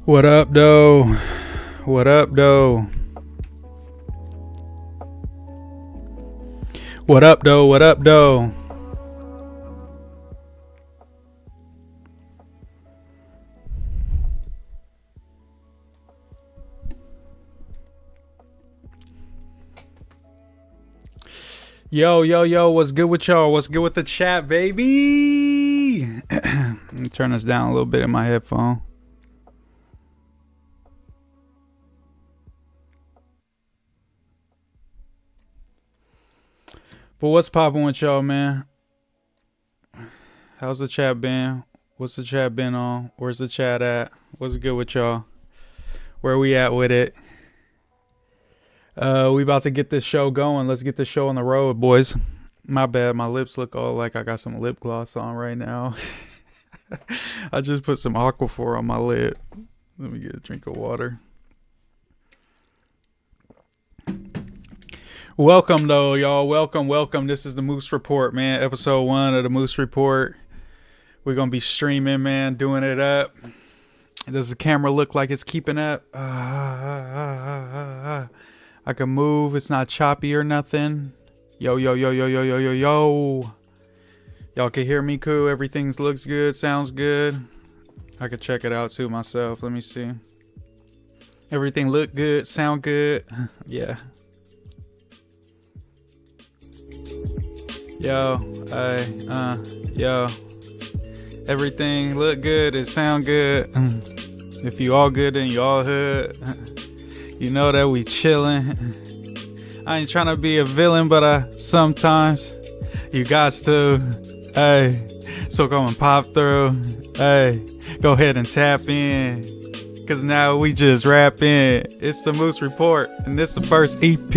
What up, though? What up, though? What up, though? What up, though? Yo, yo, yo, what's good with y'all? What's good with the chat, baby? Let me turn this down a little bit in my headphone. But what's popping with y'all, man? How's the chat been? What's the chat been on? Where's the chat at? What's good with y'all? Where we at with it? We about to get this show going. Let's get this show on the road, boys. My bad. My lips look all like I got some lip gloss on right now. I just put some Aquaphor on my lip. Let me get a drink of water. Welcome, though, y'all. Welcome. This is the Moose Report, man. Episode 1 of the Moose Report. We're going to be streaming, man, doing it up. Does the camera look like it's keeping up? I can move. It's not choppy or nothing. Yo. Y'all can hear me cool. Everything looks good, sounds good. I could check it out, too, myself. Let me see. Everything look good, sound good. Yeah. Yo. Everything look good, it sound good. If you all good, then you all hood. You know that we chillin'. I ain't trying to be a villain, but sometimes you got to. Hey, so come and pop through. Hey, go ahead and tap in. Cause now we just rapping. It's the Moose Report, and this the first EP.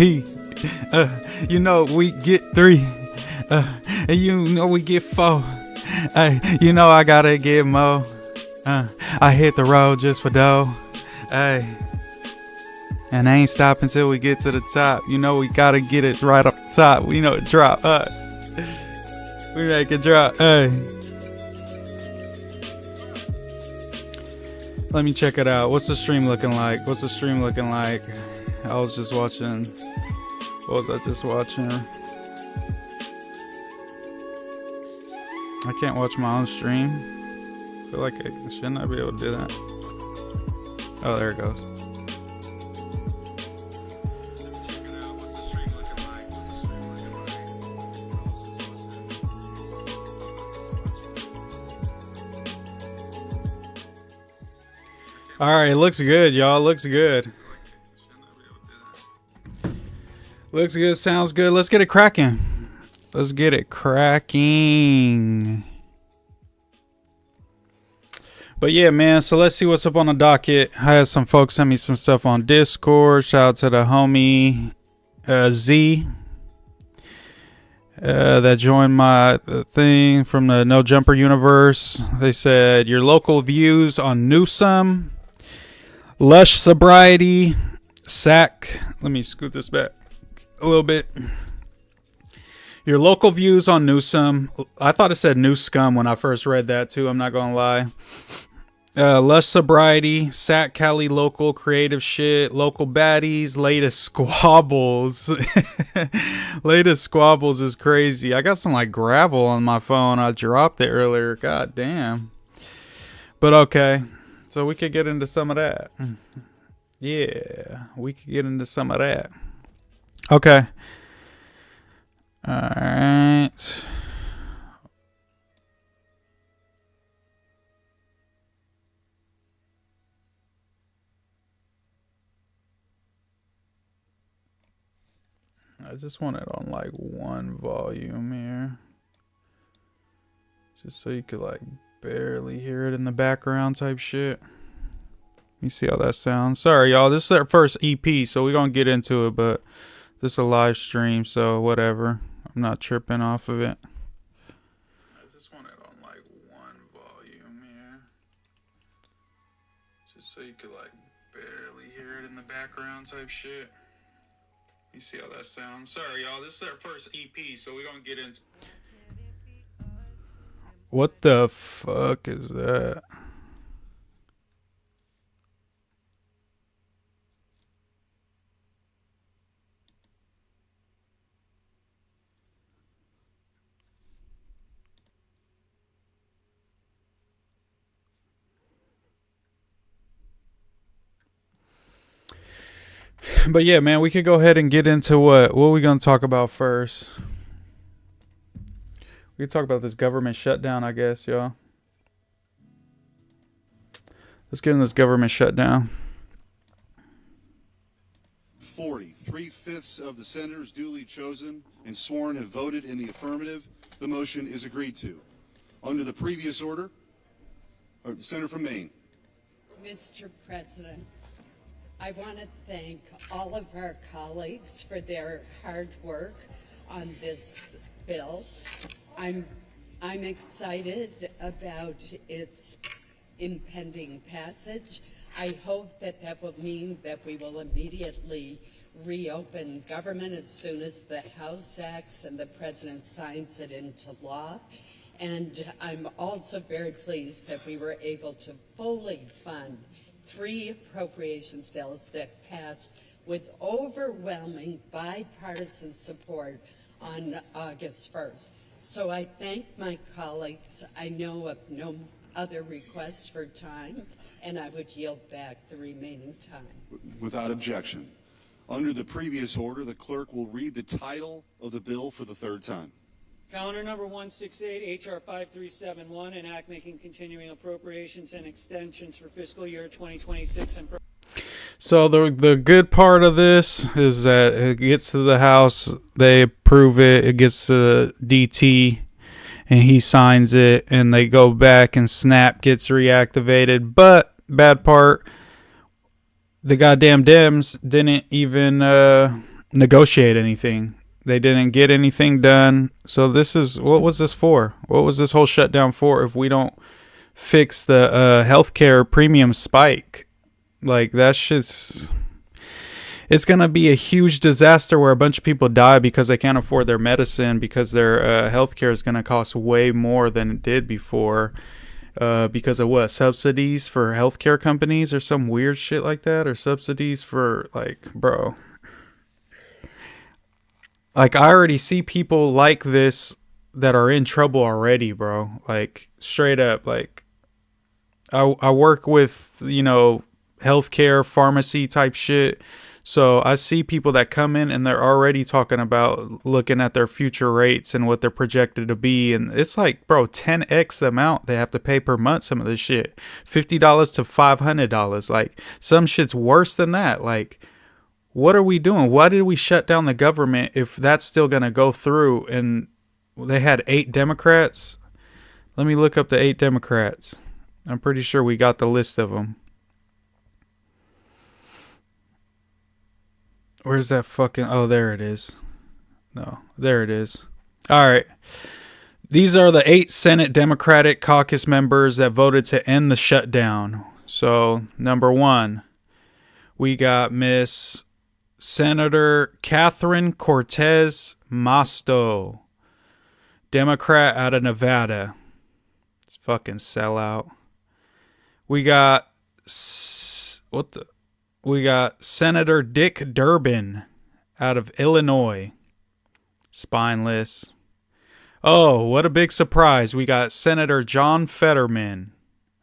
You know we get 3. And you know we get 4. Hey, you know I gotta get more. I hit the road just for dough. Hey, and I ain't stopping till we get to the top. You know we gotta get it right up top. We know it drop. We make it drop. Hey, let me check it out. What's the stream looking like? I was just watching. What was I just watching? I can't watch my own stream. I feel like shouldn't I be able to do that? Oh, there it goes. Alright, looks good, y'all. Looks good. Looks good, sounds good. Let's get it cracking. Let's get it cracking. But yeah, man, so let's see what's up on the docket. I had some folks send me some stuff on Discord. Shout out to the homie Z that joined my thing from the No Jumper universe. They said your local views on Newsome, Lush Sobriety, Sack. Let me scoot this back a little bit. Your local views on Newsome. I thought it said New Scum when I first read that too. I'm not gonna lie. Lush Sobriety, Sat Cali local creative shit, local baddies, latest squabbles. Latest squabbles is crazy. I got some like gravel on my phone. I dropped it earlier. God damn. But okay, so we could get into some of that. Yeah, we could get into some of that. Okay. All right. I just want it on like one volume here. Just so you could like barely hear it in the background type shit. Let me see how that sounds. Sorry, y'all. This is our first EP, so we're going to get into it, but this is a live stream, so whatever. I'm not tripping off of it. I just want it on like one volume here. Just so you could like barely hear it in the background type shit. Let me see how that sounds. Sorry, y'all. This is our first EP, so we're going to get into... What the fuck is that? But yeah, man, we could go ahead and get into what are we gonna talk about first? We could talk about this government shutdown, I guess, y'all. Let's get in this government shutdown. 40. 3/5 of the senators duly chosen and sworn have voted in the affirmative. The motion is agreed to. Under the previous order, the senator from Maine. Mr. President, I want to thank all of our colleagues for their hard work on this bill. I'm excited about its impending passage. I hope that will mean that we will immediately reopen government as soon as the House acts and the President signs it into law. And I'm also very pleased that we were able to fully fund 3 appropriations bills that passed with overwhelming bipartisan support on August 1st. So I thank my colleagues. I know of no other requests for time, and I would yield back the remaining time. Without objection. Under the previous order, the clerk will read the title of the bill for the 3rd time. Calendar number 168, H.R. 5371, an act making continuing appropriations and extensions for fiscal year 2026. So the good part of this is that it gets to the House, they approve it, it gets to DT, and he signs it, and they go back, and SNAP gets reactivated. But bad part, the goddamn Dems didn't even negotiate anything. They didn't get anything done. So this is, what was this for? What was this whole shutdown for if we don't fix the healthcare premium spike? Like, that shit's, it's going to be a huge disaster where a bunch of people die because they can't afford their medicine, because their healthcare is going to cost way more than it did before. Because of what? Subsidies for healthcare companies or some weird shit like that? Or subsidies for, like, bro. Like, I already see people like this that are in trouble already, bro. Like, straight up. Like, I work with, you know, healthcare, pharmacy type shit. So I see people that come in and they're already talking about looking at their future rates and what they're projected to be. And it's like, bro, 10x the amount they have to pay per month, some of this shit. $50 to $500. Like, some shit's worse than that. Like, what are we doing? Why did we shut down the government if that's still going to go through? And they had 8 Democrats. Let me look up the 8 Democrats. I'm pretty sure we got the list of them. Where's that fucking... Oh, there it is. No, there it is. All right. These are the 8 Senate Democratic caucus members that voted to end the shutdown. So, number 1, we got Miss Senator Catherine Cortez Masto, Democrat out of Nevada. It's fucking sellout. We got... We got Senator Dick Durbin out of Illinois. Spineless. Oh, what a big surprise. We got Senator John Fetterman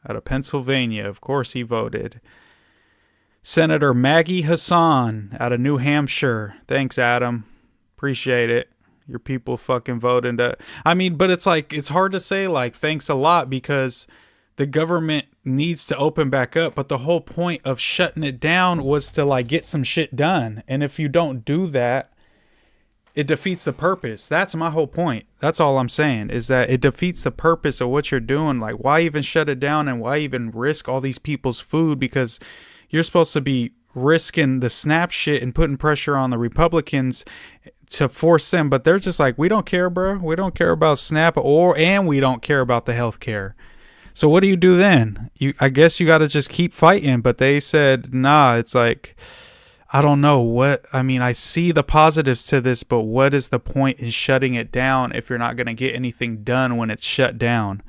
out of Pennsylvania. Of course he voted. Senator Maggie Hassan out of New Hampshire. Thanks, Adam. Appreciate it. Your people fucking voted. I mean, but it's like, it's hard to say like thanks a lot because the government needs to open back up, but the whole point of shutting it down was to like get some shit done. And if you don't do that, it defeats the purpose. That's my whole point. That's all I'm saying, is that it defeats the purpose of what you're doing. Like, why even shut it down, and why even risk all these people's food? Because you're supposed to be risking the SNAP shit and putting pressure on the Republicans to force them, but they're just like, we don't care, bro. We don't care about SNAP, and we don't care about the health care. So what do you do then? I guess you got to just keep fighting. But they said, nah, it's like, I don't know what, I mean, I see the positives to this, but what is the point in shutting it down if you're not going to get anything done when it's shut down?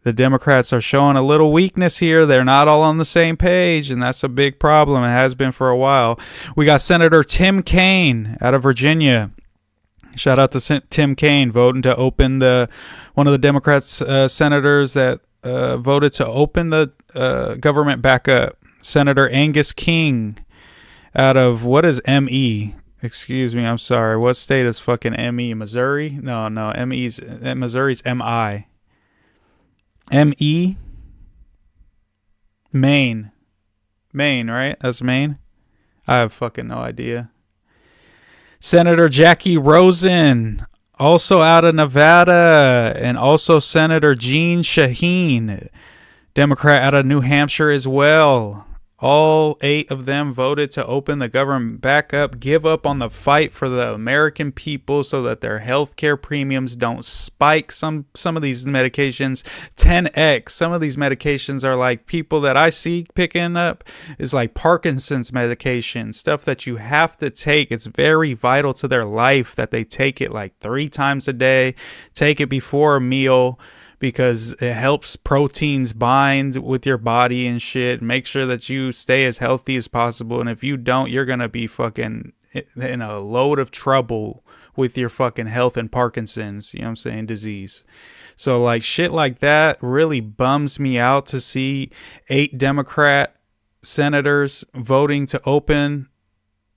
The Democrats are showing a little weakness here. They're not all on the same page, and that's a big problem. It has been for a while. We got Senator Tim Kaine out of Virginia. Shout out to Tim Kaine voting to open one of the Democrats senators that voted to open the government back up. Senator Angus King Out of, what is ME? Excuse me, I'm sorry. What state is fucking ME? Missouri? No, Missouri's MI. ME? Maine. Maine, right? That's Maine? I have fucking no idea. Senator Jackie Rosen, also out of Nevada, and also Senator Jean Shaheen, Democrat out of New Hampshire as well. All 8 of them voted to open the government back up, give up on the fight for the American people so that their health care premiums don't spike. Some of these medications 10x. Some of these medications are like, people that I see picking up is like Parkinson's medication, stuff that you have to take. It's very vital to their life that they take it like 3 times a day, take it before a meal, because it helps proteins bind with your body and shit. Make sure that you stay as healthy as possible. And if you don't, you're going to be fucking in a load of trouble with your fucking health and Parkinson's, you know what I'm saying, disease. So like shit like that really bums me out to see 8 Democrat senators voting to open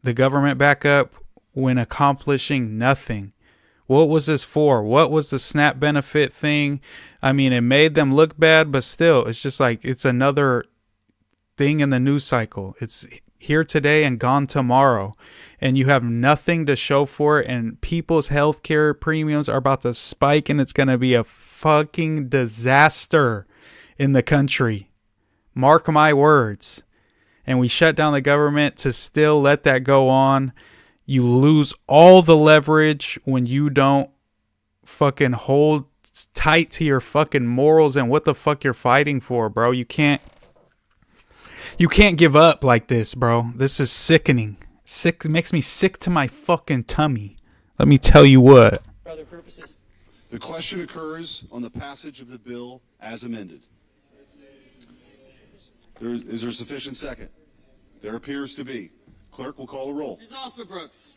the government back up when accomplishing nothing. What was this for? What was the SNAP benefit thing? I mean, it made them look bad, but still, it's just like, it's another thing in the news cycle. It's here today and gone tomorrow. And you have nothing to show for it. And people's healthcare premiums are about to spike, and it's going to be a fucking disaster in the country. Mark my words. And we shut down the government to still let that go on. You lose all the leverage when you don't fucking hold tight to your fucking morals and what the fuck you're fighting for, bro. You can't give up like this, bro. This is sickening. Sick, makes me sick to my fucking tummy. Let me tell you what. For other purposes. The question occurs on the passage of the bill as amended. Is there sufficient second? There appears to be. Clerk will call the roll. Ms. Alsobrooks.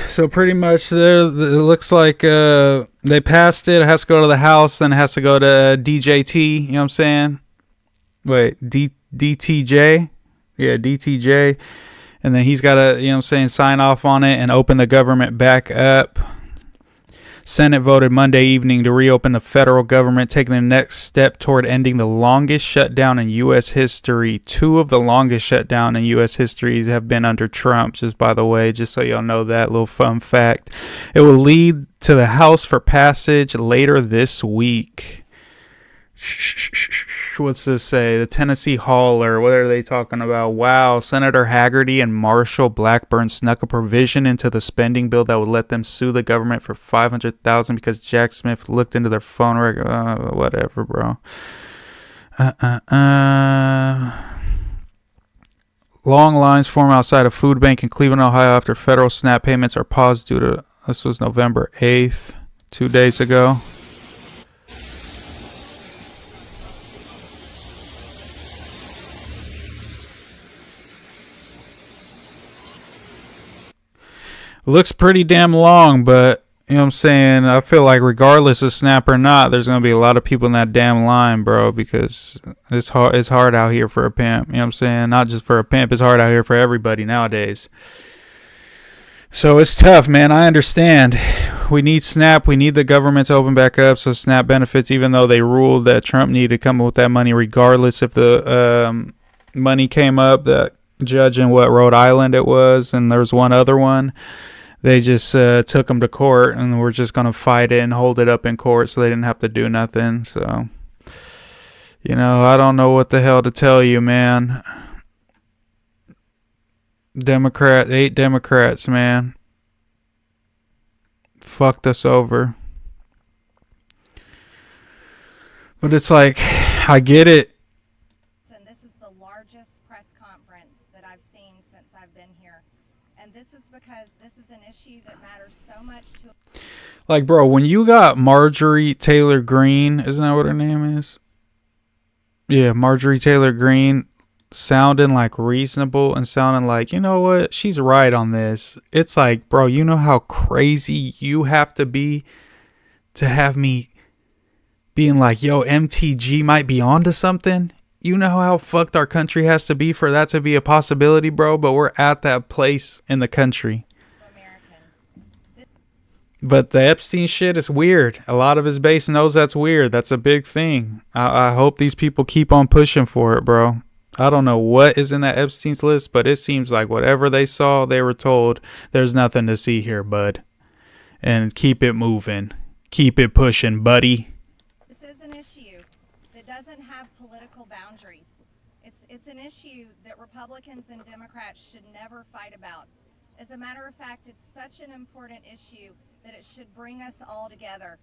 So pretty much it looks like they passed it. It has to go to the House, then it has to go to DJT. You know what I'm saying? Wait, DTJ? Yeah, DTJ. And then he's got to, you know what I'm saying, sign off on it and open the government back up. Senate voted Monday evening to reopen the federal government, taking the next step toward ending the longest shutdown in U.S. history. 2 of the longest shutdown in U.S. history have been under Trump, just by the way, just so y'all know that little fun fact. It will lead to the House for passage later this week. What's this say? The Tennessee Hauler. What are they talking about? Wow, Senator Haggerty and Marshall Blackburn snuck a provision into the spending bill that would let them sue the government for $500,000 because Jack Smith looked into their phone record. Whatever, bro. Long lines form outside a food bank in Cleveland, Ohio after federal SNAP payments are paused due to, this was November 8th, 2 days ago. Looks pretty damn long, but you know what I'm saying, I feel like regardless of SNAP or not, there's going to be a lot of people in that damn line, bro, because it's hard out here for a pimp. You know what I'm saying? Not just for a pimp, it's hard out here for everybody nowadays. So it's tough, man. I understand. We need SNAP. We need the government to open back up. So SNAP benefits, even though they ruled that Trump needed to come up with that money regardless if the money came up, that judge in Rhode Island it was, and there was one other one. They just took them to court, and we're just going to fight it and hold it up in court so they didn't have to do nothing. So, you know, I don't know what the hell to tell you, man. 8 Democrats, man. Fucked us over. But it's like, I get it. And this is the largest press conference that I've seen since I've been here. And this is because this is an issue that matters so much to... Like, bro, when you got Marjorie Taylor Greene, isn't that what her name is? Yeah, Marjorie Taylor Greene, sounding like reasonable and sounding like, you know what, she's right on this. It's like, bro, you know how crazy you have to be to have me being like, yo, MTG might be onto something? you know how fucked our country has to be for that to be a possibility, bro? But we're at that place in the country. But the Epstein shit is weird. A lot of his base knows that's weird. That's a big thing. I hope these people keep on pushing for it, bro. I don't know what is in that Epstein's list, but it seems like whatever they saw, they were told, there's nothing to see here, bud. And keep it moving. Keep it pushing, buddy. This is an issue that doesn't have political boundaries. It's an issue that Republicans and Democrats should never fight about. As a matter of fact, it's such an important issue that it should bring us all together.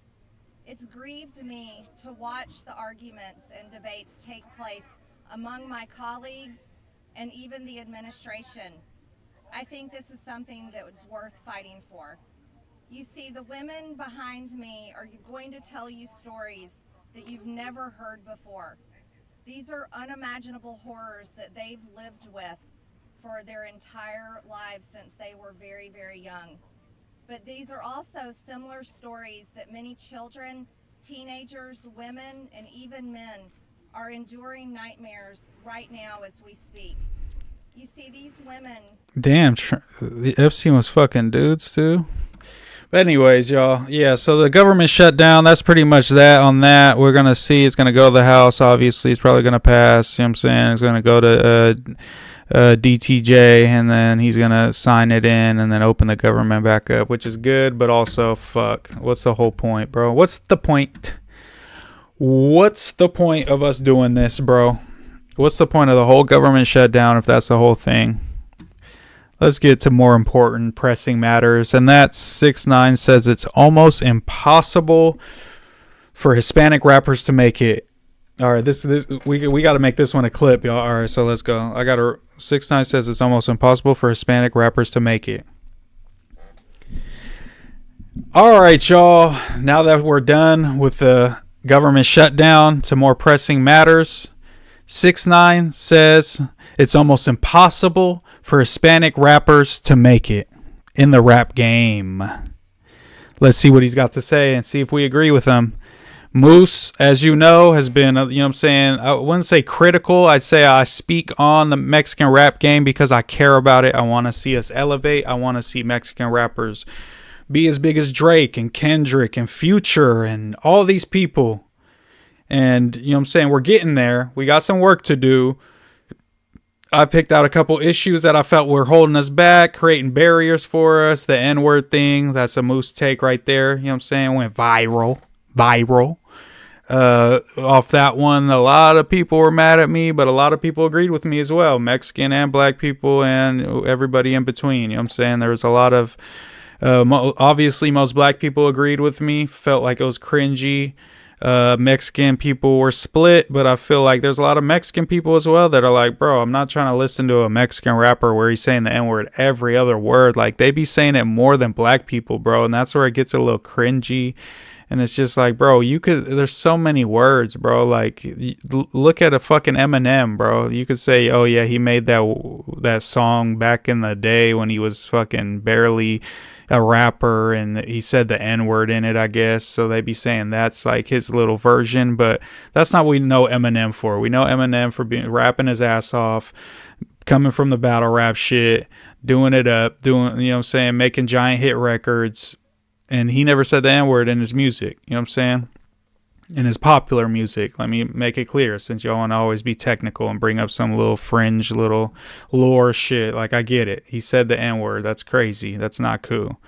It's grieved me to watch the arguments and debates take place among my colleagues and even the administration. I think this is something that was worth fighting for. You see, the women behind me are going to tell you stories that you've never heard before. These are unimaginable horrors that they've lived with for their entire lives since they were very, very young. But these are also similar stories that many children, teenagers, women, and even men are enduring nightmares right now as we speak. You see, these women... Damn, Epstein was fucking dudes too. But anyways, y'all, yeah, so the government shutdown, that's pretty much that on that. We're going to see, it's going to go to the House, obviously. It's probably going to pass, you know what I'm saying? It's going to go to DTJ, and then he's going to sign it in and then open the government back up, which is good, but also, fuck, what's the whole point, bro? What's the point? What's the point of us doing this, bro? What's the point of the whole government shutdown if that's the whole thing? Let's get to more important, pressing matters. And that 6IX9INE says it's almost impossible for Hispanic rappers to make it. All right, we got to make this one a clip, y'all. All right, so let's go. 6IX9INE says it's almost impossible for Hispanic rappers to make it. All right, y'all. Now that we're done with the government shutdown, to more pressing matters. 6IX9INE says it's almost impossible for Hispanic rappers to make it in the rap game. Let's see what he's got to say and see if we agree with him. Moose, as you know, has been, you know what I'm saying, I wouldn't say critical. I'd say I speak on the Mexican rap game because I care about it. I want to see us elevate. I want to see Mexican rappers be as big as Drake and Kendrick and Future and all these people. And, you know what I'm saying, we're getting there. We got some work to do. I picked out a couple issues that I felt were holding us back, creating barriers for us. The N-word thing, that's a Moose take right there. You know what I'm saying? Went viral. Off that one, a lot of people were mad at me, but a lot of people agreed with me as well. Mexican and black people and everybody in between. You know what I'm saying? There was a lot of, obviously most black people agreed with me, felt like it was cringy. Mexican people were split, but I feel like there's a lot of Mexican people as well that are like, bro, I'm not trying to listen to a Mexican rapper where he's saying the N-word every other word. Like, they be saying it more than black people, bro, and that's where it gets a little cringy. And it's just like, bro, there's so many words, bro. Like, look at a fucking Eminem, bro. You could say, oh yeah, he made that song back in the day when he was fucking barely a rapper, and he said the N-word in it, I guess. So they be saying that's like his little version, but that's not what we know Eminem for. We know Eminem for rapping his ass off, coming from the battle rap shit, doing it up, you know what I'm saying, making giant hit records. And he never said the N-word in his music, you know what I'm saying? In his popular music. Let me make it clear, since y'all want to always be technical and bring up some little fringe, little lore shit. Like, I get it. He said the N-word. That's crazy. That's not cool.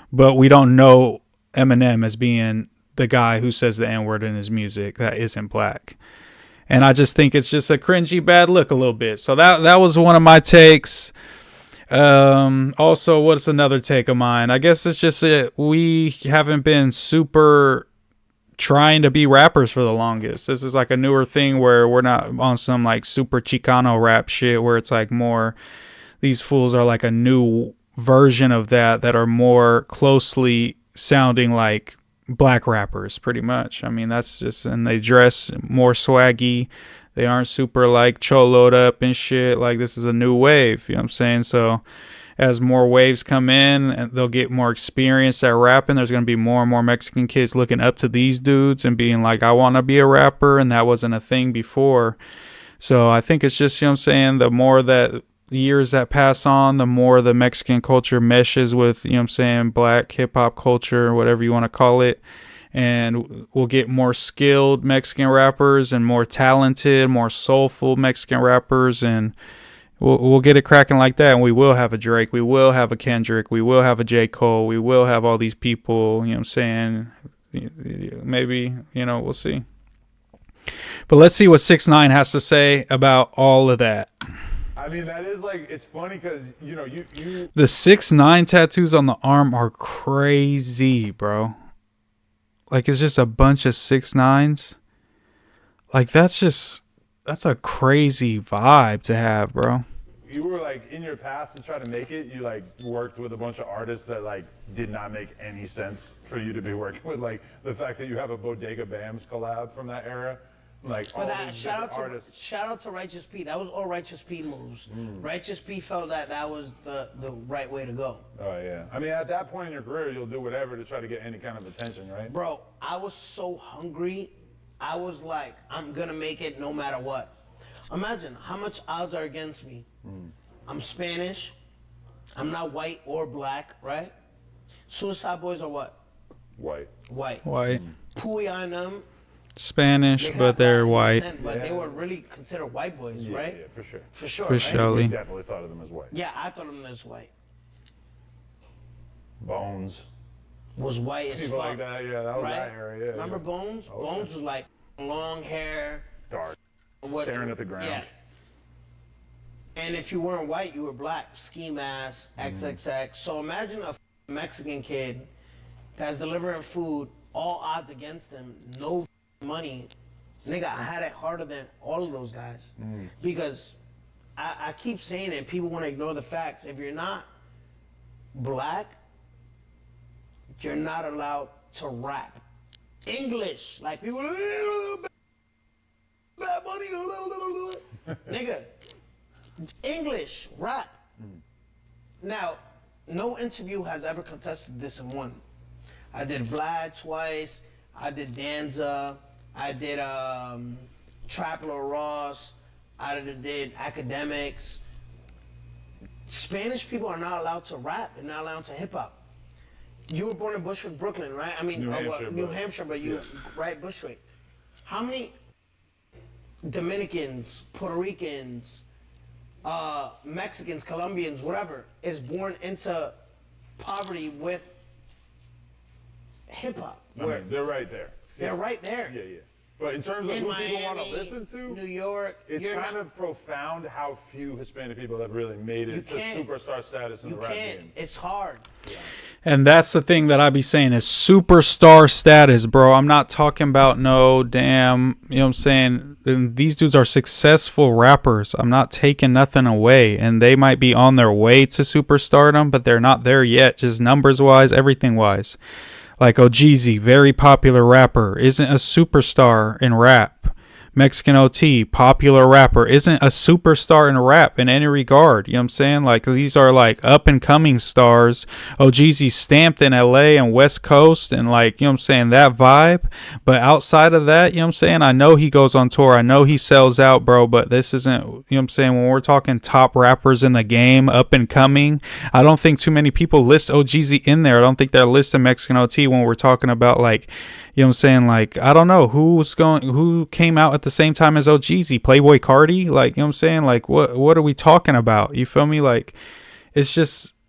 But we don't know Eminem as being the guy who says the N-word in his music that isn't black. And I just think it's just a cringy bad look a little bit. So that was one of my takes. Also, what's another take of mine? I guess it's just that we haven't been super trying to be rappers for the longest. This is like a newer thing where we're not on some like super Chicano rap shit where it's like more, these fools are like a new version of that are more closely sounding like black rappers, pretty much. I mean, that's just, and they dress more swaggy. They aren't super like choloed up and shit. Like, this is a new wave, you know what I'm saying? So as more waves come in and they'll get more experience at rapping, there's going to be more and more Mexican kids looking up to these dudes and being like, I want to be a rapper. And that wasn't a thing before. So I think it's just, you know what I'm saying, the more that years that pass on, the more the Mexican culture meshes with, you know what I'm saying, black hip hop culture, whatever you want to call it. And we'll get more skilled Mexican rappers and more talented, more soulful Mexican rappers, and we'll get it cracking like that. And we will have a Drake, we will have a Kendrick, we will have a J. Cole, we will have all these people, you know what I'm saying? Maybe, you know, we'll see. But let's see what 6ix9ine has to say about all of that. I mean, that is like, it's funny because, you know, you The 6ix9ine tattoos on the arm are crazy, bro. Like, it's just a bunch of 6ix9ines. Like, that's a crazy vibe to have, bro. you were like in your path to try to make it. You like worked with a bunch of artists that like did not make any sense for you to be working with. Like the fact that you have a Bodega Bams collab from that era. Like all But that these shout different out to artists. shout out to Righteous P. That was all Righteous P moves. Righteous P felt that that was the right way to go. Oh yeah. I mean, at that point in your career, you'll do whatever to try to get any kind of attention, right? Bro, I was so hungry. I was like, I'm gonna make it no matter what. Imagine how much odds are against me. I'm Spanish. I'm not white or black, right? Suicide Boys are what? White. White. White, Pooey on them. Spanish, They but have they're Latin white. descent, but they were really considered white boys, Yeah, right? yeah, for sure. For sure. For right? sure. We Really? definitely thought of them as white. Yeah, I thought of them as white. Bones. Was white as People fuck. like that, yeah, that was right? that era, yeah. Remember yeah. Bones? Oh, Bones yeah. was like long hair. Dark. what- Staring at the ground. Yeah. And if you weren't white, you were black. Ski mask, XXX. So imagine a Mexican kid that's delivering food, all odds against him, no money. Nigga, I had it harder than all of those guys. Because I keep saying it, people want to ignore the facts. If you're not black, you're not allowed to rap. English. Like people, bad money. Nigga, English, rap. Now, no interview has ever contested this in one. I did Vlad twice. I did Danza. I did Traplo Ross. I did Academics. Spanish people are not allowed to rap and not allowed to hip hop. You were born in Bushwick, Brooklyn, right? I mean, New Hampshire, New but- Hampshire, but you, right, Bushwick. How many Dominicans, Puerto Ricans, Mexicans, Colombians, whatever, is born into poverty with hip hop? I mean, they're right there. They're right there. Yeah, yeah. But in terms of In who people want to Miami, listen to, New York, it's you're kind not- of profound how few Hispanic people have really made You it to can't. superstar status in You the rap can't. game. It's hard. And that's the thing that I be saying is superstar status, bro. I'm not talking about no damn, you know what I'm saying? And these dudes are successful rappers. I'm not taking nothing away. And they might be on their way to superstardom, but they're not there yet, just numbers wise, everything wise. Like Ojeezy, very popular rapper, isn't a superstar in rap. Mexican OT, popular rapper, isn't a superstar in rap in any regard. You know what I'm saying? Like, these are like up and coming stars. Ojeezy stamped in LA and West Coast and like, you know what I'm saying, that vibe. But outside of that, you know what I'm saying, I know he goes on tour. I know he sells out, bro, but this isn't, you know what I'm saying, when we're talking top rappers in the game, up and coming, I don't think too many people list Ojeezy in there. I don't think they're listing Mexican OT when we're talking about like, you know what I'm saying? Like, I don't know who came out at the same time as Ojeezy, Playboy Cardi, like, you know what I'm saying? Like, what are we talking about? You feel me? Like,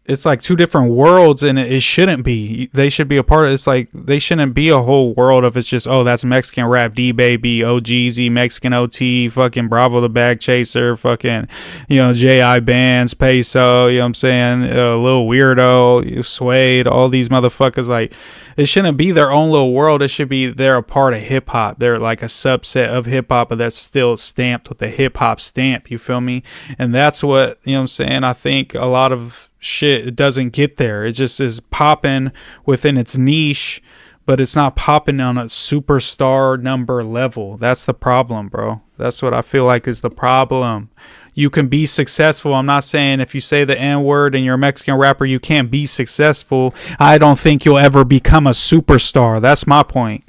it's like two different worlds, and it shouldn't be. They should be a part of it. It's like they shouldn't be a whole world if it's just, oh, that's Mexican rap, D-Baby, Ojeezy, Mexican OT, fucking Bravo the Bag Chaser, fucking, you know, J.I. Bands, Peso, you know what I'm saying, Lil Weirdo, Suede, all these motherfuckers. Like, it shouldn't be their own little world. It should be they're a part of hip-hop. They're like a subset of hip-hop, but that's still stamped with the hip-hop stamp, you feel me? And that's what, you know what I'm saying, I think a lot of shit, it doesn't get there. It just is popping within its niche, but it's not popping on a superstar number level. That's the problem, bro. That's what I feel like is the problem. You can be successful. I'm not saying if you say the N-word and you're a Mexican rapper, you can't be successful. I don't think you'll ever become a superstar. That's my point.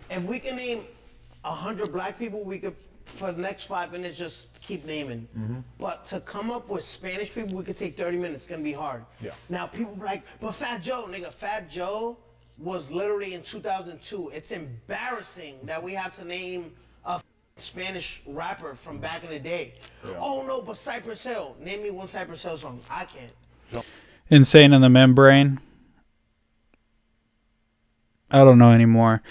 If we can name 100 black people, we could for the next 5 minutes, just keep naming. But to come up with Spanish people, we could take 30 minutes. It's gonna be hard. Yeah. Now people be like, but Fat Joe, nigga, Fat Joe was literally in 2002. It's embarrassing that we have to name a Spanish rapper from back in the day. Yeah. Oh no, but Cypress Hill. Name me one Cypress Hill song. I can't. Insane in the Membrane. I don't know anymore.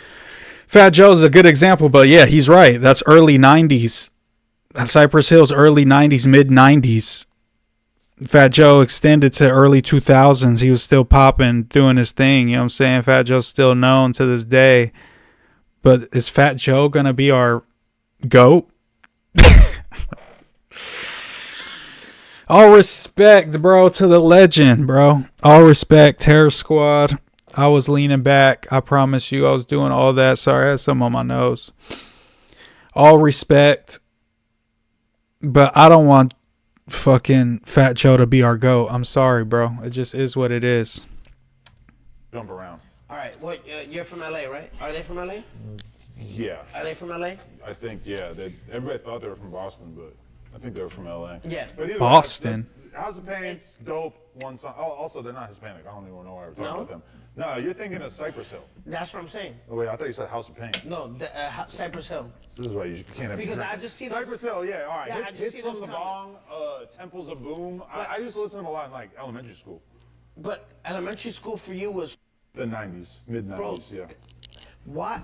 Fat Joe's a good example, but yeah, he's right. That's early 90s. Cypress Hill's early 90s, mid 90s. Fat Joe extended to early 2000s. He was still popping, doing his thing. You know what I'm saying? Fat Joe's still known to this day. But is Fat Joe going to be our GOAT? All respect, bro, to the legend, bro. All respect, Terror Squad. I was leaning back. I promise you I was doing all that. Sorry, I had some on my nose. All respect. But I don't want fucking Fat Joe to be our GOAT. I'm sorry, bro. It just is what it is. Jump around. All right, what? You're from LA, right? Are they from LA? Yeah. Are they from LA? I think, yeah. Everybody thought they were from Boston, but I think they were from LA. Yeah. But either way, Boston. House of Pain, dope. One song. Oh, also, they're not Hispanic. I don't even know why we're talking about them. No, you're thinking of Cypress Hill. That's what I'm saying. Oh, wait, I thought you said House of Pain. No, Cypress Hill. This is why you can't have Because I just see Cypress Hill, yeah, all right. Yeah, I just Hits see from those the Bong, Temples of Boom. I used to listen to them a lot in like elementary school. But elementary school for you was The 90s, mid 90s, yeah. what?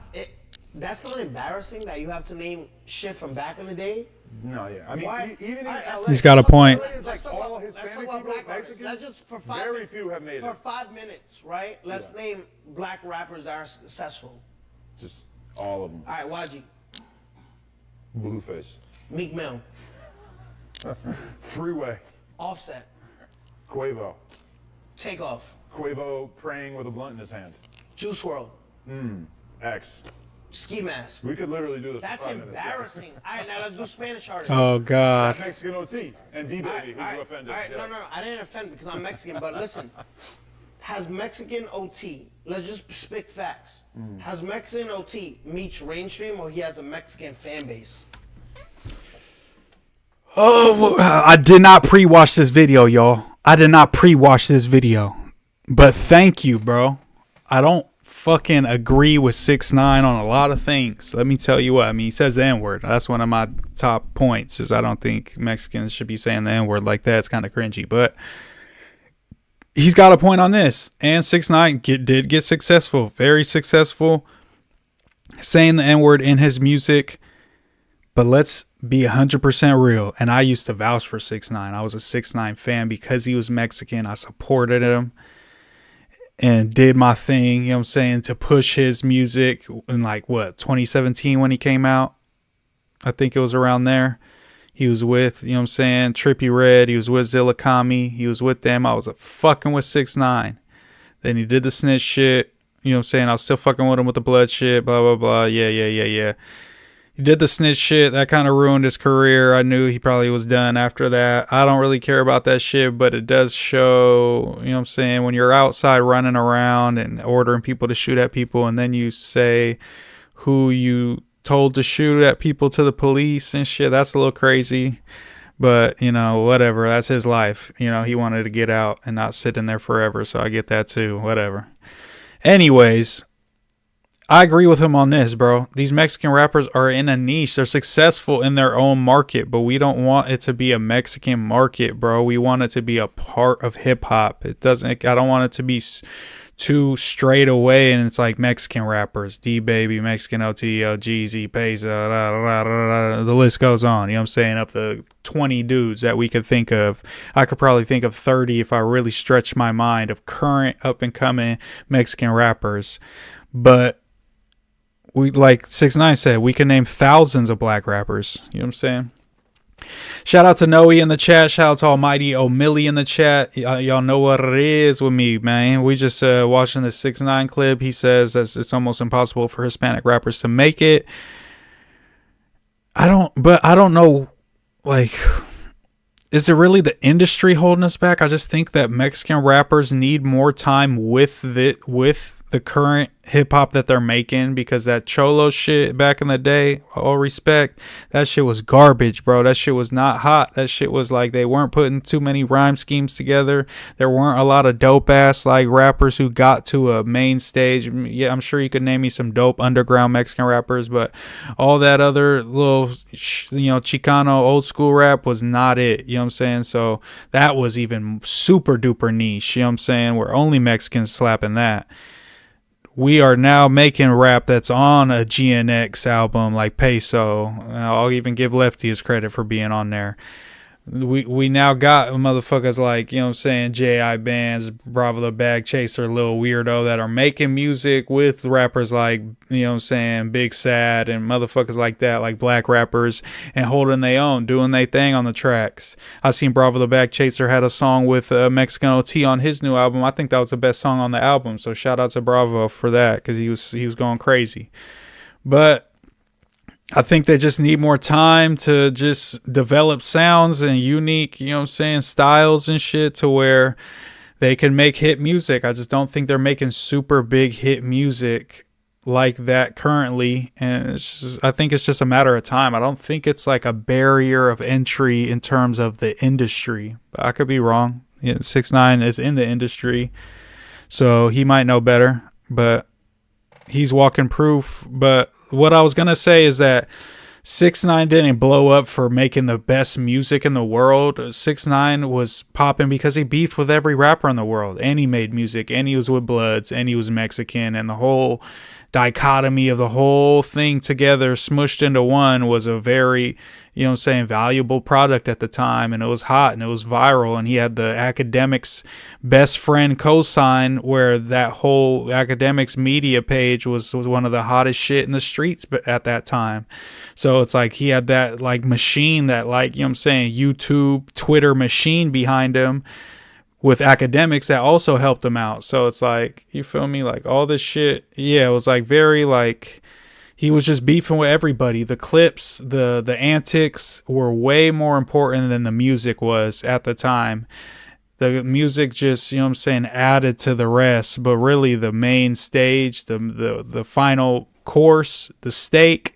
That's not embarrassing that you have to name shit from back in the day. No, yeah. I mean, Why? even in Alright, LA. He's got a point. LA is like all Hispanic people, black artists. Mexicans. Let's just for five Very minutes, few have made for it. 5 minutes, right? Let's name black rappers that are successful. Just all of them. All right, YG, Blueface. Meek Mill, Freeway. Offset, Quavo. Takeoff, Quavo praying with a blunt in his hand. Juice WRLD, X. Ski Mask. We could literally do this That's for 5 minutes. yeah. embarrassing. All right, now let's do Spanish artists. Oh, God. Mexican OT and D-Baby, All right, who all right, you offended. all right, yeah. no, I didn't offend because I'm Mexican, but listen. Has Mexican OT, let's just spit facts. Has Mexican OT meets mainstream or he has a Mexican fan base? Oh, I did not pre-watch this video, y'all. I did not pre-watch this video. But thank you, bro. I don't fucking agree with 6ix9ine on a lot of things. Let me tell you what. I mean, he says the N-word. That's one of my top points is I don't think Mexicans should be saying the N-word like that. It's kind of cringy. But he's got a point on this. And 6ix9ine did get successful. Very successful. Saying the N-word in his music. But let's be 100% real. And I used to vouch for 6ix9ine. I was a 6ix9ine fan because he was Mexican. I supported him and did my thing, you know what I'm saying, to push his music in like, 2017 when he came out? I think it was around there. He was with, you know what I'm saying, Trippie Redd. He was with Zilla Kami. He was with them. I was fucking with 6ix9ine. Then he did the snitch shit. You know what I'm saying? I was still fucking with him with the blood shit, blah, blah, blah. Yeah. He did the snitch shit. That kind of ruined his career. I knew he probably was done after that. I don't really care about that shit, but it does show, you know what I'm saying, when you're outside running around and ordering people to shoot at people and then you say who you told to shoot at people to the police and shit, that's a little crazy. But, you know, whatever. That's his life. You know, he wanted to get out and not sit in there forever, so I get that too. Whatever. Anyways, I agree with him on this, bro. These Mexican rappers are in a niche. They're successful in their own market, but we don't want it to be a Mexican market, bro. We want it to be a part of hip hop. I don't want it to be too straight away and it's like Mexican rappers, D-Baby, Mexican OTO, Jeezy, Pesa, the list goes on. You know what I'm saying? Of the 20 dudes that we could think of, I could probably think of 30 if I really stretch my mind of current up and coming Mexican rappers. But we, like 6ix9ine said, we can name thousands of black rappers. You know what I'm saying? Shout out to Noe in the chat. Shout out to Almighty O'Milly in the chat. Y'all know what it is with me, man. We just watching this 6ix9ine clip. He says that it's almost impossible for Hispanic rappers to make it. I don't know, like, is it really the industry holding us back? I just think that Mexican rappers need more time with the current hip hop that they're making, because that cholo shit back in the day, all respect, that shit was garbage, bro. That shit was not hot. That shit was like they weren't putting too many rhyme schemes together. There weren't a lot of dope ass like rappers who got to a main stage. Yeah, I'm sure you could name me some dope underground Mexican rappers, but all that other little, Chicano old school rap was not it. You know what I'm saying? So that was even super duper niche. You know what I'm saying? Where only Mexicans slapping that. We are now making rap that's on a GNX album like Peso. I'll even give Lefty his credit for being on there. We now got motherfuckers like, you know what I'm saying, J.I. Bands, Bravo the Bag Chaser, Lil Weirdo, that are making music with rappers like, you know what I'm saying, Big Sad and motherfuckers like that, like black rappers, and holding their own, doing their thing on the tracks. I seen Bravo the Bag Chaser had a song with Mexican OT on his new album. I think that was the best song on the album, so shout out to Bravo for that, because he was going crazy. But I think they just need more time to just develop sounds and unique, you know what I'm saying, styles and shit to where they can make hit music. I just don't think they're making super big hit music like that currently. And I think it's just a matter of time. I don't think it's like a barrier of entry in terms of the industry. But I could be wrong. 6ix9ine is in the industry, so he might know better. But he's walking proof. But what I was going to say is that 6ix9ine didn't blow up for making the best music in the world. 6ix9ine was popping because he beefed with every rapper in the world, and he made music, and he was with Bloods, and he was Mexican, and the whole dichotomy of the whole thing together smushed into one was a very, you know what I'm saying, valuable product at the time, and it was hot and it was viral, and he had the Academics best friend cosign, where that whole Academics media page was one of the hottest shit in the streets at that time. So it's like he had that like machine, that like, you know what I'm saying, YouTube, Twitter machine behind him with Academics that also helped him out. So it's like, you feel me, like all this shit, yeah, it was like very like he was just beefing with everybody. The clips, the antics were way more important than the music was at the time. The music just, you know what I'm saying, added to the rest, but really the main stage, the final course, the steak,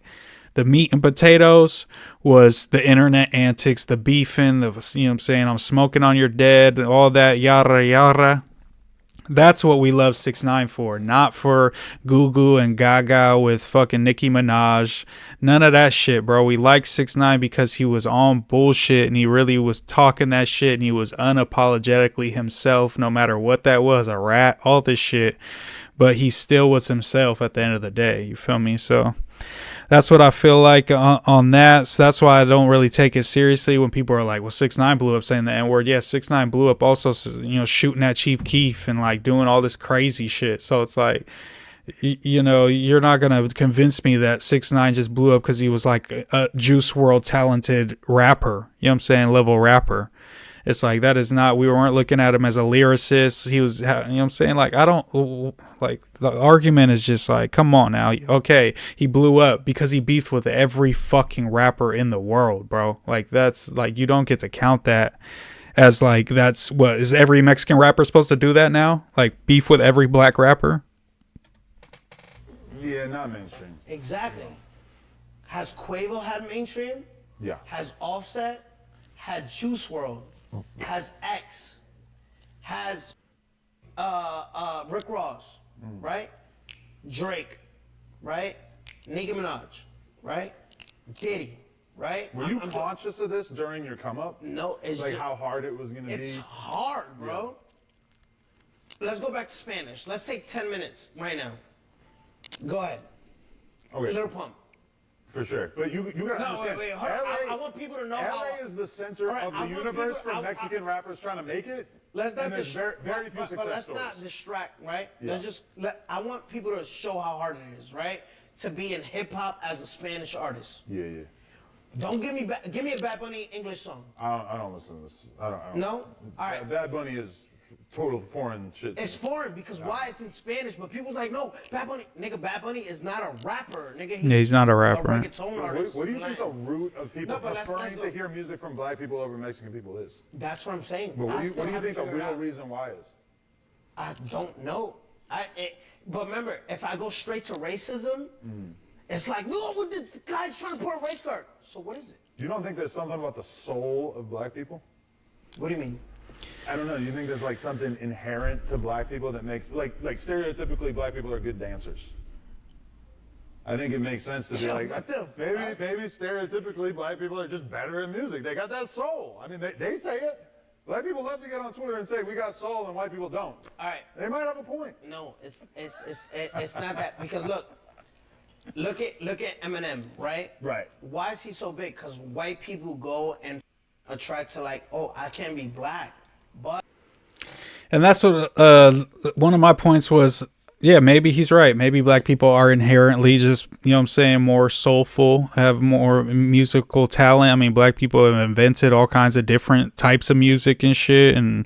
the meat and potatoes, was the internet antics, the beefing, you know what I'm saying, I'm smoking on your dead, all that yara yara. That's what we love 6ix9ine for, not for Goo and Gaga with fucking Nicki Minaj. None of that shit, bro. We like 6ix9ine because he was on bullshit, and he really was talking that shit, and he was unapologetically himself, no matter what that was, a rat, all this shit. But he still was himself at the end of the day. You feel me? So that's what I feel like on that. So that's why I don't really take it seriously when people are like, well, 6ix9ine blew up saying the N-word. Yes, 6ix9ine blew up also, you know, shooting at Chief Keef and like doing all this crazy shit. So it's like, you know, you're not going to convince me that 6ix9ine just blew up because he was like a Juice WRLD talented rapper. You know what I'm saying? Level rapper. It's like, that is not, we weren't looking at him as a lyricist. He was, you know what I'm saying? Like, I don't, like, the argument is just like, come on now. Okay, he blew up because he beefed with every fucking rapper in the world, bro. Like, that's, like, you don't get to count that as, like, that's, what, is every Mexican rapper supposed to do that now? Like, beef with every black rapper? Yeah, not mainstream. Exactly. Has Quavo had mainstream? Yeah. Has Offset? Had Juice WRLD? Has X? Has Rick Ross, right? Drake, right? Nicki Minaj, right? Diddy, right? Were you conscious of this during your come up? No, it's like just, how hard it was gonna be. It's hard, bro. Yeah. Let's go back to Spanish. Let's take 10 minutes right now. Go ahead. Okay. Little Pump. For sure, but you gotta understand. Wait, hold on. I want people to know LA how. is the center of the universe for Mexican rappers trying to make it. Let's not there's very few success let's stories. not distract, right? Yeah. I want people to show how hard it is, right? To be in hip hop as a Spanish artist. Yeah, yeah. Don't give me a Bad Bunny English song. I don't listen to this. I don't. No? All right. Bad Bunny is total foreign shit. It's foreign because why it's in Spanish, but people's like, no, Bad Bunny is not a rapper, nigga. He's not a rapper. A reggaeton artist. What do you think the root of people let's preferring to hear music from black people over Mexican people is? That's what I'm saying. But what do you think the real reason why is? I don't know. But remember, if I go straight to racism, it's like, no, this guy's trying to put a race card. So what is it? You don't think there's something about the soul of black people? What do you mean? I don't know. You think there's like something inherent to black people that makes like stereotypically black people are good dancers? I think it makes sense to be like, maybe stereotypically black people are just better at music. They got that soul. I mean, they say it. Black people love to get on Twitter and say we got soul and white people don't. All right. They might have a point. No, it's not that, because look at Eminem, right? Right. Why is he so big? Because white people go and attract to like, oh, I can't be black, but. And that's what one of my points was. Yeah, maybe he's right. Maybe black people are inherently just, you know what I'm saying, more soulful, have more musical talent. I mean, black people have invented all kinds of different types of music and shit. And,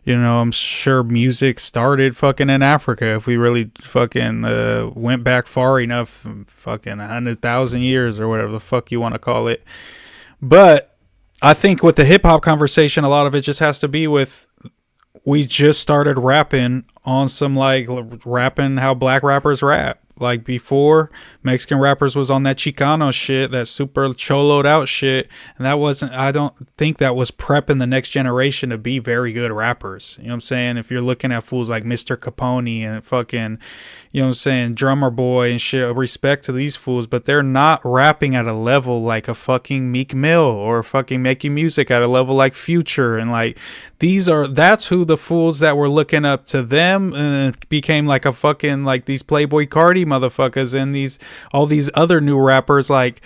you know, I'm sure music started fucking in Africa. If we really fucking went back far enough, fucking 100,000 years or whatever the fuck you want to call it. But I think with the hip hop conversation, a lot of it just has to be with, we just started rapping on some like rapping how black rappers rap. Like before, Mexican rappers was on that Chicano shit, that super choloed out shit. And that wasn't, I don't think that was prepping the next generation to be very good rappers. You know what I'm saying? If you're looking at fools like Mr. Capone and fucking, you know what I'm saying, Drummer Boy and shit, respect to these fools, but they're not rapping at a level like a fucking Meek Mill or fucking making music at a level like Future. And like, that's who the fools that were looking up to them and it became like a fucking, like these Playboy Cardi motherfuckers and all these other new rappers. Like,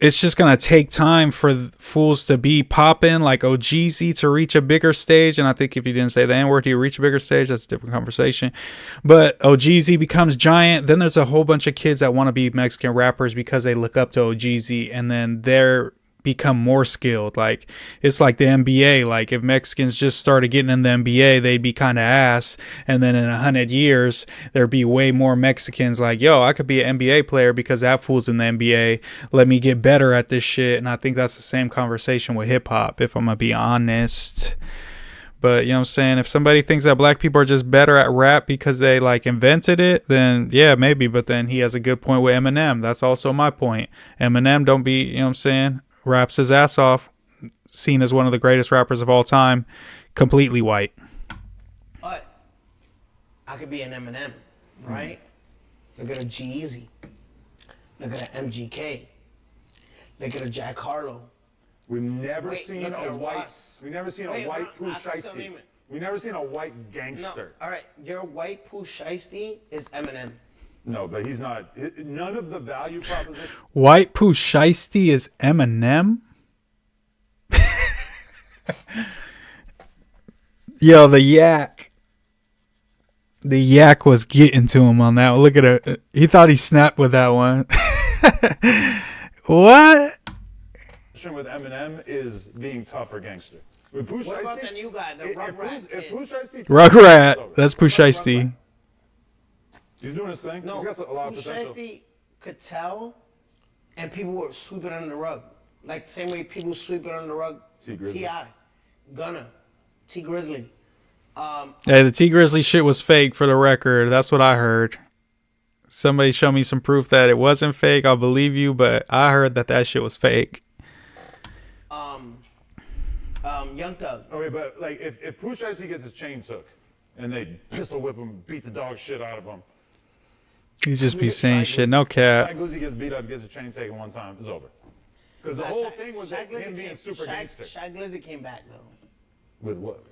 it's just gonna take time for fools to be popping, like OGZ to reach a bigger stage. And I think if you didn't say the N-word, he'd reach a bigger stage. That's a different conversation. But OGZ becomes giant. Then there's a whole bunch of kids that want to be Mexican rappers because they look up to OGZ, and then they're become more skilled. Like, it's like the NBA. Like, if Mexicans just started getting in the NBA, they'd be kind of ass, and then in 100 years there'd be way more Mexicans like, yo, I could be an NBA player because that fool's in the NBA, let me get better at this shit. And I think that's the same conversation with hip-hop, if I'm gonna be honest. But, you know what I'm saying, if somebody thinks that black people are just better at rap because they like invented it, then yeah, maybe. But then he has a good point with Eminem. That's also my point. Eminem don't be, you know what I'm saying, raps his ass off, seen as one of the greatest rappers of all time, completely white. But I could be an Eminem, right? Look at a G-Eazy. Look at an MGK. Look at a Jack Harlow. We've never Wait, seen look at a white. Russ. We've never seen a Wait, white Pooh I can still Shiesty. name it. We've never seen a white No, gangster. all right, your white Pooh Shiesty is Eminem. No, but he's not. None of the value proposition. White Pooh Shiesty is Eminem? Yo, the yak was getting to him on that one. Look at it. He thought he snapped with that one. What? With Eminem is being tough or gangster. With Pooh What about Shiesty, the new guy, the Rugrat if kid? Pooh Shiesty, Rugrat. That's Pooh Shiesty. He's doing his thing. No, He's got a lot of Pooh potential. Shiesty could tell, and people would sweep it under the rug. Like the same way people sweep it under the rug. T Grizzly. T.I., Gunna, T Grizzly. Hey, the T Grizzly shit was fake, for the record. That's what I heard. Somebody show me some proof that it wasn't fake, I'll believe you, but I heard that shit was fake. Young Thug. Okay, but like if Pooh Shiesty gets his chain took, and they pistol whip him, beat the dog shit out of him. He just be saying shit, no cap. Shaq Glizzy gets beat up, gets his chain taken one time, it's over. Because the whole thing was him being super gangster. Shaq Glizzy came back though. With what?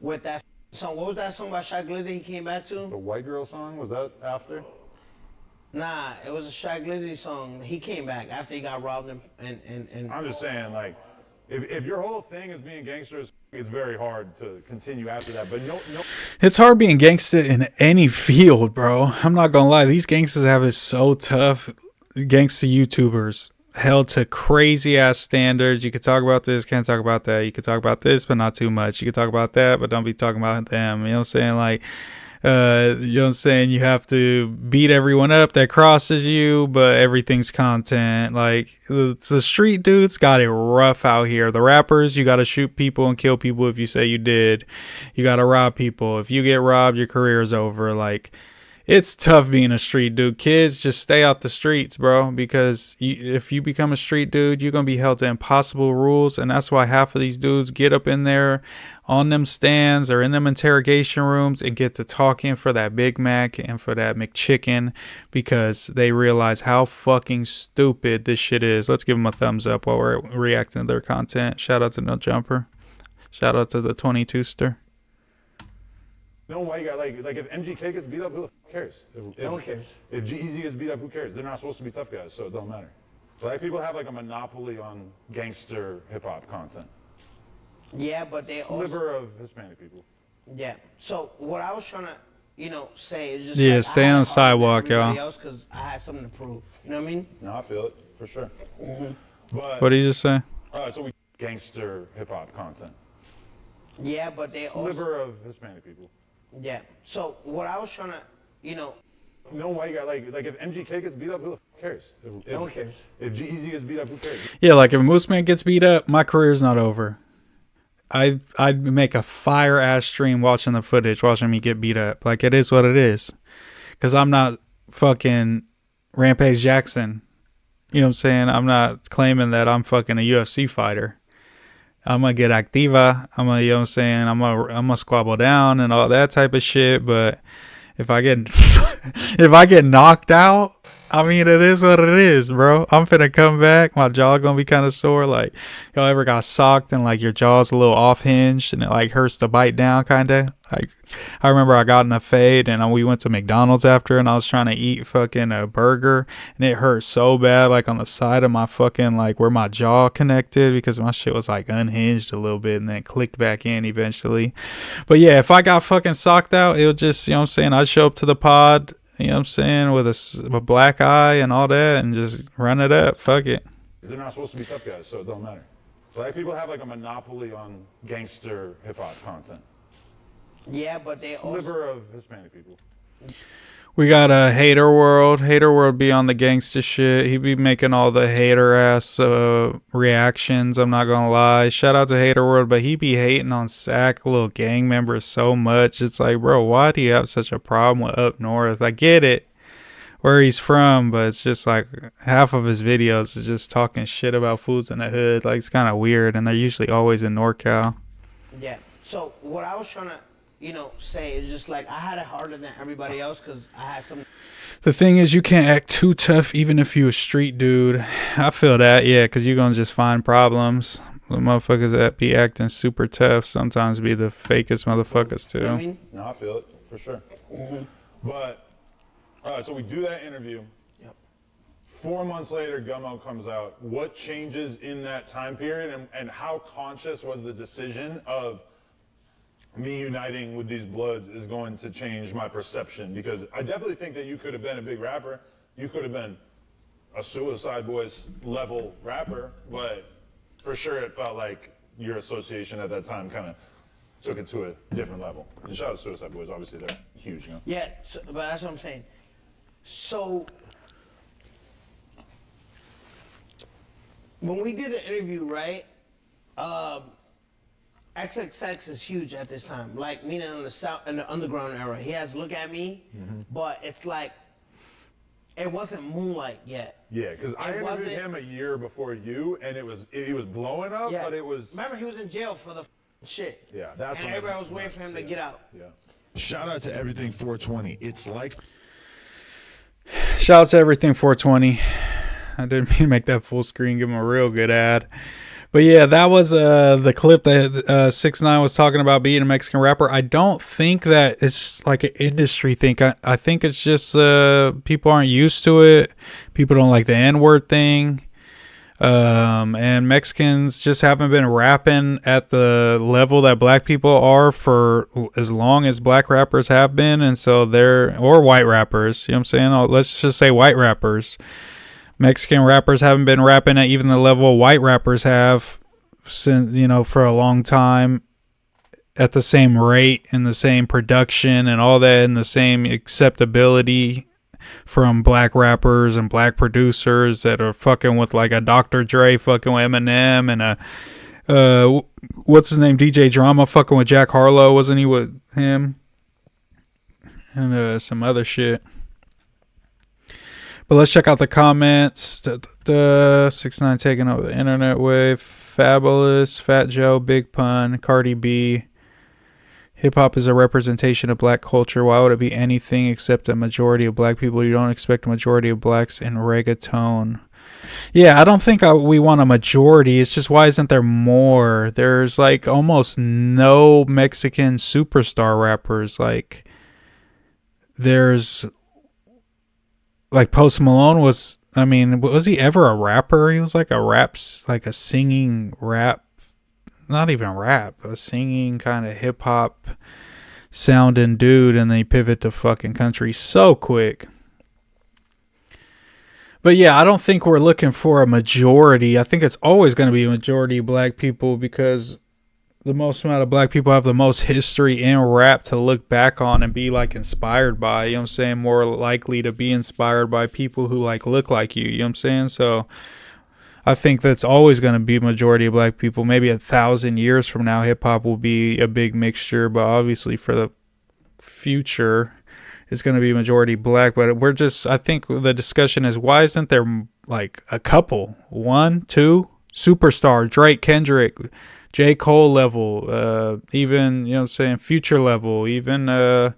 With that song. What was that song by Shaq Glizzy he came back to? The White Girl song, was that after? Nah, it was a Shaq Glizzy song. He came back after he got robbed and I'm just saying, like, if your whole thing is being gangsters, it's very hard to continue after that. But no. It's hard being gangster in any field, bro. I'm not gonna lie. These gangsters have it so tough. Gangster YouTubers held to crazy ass standards. You could talk about this, can't talk about that. You could talk about this, but not too much. You could talk about that, but don't be talking about them. You know what I'm saying? Like, You know what I'm saying? You have to beat everyone up that crosses you, but everything's content. Like, the street dudes got it rough out here. The rappers, you got to shoot people and kill people if you say you did. You got to rob people. If you get robbed, your career's over. Like, it's tough being a street dude. Kids, just stay out the streets, bro, because if you become a street dude, you're going to be held to impossible rules, and that's why half of these dudes get up in there on them stands or in them interrogation rooms and get to talking for that Big Mac and for that McChicken because they realize how fucking stupid this shit is. Let's give them a thumbs up while we're reacting to their content. Shout out to No Jumper. Shout out to the 22ster. No white guy, like if MGK gets beat up, who the f cares? No one cares. If G-Eazy gets beat up, who cares? They're not supposed to be tough guys, so it don't matter. Black people have like a monopoly on gangster hip hop content. Yeah, but they Sliver of Hispanic people. Yeah. So what I was trying to, say is just Yeah, like, stay I on had the sidewalk, everybody y'all. else because I had something to prove. You know what I mean? No, I feel it for sure. But What did you just say? so we gangster hip hop content. Yeah, but they Sliver of Hispanic people. Yeah. So what I was trying to, No white guy, like if MGK gets beat up, who the f cares? No one cares. If G-Eazy gets beat up, who cares? Yeah, like if Moose Man gets beat up, my career's not over. I'd make a fire ass stream watching the footage, watching me get beat up. Like, it is what it is. Because I'm not fucking Rampage Jackson. You know what I'm saying? I'm not claiming that I'm fucking a UFC fighter. I'm gonna get activa. I'm gonna, you know what I'm saying? I'm gonna squabble down and all that type of shit. But if I get if I get knocked out, I mean, it is what it is, bro. I'm finna come back. My jaw gonna be kind of sore. Like, y'all ever got socked and like your jaw's a little off hinged and it like hurts to bite down, kind of. Like, I remember I got in a fade and we went to McDonald's after and I was trying to eat fucking a burger and it hurt so bad, like on the side of my fucking, like where my jaw connected, because my shit was like unhinged a little bit and then clicked back in eventually. But yeah, if I got fucking socked out, it would just, you know what I'm saying, I'd show up to the pod, you know what I'm saying, with a black eye and all that and just run it up. Fuck it. They're not supposed to be tough guys, so it don't matter. Black people have like a monopoly on gangster hip hop content. Yeah, but they Sliver of Hispanic people. We got a Hater World. Hater World be on the gangsta shit. He be making all the hater ass reactions. I'm not gonna lie. Shout out to Hater World, but he be hating on SAC little gang members so much. It's like, bro, why do you have such a problem with up north? I get it, where he's from, but it's just like half of his videos is just talking shit about foods in the hood. Like, it's kind of weird, and they're usually always in NorCal. Yeah. So what I was trying to, say is just like I had it harder than everybody else because I had some. The thing is, you can't act too tough even if you a street dude. I feel that, yeah, because you're going to just find problems. The motherfuckers that be acting super tough sometimes be the fakest motherfuckers, too. You know what I mean? No, I feel it for sure. But, so we do that interview. Yep. 4 months later, Gummo comes out. What changes in that time period, and how conscious was the decision of me uniting with these Bloods is going to change my perception? Because I definitely think that you could have been a big rapper. You could have been a Suicide Boys level rapper, but for sure it felt like your association at that time kind of took it to a different level. And shout out to Suicide Boys, obviously they're huge, Yeah, but that's what I'm saying. So when we did the interview, right? XXX is huge at this time. Like, meaning in the underground era. He has Look at Me, but it's like it wasn't Moonlight yet. Yeah, because I interviewed him a year before you, and he was blowing up, but it was. Remember, he was in jail for the shit. Yeah, that's and when everybody was waiting for him to get out. Yeah. Shout out to Everything 420. It's like. Shout out to Everything 420. I didn't mean to make that full screen, give him a real good ad. But yeah, that was the clip that 6IX9INE was talking about being a Mexican rapper. I don't think that it's like an industry thing. I think it's just people aren't used to it. People don't like the N-word thing. And Mexicans just haven't been rapping at the level that black people are for as long as black rappers have been. And so or white rappers, you know what I'm saying? Let's just say white rappers. Mexican rappers haven't been rapping at even the level white rappers have since, for a long time. at the same rate and the same production and all that and the same acceptability from black rappers and black producers that are fucking with like a Dr. Dre fucking with Eminem and what's his name, DJ Drama fucking with Jack Harlow, wasn't he with him? And some other shit. But let's check out the comments. 6ix9ine taking over the internet wave. Fabulous, Fat Joe, Big Pun, Cardi B. Hip hop is a representation of black culture. Why would it be anything except a majority of black people? You don't expect a majority of blacks in reggaeton. Yeah, I don't think we want a majority. It's just, why isn't there more? There's like almost no Mexican superstar rappers. Like, there's like Post Malone was, I mean, was he ever a rapper? He was like like a singing rap. Not even rap, a singing kind of hip hop sounding dude, and they pivot to fucking country so quick. But yeah, I don't think we're looking for a majority. I think it's always going to be a majority of black people because the most amount of black people have the most history in rap to look back on and be like inspired by. You know what I'm saying? More likely to be inspired by people who like look like you. You know what I'm saying? So I think that's always going to be a majority of black people. Maybe 1,000 years from now, hip hop will be a big mixture, but obviously for the future, it's going to be majority black. But I think the discussion is, why isn't there like a couple, 1, 2 superstar, Drake, Kendrick, J. Cole level, even, you know what I'm saying, Future level, even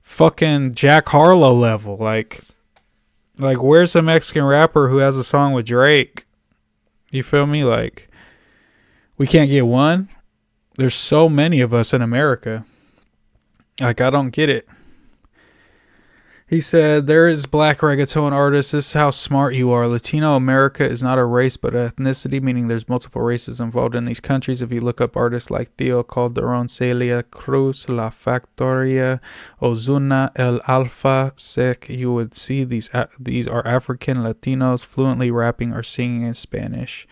fucking Jack Harlow level. Like where's a Mexican rapper who has a song with Drake? You feel me? Like, we can't get one. There's so many of us in America. Like, I don't get it. He said, there is black reggaeton artists. This is how smart you are. Latino America is not a race, but ethnicity, meaning there's multiple races involved in these countries. If you look up artists like Theo Calderon, Celia Cruz, La Factoria, Ozuna, El Alfa, Sec, you would see these are African Latinos fluently rapping or singing in Spanish.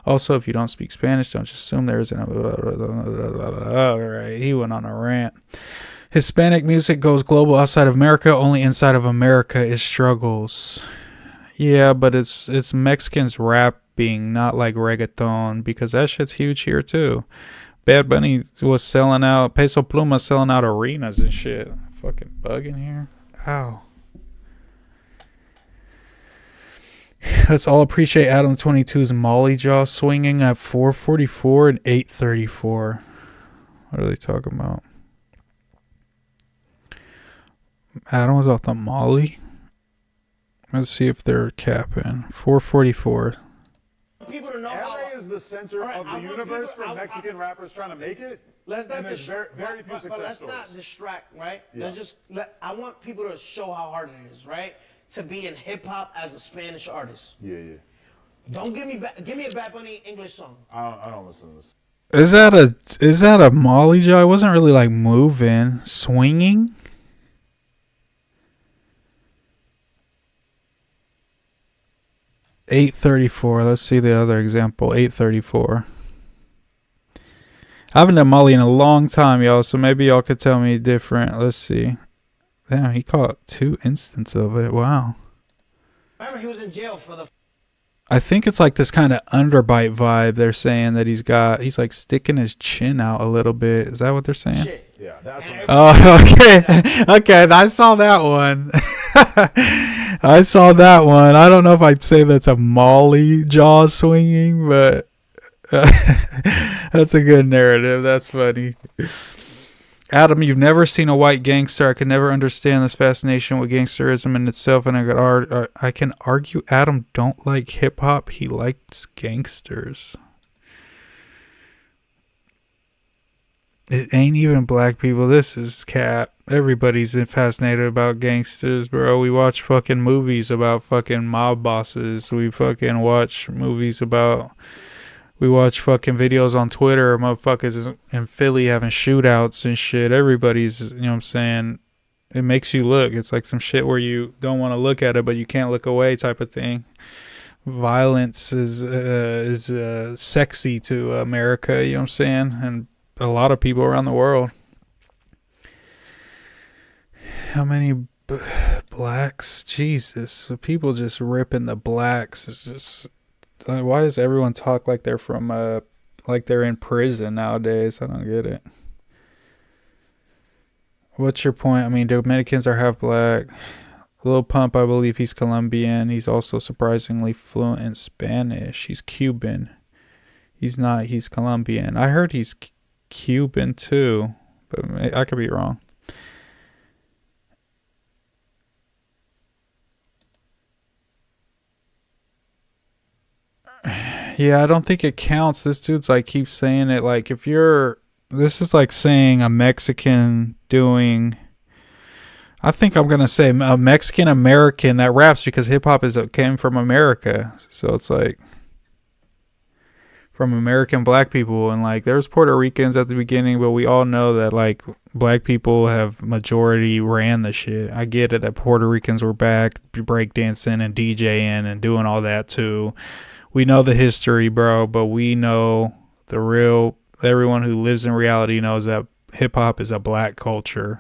Also, if you don't speak Spanish, don't just assume there isn't a... All right, he went on a rant. Hispanic music goes global outside of America. Only inside of America is struggles. Yeah, but it's Mexicans rapping, not like reggaeton, because that shit's huge here too. Bad Bunny was selling out, Peso Pluma selling out arenas and shit. Fucking bugging here. Ow. Let's all appreciate Adam 22's Molly Jaw swinging at 444 and 834. What are they talking about? Adam was off the Molly. Let's see if they're capping. 444. People to know how LA is the center of the universe for Mexican rappers trying to make it. Let's not very few success let's stories. not distract, right? Yeah. I want people to show how hard it is, right? To be in hip hop as a Spanish artist. Yeah. Don't give me a Bad Bunny English song. I don't listen to this. Is that a Molly Jaw? It wasn't really like moving, swinging. $834. Let's see the other example. $834. I haven't done Molly in a long time, y'all, so maybe y'all could tell me different. Let's see. Damn, he caught 2 instances of it. Wow. Remember, he was in jail for the... I think it's like this kind of underbite vibe they're saying that he's got. He's like sticking his chin out a little bit. Is that what they're saying? Shit. Yeah, that's what Oh, okay. Okay, I saw that one. I saw that one. I don't know if I'd say that's a Molly Jaw swinging, but that's a good narrative. That's funny. Adam, you've never seen a white gangster. I could never understand this fascination with gangsterism in itself, and I can argue Adam don't like hip-hop. He likes gangsters. It ain't even black people. This is cap. Everybody's fascinated about gangsters, bro. We watch fucking movies about fucking mob bosses. We fucking watch movies about... We watch fucking videos on Twitter of motherfuckers in Philly having shootouts and shit. Everybody's, you know what I'm saying? It makes you look. It's like some shit where you don't want to look at it, but you can't look away type of thing. Violence is sexy to America, you know what I'm saying? And a lot of people around the world. How many blacks? Jesus, the people just ripping the blacks. It's just, why does everyone talk like they're from like they're in prison nowadays? I don't get it. What's your point? I mean, Dominicans are half black. Lil Pump, I believe he's Colombian. He's also surprisingly fluent in Spanish. He's Cuban. He's not. He's Colombian. I heard he's Cuban too, but I could be wrong. Yeah, I don't think it counts. This dude's like keeps saying it like if you're. This is like saying a Mexican doing. I think I'm gonna say a Mexican American that raps because hip hop came from America, so it's like from American black people, and like there's Puerto Ricans at the beginning, but we all know that like black people have majority ran the shit. I get it that Puerto Ricans were back breakdancing and DJing and doing all that too. We know the history, bro, but we know the real. Everyone who lives in reality knows that hip hop is a black culture.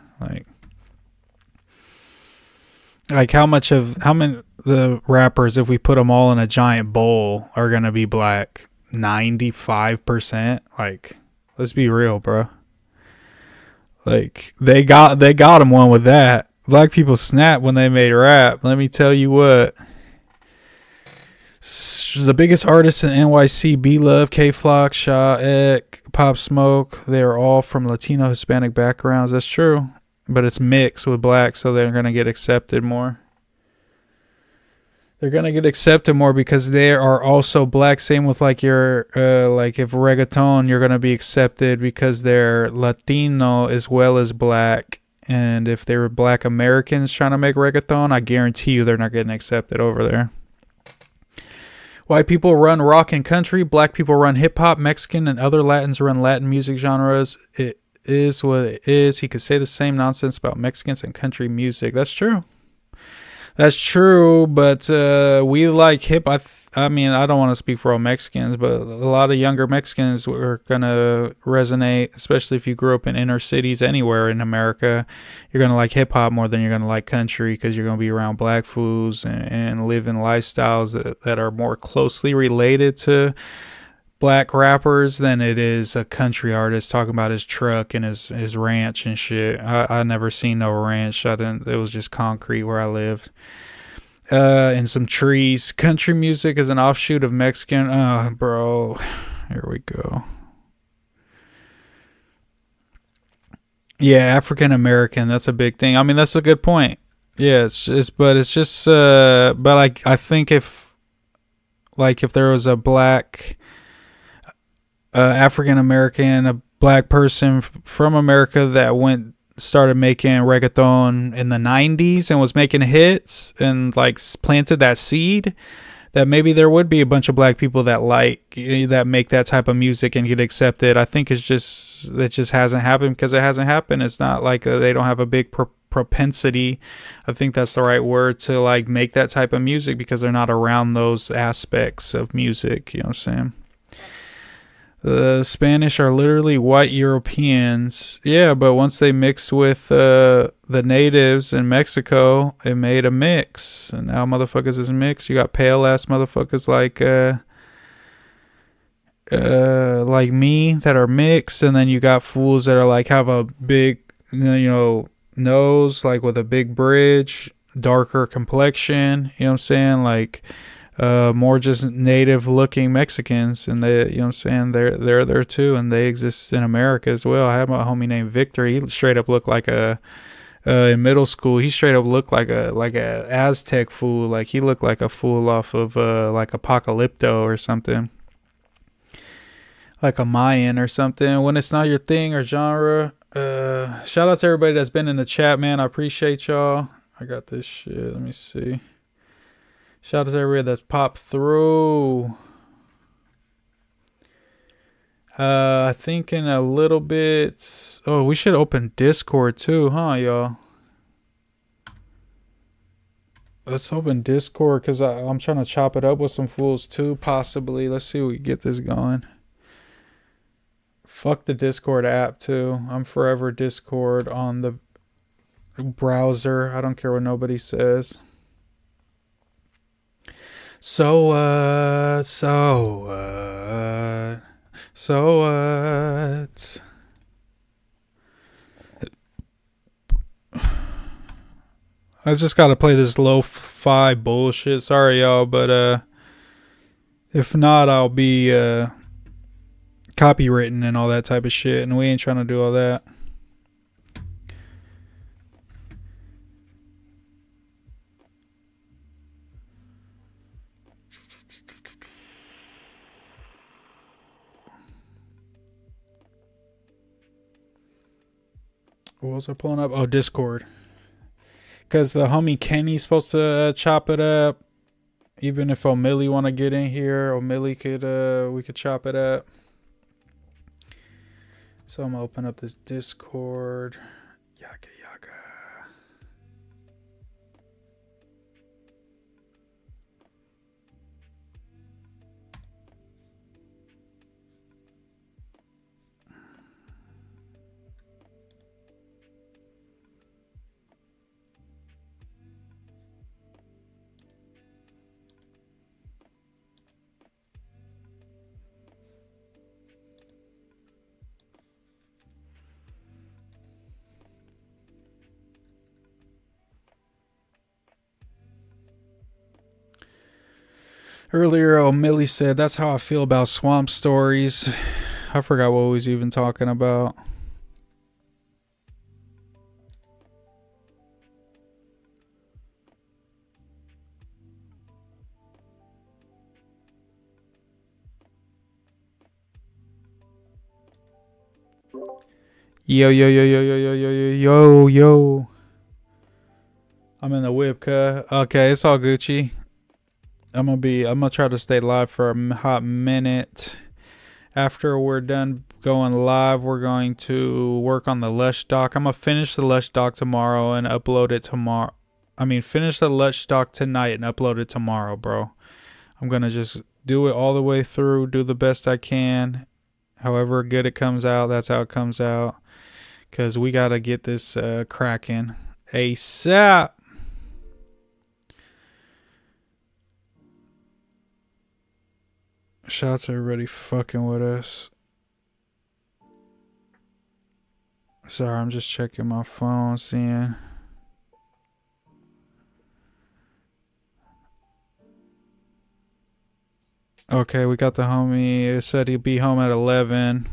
Like how many the rappers, if we put them all in a giant bowl, are gonna be black? 95%. Like, let's be real, bro. Like they got them one with that. Black people snapped when they made rap. Let me tell you what. The biggest artists in NYC, B Love, K Flock, Shaw, Ek, Pop Smoke, they are all from Latino, Hispanic backgrounds. That's true. But it's mixed with black, so they're going to get accepted more. They're going to get accepted more because they are also black. Same with like your, like if reggaeton, you're going to be accepted because they're Latino as well as black. And if they were black Americans trying to make reggaeton, I guarantee you they're not getting accepted over there. White people run rock and country. Black people run hip hop. Mexican and other Latins run Latin music genres. It is what it is. He could say the same nonsense about Mexicans and country music. That's true. That's true, but we like hip. I mean, I don't want to speak for all Mexicans, but a lot of younger Mexicans are going to resonate, especially if you grew up in inner cities anywhere in America. You're going to like hip hop more than you're going to like country because you're going to be around black foods and live in lifestyles that are more closely related to black rappers than it is a country artist talking about his truck and his ranch and shit. I never seen no ranch. It was just concrete where I lived. And some trees. Country music is an offshoot of Mexican. Bro, here we go. Yeah, African American. That's a big thing. I mean, that's a good point. Yeah, but I think if there was a black African American, a black person from America that started making reggaeton in the 90s and was making hits and like planted that seed, that maybe there would be a bunch of black people that make that type of music and get accepted. I think it just hasn't happened because it hasn't happened. It's not like they don't have a big propensity, I think that's the right word, to like make that type of music because they're not around those aspects of music. You know what I'm saying? The Spanish are literally white Europeans. Yeah, but once they mixed with the natives in Mexico, it made a mix. And now motherfuckers is mixed. You got pale ass motherfuckers like me that are mixed, and then you got fools that are like have a big nose, like with a big bridge, darker complexion, you know what I'm saying? Like more just native looking Mexicans, and they, you know what I'm saying, they're there too, and they exist in America as well. I have a homie named Victor. He straight up looked like in middle school, he straight up looked like a Aztec fool. Like he looked like a fool off of like Apocalypto or something, like a Mayan or something. When it's not your thing or genre. Shout out to everybody that's been in the chat, man. I appreciate y'all. I got this shit. Let me see. Shout out to everybody that's popped through. I think in a little bit. Oh, we should open Discord too, huh, y'all? Let's open Discord because I'm trying to chop it up with some fools too, possibly. Let's see if we can get this going. Fuck the Discord app too. I'm forever Discord on the browser. I don't care what nobody says. So what? I just gotta play this lo-fi bullshit. Sorry, y'all, but if not, I'll be copywritten and all that type of shit, and we ain't trying to do all that. What was I pulling up? Oh, Discord. Because the homie Kenny's supposed to chop it up. Even if O'Milly want to get in here, O'Milly could, we could chop it up. So I'm going to open up this Discord. Yaka yaka. Earlier, O'Milly said, that's how I feel about swamp stories. I forgot what we was even talking about. Yo, yo, yo, yo, yo, yo, yo, yo, yo, yo. I'm in the whip, cuh. Okay, it's all Gucci. I'm gonna try to stay live for a hot minute. After we're done going live, we're going to work on the Lush doc. I'm gonna finish the Lush doc tomorrow and upload it tomorrow. Finish the Lush doc tonight and upload it tomorrow, bro. I'm gonna just do it all the way through, do the best I can. However good it comes out, that's how it comes out. Cause we gotta get this cracking ASAP. Shouts to everybody fucking with us. Sorry, I'm just checking my phone, seeing. Okay, we got the homie. It said he'd be home at 11.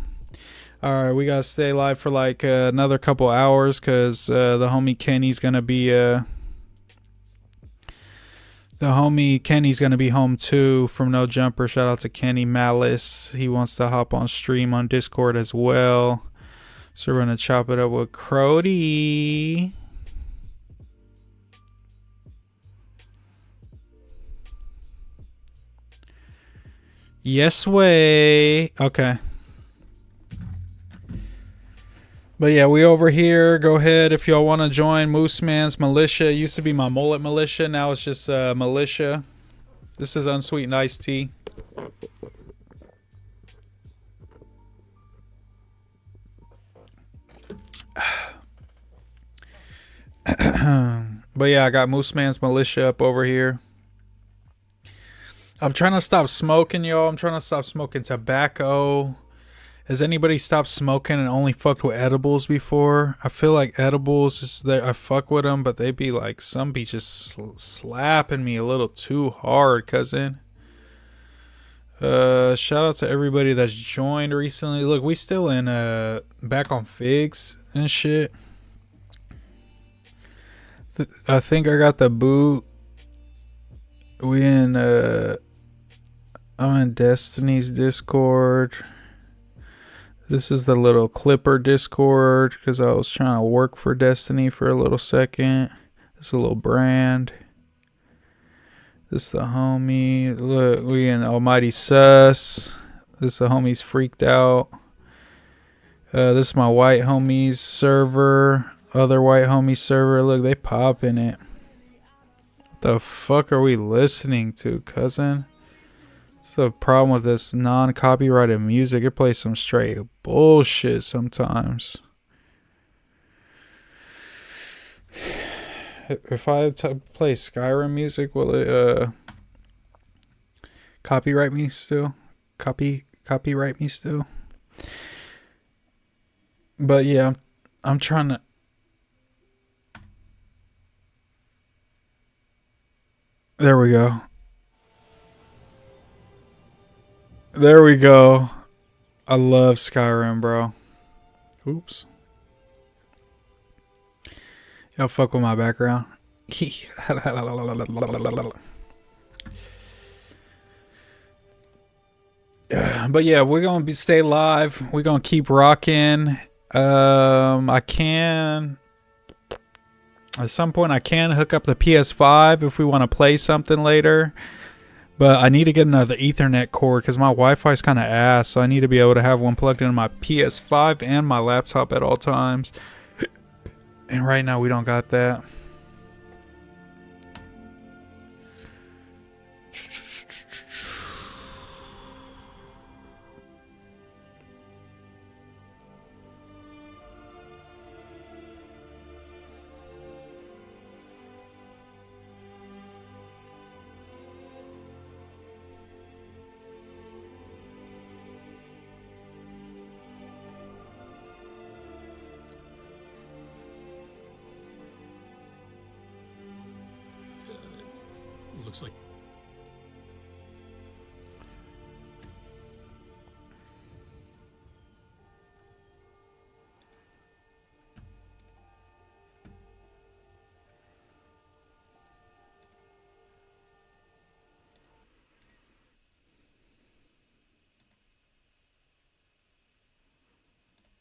Alright, we gotta stay live for like another couple hours because the homie Kenny's gonna be home too from No Jumper. Shout out to Kenny Malice. He wants to hop on stream on Discord as well. So we're gonna chop it up with Crody. Yes way. Okay. But yeah, we over here. Go ahead if y'all want to join Moose Man's Militia. It used to be my Mullet Militia. Now it's just Militia. This is Unsweetened Iced Tea. But yeah, I got Moose Man's Militia up over here. I'm trying to stop smoking, y'all. I'm trying to stop smoking tobacco. Has anybody stopped smoking and only fucked with edibles before? I feel like edibles, is that I fuck with them, but they be like, some be just slapping me a little too hard, cousin. Shout out to everybody that's joined recently. Look, we still in back on Figs and shit. I think I got the boot. We in I'm in Destiny's Discord. This is the little Clipper Discord because I was trying to work for Destiny for a little second. This is a little brand. This is the homie. Look, we in Almighty Sus. This is the homies Freaked Out. This is my white homies server. Other white homies server. Look, they popping it. What the fuck are we listening to, cousin? That's the problem with this non-copyrighted music. It plays some straight bullshit sometimes. If I play Skyrim music, will it copyright me still? Copyright me still? But yeah, I'm trying to. There we go. There we go. I love Skyrim, bro. Oops. Y'all fuck with my background. But yeah, we're gonna stay live. We're gonna keep rocking. I can at some point I can hook up the PS5 if we want to play something later. But I need to get another Ethernet cord because my Wi-Fi is kind of ass. So I need to be able to have one plugged into my PS5 and my laptop at all times. And right now we don't got that. Looks like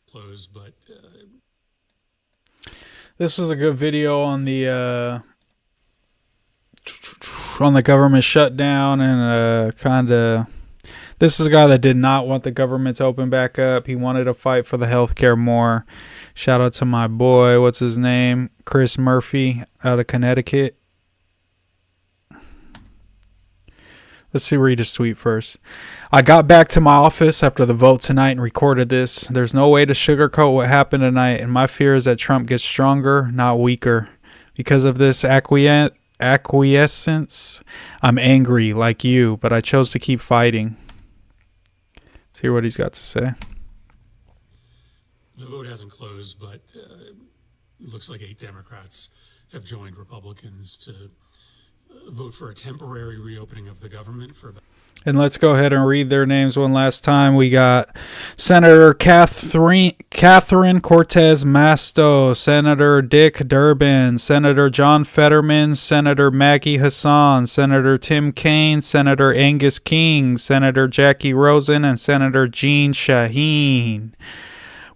closed, but this was a good video on the government shutdown and kind of. This is a guy that did not want the government to open back up. He wanted to fight for the healthcare more. Shout out to my boy, what's his name? Chris Murphy out of Connecticut. Let's see, read his tweet first. I got back to my office after the vote tonight and recorded this. There's no way to sugarcoat what happened tonight, and my fear is that Trump gets stronger, not weaker. Because of this acquiescence, I'm angry like you, but I chose to keep fighting. Let's hear what he's got to say. the vote hasn't closed, but it looks like 8 Democrats have joined Republicans to vote for a temporary reopening of the government for the. And let's go ahead and read their names one last time. We got Senator Catherine Cortez Masto, Senator Dick Durbin, Senator John Fetterman, Senator Maggie Hassan, Senator Tim Kaine, Senator Angus King, Senator Jackie Rosen, and Senator Jean Shaheen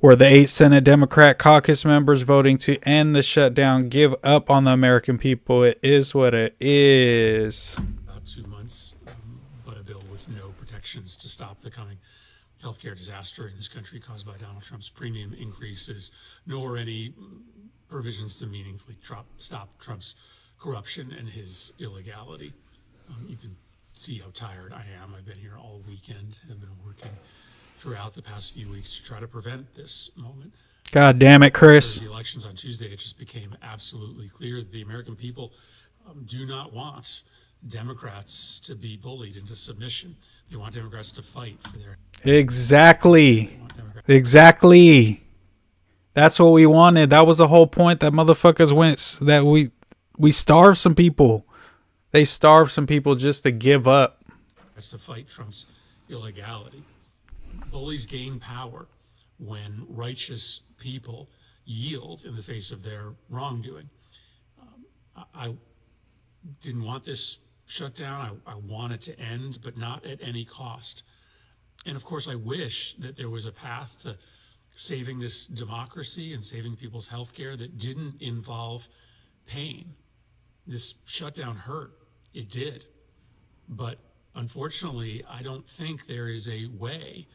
were the 8 Senate Democrat caucus members voting to end the shutdown, give up on the American people. It is what it is. About 2 months, but a bill with no protections to stop the coming healthcare disaster in this country caused by Donald Trump's premium increases, nor any provisions to meaningfully stop Trump's corruption and his illegality. You can see how tired I am. I've been here all weekend. I've been working throughout the past few weeks to try to prevent this moment. God damn it, Chris. After the elections on Tuesday, it just became absolutely clear that the American people do not want Democrats to be bullied into submission. They want Democrats to fight for their. Exactly. That's what we wanted. That was the whole point. That motherfuckers went. That we starved some people. They starved some people just to give up. That's to fight Trump's illegality. Bullies gain power when righteous people yield in the face of their wrongdoing. I didn't want this shutdown. I want it to end, but not at any cost. And of course, I wish that there was a path to saving this democracy and saving people's health care that didn't involve pain. This shutdown hurt. It did. But unfortunately, I don't think there is a way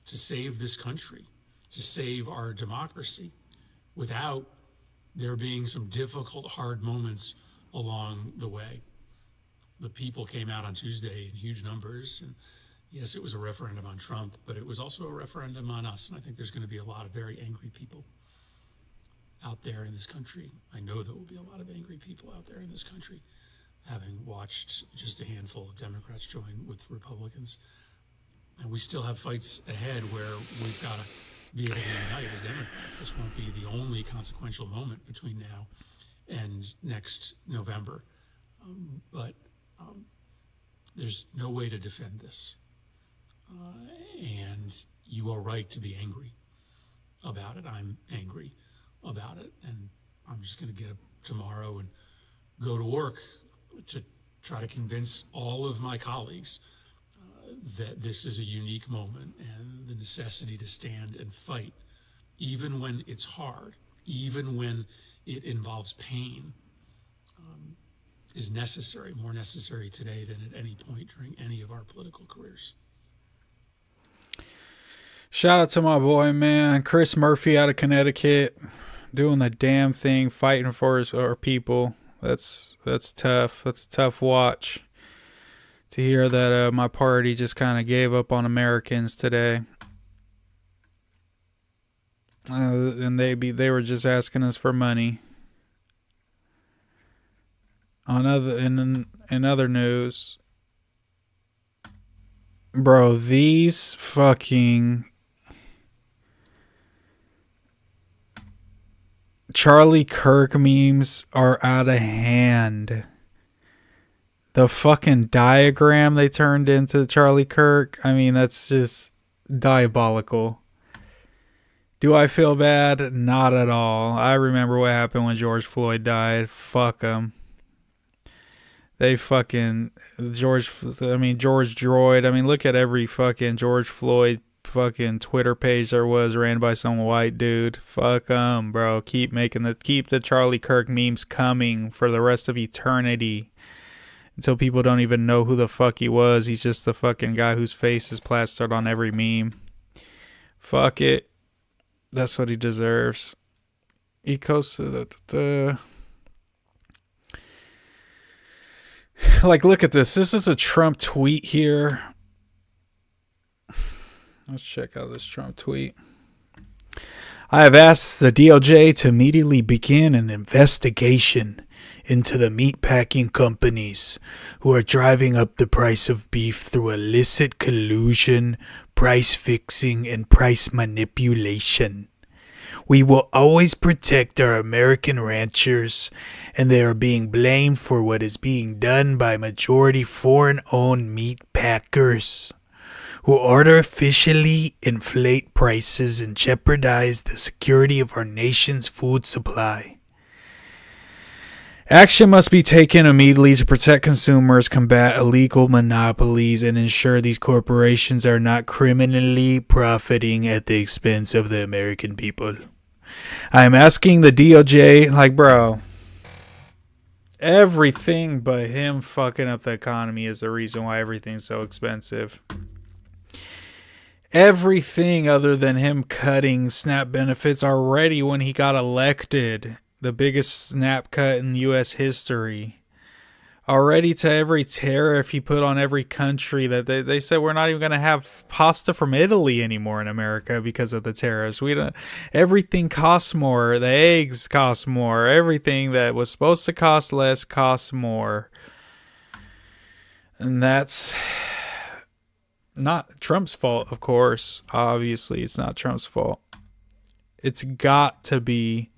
to save this country, to save our democracy, without there being some difficult, hard moments along the way. The people came out on Tuesday in huge numbers, and Yes, it was a referendum on Trump, but it was also a referendum on us. And I think there's going to be a lot of very angry people out there in this country. I know there will be a lot of angry people out there in this country, having watched just a handful of Democrats join with Republicans. And we still have fights ahead where we've got to be able to unite as Democrats. This won't be the only consequential moment between now and next November. But there's no way to defend this. And you are right to be angry about it. I'm angry about it. And I'm just going to get up tomorrow and go to work to try to convince all of my colleagues that this is a unique moment and the necessity to stand and fight, even when it's hard, even when it involves pain, is necessary, more necessary today than at any point during any of our political careers. Shout out to my boy, man, Chris Murphy out of Connecticut, doing the damn thing, fighting for our people. That's tough. That's a tough watch to hear that my party just kind of gave up on Americans today. And they were just asking us for money. In other news, bro, these fucking Charlie Kirk memes are out of hand. The fucking diagram they turned into Charlie Kirk, I mean, that's just diabolical. Do I feel bad? Not at all. I remember what happened when George Floyd died. Fuck them. They fucking George Droid. I mean, look at every fucking George Floyd fucking Twitter page there was ran by some white dude. Fuck them, bro. Keep the Charlie Kirk memes coming for the rest of eternity until people don't even know who the fuck he was. He's just the fucking guy whose face is plastered on every meme. Fuck it. That's what he deserves. He goes to the like, look at this. This is a Trump tweet here. Let's check out this Trump tweet. I have asked the DOJ to immediately begin an investigation into the meatpacking companies who are driving up the price of beef through illicit collusion, price fixing, and price manipulation. We will always protect our American ranchers, and they are being blamed for what is being done by majority foreign-owned meat packers who artificially inflate prices and jeopardize the security of our nation's food supply. Action must be taken immediately to protect consumers, combat illegal monopolies, and ensure these corporations are not criminally profiting at the expense of the American people. I am asking the DOJ, like, bro, everything but him fucking up the economy is the reason why everything's so expensive. Everything other than him cutting SNAP benefits already when he got elected. The biggest SNAP cut in U.S. history. Already to every tariff he put on every country that they said we're not even going to have pasta from Italy anymore in America because of the tariffs. Everything costs more. The eggs cost more. Everything that was supposed to cost less costs more. And that's not Trump's fault, of course. Obviously, it's not Trump's fault. It's got to be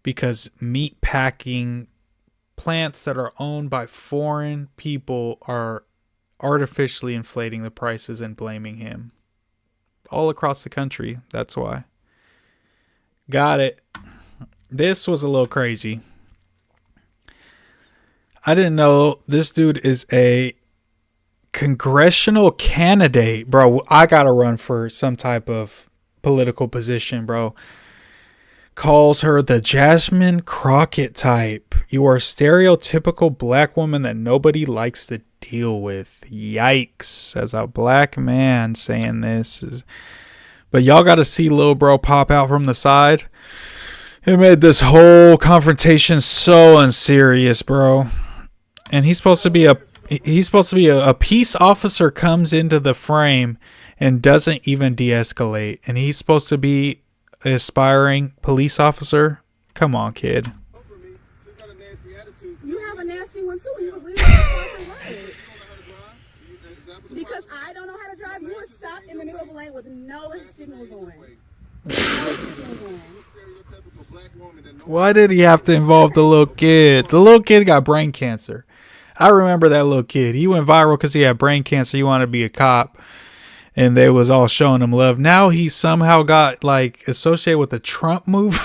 because meat packing plants that are owned by foreign people are artificially inflating the prices and blaming him. All across the country, that's why. Got it. This was a little crazy. I didn't know this dude is a congressional candidate. Bro, I gotta run for some type of political position, bro. Calls her the Jasmine Crockett type. You are a stereotypical black woman that nobody likes to deal with. Yikes. As a black man saying this. But y'all got to see Lil Bro pop out from the side. It made this whole confrontation so unserious, bro. And he's supposed to be a He's supposed to be a peace officer, comes into the frame and doesn't even de-escalate. And he's supposed to be an aspiring police officer. Come on, kid. You have a nasty one too. You was leaving the right. Because I don't know how to drive. You were stopped in the middle of a lane with no signals on. Why did he have to involve the little kid? The little kid got brain cancer. I remember that little kid. He went viral because he had brain cancer. He wanted to be a cop. And they was all showing him love. Now he somehow got like associated with the Trump movement.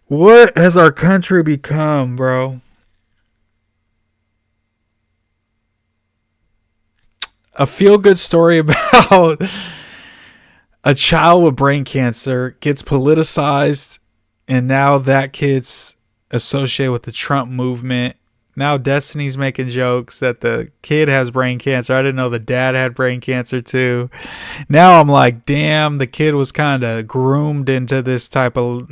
What has our country become, bro? A feel-good story about a child with brain cancer gets politicized, and now that kid's associated with the Trump movement. Now Destiny's making jokes that the kid has brain cancer. I didn't know the dad had brain cancer too. Now I'm like, damn, the kid was kind of groomed into this type of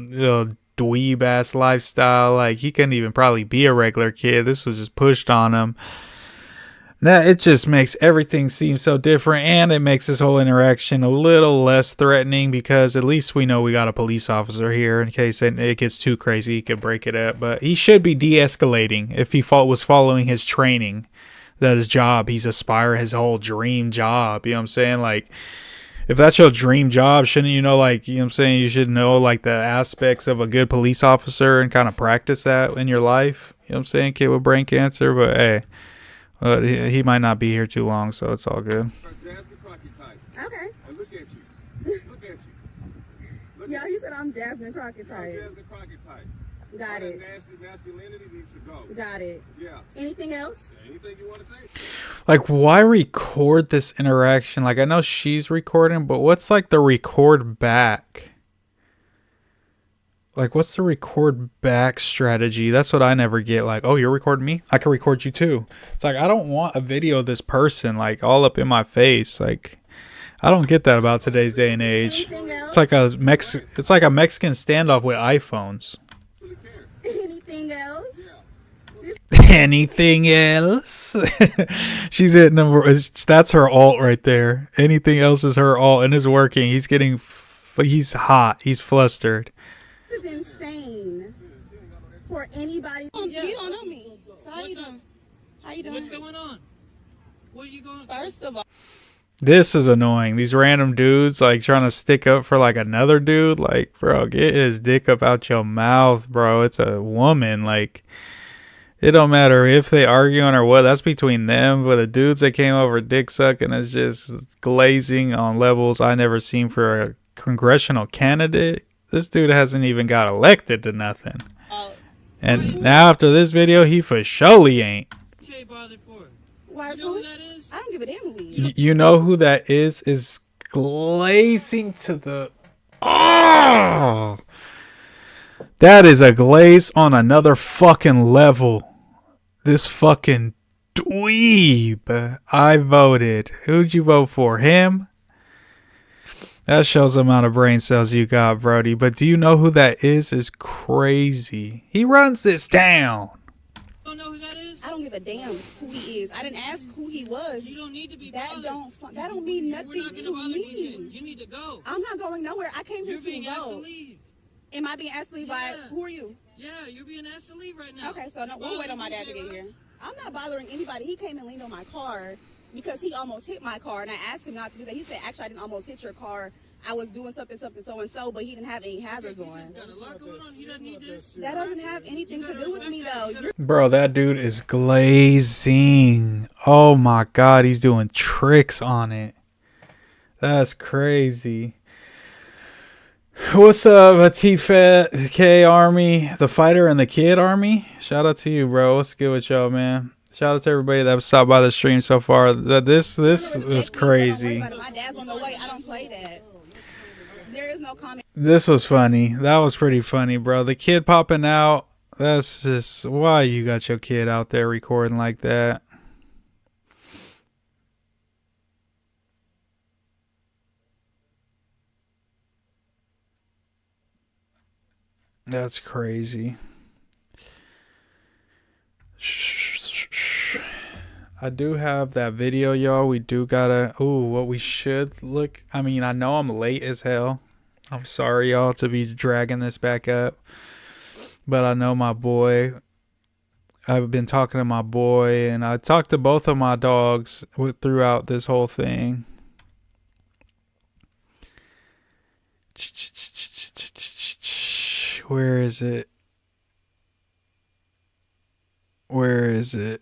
dweeb ass lifestyle. Like, he couldn't even probably be a regular kid. This was just pushed on him. Now it just makes everything seem so different, and it makes this whole interaction a little less threatening because at least we know we got a police officer here in case it gets too crazy. He could break it up, but he should be de-escalating if he was following his training. That his job, he's aspiring his whole dream job. You know what I'm saying? Like, if that's your dream job, shouldn't you know, like, you know what I'm saying? You should know like the aspects of a good police officer and kind of practice that in your life. You know what I'm saying? Kid with brain cancer, but hey. He might not be here too long, so it's all good. Okay. And look at you. Look at you. Yeah, he said I'm Jasmine Crockett type. Jasmine Crockett type. Got it. Masculinity needs to go. Got it. Yeah. Anything else? Anything you want to say? Like, why record this interaction? Like, I know she's recording, but what's like the record back? Like, what's the record back strategy? That's what I never get. Like, oh, you're recording me? I can record you too. It's like, I don't want a video of this person, like, all up in my face. Like, I don't get that about today's day and age. It's like a Mexican standoff with iPhones. Anything else? Anything else? She's hitting number. That's her alt right there. Anything else is her alt, and it's working. He's hot. He's flustered. This is insane for anybody. You don't know me. How you doing? How you doing? What's going on? What are you going? First of all, This is annoying. These random dudes like trying to stick up for like another dude. Like, bro, get his dick up out your mouth, bro. It's a woman. Like, it don't matter if they arguing or what. That's between them. But the dudes that came over dick sucking is just glazing on levels I never seen for a congressional candidate. This dude hasn't even got elected to nothing. And now after this video, he for surely ain't. why? You know who that is? I don't give a damn who he is. You know who that is? Is glazing to the... Oh! That is a glaze on another fucking level. This fucking dweeb. I voted. Who'd you vote for? Him? That shows the amount of brain cells you got, Brody. But do you know who that is? Is crazy. He runs this town. Don't know who that is? I don't give a damn who he is. I didn't ask who he was. You don't need to be that bothered. that don't mean nothing We're not gonna to bother me. You need to go. I'm not going nowhere. I came You're here being to asked to vote. leave. Am I being asked to leave by who are you? Yeah, you're being asked to leave right now. Okay, so no, we'll wait on my dad to get here. I'm not bothering anybody. He came and leaned on my car because he almost hit my car, and I asked him not to do that. He said, actually, I didn't almost hit your car. I was doing something, so and so, but he didn't have any hazards on. Got a lot going on. He doesn't need this. That doesn't have anything to do with me, though. Bro, that dude is glazing. Oh my god, he's doing tricks on it. That's crazy. What's up, T-K Army, the fighter and the kid army? Shout out to you, bro. What's good with y'all, man? Shout out to everybody that stopped by the stream so far. This was crazy. My dad's on the way. I don't play that. There is no comment. This was funny. That was pretty funny, bro. The kid popping out. That's just why you got your kid out there recording like that. That's crazy. I do have that video, y'all. We do gotta. Ooh, what we should look. I mean, I know I'm late as hell. I'm sorry, y'all, to be dragging this back up. But I know my boy. I've been talking to my boy, and I talked to both of my dogs throughout this whole thing. Where is it? Where is it?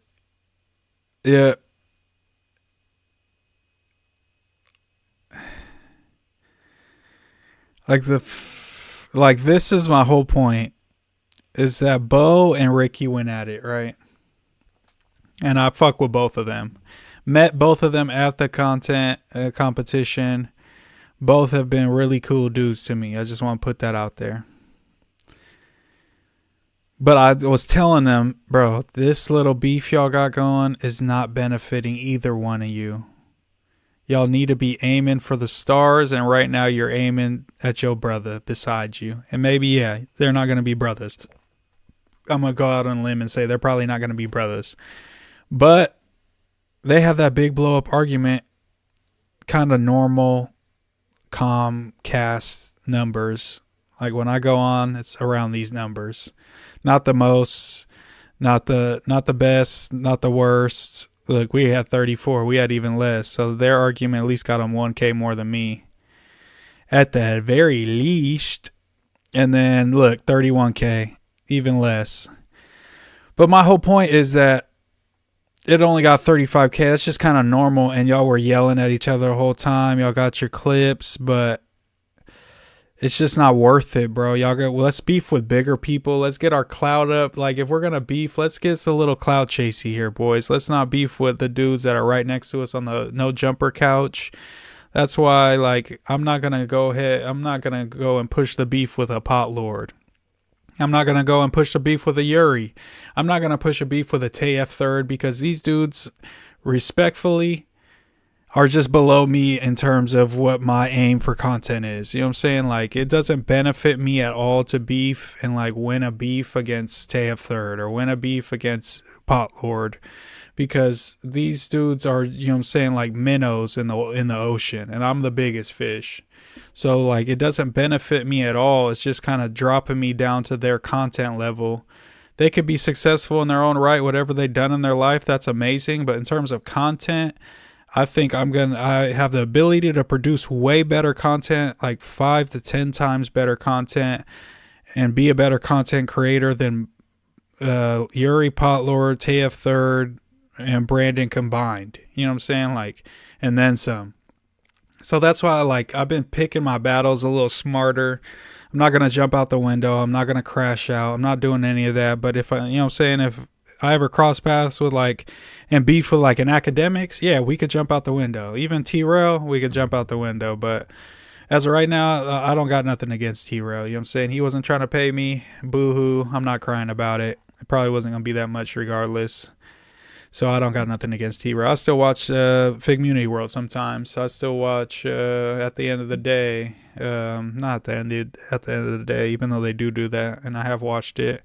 Yeah. Like this is my whole point. Is that Bo and Ricky went at it, right? And I fuck with both of them. Met both of them at the content competition. Both have been really cool dudes to me. I just want to put that out there. But I was telling them, bro, this little beef y'all got going is not benefiting either one of you. Y'all need to be aiming for the stars, and right now you're aiming at your brother beside you. And maybe, yeah, they're not going to be brothers. I'm going to go out on a limb and say they're probably not going to be brothers. But they have that big blow up argument, kind of normal, calm cast numbers. Like when I go on, it's around these numbers. Not the most, not the best, not the worst. Look, we had 34. We had even less. So their argument at least got them 1K more than me. At the very least. And then, look, 31K. Even less. But my whole point is that it only got 35K. That's just kind of normal. And y'all were yelling at each other the whole time. Y'all got your clips. But it's just not worth it, bro. Y'all go, well, let's beef with bigger people. Let's get our clout up. Like, if we're going to beef, let's get a little clout chasey here, boys. Let's not beef with the dudes that are right next to us on the no jumper couch. That's why, like, I'm not going to go and push the beef with a pot lord. I'm not going to go and push the beef with a Yuri. I'm not going to push a beef with a TF third because these dudes, respectfully, are just below me in terms of what my aim for content is. You know what I'm saying? Like, it doesn't benefit me at all to beef and like win a beef against TF third or win a beef against Pot Lord, because these dudes are, you know what I'm saying, like minnows in the ocean, and I'm the biggest fish. So like, it doesn't benefit me at all. It's just kind of dropping me down to their content level. They could be successful in their own right, whatever they've done in their life, that's amazing. But in terms of content, I think I have the ability to produce way better content, like 5 to 10 times better content, and be a better content creator than Yuri, Potlord, TF Third, and Brandon combined. You know what I'm saying? Like, and then some. So that's why I've been picking my battles a little smarter. I'm not gonna jump out the window. I'm not gonna crash out. I'm not doing any of that. But if I, you know what I'm saying, if I ever cross paths with and beef with an academics, yeah, we could jump out the window. Even T-Rail, we could jump out the window. But as of right now, I don't got nothing against T-Rail. You know what I'm saying? He wasn't trying to pay me. Boo-hoo. I'm not crying about it. It probably wasn't going to be that much regardless. So I don't got nothing against T-Rail. I still watch Figmunity World sometimes. I still watch at the end of the day. Not at the end of the day, even though they do that. And I have watched it.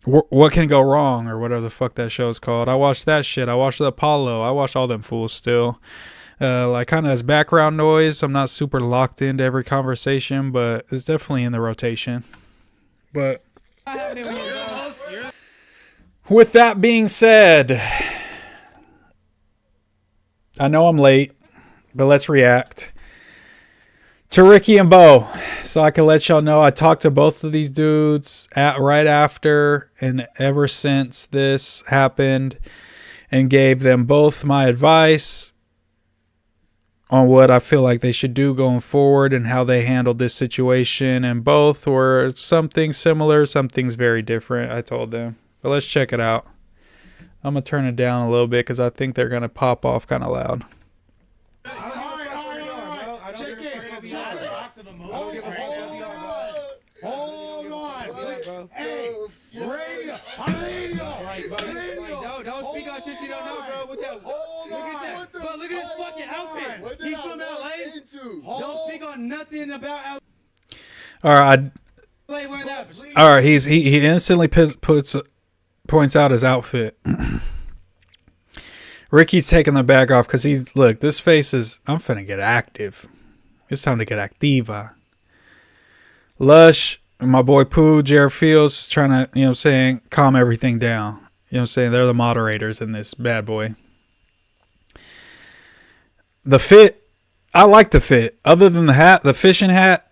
What Can Go Wrong, or whatever the fuck that show's called. I watched that shit. I watched the Apollo. I watched all them fools still. Kind of as background noise. I'm not super locked into every conversation, but it's definitely in the rotation. But with that being said, I know I'm late, but let's react to Ricky and Bo, so I can let y'all know I talked to both of these dudes right after and ever since this happened, and gave them both my advice on what I feel like they should do going forward and how they handled this situation. And both were something similar, some things very different, I told them. But let's check it out. I'm going to turn it down a little bit because I think they're going to pop off kind of loud. Don't speak on shit you don't know, bro. Look at that. Bro, look at his fucking outfit. He's from LA. Don't speak on nothing about LA. All right, he instantly points out his outfit. Ricky's taking the bag off because look, this face is, I'm finna get active. It's time to get activa. Lush, my boy Pooh, Jared Fields, trying to, you know what I'm saying, calm everything down. You know what I'm saying? They're the moderators in this bad boy. The fit, I like the fit. Other than the hat, the fishing hat,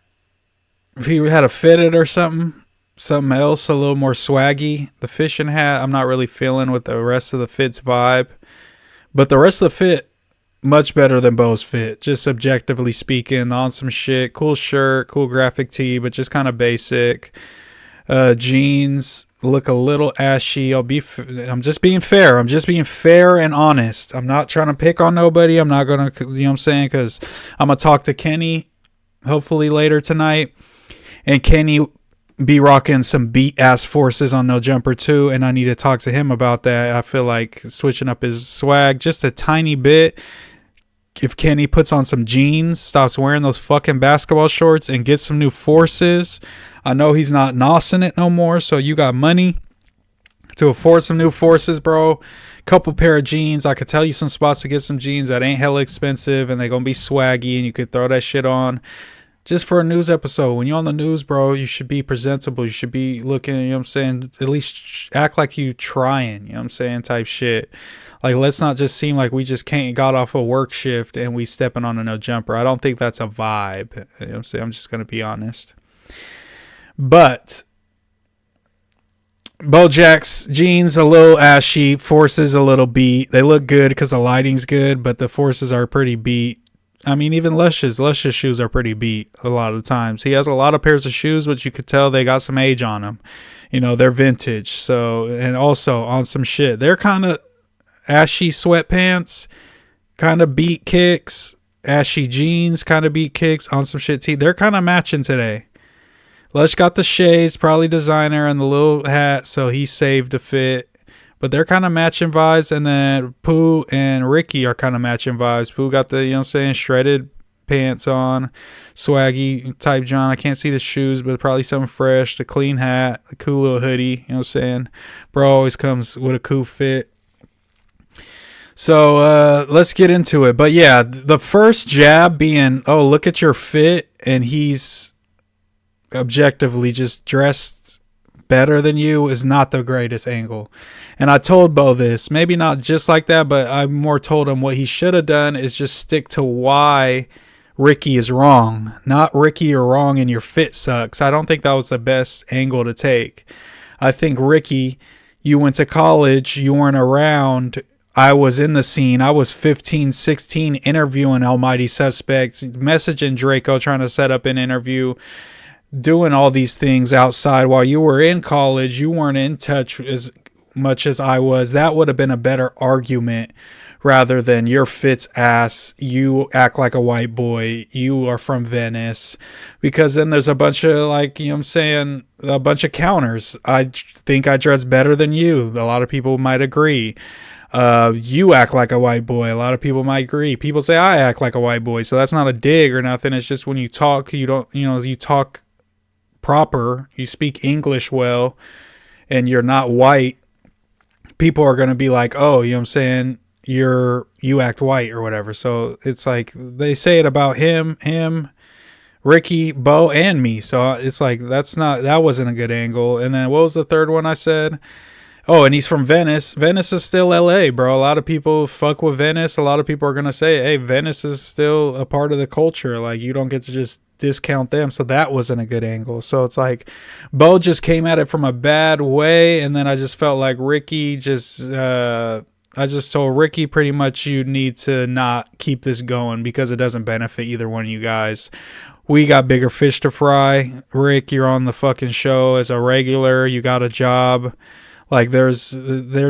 if he had a fitted or something else, a little more swaggy. The fishing hat, I'm not really feeling with the rest of the fit's vibe. But the rest of the fit, much better than Bo's fit. Just objectively speaking, on some shit. Cool shirt, cool graphic tee, but just kind of basic. Jeans look a little ashy. I'm just being fair. I'm just being fair and honest. I'm not trying to pick on nobody. I'm not going to, you know what I'm saying? Because I'm going to talk to Kenny hopefully later tonight. And Kenny be rocking some beat ass forces on No Jumper too, and I need to talk to him about that. I feel like switching up his swag just a tiny bit. If Kenny puts on some jeans, stops wearing those fucking basketball shorts, and gets some new forces. I know he's not nossing it no more, so you got money to afford some new forces, bro. Couple pair of jeans. I could tell you some spots to get some jeans that ain't hella expensive, and they're gonna be swaggy, and you could throw that shit on. Just for a news episode. When you're on the news, bro, you should be presentable. You should be looking, you know what I'm saying, at least act like you trying, you know what I'm saying, type shit. Like, let's not just seem like we just got off a work shift and we stepping on a No Jumper. I don't think that's a vibe. You know what I'm saying? I'm just going to be honest. But Bojack's jeans a little ashy, forces a little beat. They look good because the lighting's good, but the forces are pretty beat. I mean, even Lush's shoes are pretty beat a lot of the times. He has a lot of pairs of shoes, which you could tell they got some age on them. You know, they're vintage. So, and also on some shit. They're kind of ashy sweatpants, kind of beat kicks, ashy jeans, kind of beat kicks on some shit tee. They're kind of matching today. Lush got the shades, probably designer, and the little hat, so he saved a fit. But they're kind of matching vibes. And then Pooh and Ricky are kind of matching vibes. Pooh got the, you know what I'm saying, shredded pants on. Swaggy type John. I can't see the shoes, but probably something fresh. The clean hat. The cool little hoodie. You know what I'm saying? Bro always comes with a cool fit. So let's get into it. But yeah, the first jab being, oh, look at your fit. And he's objectively just dressed better than you is not the greatest angle. And I told Bo this, maybe not just like that, but I more told him what he should have done is just stick to why Ricky is wrong. Not Ricky, you're wrong and your fit sucks. I don't think that was the best angle to take. I think Ricky, you went to college, you weren't around. I was in the scene. I was 15, 16 interviewing Almighty Suspects, messaging Draco, trying to set up an interview, doing all these things outside while you were in college. You weren't in touch as much as I was. That would have been a better argument rather than your fit's ass. You act like a white boy. You are from Venice. Because then there's a bunch of, like, you know what I'm saying, a bunch of counters. I think I dress better than you. A lot of people might agree. You act like a white boy. A lot of people might agree. People say I act like a white boy. So that's not a dig or nothing. It's just when you talk, you don't, you know, you talk proper, you speak English well, and you're not white, people are going to be like, oh, you know what I'm saying, you act white or whatever. So it's like they say it about him, Ricky, Bo, and me. So it's like that wasn't a good angle. And then what was the third one I said? Oh, and he's from Venice. Venice is still LA, bro. A lot of people fuck with Venice. A lot of people are going to say, hey, Venice is still a part of the culture. Like, you don't get to just discount them. So that wasn't a good angle. So it's like Bo just came at it from a bad way. And then I just felt like Ricky I just told Ricky pretty much you need to not keep this going because it doesn't benefit either one of you guys. We got bigger fish to fry. Rick, you're on the fucking show as a regular. You got a job. Like, there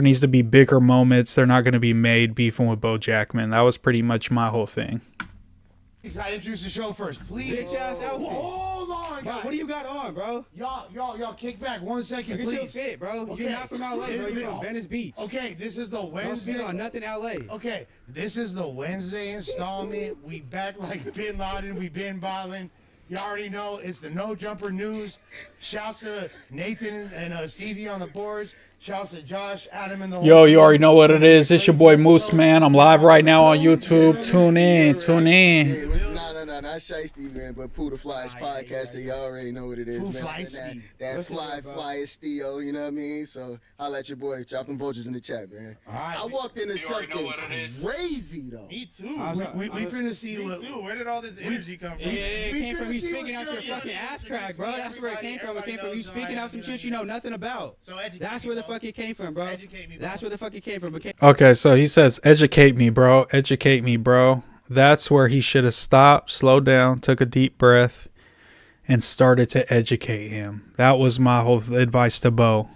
needs to be bigger moments. They're not going to be made beefing with Bo Jackman. That was pretty much my whole thing. He's got to introduce the show first, please. Bitch ass outfit. Hold on, guys. What do you got on, bro? Y'all, kick back 1 second, please. Look at your fit, bro. Okay. You're not from LA, bro. You're from Venice Beach. Okay, this is the Wednesday. Don't speak on nothing LA. Okay, this is the Wednesday installment. We back like Bin Laden. We been balling. You already know it's the No Jumper News. Shouts to Nathan and Stevie on the boards. Shouts to Josh, Adam, and the Yo, you already know what it is. It's your boy Moose Man. I'm live right now on YouTube. Tune in. Yeah, no, not Shiesty, man, but Pooh the Flyest podcast. So you already know what it is, man. That fly Theo, you know what I mean? So I'll let your boy drop them vultures in the chat, man. I walked in something crazy, though. Me too. We finna see. Me too. Where did all this energy come from? Yeah, it came from you speaking out your fucking ass crack, bro. That's where it came from. It came from you speaking out some shit you know nothing about. That's where the fuck it came from, bro. That's where the fuck it came from. Okay, so he says, educate me, bro. Educate me, bro. That's where he should have stopped, slowed down, took a deep breath, and started to educate him. That was my whole advice to Bo.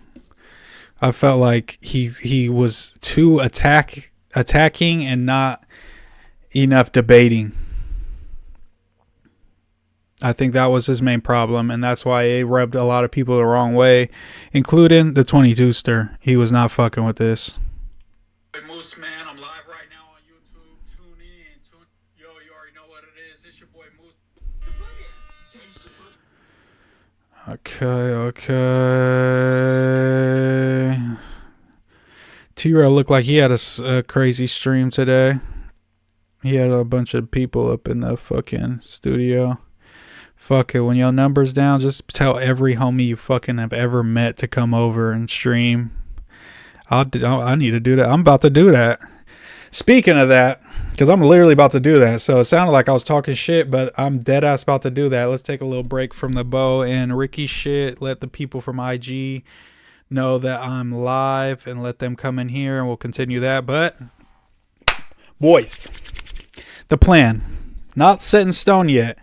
I felt like he was too attacking and not enough debating. I think that was his main problem, and that's why it rubbed a lot of people the wrong way, including the 22ster. He was not fucking with this. Moose Man, I'm live right now on YouTube. Tune in. Yo, you already know what it is. It's your boy Moose. Okay. T-Rail looked like he had a crazy stream today. He had a bunch of people up in the fucking studio. Fuck it. When your number's down, just tell every homie you fucking have ever met to come over and stream. I need to do that. I'm about to do that. Speaking of that, because I'm literally about to do that. So it sounded like I was talking shit, but I'm dead ass about to do that. Let's take a little break from the Bo and Ricky shit. Let the people from IG know that I'm live and let them come in here and we'll continue that. But, boys, the plan, not set in stone yet,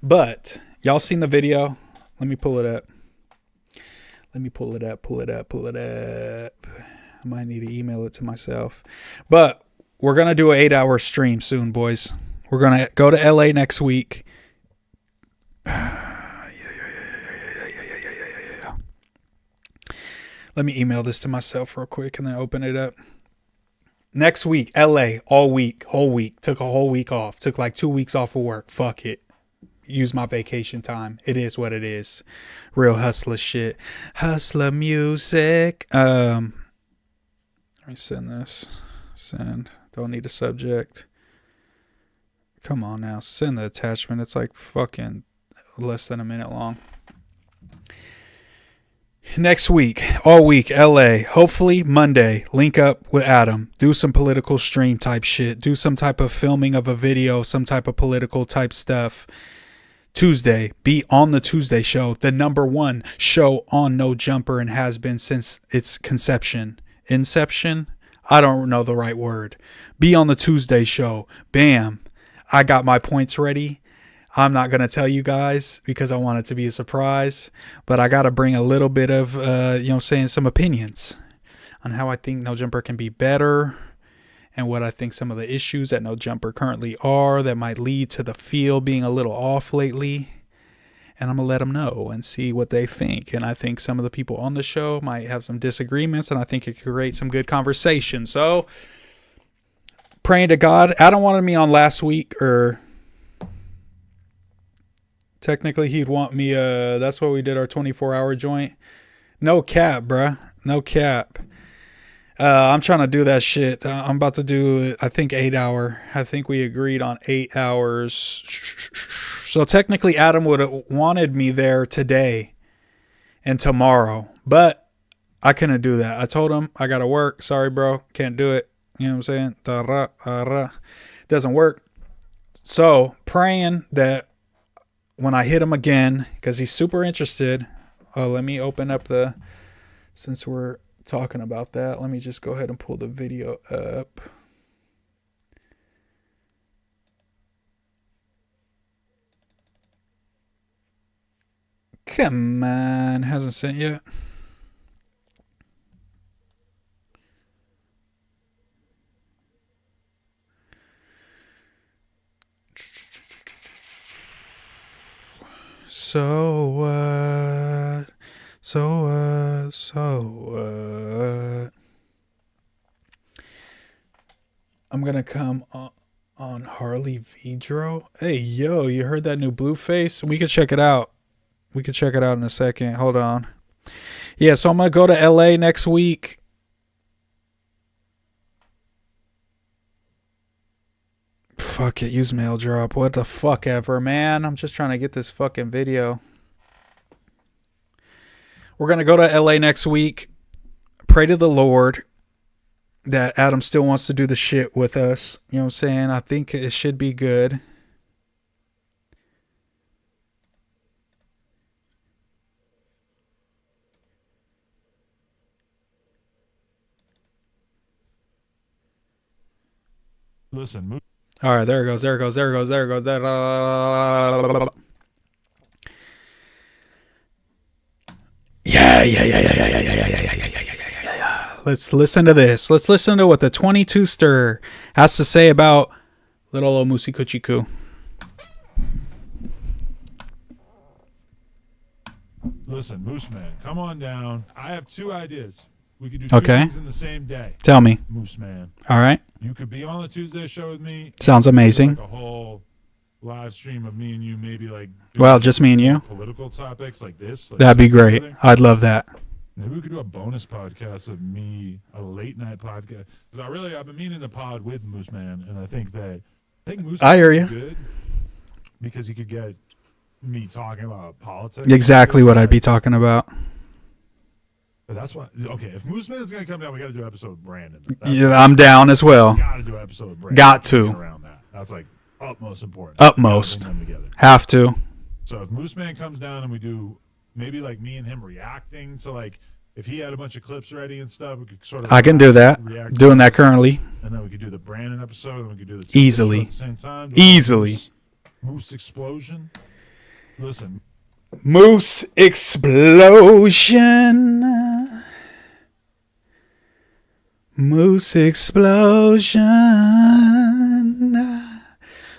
but y'all seen the video? Let me pull it up. Pull it up. I might need to email it to myself. But we're going to do an 8-hour stream soon, boys. We're going to go to LA next week. Let me email this to myself real quick and then open it up. Next week, LA, all week, whole week. Took a whole week off. Took like 2 weeks off of work. Fuck it. Use my vacation time. It is what it is. Real hustler shit. Hustler music. Let me send this. Send. Don't need a subject. Come on now. Send the attachment. It's like fucking less than a minute long. Next week, all week, LA. Hopefully Monday, link up with Adam. Do some political stream type shit. Do some type of filming of a video, some type of political type stuff. Tuesday, be on the Tuesday show, the #1 show on No Jumper and has been since its conception. Inception? I don't know the right word. Be on the Tuesday show. Bam. I got my points ready. I'm not going to tell you guys because I want it to be a surprise, but I got to bring a little bit of, saying some opinions on how I think No Jumper can be better and what I think some of the issues at No Jumper currently are that might lead to the feel being a little off lately. And I'm going to let them know and see what they think. And I think some of the people on the show might have some disagreements, and I think it could create some good conversation. So, praying to God. Adam wanted me on last week, or technically he'd want me, that's what we did our 24-hour joint. No cap, bruh. No cap. I'm trying to do that shit. I'm about to do, I think, 8 hour. I think we agreed on 8 hours. So technically Adam would have wanted me there today and tomorrow, but I couldn't do that. I told him I got to work. Sorry, bro. Can't do it. You know what I'm saying? Doesn't work. So praying that when I hit him again, because he's super interested. Let me open up since we're talking about that, let me just go ahead and pull the video up. Come on, hasn't sent yet. So what? I'm gonna come on Harley Vidro. Hey, yo, you heard that new Blueface? We could check it out. We could check it out in a second. Hold on. Yeah, so I'm going to go to LA next week. Fuck it, use mail drop. What the fuck ever, man. I'm just trying to get this fucking video. We're going to go to LA next week. Pray to the Lord that Adam still wants to do the shit with us. You know what I'm saying? I think it should be good. Listen, all right, there it goes. There it goes. There it goes. There it goes. Yeah. Let's listen to this. Let's listen to what the 22 stir has to say about little old Musi Kuchiku. Listen, Moose Man, come on down. I have two ideas. We could do two things in the same day. Tell me. Moose Man. All right. You could be on the Tuesday show with me. Sounds amazing. Like a whole live stream of me and you, maybe like. Well, just me and you. Political topics like this. Like that'd be great. I'd love that. Maybe we could do a bonus podcast of me, a late night podcast. Because I've been meaning to pod with Moose Man, and I think Moose Man hear is you. good because he could get me talking about politics. Exactly what I'd be talking about. But that's why. Okay, if Moose Man is gonna come down, we got to do an episode with Brandon. Yeah, I'm down as well. Got to do an episode with Brandon. Got to. Around that. That's like utmost important. Utmost. Them together. Have to. So if Moose Man comes down and we do maybe like me and him reacting to like if he had a bunch of clips ready and stuff, we could sort of. I can do that. Doing that currently. And then we could do the Brandon episode, and we could do the easily at the same time. Easily. Moose explosion. Listen. Moose explosion. Moose explosion.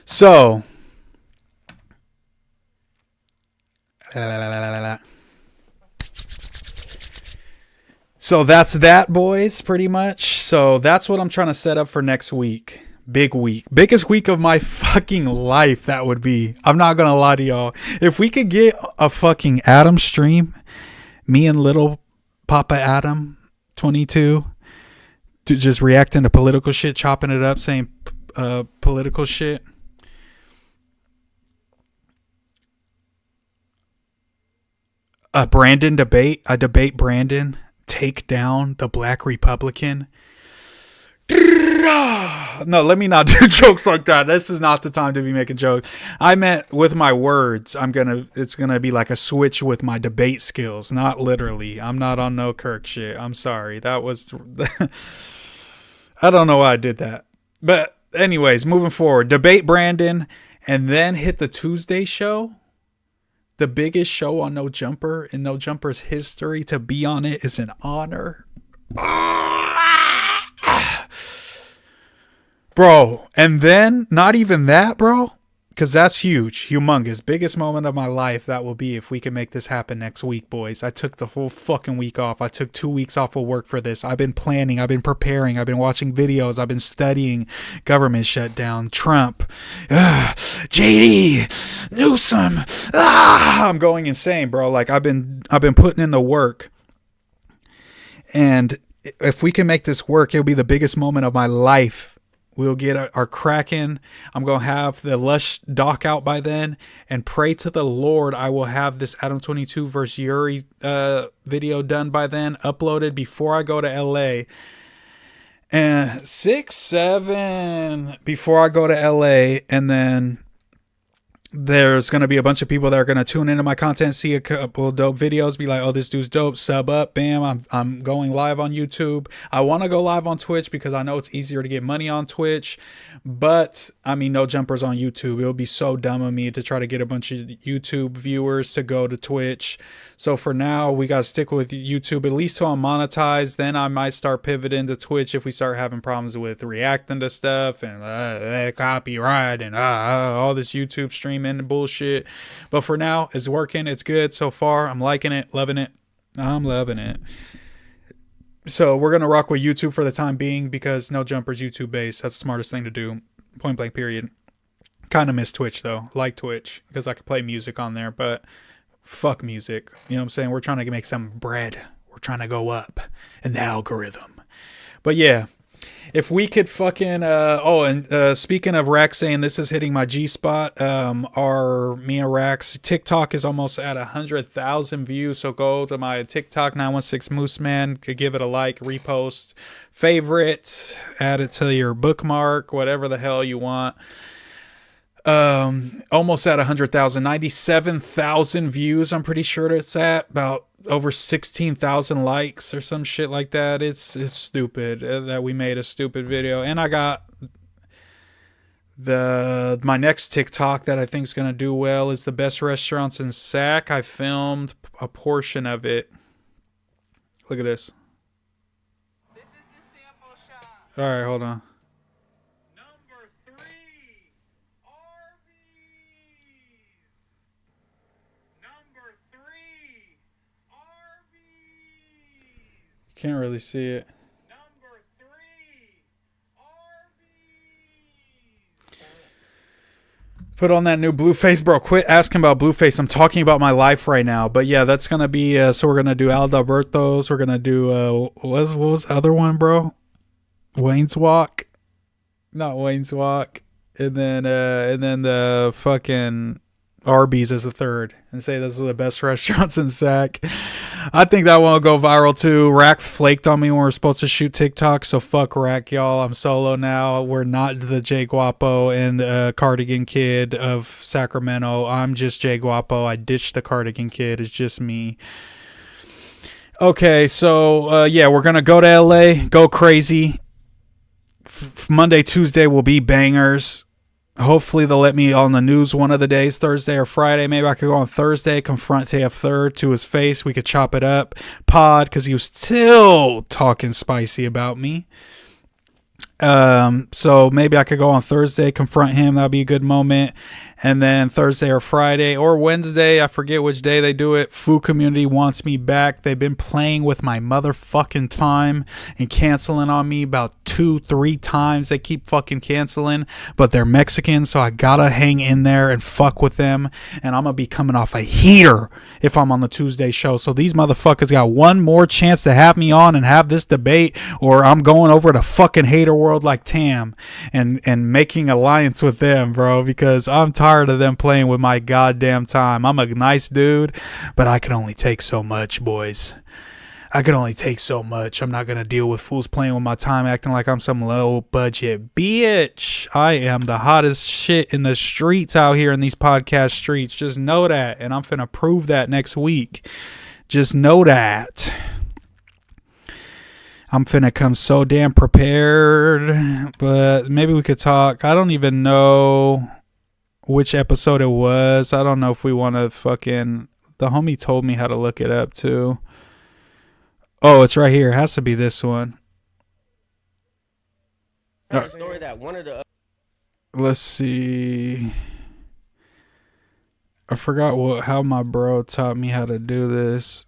So. So that's that, boys, pretty much. So that's what I'm trying to set up for next week. Big week. Biggest week of my fucking life, that would be. I'm not going to lie to y'all. If we could get a fucking Adam stream, me and little Papa Adam, 22, to just reacting to political shit, chopping it up, saying political shit. A Brandon debate. I debate Brandon. Take down the Black Republican. No, let me not do jokes like that. This is not the time to be making jokes. I meant with my words. It's gonna be like a switch with my debate skills, not literally. I'm not on no Kirk shit. I'm sorry. That was I don't know why I did that. But anyways, moving forward. Debate Brandon and then hit the Tuesday show. The biggest show on No Jumper in No Jumper's history. To be on it is an honor. Bro, and then not even that, bro, because that's huge, humongous, biggest moment of my life. That will be if we can make this happen next week, boys. I took the whole fucking week off. I took 2 weeks off of work for this. I've been planning. I've been preparing. I've been watching videos. I've been studying government shutdown, Trump, JD, Newsom. I'm going insane, bro. Like I've been putting in the work, and if we can make this work, it'll be the biggest moment of my life. We'll get our Kraken. I'm going to have the Lush doc out by then. And pray to the Lord I will have this Adam 22 versus Yuri video done by then. Uploaded before I go to LA. And 6, 7 before I go to LA. And then there's going to be a bunch of people that are going to tune into my content, see a couple dope videos, be like, oh, this dude's dope, sub up, bam, I'm going live on YouTube. I want to go live on Twitch because I know it's easier to get money on Twitch, but I mean, No Jumpers on YouTube. It would be so dumb of me to try to get a bunch of YouTube viewers to go to Twitch. So for now, we got to stick with YouTube, at least till I'm monetized. Then I might start pivoting to Twitch if we start having problems with reacting to stuff and copyright and all this YouTube streaming and bullshit. But for now, it's working. It's good so far. I'm liking it, loving it. I'm loving it. So we're going to rock with YouTube for the time being because No Jumper's YouTube based. That's the smartest thing to do. Point blank period. Kind of miss Twitch though. Like Twitch because I could play music on there, but fuck music. You know what I'm saying? We're trying to make some bread. We're trying to go up in the algorithm. But yeah, if we could fucking speaking of Rax saying this is hitting my G spot, our me and Rax TikTok is almost at 100,000 views. So go to my TikTok 916 Moose Man, give it a like, repost, favorite, add it to your bookmark, whatever the hell you want. Almost at 100,000, 97,000 views. I'm pretty sure it's at about over 16,000 likes or some shit like that. It's stupid that we made a stupid video. And I got my next TikTok that I think is going to do well is the best restaurants in Sac. I filmed a portion of it. Look at this. This is the sample shot. All right, hold on. Can't really see it. Number 3, Arby's. Put on that new Blueface, bro. Quit asking about Blueface. I'm talking about my life right now. But yeah, that's gonna be. So we're gonna do Adalberto's. We're gonna do. What was the other one, bro? Wayne's Walk. Not Wayne's Walk. And then the fucking Arby's is the third, and say those are the best restaurants in Sac. I think that one will go viral too. Rack flaked on me when we were supposed to shoot TikTok, so fuck Rack, y'all. I'm solo now. We're not the Jay Guapo and Cardigan Kid of Sacramento. I'm just Jay Guapo. I ditched the Cardigan Kid. It's just me. Okay, so yeah, we're gonna go to LA, go crazy. Monday, Tuesday will be bangers. Hopefully they'll let me on the news one of the days, Thursday or Friday. Maybe I could go on Thursday, confront TF3rd to his face. We could chop it up. Pod, because he was still talking spicy about me. So maybe I could go on Thursday, confront him. That'd be a good moment. And then Thursday or Friday or Wednesday, I forget which day they do it. Food Community wants me back. They've been playing with my motherfucking time and canceling on me about 2-3 times. They keep fucking canceling, but they're Mexican, so I gotta hang in there and fuck with them. And I'm gonna be coming off a heater if I'm on the Tuesday show. So these motherfuckers got one more chance to have me on and have this debate, or I'm going over to fucking hater world like Tam and making alliance with them, bro, because I'm tired of them playing with my goddamn time. I'm a nice dude, but I can only take so much, boys. I can only take so much. I'm not going to deal with fools playing with my time, acting like I'm some low budget bitch. I am the hottest shit in the streets out here in these podcast streets. Just know that. And I'm finna prove that next week. Just know that. I'm finna come so damn prepared. But maybe we could talk. I don't even know which episode it was. I don't know if we want to fucking... The homie told me how to look it up too. Oh, it's right here. It has to be this one. Story that one of the... Let's see. I forgot how my bro taught me how to do this.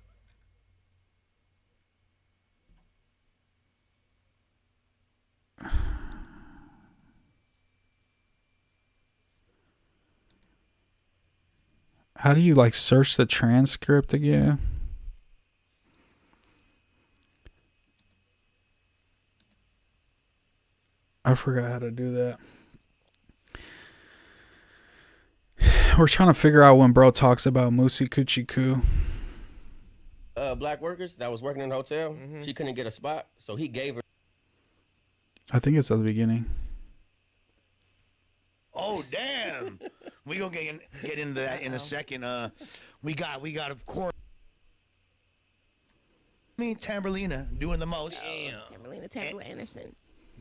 How do you like search the transcript again? I forgot how to do that. We're trying to figure out when bro talks about Musi Coochie Coo. Black workers that was working in a hotel. She couldn't get a spot, so he gave her. I think it's at the beginning. Oh damn! We gonna get into that in a second. We got of course. Me Tamberlina doing the most. Tamberlina Tamberlina Anderson.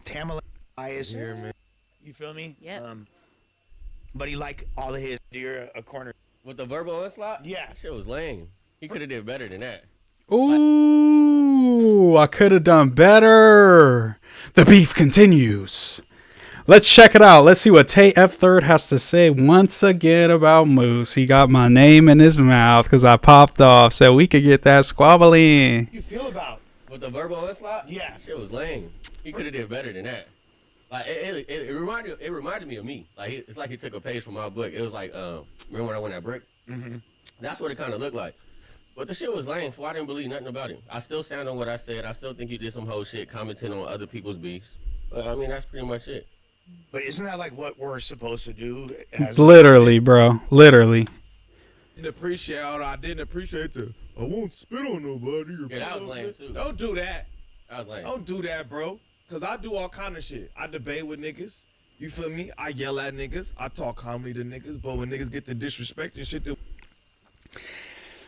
Tamberlina bias. You feel me? Yeah. But he like all of his dear a corner with the verbal onslaught. Yeah, that shit was lame. He could have did better than that. Ooh, I could have done better. The beef continues. Let's check it out. Let's see what TF3rd has to say once again about Moose. He got my name in his mouth because I popped off, so we could get that squabbling. You feel about with the verbal onslaught? Yeah, shit was lame. He could have did better than that. Like it reminded me of me. Like it's like he took a page from my book. It was like remember when I went at Brick? Mm-hmm. That's what it kind of looked like. But the shit was lame. I didn't believe nothing about it. I still stand on what I said. I still think you did some whole shit commenting on other people's beefs. But I mean, that's pretty much it. But isn't that like what we're supposed to do? Literally, bro. Literally. I didn't appreciate the. I won't spit on nobody. Yeah, that was lame too. Don't do that. That was lame. Don't do that, bro. Cause I do all kind of shit. I debate with niggas. You feel me? I yell at niggas. I talk comedy to niggas. But when niggas get the disrespect and shit,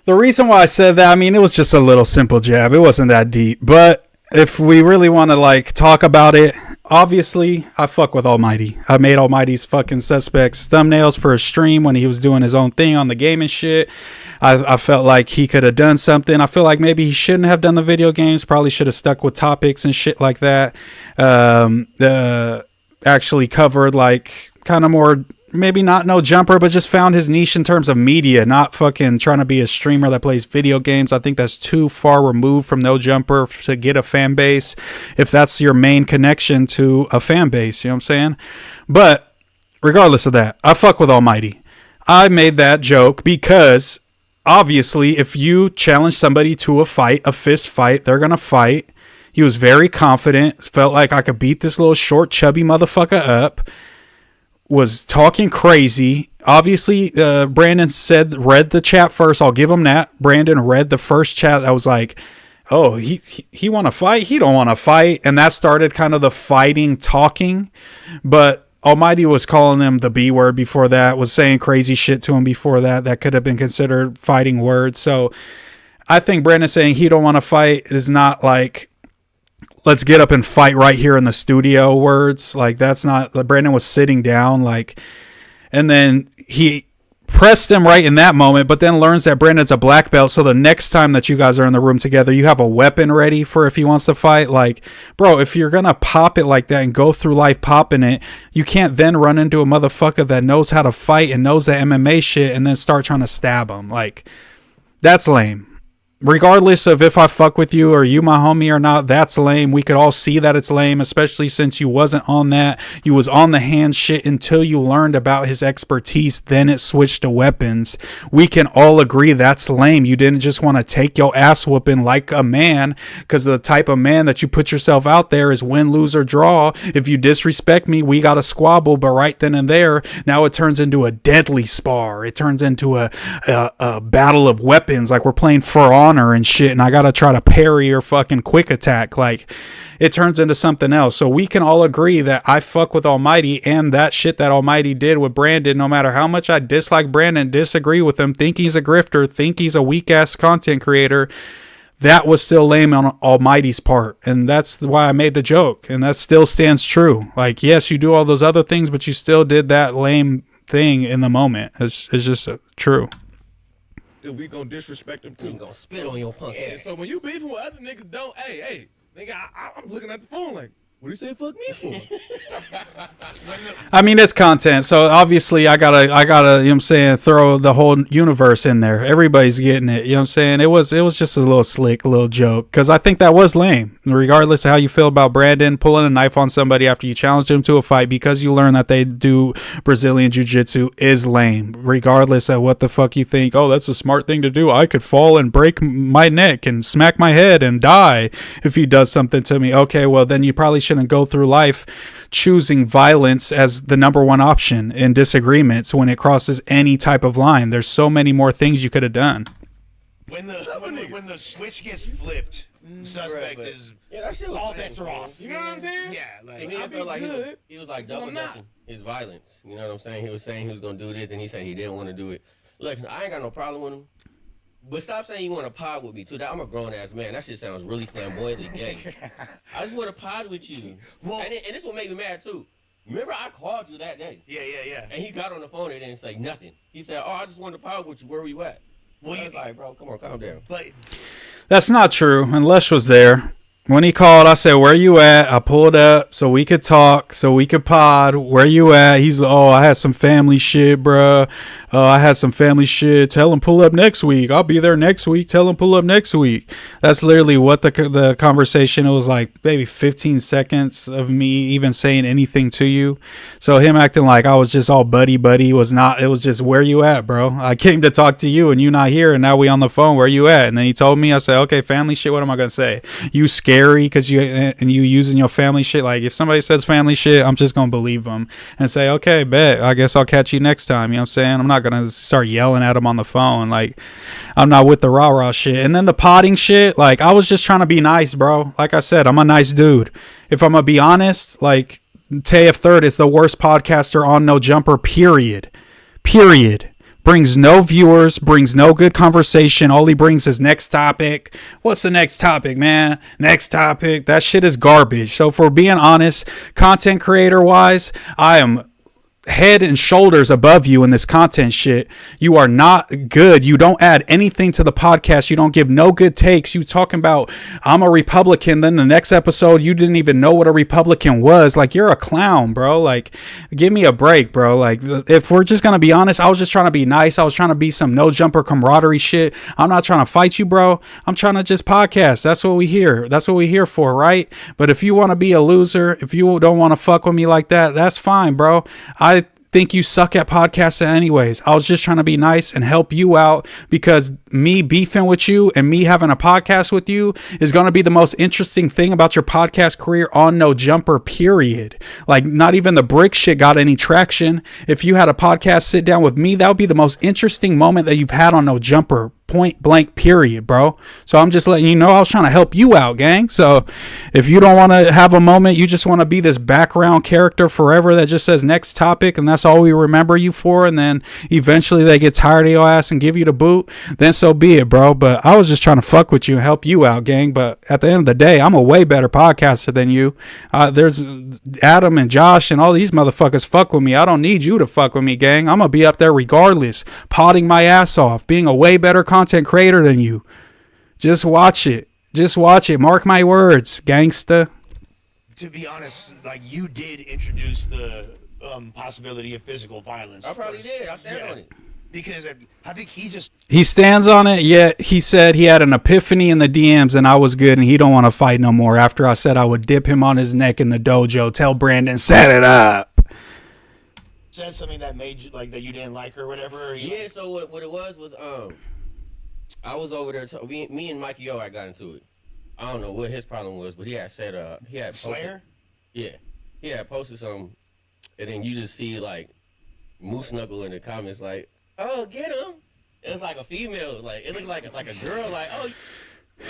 The reason why I said that, I mean, it was just a little simple jab. It wasn't that deep. But if we really want to like talk about it, obviously I fuck with Almighty. I made Almighty's fucking Suspects thumbnails for a stream when he was doing his own thing on the game and shit. I felt like he could have done something. I feel like maybe he shouldn't have done the video games. Probably should have stuck with topics and shit like that. Actually covered like kind of more, maybe not No Jumper, but just found his niche in terms of media, not fucking trying to be a streamer that plays video games. I think that's too far removed from No Jumper to get a fan base, if that's your main connection to a fan base, you know what I'm saying? But regardless of that, I fuck with Almighty. I made that joke because obviously if you challenge somebody to a fight, a fist fight, they're gonna fight. He was very confident, felt like I could beat this little short chubby motherfucker up, was talking crazy. Obviously, Brandon read the chat first. I'll give him that. Brandon read the first chat. I was like, oh, he want to fight? He don't want to fight. And that started kind of the fighting talking. But Almighty was calling him the B word before that, was saying crazy shit to him before that. That could have been considered fighting words. So I think Brandon saying he don't want to fight is not like, let's get up and fight right here in the studio words. Like that's not, Brandon was sitting down like, and then he pressed him right in that moment, but then learns that Brandon's a black belt. So the next time that you guys are in the room together, you have a weapon ready for if he wants to fight. Like, bro, if you're going to pop it like that and go through life popping it, you can't then run into a motherfucker that knows how to fight and knows the MMA shit and then start trying to stab him. Like, that's lame. Regardless of if I fuck with you or you my homie or not, that's lame. We could all see that it's lame, especially since you wasn't on that. You was on the hand shit until you learned about his expertise. Then it switched to weapons. We can all agree that's lame. You didn't just want to take your ass whooping like a man, because the type of man that you put yourself out there is win, lose, or draw. If you disrespect me, we got to squabble. But right then and there, now it turns into a deadly spar. It turns into a battle of weapons, like we're playing For Honor and shit, and I gotta try to parry or fucking quick attack. Like, it turns into something else. So we can all agree that I fuck with Almighty, and that shit that Almighty did with Brandon, no matter how much I dislike Brandon, disagree with him, think he's a grifter, think he's a weak ass content creator, that was still lame on Almighty's part. And that's why I made the joke, and that still stands true. Like, yes, you do all those other things, but you still did that lame thing in the moment. It's just true. Dude, we gonna disrespect them too. We gonna spit on your punk ass. So when you beefing with other niggas, don't, hey, nigga, I'm looking at the phone like, what do you say fuck me for? I mean, it's content, so obviously I gotta, you know what I'm saying, throw the whole universe in there. Everybody's getting it, you know what I'm saying? It was just a little slick, little joke, because I think that was lame. Regardless of how you feel about Brandon pulling a knife on somebody after you challenged him to a fight because you learn that they do Brazilian Jiu-Jitsu is lame. Regardless of what the fuck you think, oh, that's a smart thing to do. I could fall and break my neck and smack my head and die if he does something to me. Okay, well, then you probably shouldn't go through life choosing violence as the number one option in disagreements when it crosses any type of line. There's so many more things you could have done. When the switch gets flipped, suspect is all bets are off. You know what I'm saying? Yeah, To like me, I feel like he was like double dutching his violence. You know what I'm saying? He was saying he was gonna do this, and he said he didn't want to do it. Look, I ain't got no problem with him. But stop saying you want to pod with me, too. I'm a grown-ass man. That shit sounds really flamboyantly gay. I just want to pod with you. Well, and this will make me mad, too. Remember, I called you that day. Yeah. And he got on the phone and didn't say nothing. He said, oh, I just wanted to pod with you. Where were you at? Well, I was like, bro, come on, calm down. That's not true. And Lush was there. When he called, I said, "Where you at?" I pulled up so we could talk, so we could pod. Where you at? He's like, "Oh, I had some family shit, bruh. I had some family shit. Tell him pull up next week. I'll be there next week. Tell him pull up next week." That's literally what the conversation. It was like maybe 15 seconds of me even saying anything to you. So him acting like I was just all buddy was not. It was just, where you at, bro? I came to talk to you and you not here, and now we on the phone. Where you at? And then he told me. I said, "Okay, family shit. What am I gonna say? You scared because you using your family shit?" Like, if somebody says family shit, I'm just gonna believe them and say, "Okay, bet, I guess I'll catch you next time." You know what I'm saying? I'm not gonna start yelling at them on the phone. Like, I'm not with the rah shit. And then the potting shit, like, I was just trying to be nice, bro. Like I said, I'm a nice dude. If I'm gonna be honest, like, Tayef Third is the worst podcaster on No Jumper, period. Brings no viewers, brings no good conversation. All he brings is next topic. What's the next topic, man? Next topic. That shit is garbage. So, for being honest, content creator wise, I am head and shoulders above you in this content shit. You are not good. You don't add anything to the podcast. You don't give no good takes. You talking about I'm a Republican, then the next episode you didn't even know what a Republican was. Like, you're a clown, bro. Like, give me a break, bro. Like, if we're just gonna be honest, I was just trying to be nice. I was trying to be some No Jumper camaraderie shit. I'm not trying to fight you, bro. I'm trying to just podcast. That's what we here. That's what we here for, right? But if you want to be a loser, if you don't want to fuck with me like that, that's fine, bro. I think you suck at podcasting anyways. I was just trying to be nice and help you out, because me beefing with you and me having a podcast with you is going to be the most interesting thing about your podcast career on No Jumper, period. Like, not even the brick shit got any traction. If you had a podcast sit down with me, that would be the most interesting moment that you've had on No Jumper, point blank, period, bro. So I'm just letting you know I was trying to help you out, gang. So if you don't want to have a moment, you just want to be this background character forever that just says next topic and that's all we remember you for, and then eventually they get tired of your ass and give you the boot, then so be it, bro. But I was just trying to fuck with you and help you out, gang. But at the end of the day, I'm a way better podcaster than you. There's Adam and Josh and all these motherfuckers fuck with me. I don't need you to fuck with me, gang. I'm gonna be up there regardless, potting my ass off, being a way better content creator than you. Just watch it. Mark my words, gangsta. To be honest, like, you did introduce the possibility of physical violence. I probably did. I stand on it. Because I think he stands on it, yet he said he had an epiphany in the DMs and I was good and he don't want to fight no more after I said I would dip him on his neck in the dojo. Tell Brandon, set it up. Said something that made you, like, that you didn't like or whatever. Yeah, so what it was I was over there, me and Mikey O, I got into it. I don't know what his problem was, but he had said, he had posted, Slayer? Yeah, he had posted something, and then you just see, like, Moose Knuckle in the comments, like, "Oh, get him." It was like a female, like, it looked like a girl, like, "Oh."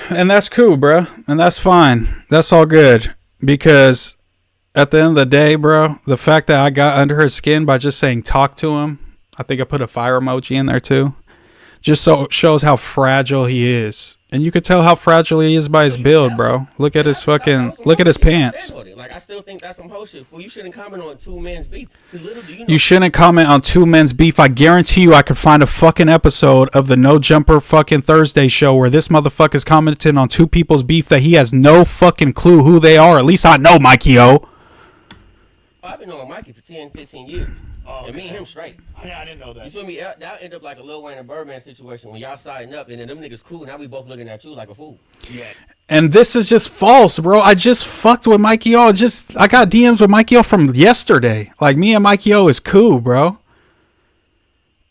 And that's cool, bro. And that's fine. That's all good. Because at the end of the day, bro, the fact that I got under her skin by just saying talk to him, I think I put a fire emoji in there too, just so it shows how fragile he is. And you could tell how fragile he is by his build, bro. Look at his pants. Like, I still think that's some whole shit. Well, you shouldn't comment on two men's beef. You shouldn't comment on two men's beef. I guarantee you I could find a fucking episode of the No Jumper fucking Thursday show where this motherfucker's commenting on two people's beef that he has no fucking clue who they are. At least I know, Mikey O. I've been knowing Mikey for 10, 15 years. Oh, okay. And me and him straight. I didn't know that. You feel me? That end up like a Lil Wayne and Birdman situation when y'all siding up and then them niggas cool. Now we both looking at you like a fool. Yeah. And this is just false, bro. I just fucked with Mikey O. I got DMs with Mikey O from yesterday. Like, me and Mikey O is cool, bro.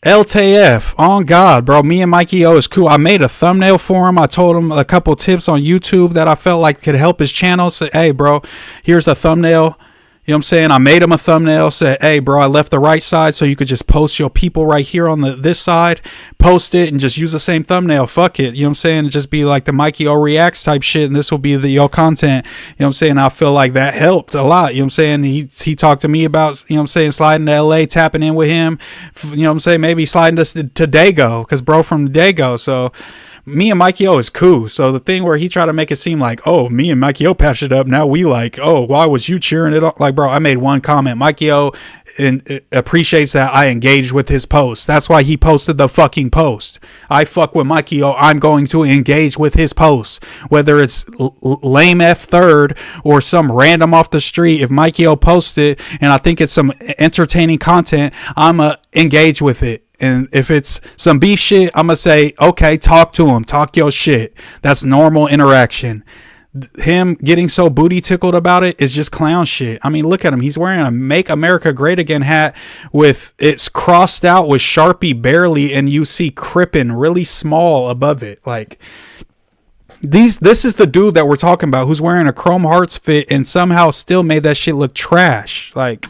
LTF, on God, bro. Me and Mikey O is cool. I made a thumbnail for him. I told him a couple tips on YouTube that I felt like could help his channel. Say, hey, bro, here's a thumbnail. You know what I'm saying? I made him a thumbnail, said, hey, bro, I left the right side so you could just post your people right here on this side. Post it and just use the same thumbnail. Fuck it. You know what I'm saying? Just be like the Mikey O Reacts type shit, and this will be your content. You know what I'm saying? I feel like that helped a lot. You know what I'm saying? He talked to me about, you know what I'm saying, sliding to LA, tapping in with him. You know what I'm saying? Maybe sliding us to Dago, because bro from Dago. So me and Mikey O is cool. So the thing where he tried to make it seem like, oh, me and Mikey O patched it up. Now we like, oh, why was you cheering it on? Like, bro, I made one comment. Mikey O appreciates that I engaged with his post. That's why he posted the fucking post. I fuck with Mikey O. I'm going to engage with his post. Whether it's lame F third or some random off the street, if Mikey O posts it and I think it's some entertaining content, I'ma engage with it. And if it's some beef shit, I'm going to say, okay, talk to him. Talk your shit. That's normal interaction. Him getting so booty tickled about it is just clown shit. I mean, look at him. He's wearing a Make America Great Again hat with it's crossed out with Sharpie barely, and you see Crippen really small above it. Like, this is the dude that we're talking about who's wearing a Chrome Hearts fit and somehow still made that shit look trash. Like,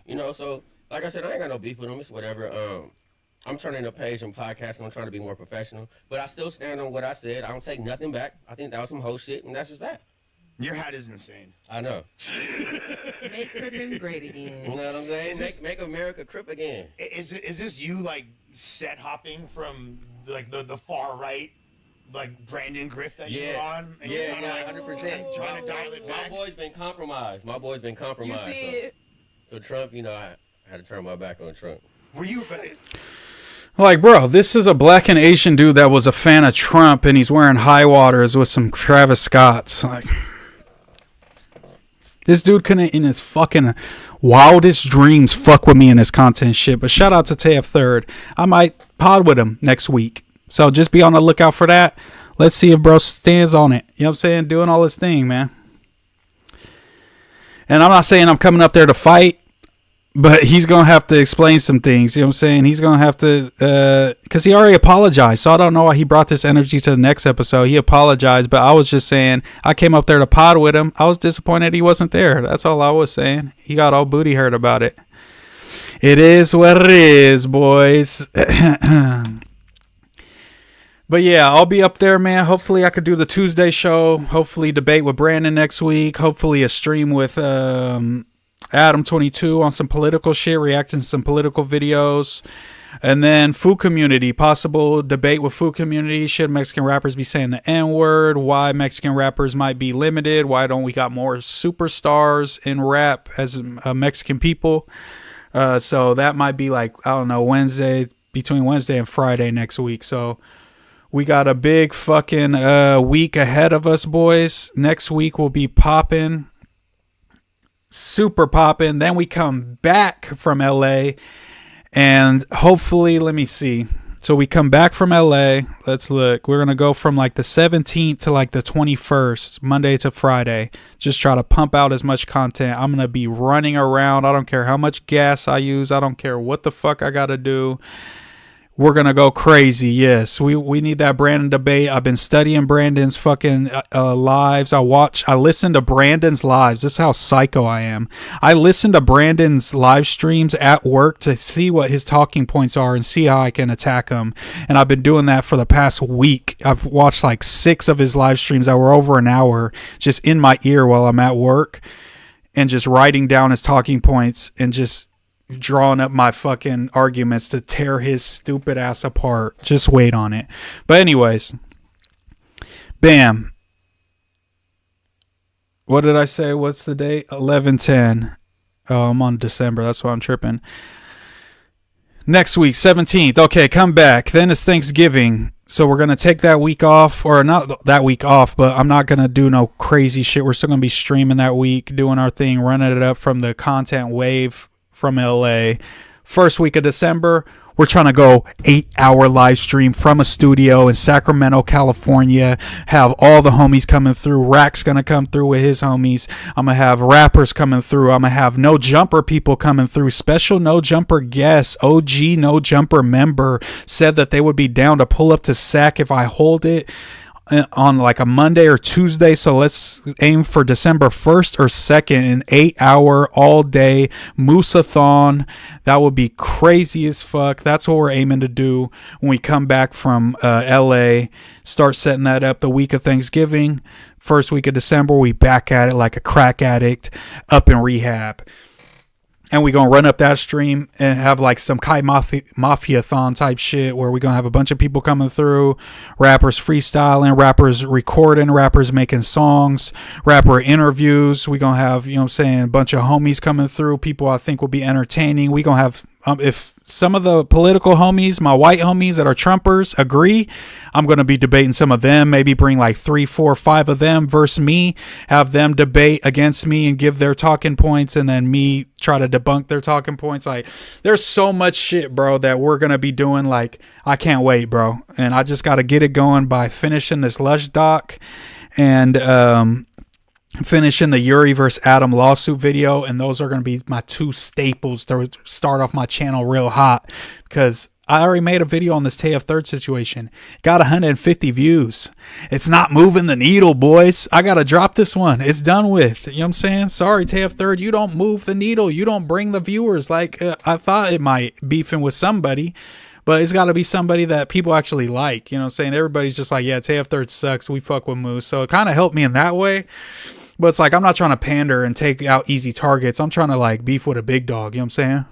You know, so like I said, I ain't got no beef with him. It's whatever. I'm turning the page on podcasting. I'm trying to be more professional, but I still stand on what I said. I don't take nothing back. I think that was some whole shit, and that's just that. Your hat is insane. I know. Make Crippen great again. You know what I'm saying? Make America crip again. Is this you like set hopping from like the far right, like Brandon Griff that you were on? And you're kinda, 100%. Trying to dial it back. My boy's been compromised. You see it? So Trump, you know, I had to turn my back on Trump. Were you? Like, bro, this is a black and Asian dude that was a fan of Trump, and he's wearing high waters with some Travis Scotts. Like, this dude couldn't, in his fucking wildest dreams, fuck with me in his content shit. But shout out to TF Third. I might pod with him next week. So just be on the lookout for that. Let's see if bro stands on it. You know what I'm saying? Doing all his thing, man. And I'm not saying I'm coming up there to fight, but he's going to have to explain some things. You know what I'm saying? He's going to have to, because he already apologized. So I don't know why he brought this energy to the next episode. He apologized, but I was just saying, I came up there to pod with him. I was disappointed he wasn't there. That's all I was saying. He got all booty hurt about it. It is what it is, boys. But yeah, I'll be up there, man. Hopefully I could do the Tuesday show. Hopefully debate with Brandon next week. Hopefully a stream with Adam22 on some political shit, reacting to some political videos. And then food community, possible debate with food community. Should Mexican rappers be saying the N-word? Why Mexican rappers might be limited? Why don't we got more superstars in rap as Mexican people? So that might be like, I don't know, between Wednesday and Friday next week. So we got a big fucking week ahead of us, boys. Next week will be popping. Super popping. Then we come back from LA. And hopefully, let me see. So we come back from LA. Let's look. We're going to go from like the 17th to like the 21st, Monday to Friday. Just try to pump out as much content. I'm going to be running around. I don't care how much gas I use. I don't care what the fuck I got to do. We're going to go crazy. Yes, we need that Brandon debate. I've been studying Brandon's fucking lives. I listen to Brandon's lives. This is how psycho I am. I listen to Brandon's live streams at work to see what his talking points are and see how I can attack him. And I've been doing that for the past week. I've watched like 6 of his live streams that were over an hour just in my ear while I'm at work and just writing down his talking points and just drawing up my fucking arguments to tear his stupid ass apart. Just wait on it. But anyways, bam. What did I say? What's the date? 11/10. Oh, I'm on December. That's why I'm tripping. Next week, 17th. Okay, come back. Then it's Thanksgiving. So we're going to take that week off, or not that week off, but I'm not going to do no crazy shit. We're still going to be streaming that week, doing our thing, running it up from the content wave from LA. First week of December, we're trying to go 8-hour live stream from a studio in Sacramento, California. Have all the homies coming through. Rack's going to come through with his homies. I'm going to have rappers coming through. I'm going to have No Jumper people coming through. Special No Jumper guests. OG No Jumper member said that they would be down to pull up to Sac if I hold it on like a Monday or Tuesday. So let's aim for December 1st or 2nd, an 8-hour all day Moose-a-thon. That would be crazy as fuck. That's what we're aiming to do when we come back from LA. Start setting that up the week of Thanksgiving. First week of December, we back at it like a crack addict up in rehab. And we gonna run up that stream and have like some Kai Mafia-thon type shit where we gonna have a bunch of people coming through, rappers freestyling, rappers recording, rappers making songs, rapper interviews. We gonna have, you know what I'm saying, a bunch of homies coming through, people I think will be entertaining. We gonna have, if some of the political homies, my white homies that are Trumpers agree, I'm going to be debating some of them, maybe bring like 3, 4, 5 of them versus me, have them debate against me and give their talking points, and then me try to debunk their talking points. Like, there's so much shit, bro, that we're going to be doing. Like, I can't wait, bro. And I just got to get it going by finishing this Lush doc and finishing the Yuri versus Adam lawsuit video, and those are going to be my 2 staples to start off my channel real hot, because I already made a video on this TF Third situation. Got 150 views. It's not moving the needle, boys. I got to drop this one. It's done with. You know what I'm saying? Sorry, TF Third. You don't move the needle. You don't bring the viewers like I thought it might, beefing with somebody. But it's got to be somebody that people actually like. You know what I'm saying? Everybody's just like, yeah, TF Third sucks. We fuck with Moose. So it kind of helped me in that way. But it's like, I'm not trying to pander and take out easy targets. I'm trying to like beef with a big dog. You know what I'm saying?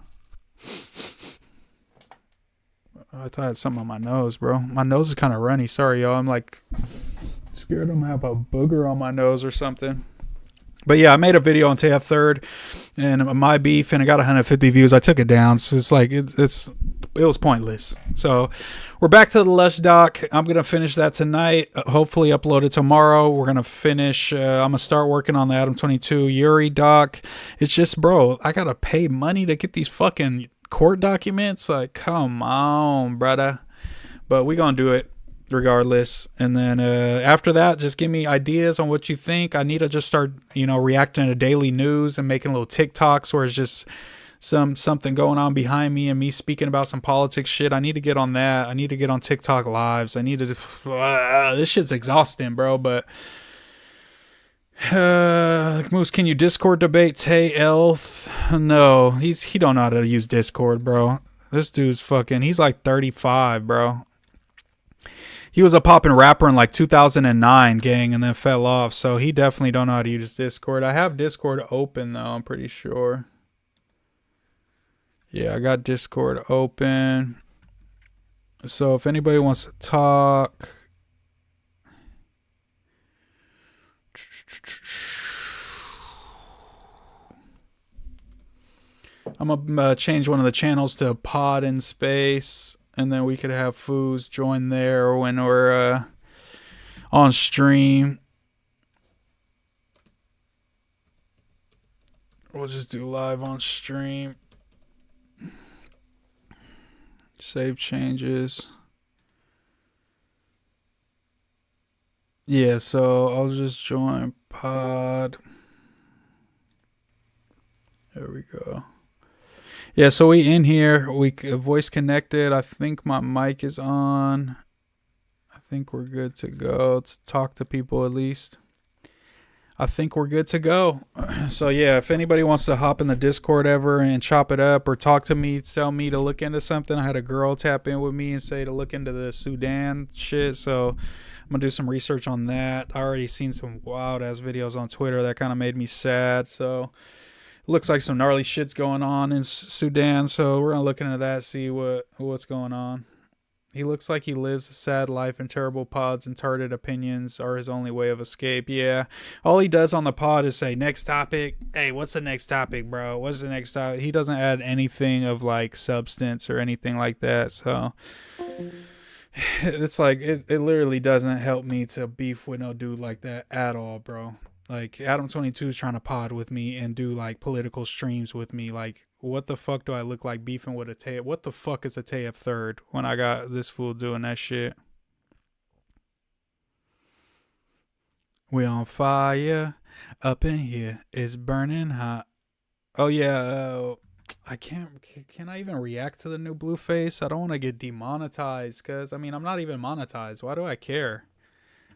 I thought I had something on my nose, bro. My nose is kind of runny. Sorry, y'all. I'm like scared I'm gonna have a booger on my nose or something. But yeah, I made a video on TF Third and my beef, and it got 150 views. I took it down. So it's like, it was pointless. So we're back to the Lush doc. I'm going to finish that tonight. Hopefully upload it tomorrow. We're going to finish. I'm going to start working on the Adam 22 Yuri doc. It's just, bro, I got to pay money to get these fucking court documents. Like, come on, brother. But we going to do it regardless. And then after that, just give me ideas on what you think. I need to just start, reacting to daily news and making little TikToks where it's just something going on behind me and me speaking about some politics shit. I need to get on that. I need to get on TikTok lives. I need to this shit's exhausting, bro. But Moose, can you Discord debate Tay Elf? No, he don't know how to use Discord, bro. This dude's fucking, he's like 35, bro. He was a poppin' rapper in like 2009, gang, and then fell off. So he definitely don't know how to use Discord. I have Discord open though, I'm pretty sure. Yeah, I got Discord open. So if anybody wants to talk. I'm going to change one of the channels to Pod in Space. And then we could have Foos join there when we're on stream. We'll just do live on stream. Save changes. Yeah, so I'll just join Pod. There we go. Yeah, so we in here. We voice connected. I think my mic is on. I think we're good to go to talk to people at least. I think we're good to go. So yeah, if anybody wants to hop in the Discord ever and chop it up or talk to me, tell me to look into something. I had a girl tap in with me and say to look into the Sudan shit. So I'm going to do some research on that. I already seen some wild ass videos on Twitter that kind of made me sad. So it looks like some gnarly shit's going on in Sudan. So we're going to look into that, see what's going on. He looks like he lives a sad life and terrible pods and tarded opinions are his only way of escape. Yeah. All he does on the pod is say, next topic. Hey, what's the next topic, bro? What's the next topic? He doesn't add anything of like substance or anything like that. So it's like, it literally doesn't help me to beef with no dude like that at all, bro. Like Adam 22 is trying to pod with me and do like political streams with me. Like, what the fuck do I look like beefing with a Tay? What the fuck is a TF Third when I got this fool doing that shit? We on fire up in here. It's burning hot. Oh yeah, can I even react to the new Blueface? I don't want to get demonetized because I mean I'm not even monetized. Why do I care?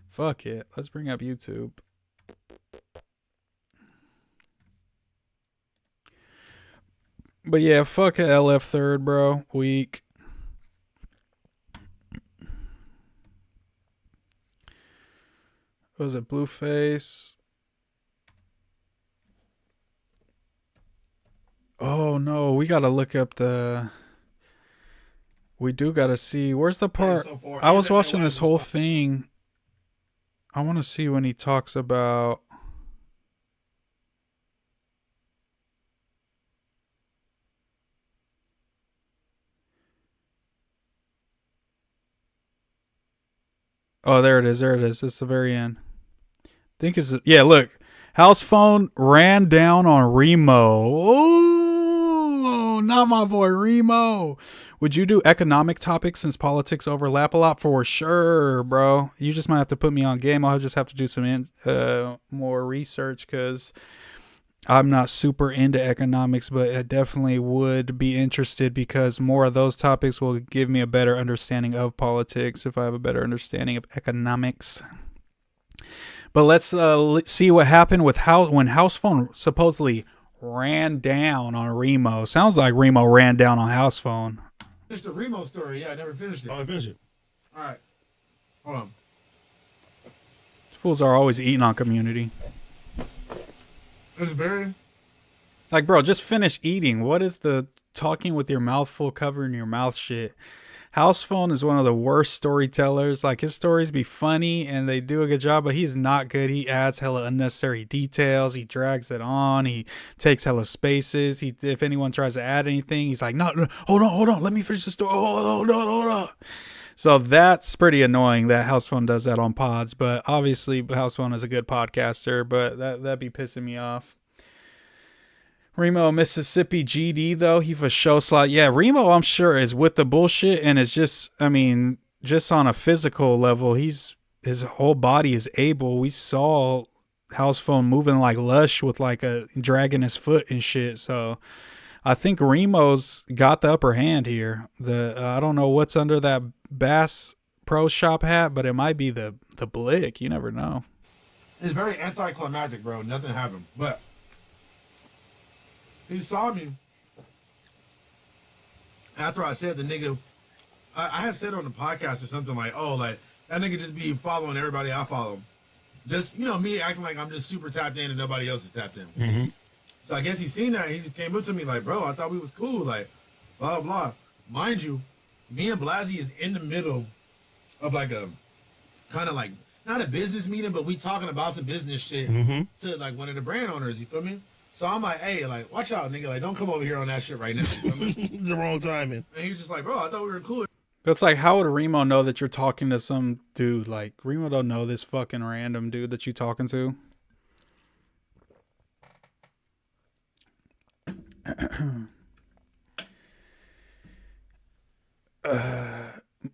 Fuck it. Let's bring up YouTube. But yeah, fuck a LF Third, bro. Weak. What was it? Blueface. Oh no, we gotta look up the. We do gotta see. Where's the part? I was watching this whole thing. I want to see when he talks about. Oh, there it is. There it is. It's the very end. I think it's yeah. Look, house phone ran down on Remo. Oh, not my boy Remo. Would you do economic topics since politics overlap a lot? For sure, bro. You just might have to put me on game. I'll just have to do some more research because I'm not super into economics, but I definitely would be interested because more of those topics will give me a better understanding of politics if I have a better understanding of economics. But let's see what happened with when House Phone supposedly ran down on Remo. Sounds like Remo ran down on House Phone. Finished the Remo story. Yeah, I never finished it. Oh, I finished it. All right. Hold on. Fools are always eating on community. It's very... Like, bro, just finish eating. What is the talking with your mouth full, covering your mouth shit? House Phone is one of the worst storytellers. Like, his stories be funny and they do a good job, but he's not good. He adds hella unnecessary details. He drags it on. He takes hella spaces. If anyone tries to add anything, he's like, no, hold on. Let me finish the story. Hold on. So that's pretty annoying that House Phone does that on pods. But obviously, House Phone is a good podcaster, but that'd be pissing me off. Remo, Mississippi GD, though, he for show slot. Yeah, Remo, I'm sure, is with the bullshit, and it's just, I mean, just on a physical level, his whole body is able. We saw House Phone moving like Lush with like a dragging his foot and shit. So I think Remo's got the upper hand here. I don't know what's under that Bass Pro Shop hat, but it might be the Blick. You never know. It's very anticlimactic, bro. Nothing happened, but. He saw me after I said the nigga. I had said on the podcast or something like, "Oh, like that nigga just be following everybody I follow." Just me acting like I'm just super tapped in and nobody else is tapped in. Mm-hmm. So I guess he seen that and he just came up to me like, "Bro, I thought we was cool." Like, blah blah blah. Mind you, me and Blasey is in the middle of like a kind of like not a business meeting, but we talking about some business shit to like one of the brand owners. You feel me? So I'm like, hey, like, watch out, nigga. Like, don't come over here on that shit right now. You feel me? It's the wrong timing. And he's just like, bro, I thought we were cool. But it's like, how would Remo know that you're talking to some dude? Like, Remo don't know this fucking random dude that you talking to.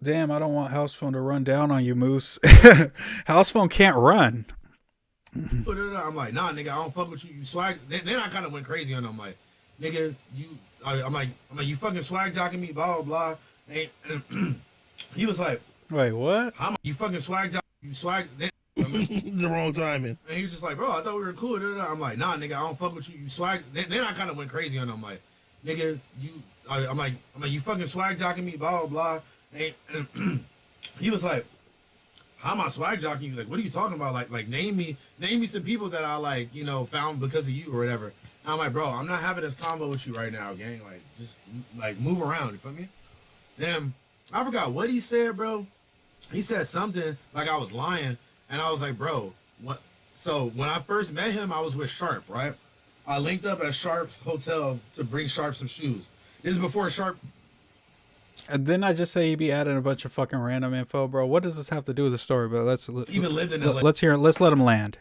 Damn, I don't want House Phone to run down on you, Moose. House Phone can't run. I'm like, nah, nigga, I don't fuck with you. You swag. Then I kind of went crazy on him. Like, nigga, I'm like, you fucking swag jocking me, blah, blah, blah. And he was like, wait, what? You fucking swag jock, you swag. It's the wrong timing. And he was just like, bro, I thought we were cool. I'm like, nah, nigga, I don't fuck with you. You swag. Then I kind of went crazy on him. Like, nigga, I'm like, you fucking swag jocking me, blah, blah, blah. And he was like, how am I swag jocking you? Like, what are you talking about? Like name me some people that I like, found because of you or whatever. And I'm like, bro, I'm not having this combo with you right now, gang. Like, just like move around. You feel me? Then I forgot what he said, bro. He said something like I was lying, and I was like, bro, what? So when I first met him, I was with Sharp, right? I linked up at Sharp's hotel to bring Sharp some shoes. This is before Sharp. And didn't I just say he'd be adding a bunch of fucking random info, bro? What does this have to do with the story? But even lived in LA. Let's hear it. Let's let him land.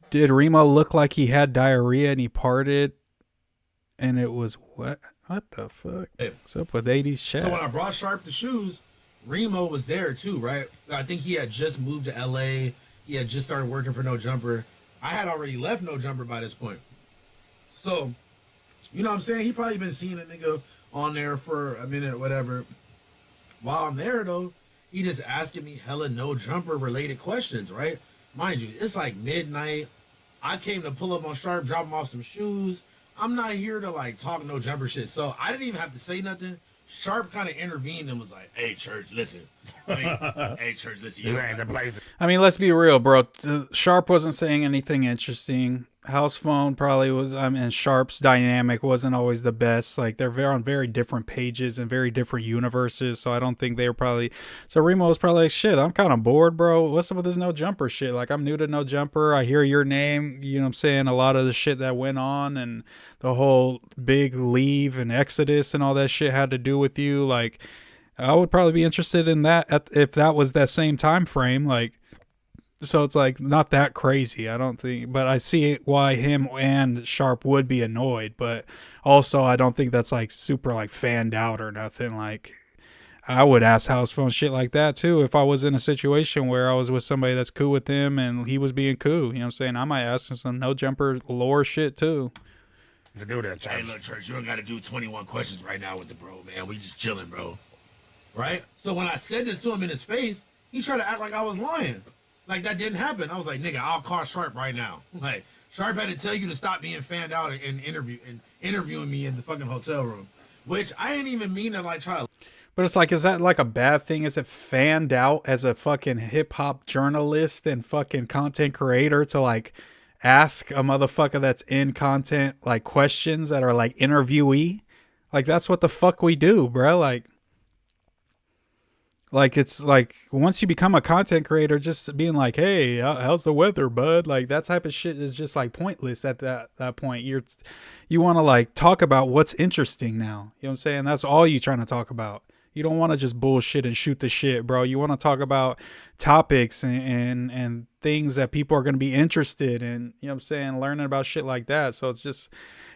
Did Remo look like he had diarrhea and he parted, and it was what? What the fuck? What's up with 80s chat? So when I brought Sharp the shoes, Remo was there too, right? I think he had just moved to LA. He had just started working for No Jumper. I had already left No Jumper by this point. So, you know what I'm saying? He probably been seeing a nigga on there for a minute or whatever. While I'm there, though, he just asking me hella No Jumper related questions, right? Mind you, it's like midnight. I came to pull up on Sharp, drop him off some shoes. I'm not here to like talk No Jumper shit. So I didn't even have to say nothing. Sharp kind of intervened and was like, hey, Church, listen. Hey, Church, listen. I mean, let's be real, bro. Sharp wasn't saying anything interesting. House Phone probably was, and Sharp's dynamic wasn't always the best. Like, they're on very different pages and very different universes, so I don't think they were probably. So Remo was probably like, shit, I'm kind of bored, bro. What's up with this No Jumper shit? Like, I'm new to No Jumper. I hear your name, you know what I'm saying? A lot of the shit that went on and the whole big leave and exodus and all that shit had to do with you. Like, I would probably be interested in that if that was that same time frame. Like, so it's like not that crazy, I don't think, but I see why him and Sharp would be annoyed, but also I don't think that's like super like fanned out or nothing. Like, I would ask House Phone shit like that too if I was in a situation where I was with somebody that's cool with him and he was being cool. You know what I'm saying? I might ask him some No Jumper lore shit too. To do that, hey, look, Church, you don't got to do 21 questions right now with the bro, man. We just chilling, bro. Right? So when I said this to him in his face, he tried to act like I was lying. Like, that didn't happen. I was like, nigga, I'll call Sharp right now. Like, Sharp had to tell you to stop being fanned out and interviewing me in the fucking hotel room. Which I didn't even mean to, like, try to... But it's like, is that like a bad thing? Is it fanned out as a fucking hip-hop journalist and fucking content creator to, like, ask a motherfucker that's in content, like, questions that are, like, interviewee? Like, that's what the fuck we do, bro. Like, it's like, once you become a content creator, just being like, hey, how's the weather, bud? Like, that type of shit is just, like, pointless at that point. You want to, like, talk about what's interesting now. You know what I'm saying? That's all you trying to talk about. You don't want to just bullshit and shoot the shit, bro. You want to talk about topics and things that people are going to be interested in, you know what I'm saying? Learning about shit like that. So it's just,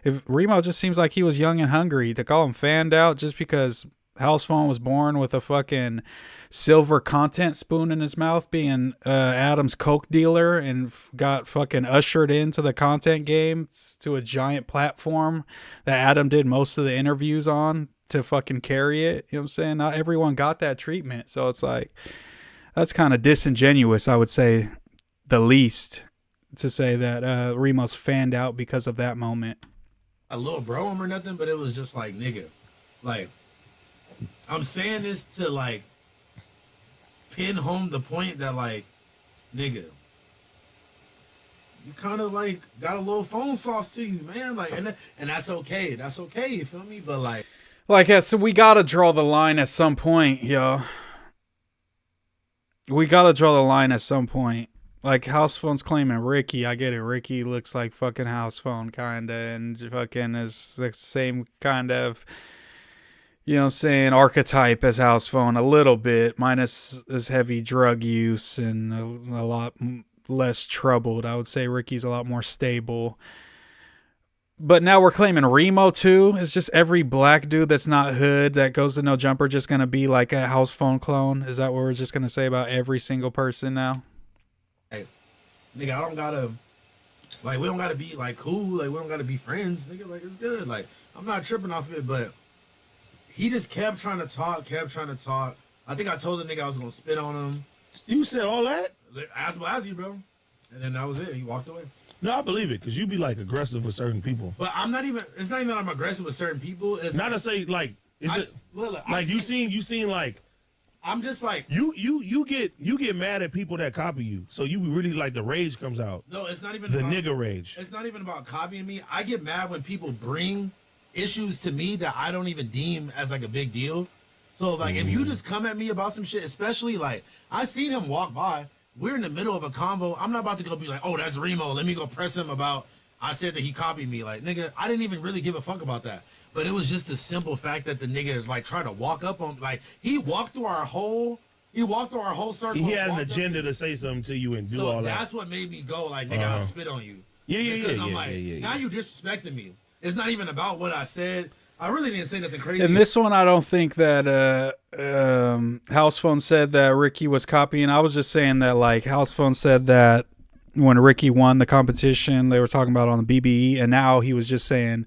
if Remo just seems like he was young and hungry, to call him fanned out just because House Phone was born with a fucking silver content spoon in his mouth, being Adam's coke dealer, and got fucking ushered into the content game to a giant platform that Adam did most of the interviews on to fucking carry it. You know what I'm saying? Not everyone got that treatment. So it's like, that's kind of disingenuous, I would say, the least, to say that Remo's fanned out because of that moment. A little bro him or nothing, but it was just like, nigga, like, I'm saying this to, like, pin home the point that, like, nigga, you kind of, like, got a little phone sauce to you, man. Like, and that's okay. That's okay, you feel me? But, like, yeah, so we got to draw the line at some point, yo. We got to draw the line at some point. Like, House Phone's claiming Ricky. I get it. Ricky looks like fucking House Phone, kind of, and fucking is the same kind of, you know what I'm saying, archetype as House Phone a little bit, minus his heavy drug use and a lot less troubled. I would say Ricky's a lot more stable. But now we're claiming Remo too. It's just every black dude that's not hood that goes to No Jumper just going to be like a House Phone clone. Is that what we're just going to say about every single person now? hey, nigga, I don't gotta, like, we don't gotta be, like, cool. Like, we don't gotta be friends, nigga. Like, it's good. Like, I'm not tripping off it, but he just kept trying to talk. I think I told the nigga I was gonna spit on him. You said all that? Ask Blasey, bro. And then that was it. He walked away. No, I believe it, because you be, like, aggressive with certain people. But I'm not even, it's not even that I'm aggressive with certain people. It's not to say, like, you seen, like, I'm just like, you get mad at people that copy you. So you really, like, the rage comes out. No, it's not even the about, nigga rage. It's not even about copying me. I get mad when people bring issues to me that I don't even deem as, like, a big deal. So, like, if you just come at me about some shit, especially, like, I seen him walk by. We're in the middle of a convo. I'm not about to go be like, oh, that's Remo. Let me go press him about, I said that he copied me. Like, nigga, I didn't even really give a fuck about that. But it was just the simple fact that the nigga, like, tried to walk up on, like, he walked through our whole circle. He had an agenda to say something to you and do all that. So that's what made me go, like, nigga, I'll spit on you. Yeah. Because I'm like, now you disrespecting me. It's not even about what I said. I really didn't say nothing crazy. In this one, I don't think that House Phone said that Ricky was copying. I was just saying that, like, House Phone said that when Ricky won the competition, they were talking about on the BBE, and now he was just saying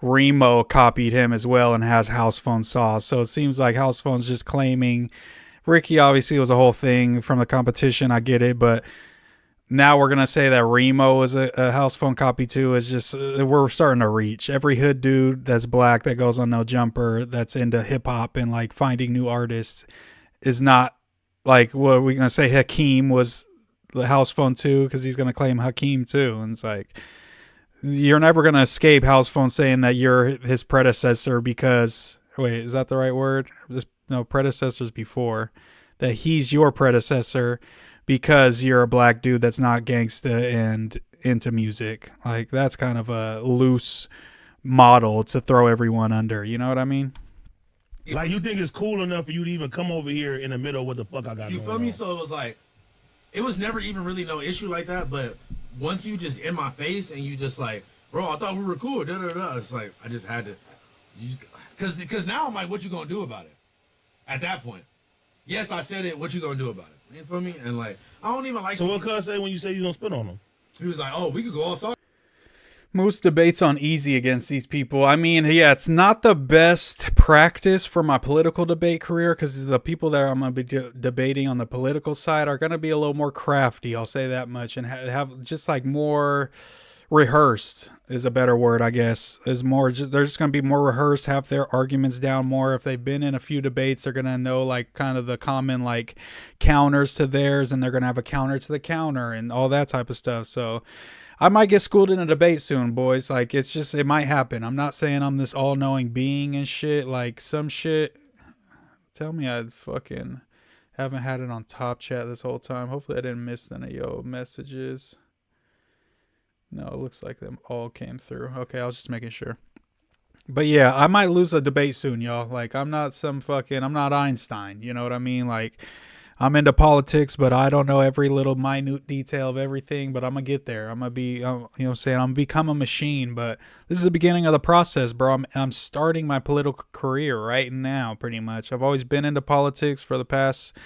Remo copied him as well and has House Phone sauce. So it seems like House Phone's just claiming Ricky obviously was a whole thing from the competition. I get it, but now we're going to say that Remo is a House Phone copy too. Is just, we're starting to reach. Every hood dude that's black that goes on No Jumper that's into hip hop and, like, finding new artists is not, like, what are we going to say? Hakeem was the House Phone too, because he's going to claim Hakeem too. And it's like, you're never going to escape House Phone saying that you're his predecessor because, wait, is that the right word? No, predecessors before. That he's your predecessor because you're a black dude that's not gangsta and into music. Like, that's kind of a loose model to throw everyone under. You know what I mean? Like, you think it's cool enough for you to even come over here in the middle of what the fuck I got You going feel me? on? So it was like, it was never even really no issue like that. But once you just in my face and you just like, bro, I thought we were cool. Da da da. It's like I just had to, because now I'm like, what you gonna do about it? At that point, yes, I said it. What you gonna do about it? You feel me? And like, I don't even like. So what cuz say when you say you gonna spit on them? He was like, oh, we could go outside. Most debates on easy against these people. I mean, yeah, it's not the best practice for my political debate career because the people that I'm going to be debating on the political side are going to be a little more crafty. I'll say that much, and have just like more rehearsed is a better word, I guess. Is more just they're just going to be more rehearsed, have their arguments down more. If they've been in a few debates, they're going to know like kind of the common like counters to theirs, and they're going to have a counter to the counter and all that type of stuff. So I might get schooled in a debate soon, boys. Like, it's just, it might happen. I'm not saying I'm this all-knowing being and shit. Like, some shit, tell me I fucking haven't had it on top chat this whole time. Hopefully I didn't miss any of your messages. No, it looks like them all came through. Okay, I was just making sure. But yeah, I might lose a debate soon, y'all. Like, I'm not Einstein. You know what I mean? Like, I'm into politics, but I don't know every little minute detail of everything, but I'm going to get there. I'm going to be, you know what I'm saying? I'm going to become a machine, but this is the beginning of the process, bro. I'm starting my political career right now, pretty much. I've always been into politics for the past,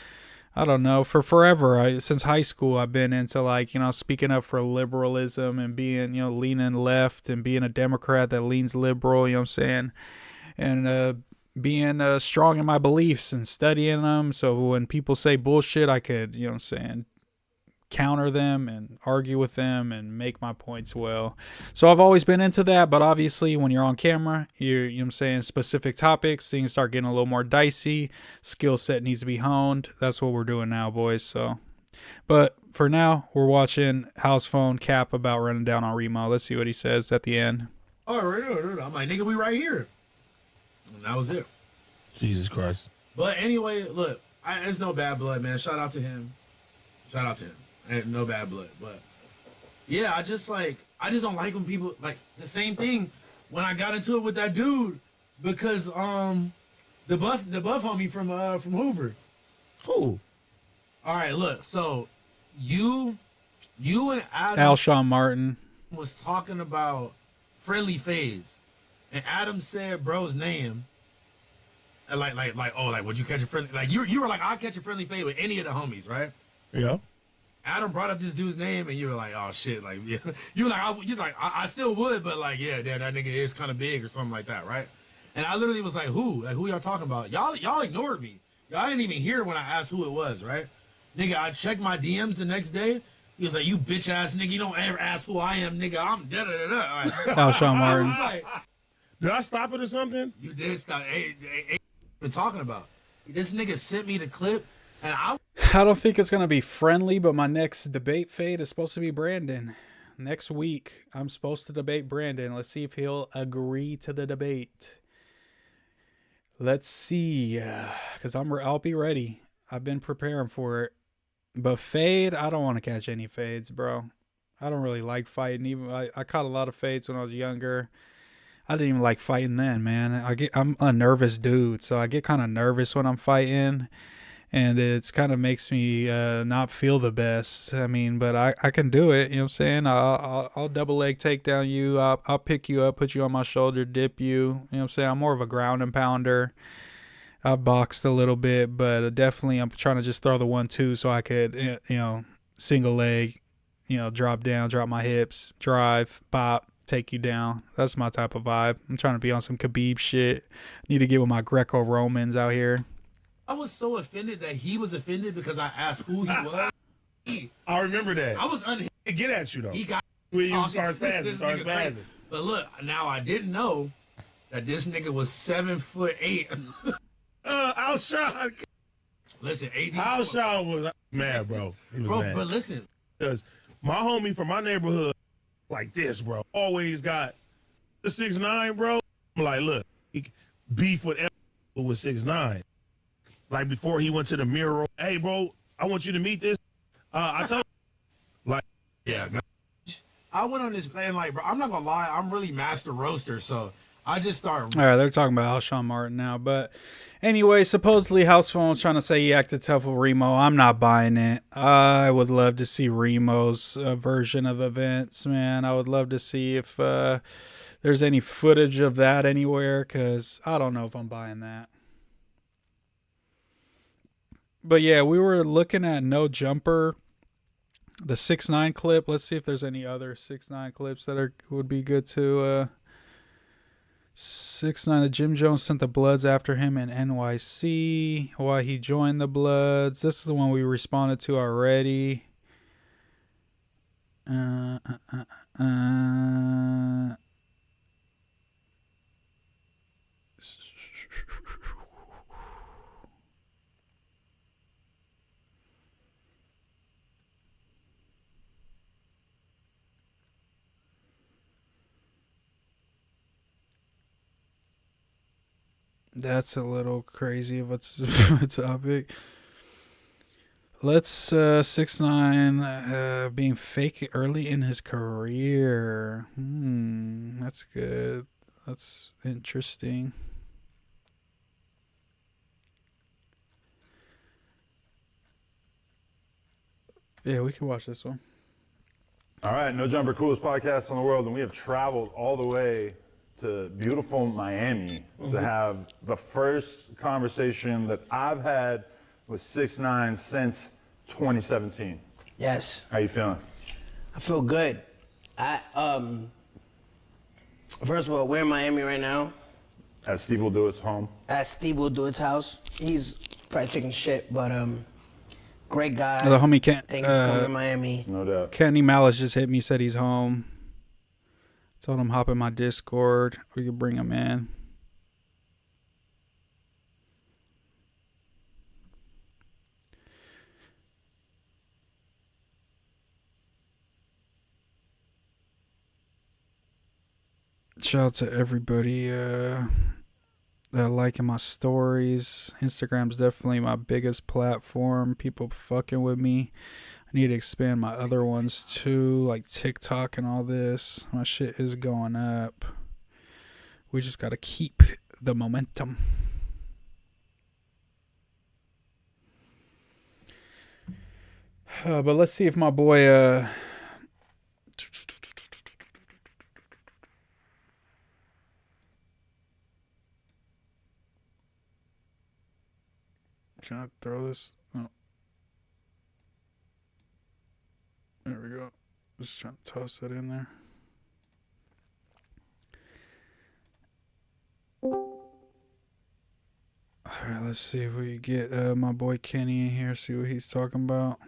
I don't know, for forever. Since high school, I've been into, like, you know, speaking up for liberalism and being, you know, leaning left and being a Democrat that leans liberal, you know what I'm saying? And, being strong in my beliefs and studying them, so when people say bullshit, I could, you know what I'm saying, counter them and argue with them and make my points well. So I've always been into that, but obviously when you're on camera, you know what I'm saying, specific topics, things start getting a little more dicey. Skill set needs to be honed. That's what we're doing now, boys. So, but for now, we're watching House Phone cap about running down on Remo. Let's see what he says at the end. Oh, right. I'm like, nigga, we right here. And that was it. Jesus Christ. But anyway, look, it's no bad blood, man. Shout out to him. Ain't no bad blood. But yeah, I just don't like when people, like, the same thing when I got into it with that dude because the buff homie from Hoover. Who? All right, look, so you and Adam Alshon Martin was talking about Friendly Phase, and Adam said bro's name. And like, would you catch a friendly? Like, you were like, I'll catch a friendly fade with any of the homies, right? Yeah. Adam brought up this dude's name, and you were like, oh shit, like, yeah. You were like, I still would, but like, yeah, damn, that nigga is kind of big or something like that, right? And I literally was like, who? Like, who y'all talking about? Y'all ignored me. Y'all didn't even hear when I asked who it was, right? Nigga, I checked my DMs the next day. He was like, you bitch ass nigga, you don't ever ask who I am, nigga. I'm da da da da. Alshon Martin. Like, did I stop it or something? You did stop. Hey, been talking about. This nigga sent me the clip, and I don't think it's gonna be friendly, but my next debate fade is supposed to be Brandon. Next week, I'm supposed to debate Brandon. Let's see if he'll agree to the debate. Let's see, because I'll be ready. I've been preparing for it. But fade, I don't want to catch any fades, bro. I don't really like fighting. Even I caught a lot of fades when I was younger. I didn't even like fighting then, man. I'm a nervous dude, so I get kind of nervous when I'm fighting, and it's kind of makes me not feel the best. I mean, but I can do it. You know what I'm saying? I'll double leg takedown you. I'll pick you up, put you on my shoulder, dip you. You know what I'm saying? I'm more of a ground and pounder. I've boxed a little bit, but definitely I'm trying to just throw the 1-2 so I could, you know, single leg, you know, drop down, drop my hips, drive, pop, take you down. That's my type of vibe. I'm trying to be on some Khabib shit. Need to get with my Greco-Romans out here. I was so offended that he was offended because I asked who he was. I remember that. I was unhinged. Get at you though. He got when you start spazzing. But look, now I didn't know that this nigga was 7'8". Alshon. Listen, AD. Alshon was mad, bro. He was mad. But listen, because my homie from my neighborhood like this, bro. Always got the 6ix9ine, bro. I'm like, look, he beef with 6ix9ine. Like before he went to the mirror, hey, bro, I want you to meet this. I told like, yeah. I went on this and like, bro, I'm not gonna lie, I'm really master roaster, so I just start. All right, they're talking about Alshon Martin now, but anyway, supposedly House Phone was trying to say he acted tough with Remo. I'm not buying it. I would love to see Remo's version of events, man. I would love to see if there's any footage of that anywhere, because I don't know if I'm buying that. But yeah, we were looking at No Jumper, the 6ix9ine clip. Let's see if there's any other 6ix9ine clips that would be good to 6ix9ine. The Jim Jones sent the Bloods after him in NYC. Why he joined the Bloods. This is the one we responded to already. That's a little crazy of a topic. Let's 6ix9ine being fake early in his career. That's good. That's interesting. Yeah, we can watch this one. All right, No Jumper, coolest podcast in the world, and we have traveled all the way to beautiful Miami to have the first conversation that I've had with 6ix9ine since 2017. Yes. How you feeling? I feel good. First of all, we're in Miami right now. At Steve Will Do It's home. At Steve Will Do It's house. He's probably taking shit, but great guy. The homie Ken, Thank you for coming to Miami. No doubt. Kenny Malice just hit me, said he's home. Told him hop in my Discord. We could bring him in. Shout out to everybody that liking my stories. Instagram's definitely my biggest platform. People fucking with me. I need to expand my other ones too, like TikTok and all this. My shit is going up. We just gotta keep the momentum. But let's see if my boy can I throw this? No. There we go. Just trying to toss that in there. Alright, let's see if we get my boy Kenny in here, see what he's talking about.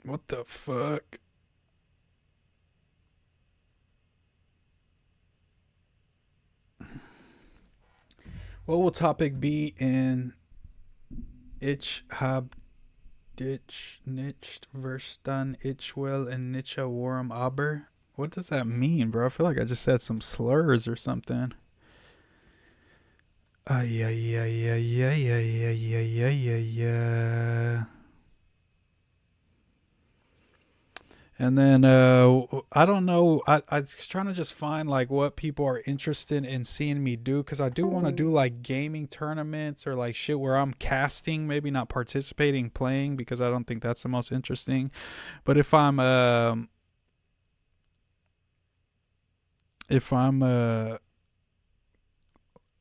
What the fuck? What will topic be in Ich hab dich nicht verstanden, ich will and nicht warm aber? What does that mean, bro? I feel like I just said some slurs or something. And then I don't know. I was trying to just find like what people are interested in seeing me do, because I do want to do like gaming tournaments or like shit where I'm casting, maybe not participating, playing, because I don't think that's the most interesting. But if I'm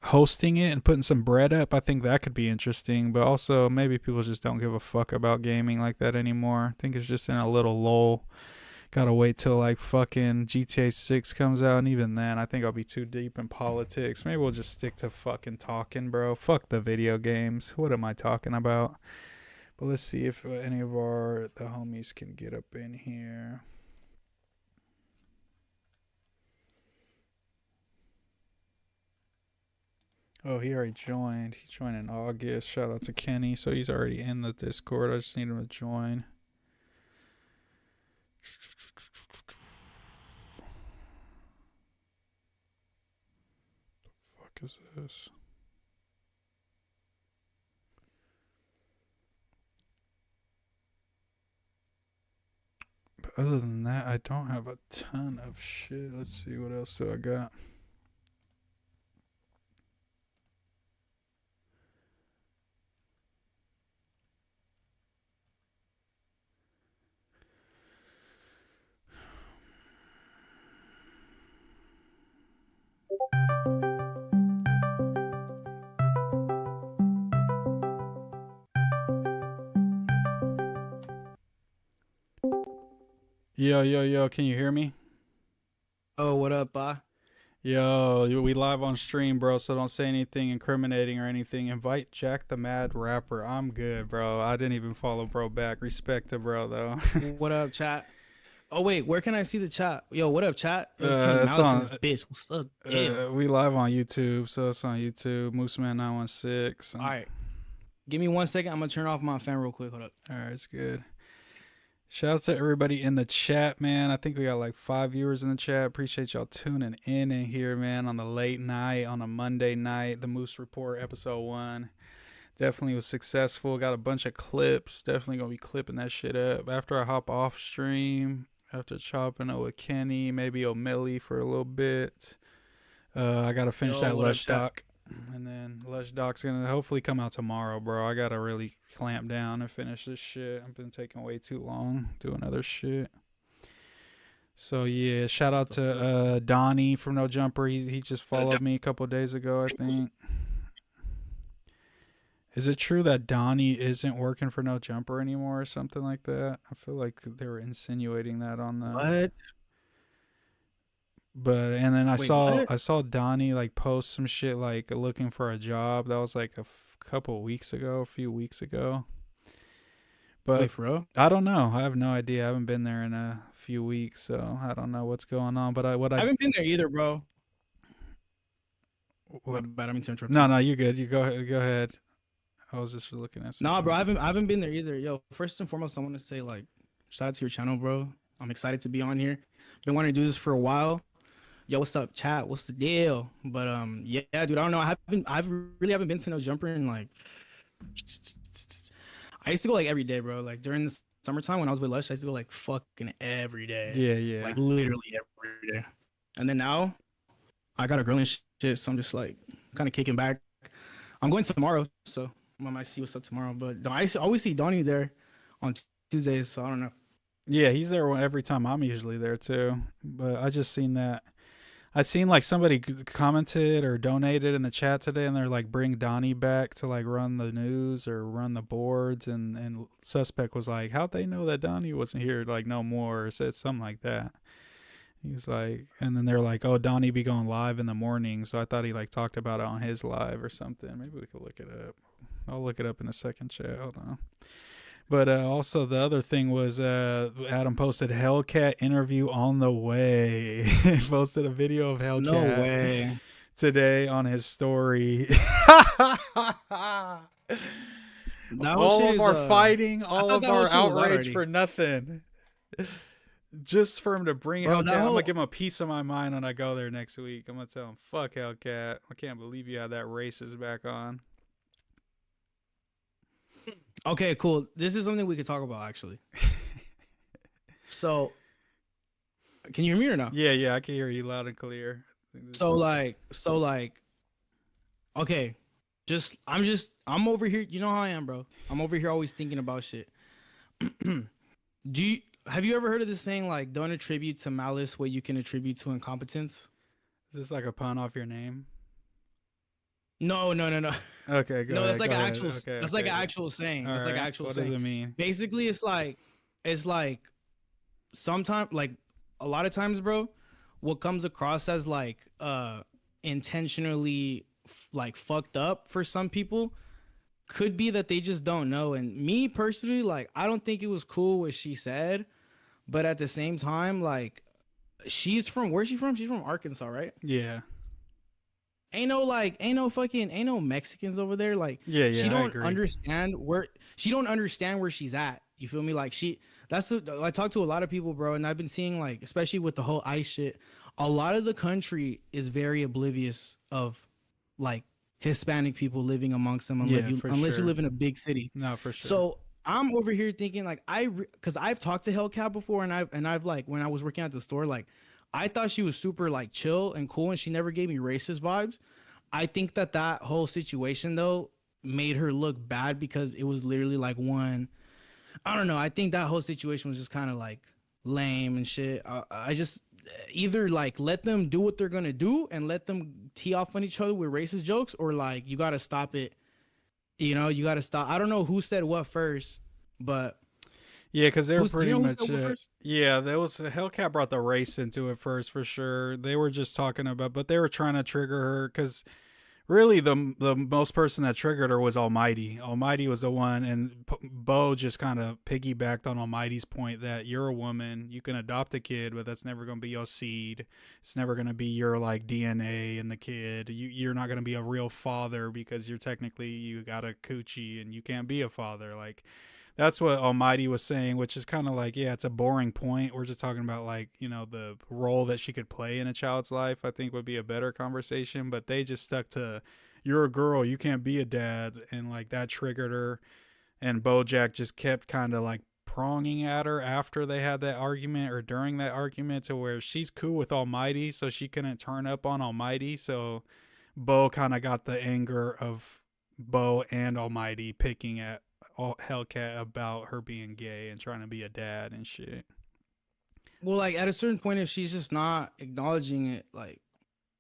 hosting it and putting some bread up, I think that could be interesting. But also maybe people just don't give a fuck about gaming like that anymore. I think it's just in a little lull. Gotta wait till like fucking GTA 6 comes out, and even then I think I'll be too deep in politics. Maybe we'll just stick to fucking talking, bro. Fuck the video games. What am I talking about? But let's see if any of the homies can get up in here. Oh, he already joined. He joined in August. Shout out to Kenny. So he's already in the Discord. I just need him to join. The fuck is this? But other than that, I don't have a ton of shit. Let's see, what else do I got? Yo, can you hear me? Oh, what up, Yo, we live on stream, bro, so don't say anything incriminating or anything. Invite Jack the Mad Rapper. I'm good, bro. I didn't even follow bro back. Respect to bro, though. What up, chat? Oh, wait, where can I see the chat? Yo, what up, chat? It's on, bitch. What's up? we live on YouTube, so it's on YouTube. Mooseman916. All right. Give me 1 second. I'm going to turn off my fan real quick. Hold up. All right, it's good. Shout out to everybody in the chat, man. I think we got like 5 viewers in the chat. Appreciate y'all tuning in here, man, on the late night, on a Monday night. The Moose Report, episode 1. Definitely was successful. Got a bunch of clips. Definitely going to be clipping that shit up. After I hop off stream, after chopping it with Kenny, maybe O'Malley for a little bit. I got to finish that Lush doc. And then Lush doc's going to hopefully come out tomorrow, bro. I got to really clamp down and finish this shit. I've been taking way too long doing other shit. So yeah, shout out to Donnie from No Jumper. He just followed me a couple of days ago, I think. Is it true that Donnie isn't working for No Jumper anymore or something like that? I feel like they were insinuating that on the What? But and then I Wait, saw Donnie like post some shit like looking for a job. That was like a few weeks ago. But Wait, for real? I don't know. I have no idea. I haven't been there in a few weeks, so I don't know what's going on. But I haven't been there either, bro. What? Bad, I mean to interrupt. No, you're good. You go ahead. I was just looking at some Nah, shit. bro, I haven't been there either. Yo, first and foremost, I want to say like shout out to your channel, bro. I'm excited to be on here. Been wanting to do this for a while. Yo, what's up, chat? What's the deal? But yeah, dude, I don't know. I really haven't been to No Jumper in like. I used to go like every day, bro. Like during the summertime when I was with Lush, I used to go like fucking every day. Yeah. Like literally every day. And then now, I got a girl and shit, so I'm just like kind of kicking back. I'm going tomorrow, so I might see what's up tomorrow. But I always see Donnie there on Tuesdays, so I don't know. Yeah, he's there every time. I'm usually there too. But I just seen that. I seen like somebody commented or donated in the chat today, and they're like, bring Donnie back to like run the news or run the boards, and Suspect was like, how'd they know that Donnie wasn't here like no more, or said something like that. He was like, and then they're like, oh, Donnie be going live in the morning, so I thought he like talked about it on his live or something. Maybe we could look it up. I'll look it up in a second, chat. Hold on. But also the other thing was Adam posted Hellcat interview on the way. He posted a video of Hellcat No way. today on his story. All of our fighting, all of our outrage for nothing. Just for him to bring Hellcat. I'm going to give him a piece of my mind when I go there next week. I'm going to tell him, fuck Hellcat. I can't believe you had that racist back on. Okay, cool. This is something we could talk about, actually. So, can you hear me or no? Yeah, I can hear you loud and clear. So, okay, I'm over here. You know how I am, bro. I'm over here always thinking about shit. Have you ever heard of this saying, like, don't attribute to malice what you can attribute to incompetence? Is this like a pun off your name? No. Okay, go no, ahead, that's like go an ahead. actual. Okay, that's like an actual saying. That's like an actual saying. What does it mean? Basically, it's like sometimes, like a lot of times, bro, what comes across as like intentionally like fucked up for some people could be that they just don't know. And me personally, like, I don't think it was cool what she said, but at the same time, like, where's she from? She's from Arkansas, right? Yeah. ain't no Mexicans over there. Like, Yeah, she I don't agree. understand where she's at. You feel me? Like, I talk to a lot of people, bro, and I've been seeing, like, especially with the whole ICE shit, a lot of the country is very oblivious of, like, Hispanic people living amongst them Yeah, unless you live in a big city. No, for sure. So I'm over here thinking, like, because I've talked to Hellcat before, and I've like, when I was working at the store, like, I thought she was super, like, chill and cool, and she never gave me racist vibes. I think that whole situation, though, made her look bad because it was literally like I don't know. I think that whole situation was just kind of like lame and shit. I just either like let them do what they're gonna do and let them tee off on each other with racist jokes, or like you gotta stop it. You know, you gotta stop. I don't know who said what first, but yeah, because they were pretty much first? yeah. There was Hellcat brought the race into it first for sure. They were just talking about, but they were trying to trigger her because really the most person that triggered her was Almighty. Almighty was the one, and Bo just kind of piggybacked on Almighty's point that you're a woman, you can adopt a kid, but that's never going to be your seed. It's never going to be your like DNA in the kid. You're not going to be a real father because you're technically, you got a coochie and you can't be a father. Like, that's what Almighty was saying, which is kind of like, yeah, it's a boring point. We're just talking about, like, you know, the role that she could play in a child's life, I think would be a better conversation. But they just stuck to, you're a girl, you can't be a dad. And, like, that triggered her. And Bojack just kept kind of, like, pronging at her after they had that argument or during that argument, to where she's cool with Almighty, so she couldn't turn up on Almighty. So Bo kind of got the anger of Bo and Almighty picking at Hellcat about her being gay and trying to be a dad and shit. Well, like, at a certain point, if she's just not acknowledging it, like,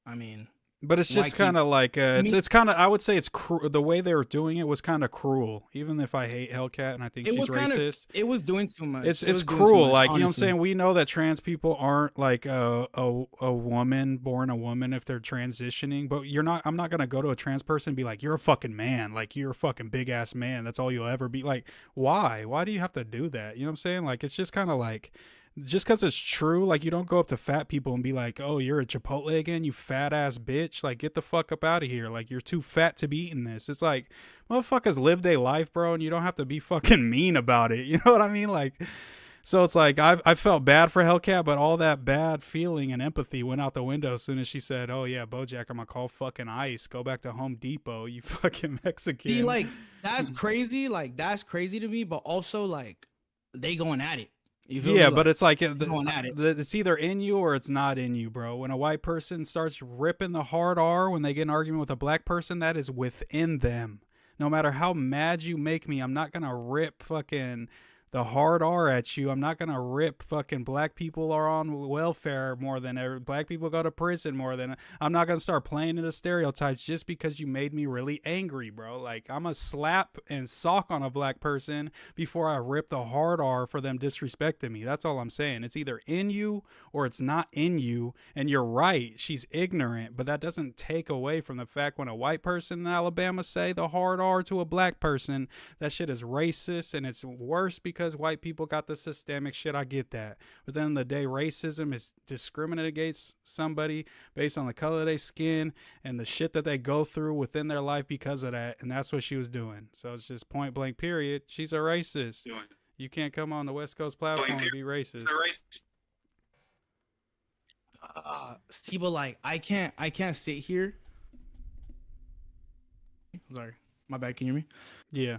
I mean, but it's just kind of like it's kind of, I would say it's the way they were doing it was kind of cruel. Even if I hate Hellcat and I think she's racist, it was doing too much. It's cruel. Like, you know what I'm saying? We know that trans people aren't like a woman born a woman if they're transitioning. But I'm not gonna go to a trans person and be like, you're a fucking man. Like, you're a fucking big ass man. That's all you'll ever be. Like, why? Why do you have to do that? You know what I'm saying? Like, it's just kind of like, just because it's true, like, you don't go up to fat people and be like, oh, you're a Chipotle again, you fat ass bitch. Like, get the fuck up out of here. Like, you're too fat to be eating this. It's like, motherfuckers live their life, bro, and you don't have to be fucking mean about it. You know what I mean? Like, so it's like, I felt bad for Hellcat, but all that bad feeling and empathy went out the window as soon as she said, oh yeah, Bojack, I'm gonna call fucking ICE. Go back to Home Depot, you fucking Mexican. See, like, that's crazy. Like, that's crazy to me, but also, like, they going at it. Yeah, but it's like it's either in you or it's not in you, bro. When a white person starts ripping the hard R when they get in an argument with a black person, that is within them. No matter how mad you make me, I'm not going to rip fucking the hard R at you. I'm not going to rip fucking black people are on welfare more than black people go to prison more than. I'm not going to start playing into stereotypes just because you made me really angry, bro. Like, I'm going to slap and sock on a black person before I rip the hard R for them disrespecting me. That's all I'm saying. It's either in you or it's not in you. And you're right. She's ignorant, but that doesn't take away from the fact when a white person in Alabama say the hard R to a black person, that shit is racist, and it's worse because white people got the systemic shit. I get that. But then the day racism is discriminating against somebody based on the color of their skin and the shit that they go through within their life because of that. And that's what she was doing. So it's just point blank period. She's a racist. You can't come on the West Coast platform and be racist. Steve, like, I can't sit here. Sorry, my bad. Can you hear me? Yeah.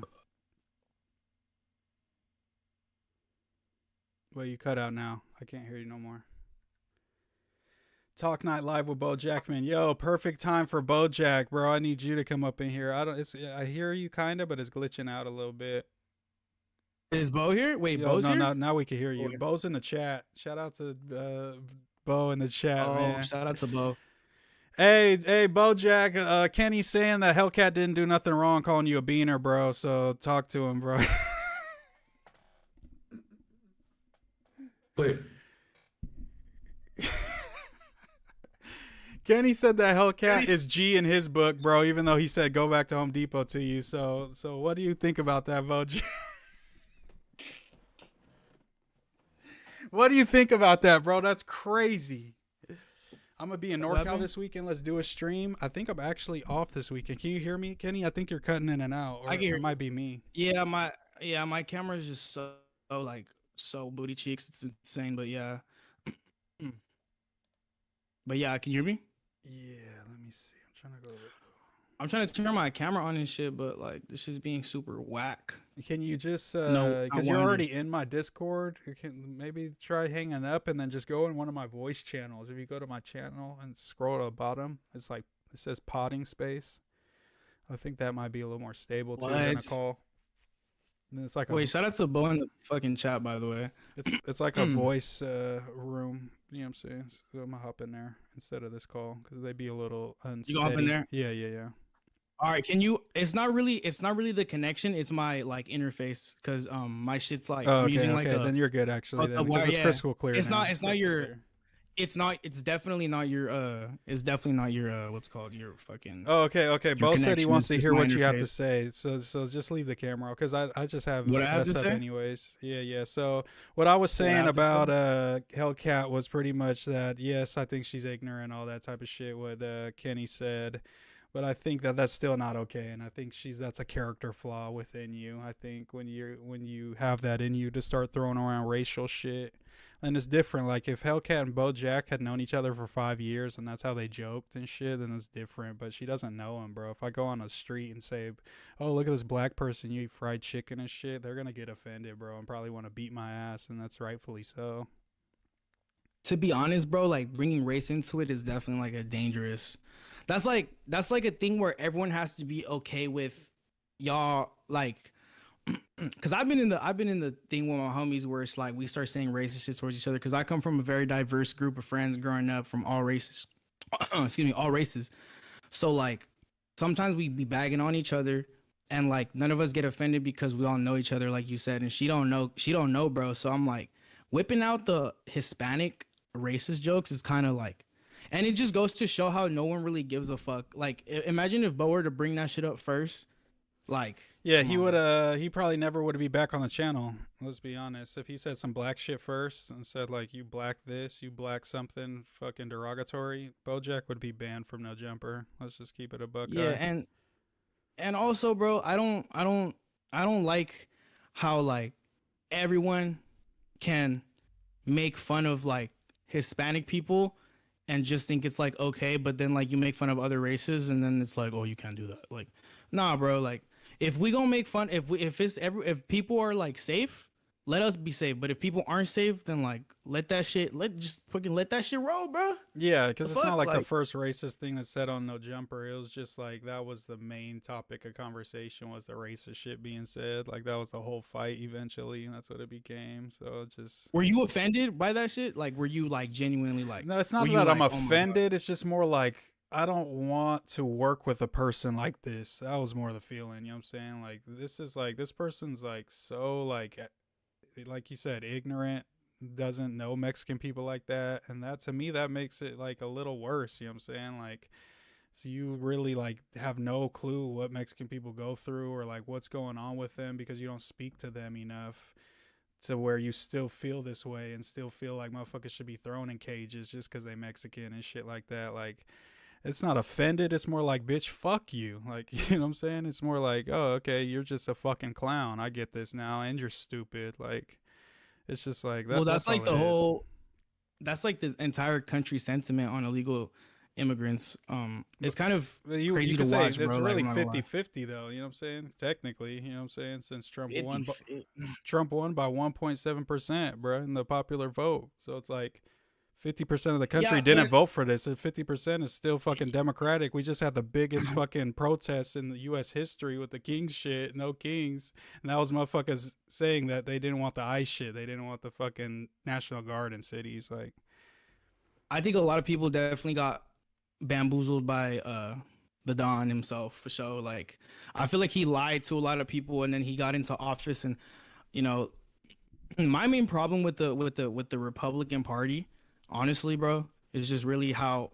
Well, you cut out now. I can't hear you no more. Talk Night Live with Bo Jackman. Yo, perfect time for Bojack, bro. I need you to come up in here. I hear you kind of, but it's glitching out a little bit. Is Bo here? Wait, Yo, Bo's here? No, now we can hear you. Okay. Bo's in the chat. Shout out to Bo in the chat, man. Shout out to Bo. Hey, Bojack. Kenny's saying that Hellcat didn't do nothing wrong calling you a beaner, bro. So talk to him, bro. Wait. Kenny said that Hellcat is G in his book, bro, even though he said go back to Home Depot to you. So what do you think about that, Bojack? What do you think about that, bro? That's crazy. I'm gonna be in What NorCal happened? this weekend. Let's do a stream. I think I'm actually off this weekend. Can you hear me, Kenny? I think you're cutting in and out, or I can hear it might be me. my camera is just so like so booty cheeks. It's insane, but yeah. But yeah, can you hear me? Yeah, let me see. I'm trying to go. I'm trying to turn my camera on and shit, but like this is being super whack. Can you just No, because I you're wanted- already in my Discord, you can maybe try hanging up and then just go in one of my voice channels. If you go to my channel and scroll to the bottom, it's like it says potting space. I think that might be a little more stable too than a What? call. And it's like Wait, shout out to Bo in the fucking chat, by the way. it's like a voice room. You know what I'm saying? So I'm gonna hop in there instead of this call because they'd be a little unsteady. You go hop in there? Yeah. All right, can you? It's not really the connection. It's my like interface because my shit's like Oh, I'm okay, using like okay. Then you're good actually. Then because it's crystal clear. It's now. not. It's not crystal your. clear. It's definitely not your. It's definitely not your. What's called your fucking. Oh, okay. your Bo said he connection. wants It's to just hear my what you have to interface. say. So just leave the camera because I just have What I have messed to up say? anyways. Yeah. So what I was What I saying have to about Hellcat was pretty much that yes, I think she's ignorant, all that type of shit. What Kenny said. But I think that that's still not okay, and I think that's a character flaw within you. I think when you have that in you to start throwing around racial shit, and it's different. Like if Hellcat and BoJack had known each other for 5 years, and that's how they joked and shit, then it's different. But she doesn't know him, bro. If I go on the street and say, "Oh, look at this black person, you eat fried chicken and shit," they're gonna get offended, bro, and probably want to beat my ass, and that's rightfully so. To be honest, bro, like bringing race into it is definitely like a dangerous. That's like a thing where everyone has to be okay with y'all like because I've been in the thing with my homies where it's like we start saying racist shit towards each other because I come from a very diverse group of friends growing up from all races. Excuse me, all races. So like sometimes we be bagging on each other and like none of us get offended because we all know each other like you said and she don't know, bro. So I'm like whipping out the Hispanic racist jokes is kind of like, and it just goes to show how no one really gives a fuck. Like imagine if Bo were to bring that shit up first, like Yeah, he would. He probably never would be back on the channel. Let's be honest. If he said some black shit first and said like you black this, you black something, fucking derogatory, BoJack would be banned from No Jumper. Let's just keep it a buck. yeah, and also, bro, I don't like how like everyone can make fun of like Hispanic people and just think it's like okay, but then like you make fun of other races and then it's like, oh, you can't do that. Like, nah, bro. Like, if we gonna make fun, if people are like safe, let us be safe. But if people aren't safe, then like let that shit roll, bro. Yeah, because The it's not fuck? like the first racist thing that's said on No Jumper. It was just like that was the main topic of conversation was the racist shit being said. Like that was the whole fight eventually, and that's what it became. So it just Were you offended by that shit? Like, were you like genuinely like? no, it's not were you that I'm like, oh my God? offended. It's just more like I don't want to work with a person like this. That was more the feeling. You know what I'm saying? Like this person's like so like you said, ignorant, doesn't know Mexican people like that, and that to me that makes it like a little worse. You know what I'm saying? Like, so you really like have no clue what Mexican people go through or like what's going on with them because you don't speak to them enough to where you still feel this way and still feel like motherfuckers should be thrown in cages just because they Mexican and shit like that. Like, it's not offended. It's more like, bitch, fuck you. Like, you know what I'm saying? It's more like, oh, okay, you're just a fucking clown. I get this now, and you're stupid. Like, it's just like that. Well, that's like all the it is. whole. That's like the entire country sentiment on illegal immigrants. It's kind of You crazy could to say watch, it's bro. really like, I'm not gonna lie. 50-50 though. You know what I'm saying? Technically, you know what I'm saying? Since Trump 50 won, Trump won by 1.7%, bro, in the popular vote. So it's like 50% of the country Yeah, didn't but- vote for this. And 50% is still fucking Democratic. We just had the biggest fucking protests in the U.S. history with the Kings shit. No Kings. And that was motherfuckers saying that they didn't want the ICE shit. They didn't want the fucking National Guard in cities. Like, I think a lot of people definitely got bamboozled by the Don himself for sure. Like, I feel like he lied to a lot of people, and then he got into office. And you know, my main problem with the Republican Party, honestly, bro, is just really how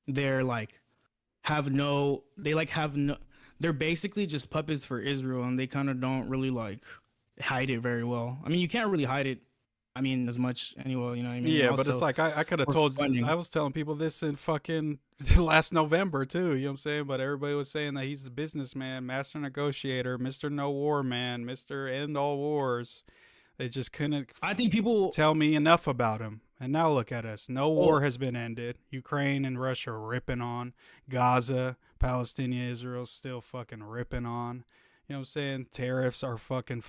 they're like they're basically just puppets for Israel, and they kind of don't really like hide it very well. I mean, you can't really hide it I mean, as much anyway, you know what I mean? Yeah, but Also, it's like I could have for told funding. I was telling people this in fucking last November too, you know what I'm saying? But everybody was saying that he's a businessman, master negotiator, Mr. No War Man, Mr. End All Wars. They just couldn't I think people tell me enough about him. And now look at us. No Oh. war has been ended. Ukraine and Russia are ripping on. Gaza, Palestine, Israel still fucking ripping on. You know what I'm saying? Tariffs are fucking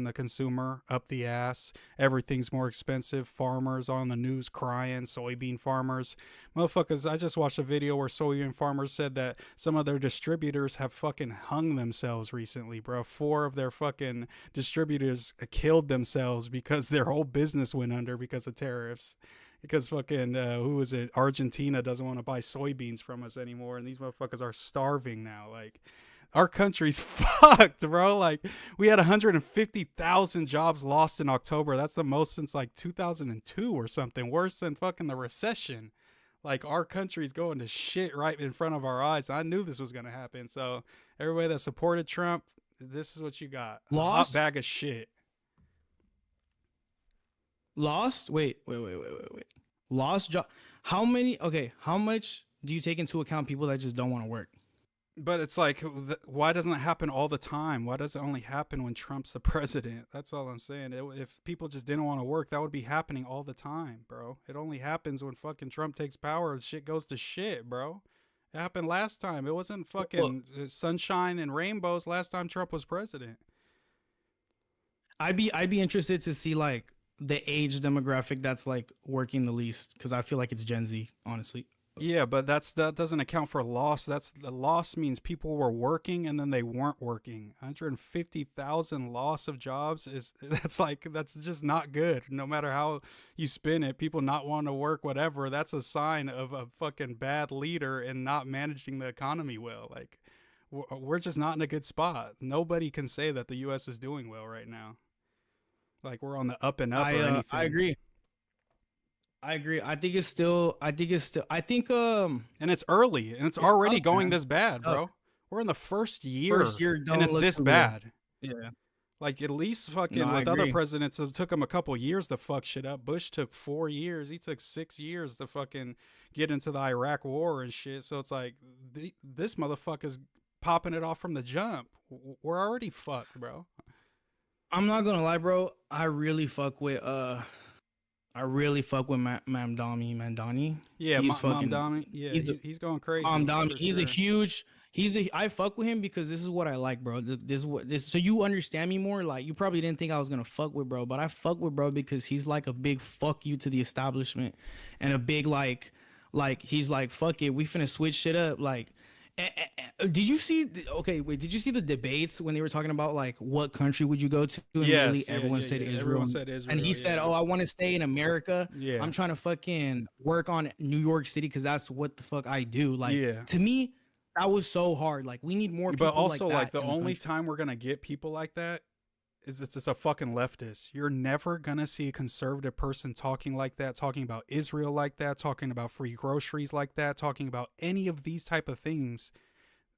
the consumer up the ass. Everything's more expensive. Farmers on the news crying. Soybean farmers. Motherfuckers, I just watched a video where soybean farmers said that some of their distributors have fucking hung themselves recently, bro. 4 of their fucking distributors killed themselves because their whole business went under because of tariffs. Because fucking, who is it? Argentina doesn't want to buy soybeans from us anymore. And these motherfuckers are starving now. Like, our country's fucked, bro. Like, we had 150,000 jobs lost in October. That's the most since like 2002 or something. Worse than fucking the recession. Like, our country's going to shit right in front of our eyes. I knew this was going to happen. So, everybody that supported Trump, this is what you got. Lost? A hot bag of shit. Lost? Wait. Lost job. How many? Okay, how much do you take into account people that just don't want to work? But it's like, why doesn't it happen all the time? Why does it only happen when Trump's the president? That's all I'm saying. If people just didn't want to work, that would be happening all the time, bro. It only happens when fucking Trump takes power and shit goes to shit, bro. It happened last time. It wasn't fucking sunshine and rainbows last time Trump was president. I'd be interested to see like the age demographic that's like working the least, because I feel like it's Gen Z, honestly. Yeah, but that doesn't account for loss. The loss means people were working and then they weren't working. 150,000 loss of jobs that's just not good. No matter how you spin it, people not wanting to work, whatever. That's a sign of a fucking bad leader and not managing the economy well. Like, we're just not in a good spot. Nobody can say that the U.S. is doing well right now. Like, we're on the up and up or anything. I agree. I think it's still and it's early and it's already tough, going man. this bad, bro. Tough. We're in the first year don't and it's look this too good. bad. Yeah. Like, at least fucking No, I with other agree. presidents, it took him a couple years to fuck shit up. Bush took 4 years. He took 6 years to fucking get into the Iraq war and shit. So it's like, this motherfucker's popping it off from the jump. We're already fucked, bro. I'm not gonna lie, bro. I really fuck with Mamdani. Yeah, He's Mamdani. Yeah, he's going crazy. Mamdani. for He's sure. I fuck with him because this is what I like, bro. So you understand me more. Like, you probably didn't think I was gonna fuck with bro, but I fuck with bro because he's like a big fuck you to the establishment, and a big like he's like, fuck it, we finna switch shit up. Like, did you see? Okay, wait. Did you see the debates when they were talking about like what country would you go to? And Yes, literally yeah, everyone yeah, said yeah. Israel. Everyone said Israel, and he said, yeah. "Oh, I want to stay in America. Yeah. I'm trying to fucking work on New York City because that's what the fuck I do." Like, Yeah. to me, that was so hard. Like, we need more people. But also, like, like, that the in only country. time we're gonna get people like that is it's a fucking leftist. You're never gonna see a conservative person talking like that, talking about Israel like that, talking about free groceries like that, talking about any of these type of things.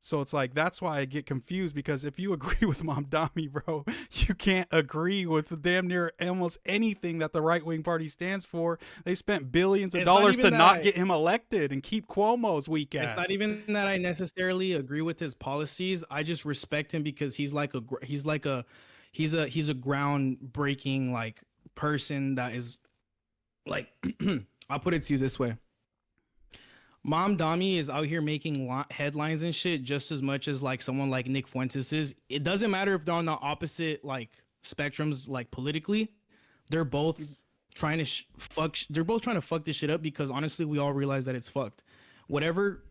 So it's like, that's why I get confused, because if you agree with Mamdani, bro, you can't agree with damn near almost anything that the right-wing party stands for. They spent billions of It's not dollars to even that not I- get him elected and keep Cuomo's weak ass. It's not even that I necessarily agree with his policies. I just respect him because he's a groundbreaking like person that is like I'll put it to you this way. Mamdani is out here making headlines and shit just as much as like someone like Nick Fuentes is. It doesn't matter if they're on the opposite like spectrums like politically. They're both trying to they're both trying to fuck this shit up because honestly we all realize that it's fucked. Wherever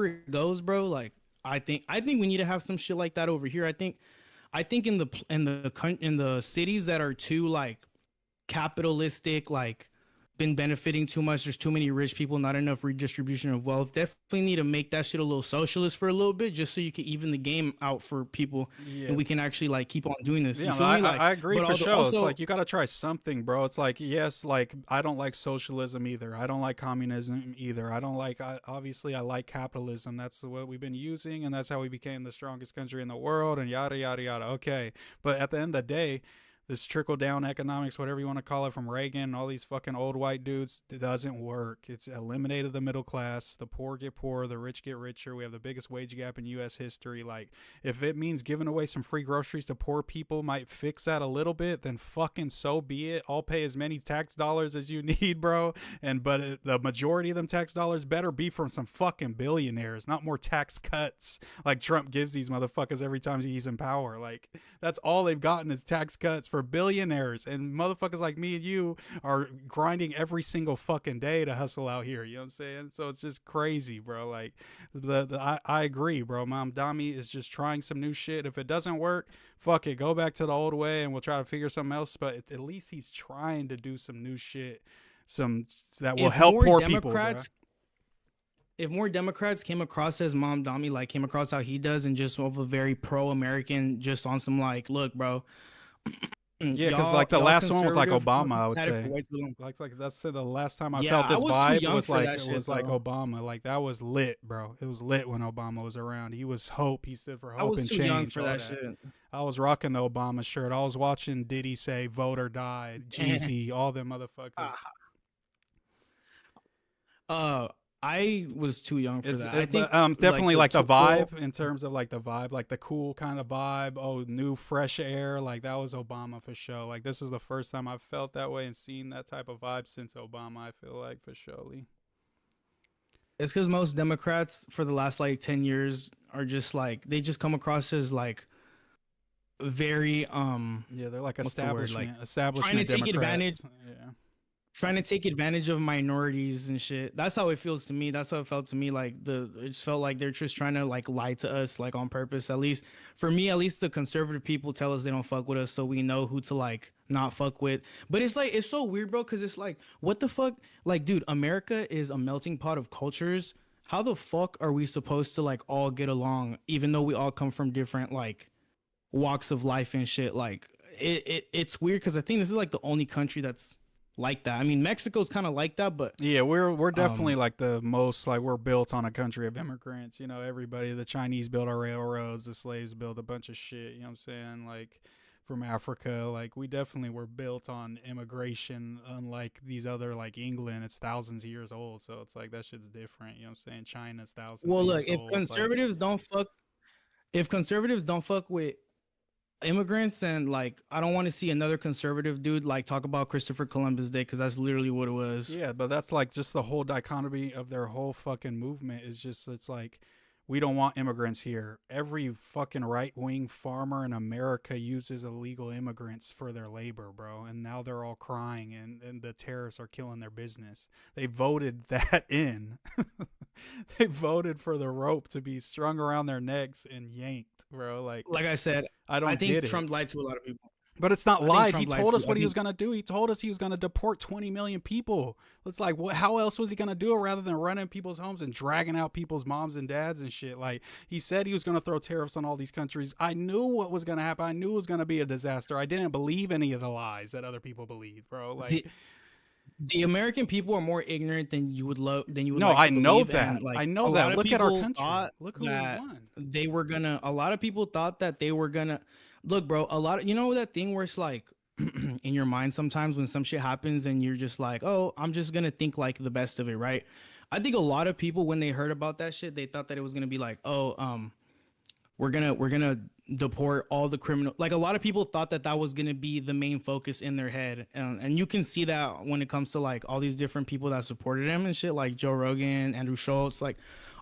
it goes, bro, like I think we need to have some shit like that over here. I think in the cities that are too like capitalistic, like been benefiting too much, there's too many rich people, not enough redistribution of wealth. Definitely need to make that shit a little socialist for a little bit, just so you can even the game out for people, and we can actually like keep on doing this. Yeah, You feel me? Like, I agree but for sure. also- It's like, you got to try something, bro. It's like, yes, like, I don't like socialism either. I don't like communism either. I don't like, obviously, I like capitalism. That's what we've been using, and that's how we became the strongest country in the world, and yada, yada, yada. Okay. But at the end of the day, this trickle down economics, whatever you want to call it, from Reagan, all these fucking old white dudes, it doesn't work. It's eliminated the middle class. The poor get poorer, the rich get richer. We have the biggest wage gap in U.S. history. Like, if it means giving away some free groceries to poor people might fix that a little bit, then fucking so be it. I'll pay as many tax dollars as you need, bro. But the majority of them tax dollars better be from some fucking billionaires, not more tax cuts like Trump gives these motherfuckers every time he's in power. Like, that's all they've gotten is tax cuts for billionaires, and motherfuckers like me and you are grinding every single fucking day to hustle out here. You know what I'm saying? So it's just crazy, bro. Like, I agree, bro. Mom Dami is just trying some new shit. If it doesn't work, fuck it, go back to the old way and we'll try to figure something else. But at least he's trying to do some new shit, some that will help poor people, bro. If more Democrats came across as Mom Dami, like came across how he does, and just of a very pro-American, just on some like, look, bro. Yeah, because like the last one was like Obama, I would say. Like that's the last time I felt this vibe was like Obama. Like that was lit, bro. It was lit when Obama was around. He was hope. He stood for hope and change. I was too young for that shit. I was rocking the Obama shirt. I was watching Diddy say "Vote or Die," Jeezy, all them motherfuckers. I was too young for that. I think definitely like the vibe, in terms of like the vibe, like the cool kind of vibe. Oh, new fresh air. Like that was Obama for sure. Like this is the first time I've felt that way and seen that type of vibe since Obama, I feel like, for surely. It's because most Democrats for the last like 10 years are just like, they just come across as like very yeah, they're like establishment trying to take advantage. Yeah. Trying to take advantage of minorities and shit. That's how it feels to me. That's how it felt to me. Like it just felt like they're just trying to like lie to us, like on purpose. At least for me, at least the conservative people tell us they don't fuck with us, so we know who to like not fuck with. But it's like, it's so weird, bro, because it's like, what the fuck? Like, dude, America is a melting pot of cultures. How the fuck are we supposed to like all get along, even though we all come from different like walks of life and shit? Like it's weird, because I think this is like the only country that's like that. I mean, Mexico's kind of like that, but yeah, we're definitely like the most, like, we're built on a country of immigrants. You know, everybody, the Chinese built our railroads, the slaves built a bunch of shit. You know what I'm saying? Like from Africa, like we definitely were built on immigration. Unlike these other, like England, it's thousands of years old. So it's like that shit's different. You know what I'm saying? China's thousands. Well, of look, years if old. conservatives don't fuck, if conservatives don't fuck with immigrants, and like I don't want to see another conservative dude like talk about Christopher Columbus Day, because that's literally what it was. Yeah, but that's like just the whole dichotomy of their whole fucking movement is just, it's like, we don't want immigrants here. Every fucking right-wing farmer in America uses illegal immigrants for their labor, bro. And now they're all crying, and the tariffs are killing their business. They voted that in. They voted for the rope to be strung around their necks and yanked, bro. Like I said, I think Trump lied to a lot of people. But it's not lied. He told us what he was going to do. He told us he was going to deport 20 million people. It's like, what? How else was he going to do it rather than running people's homes and dragging out people's moms and dads and shit? Like, he said he was going to throw tariffs on all these countries. I knew what was going to happen. I knew it was going to be a disaster. I didn't believe any of the lies that other people believed, bro. Like, the American people are more ignorant than you would love. No, like I to know believe. that. And, like, I know that. Look at our country. Look who we won. They were gonna. A lot of people thought that they were gonna. Look, bro. A lot of, you know that thing where it's like in your mind sometimes when some shit happens and you're just like, oh, I'm just gonna think like the best of it, right? I think a lot of people, when they heard about that shit, they thought that it was gonna be like, oh, we're gonna deport all the criminal. Like, a lot of people thought that that was gonna be the main focus in their head, and you can see that when it comes to like all these different people that supported him and shit, like Joe Rogan, Andrew Schultz. Like,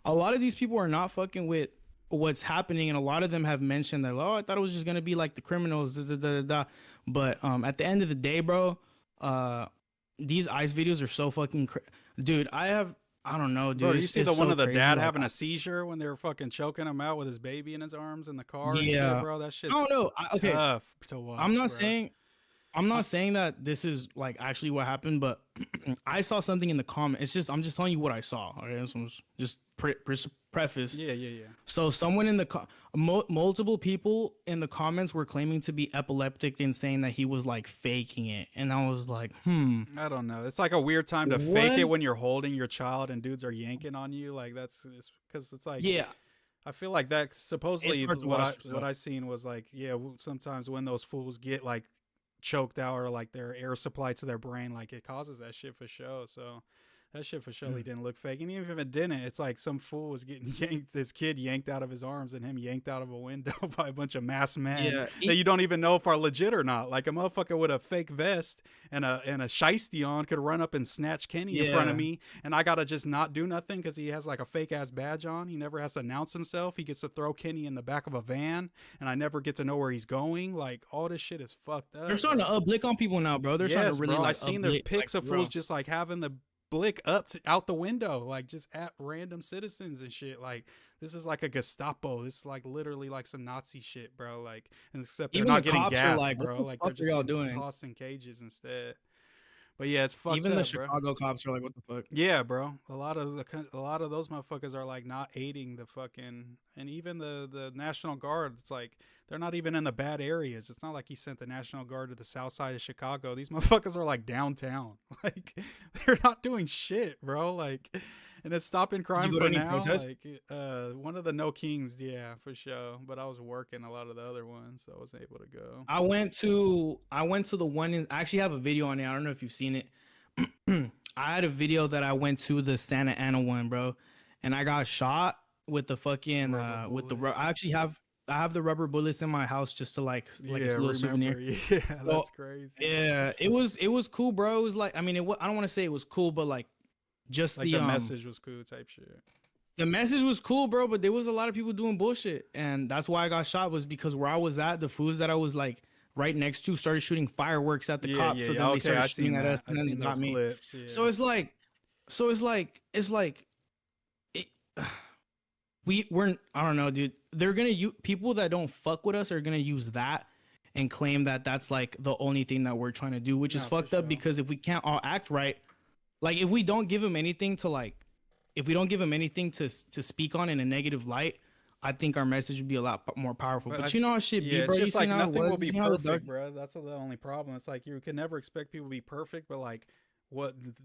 a lot of these people are not fucking with what's happening, and a lot of them have mentioned that, oh, I thought it was just gonna be like the criminals, but at the end of the day, bro, these ICE videos are so fucking dude. I don't know, dude. Bro, you see the one so of the crazy, dad like, having a seizure when they were fucking choking him out with his baby in his arms in the car and yeah, shit, bro? That shit's okay. tough to watch. I'm not saying that this is like actually what happened, but I saw something in the comment. I'm just telling you what I saw. Okay, so just preface. Yeah. So someone in the multiple people in the comments were claiming to be epileptic and saying that he was like faking it, and I was like, I don't know. It's like a weird time to fake it when you're holding your child and dudes are yanking on you. Like that's because it's like, yeah. I feel like that supposedly what I seen was like, yeah, sometimes when those fools get like choked out or like their air supply to their brain. Like it causes that shit for sure. So that shit for surely didn't look fake. And even if it didn't, it's like some fool was getting yanked, this kid yanked out of his arms and him yanked out of a window by a bunch of masked men that you don't even know if are legit or not. Like a motherfucker with a fake vest and a shiesty on could run up and snatch Kenny in front of me, and I gotta just not do nothing because he has like a fake ass badge on. He never has to announce himself. He gets to throw Kenny in the back of a van, and I never get to know where he's going. Like all this shit is fucked up. They're starting to blick on people now, bro. They're starting to really bro. like. I seen there's uplick, pics like, of fools just like having the blick up out the window, like just at random citizens and shit. Like this is like a Gestapo. This is like literally like some Nazi shit, bro. Like, and except they're Even not the getting cops are gas, like, bro. what the Like fuck they're are y'all just getting doing? tossed in cages instead. But yeah, it's fucked Even up, the Chicago cops are like, what the fuck? Yeah, bro. A lot of those motherfuckers are like not aiding the fucking, and even the National Guard. It's like they're not even in the bad areas. It's not like he sent the National Guard to the south side of Chicago. These motherfuckers are like downtown. Like they're not doing shit, bro. Like, and it's stopping crime for now. Protest? Like one of the No Kings, yeah, for sure. But I was working a lot of the other ones, so I wasn't able to go. I went to the one I actually have a video on it. I don't know if you've seen it. I had a video that I went to the Santa Ana one, bro, and I got shot with the fucking I actually have the rubber bullets in my house just to like it's a little souvenir. Yeah, that's crazy. Yeah, it was cool, bro. It was like, I mean, I don't want to say it was cool, but like just Like the message was cool type shit. The message was cool, bro, but there was a lot of people doing bullshit, and that's why I got shot, was because where I was at, the fools that I was like right next to started shooting fireworks at the cops, so then they started shooting at us, and then they got me. Clips, yeah. So it's like we're I don't know, dude. They're gonna people that don't fuck with us are gonna use that and claim that that's like the only thing that we're trying to do, which is fucked up, because if we can't all act right, like if we don't give them anything to like. If we don't give them anything to speak on in a negative light, I think our message would be a lot more powerful. But you know how shit be, bro. It's just like nothing will be perfect, dark... bro. That's the only problem. It's like you can never expect people to be perfect, but like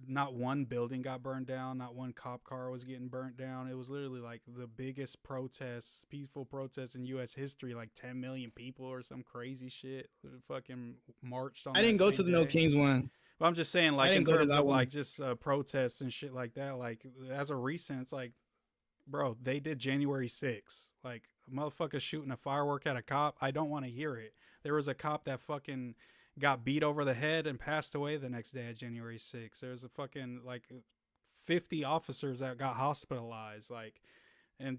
not one building got burned down, not one cop car was getting burnt down. It was literally like the biggest protests, peaceful protests in U.S. history. Like 10 million people or some crazy shit fucking marched on. I didn't go to the No Kings one. But I'm just saying, like in terms of like just protests and shit like that. Like as a recent, it's like, bro, they did January 6th. Like a motherfucker shooting a firework at a cop. I don't want to hear it. There was a cop that fucking got beat over the head and passed away the next day at January 6th. There's a fucking like 50 officers that got hospitalized. Like, and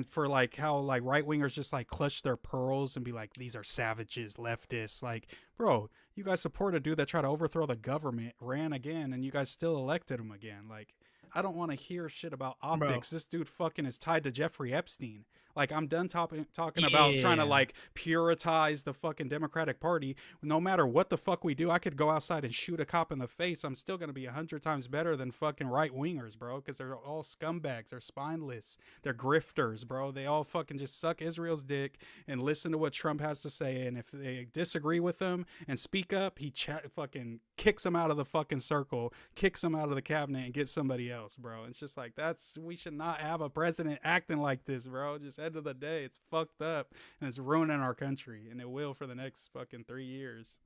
for like how like right wingers just like clutch their pearls and be like, these are savages, leftists. Like, bro, you guys support a dude that tried to overthrow the government, ran again, and you guys still elected him again. Like, I don't want to hear shit about optics. Bro. This dude fucking is tied to Jeffrey Epstein. Like, I'm done talking about trying to like puritize the fucking Democratic Party. No matter what the fuck we do, I could go outside and shoot a cop in the face. I'm still going to be 100 times better than fucking right wingers, bro. Because they're all scumbags. They're spineless. They're grifters, bro. They all fucking just suck Israel's dick and listen to what Trump has to say. And if they disagree with him and speak up, he fucking kicks them out of the fucking circle, kicks them out of the cabinet, and gets somebody else, bro. It's just like, we should not have a president acting like this, bro. Just end of the day, it's fucked up and it's ruining our country, and it will for the next fucking 3 years.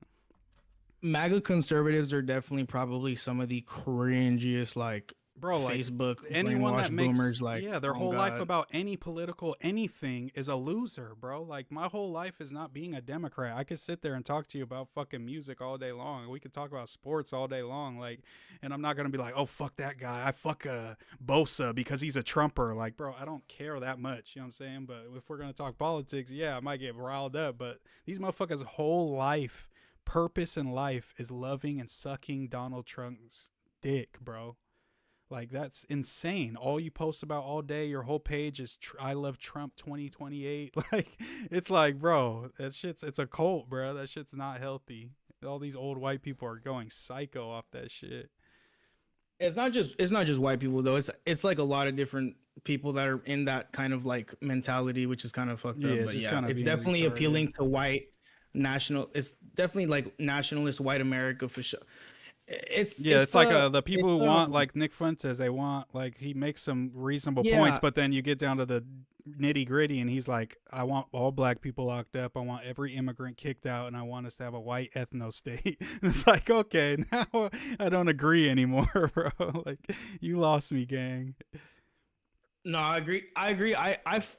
MAGA conservatives are definitely probably some of the cringiest, like, bro, like Facebook anyone that makes boomers, like, their whole life about any political anything is a loser, bro. Like, my whole life is not being a Democrat. I could sit there and talk to you about fucking music all day long. We could talk about sports all day long, like, and I'm not gonna be like, oh, fuck that guy, I fuck Bosa because he's a Trumper. Like, bro, I don't care that much, you know what I'm saying? But if we're gonna talk politics, yeah, I might get riled up. But these motherfuckers' whole life, purpose in life, is loving and sucking Donald Trump's dick, bro. Like, that's insane. All you post about all day, your whole page is I love Trump 2028. Like, it's like, bro, it's a cult, bro. That shit's not healthy. All these old white people are going psycho off that shit. It's not just white people though. It's like a lot of different people that are in that kind of like mentality, which is kind of fucked up. But yeah, it's definitely appealing to white national. It's definitely like nationalist white America for sure. It's like the people who want like Nick Fuentes, they want like he makes some reasonable points, but then you get down to the nitty gritty, and he's like, I want all black people locked up. I want every immigrant kicked out, and I want us to have a white ethno state. And it's like, okay, now I don't agree anymore, bro. Like, you lost me, gang. No, I agree. I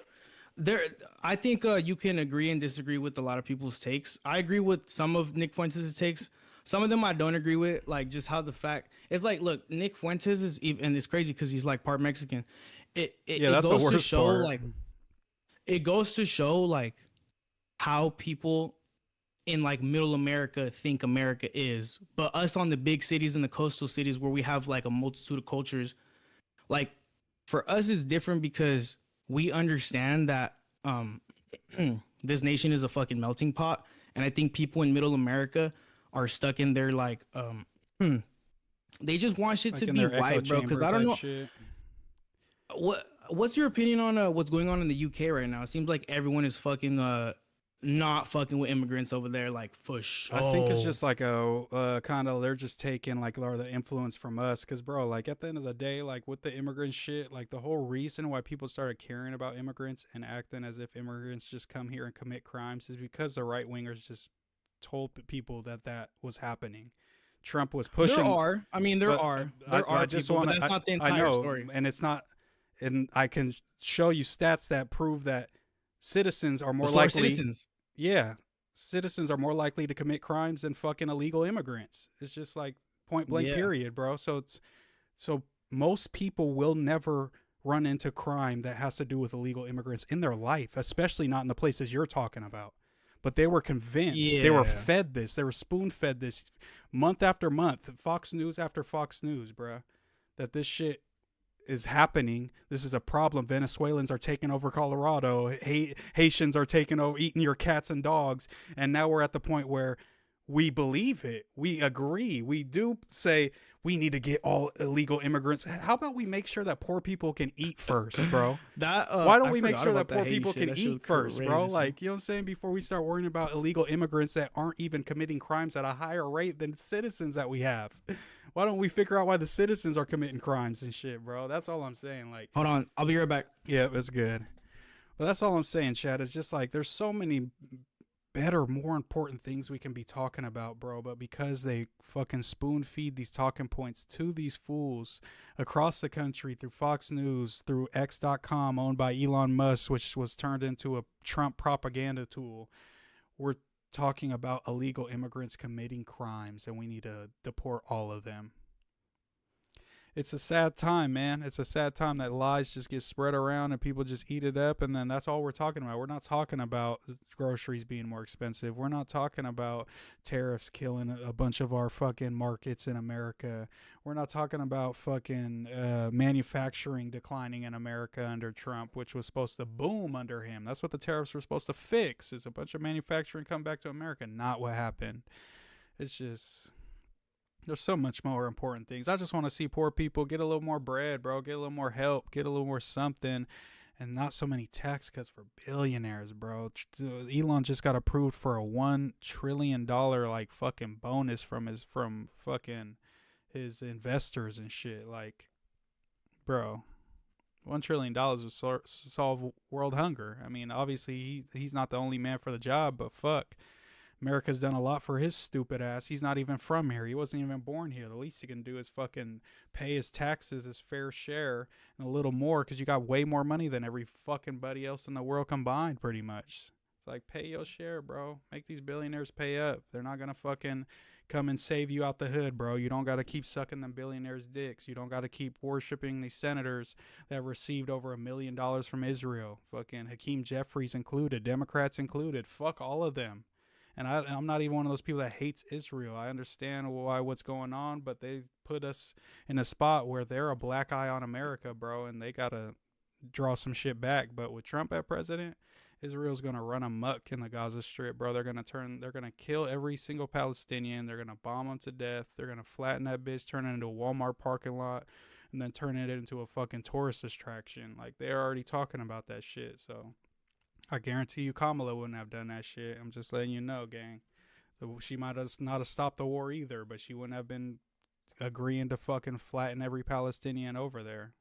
think you can agree and disagree with a lot of people's takes. I agree with some of Nick Fuentes' takes. Some of them I don't agree with, like just how the fact it's like, look, Nick Fuentes is even, and it's crazy because he's like part Mexican. It that's goes the worst to show part. like it goes to show like how people in like middle America think America is, but us on the big cities and the coastal cities where we have like a multitude of cultures, like for us it's different because we understand that this nation is a fucking melting pot, and I think people in middle America are stuck in their like they just want shit Like to in be their echo white, bro. Because I chamber don't know type shit. what's your opinion on what's going on in the UK right now. It seems like everyone is fucking not fucking with immigrants over there, like for sure. I think it's just like a kind of they're just taking like a lot of the influence from us, because bro, like at the end of the day, like with the immigrant shit, like the whole reason why people started caring about immigrants and acting as if immigrants just come here and commit crimes is because the right wingers just told people that that was happening. Trump was pushing. There are just people, wanna, but that's not the I entire know, story. and it's not. And I can show you stats that prove that citizens are more likely. Citizens. Yeah, citizens are more likely to commit crimes than fucking illegal immigrants. It's just like point blank, period, bro. So most people will never run into crime that has to do with illegal immigrants in their life, especially not in the places you're talking about. But they were convinced, they were fed this, they were spoon fed this month after month, Fox News after Fox News, bro, that this shit is happening. This is a problem. Venezuelans are taking over Colorado. Haitians are taking over, eating your cats and dogs. And now we're at the point where we believe it. We agree. We do say we need to get all illegal immigrants. How about we make sure that poor people can eat first, bro? Why don't we make sure that poor people can eat first, bro? Like, you know what I'm saying? Before we start worrying about illegal immigrants that aren't even committing crimes at a higher rate than citizens that we have. Why don't we figure out why the citizens are committing crimes and shit, bro? That's all I'm saying. Like, hold on, I'll be right back. Yeah, it's good. Well, that's all I'm saying, Chad. It's just like there's so many better, more important things we can be talking about, bro. But because they fucking spoon feed these talking points to these fools across the country through Fox News, through X.com, owned by Elon Musk, which was turned into a Trump propaganda tool, we're talking about illegal immigrants committing crimes, and we need to deport all of them. It's a sad time, man. It's a sad time that lies just get spread around and people just eat it up, and then that's all we're talking about. We're not talking about groceries being more expensive. We're not talking about tariffs killing a bunch of our fucking markets in America. We're not talking about fucking manufacturing declining in America under Trump, which was supposed to boom under him. That's what the tariffs were supposed to fix, is a bunch of manufacturing come back to America. Not what happened. It's just... there's so much more important things. I just want to see poor people get a little more bread, bro. Get a little more help. Get a little more something. And not so many tax cuts for billionaires, bro. Elon just got approved for a $1 trillion like fucking bonus from fucking his investors and shit. Like, bro, $1 trillion would solve world hunger. I mean, obviously he's not the only man for the job, but fuck. America's done a lot for his stupid ass. He's not even from here. He wasn't even born here. The least he can do is fucking pay his taxes, his fair share, and a little more, because you got way more money than every fucking buddy else in the world combined, pretty much. It's like, pay your share, bro. Make these billionaires pay up. They're not going to fucking come and save you out the hood, bro. You don't got to keep sucking them billionaires' dicks. You don't got to keep worshiping these senators that received over $1 million from Israel. Fucking Hakeem Jeffries included, Democrats included. Fuck all of them. And I'm not even one of those people that hates Israel. I understand what's going on, but they put us in a spot where they're a black eye on America, bro, and they got to draw some shit back. But with Trump at president, Israel's going to run amok in the Gaza Strip, bro. They're going to kill every single Palestinian. They're going to bomb them to death. They're going to flatten that bitch, turn it into a Walmart parking lot, and then turn it into a fucking tourist attraction. Like, they're already talking about that shit, so... I guarantee you Kamala wouldn't have done that shit. I'm just letting you know, gang. She might have not have stopped the war either, but she wouldn't have been agreeing to fucking flatten every Palestinian over there.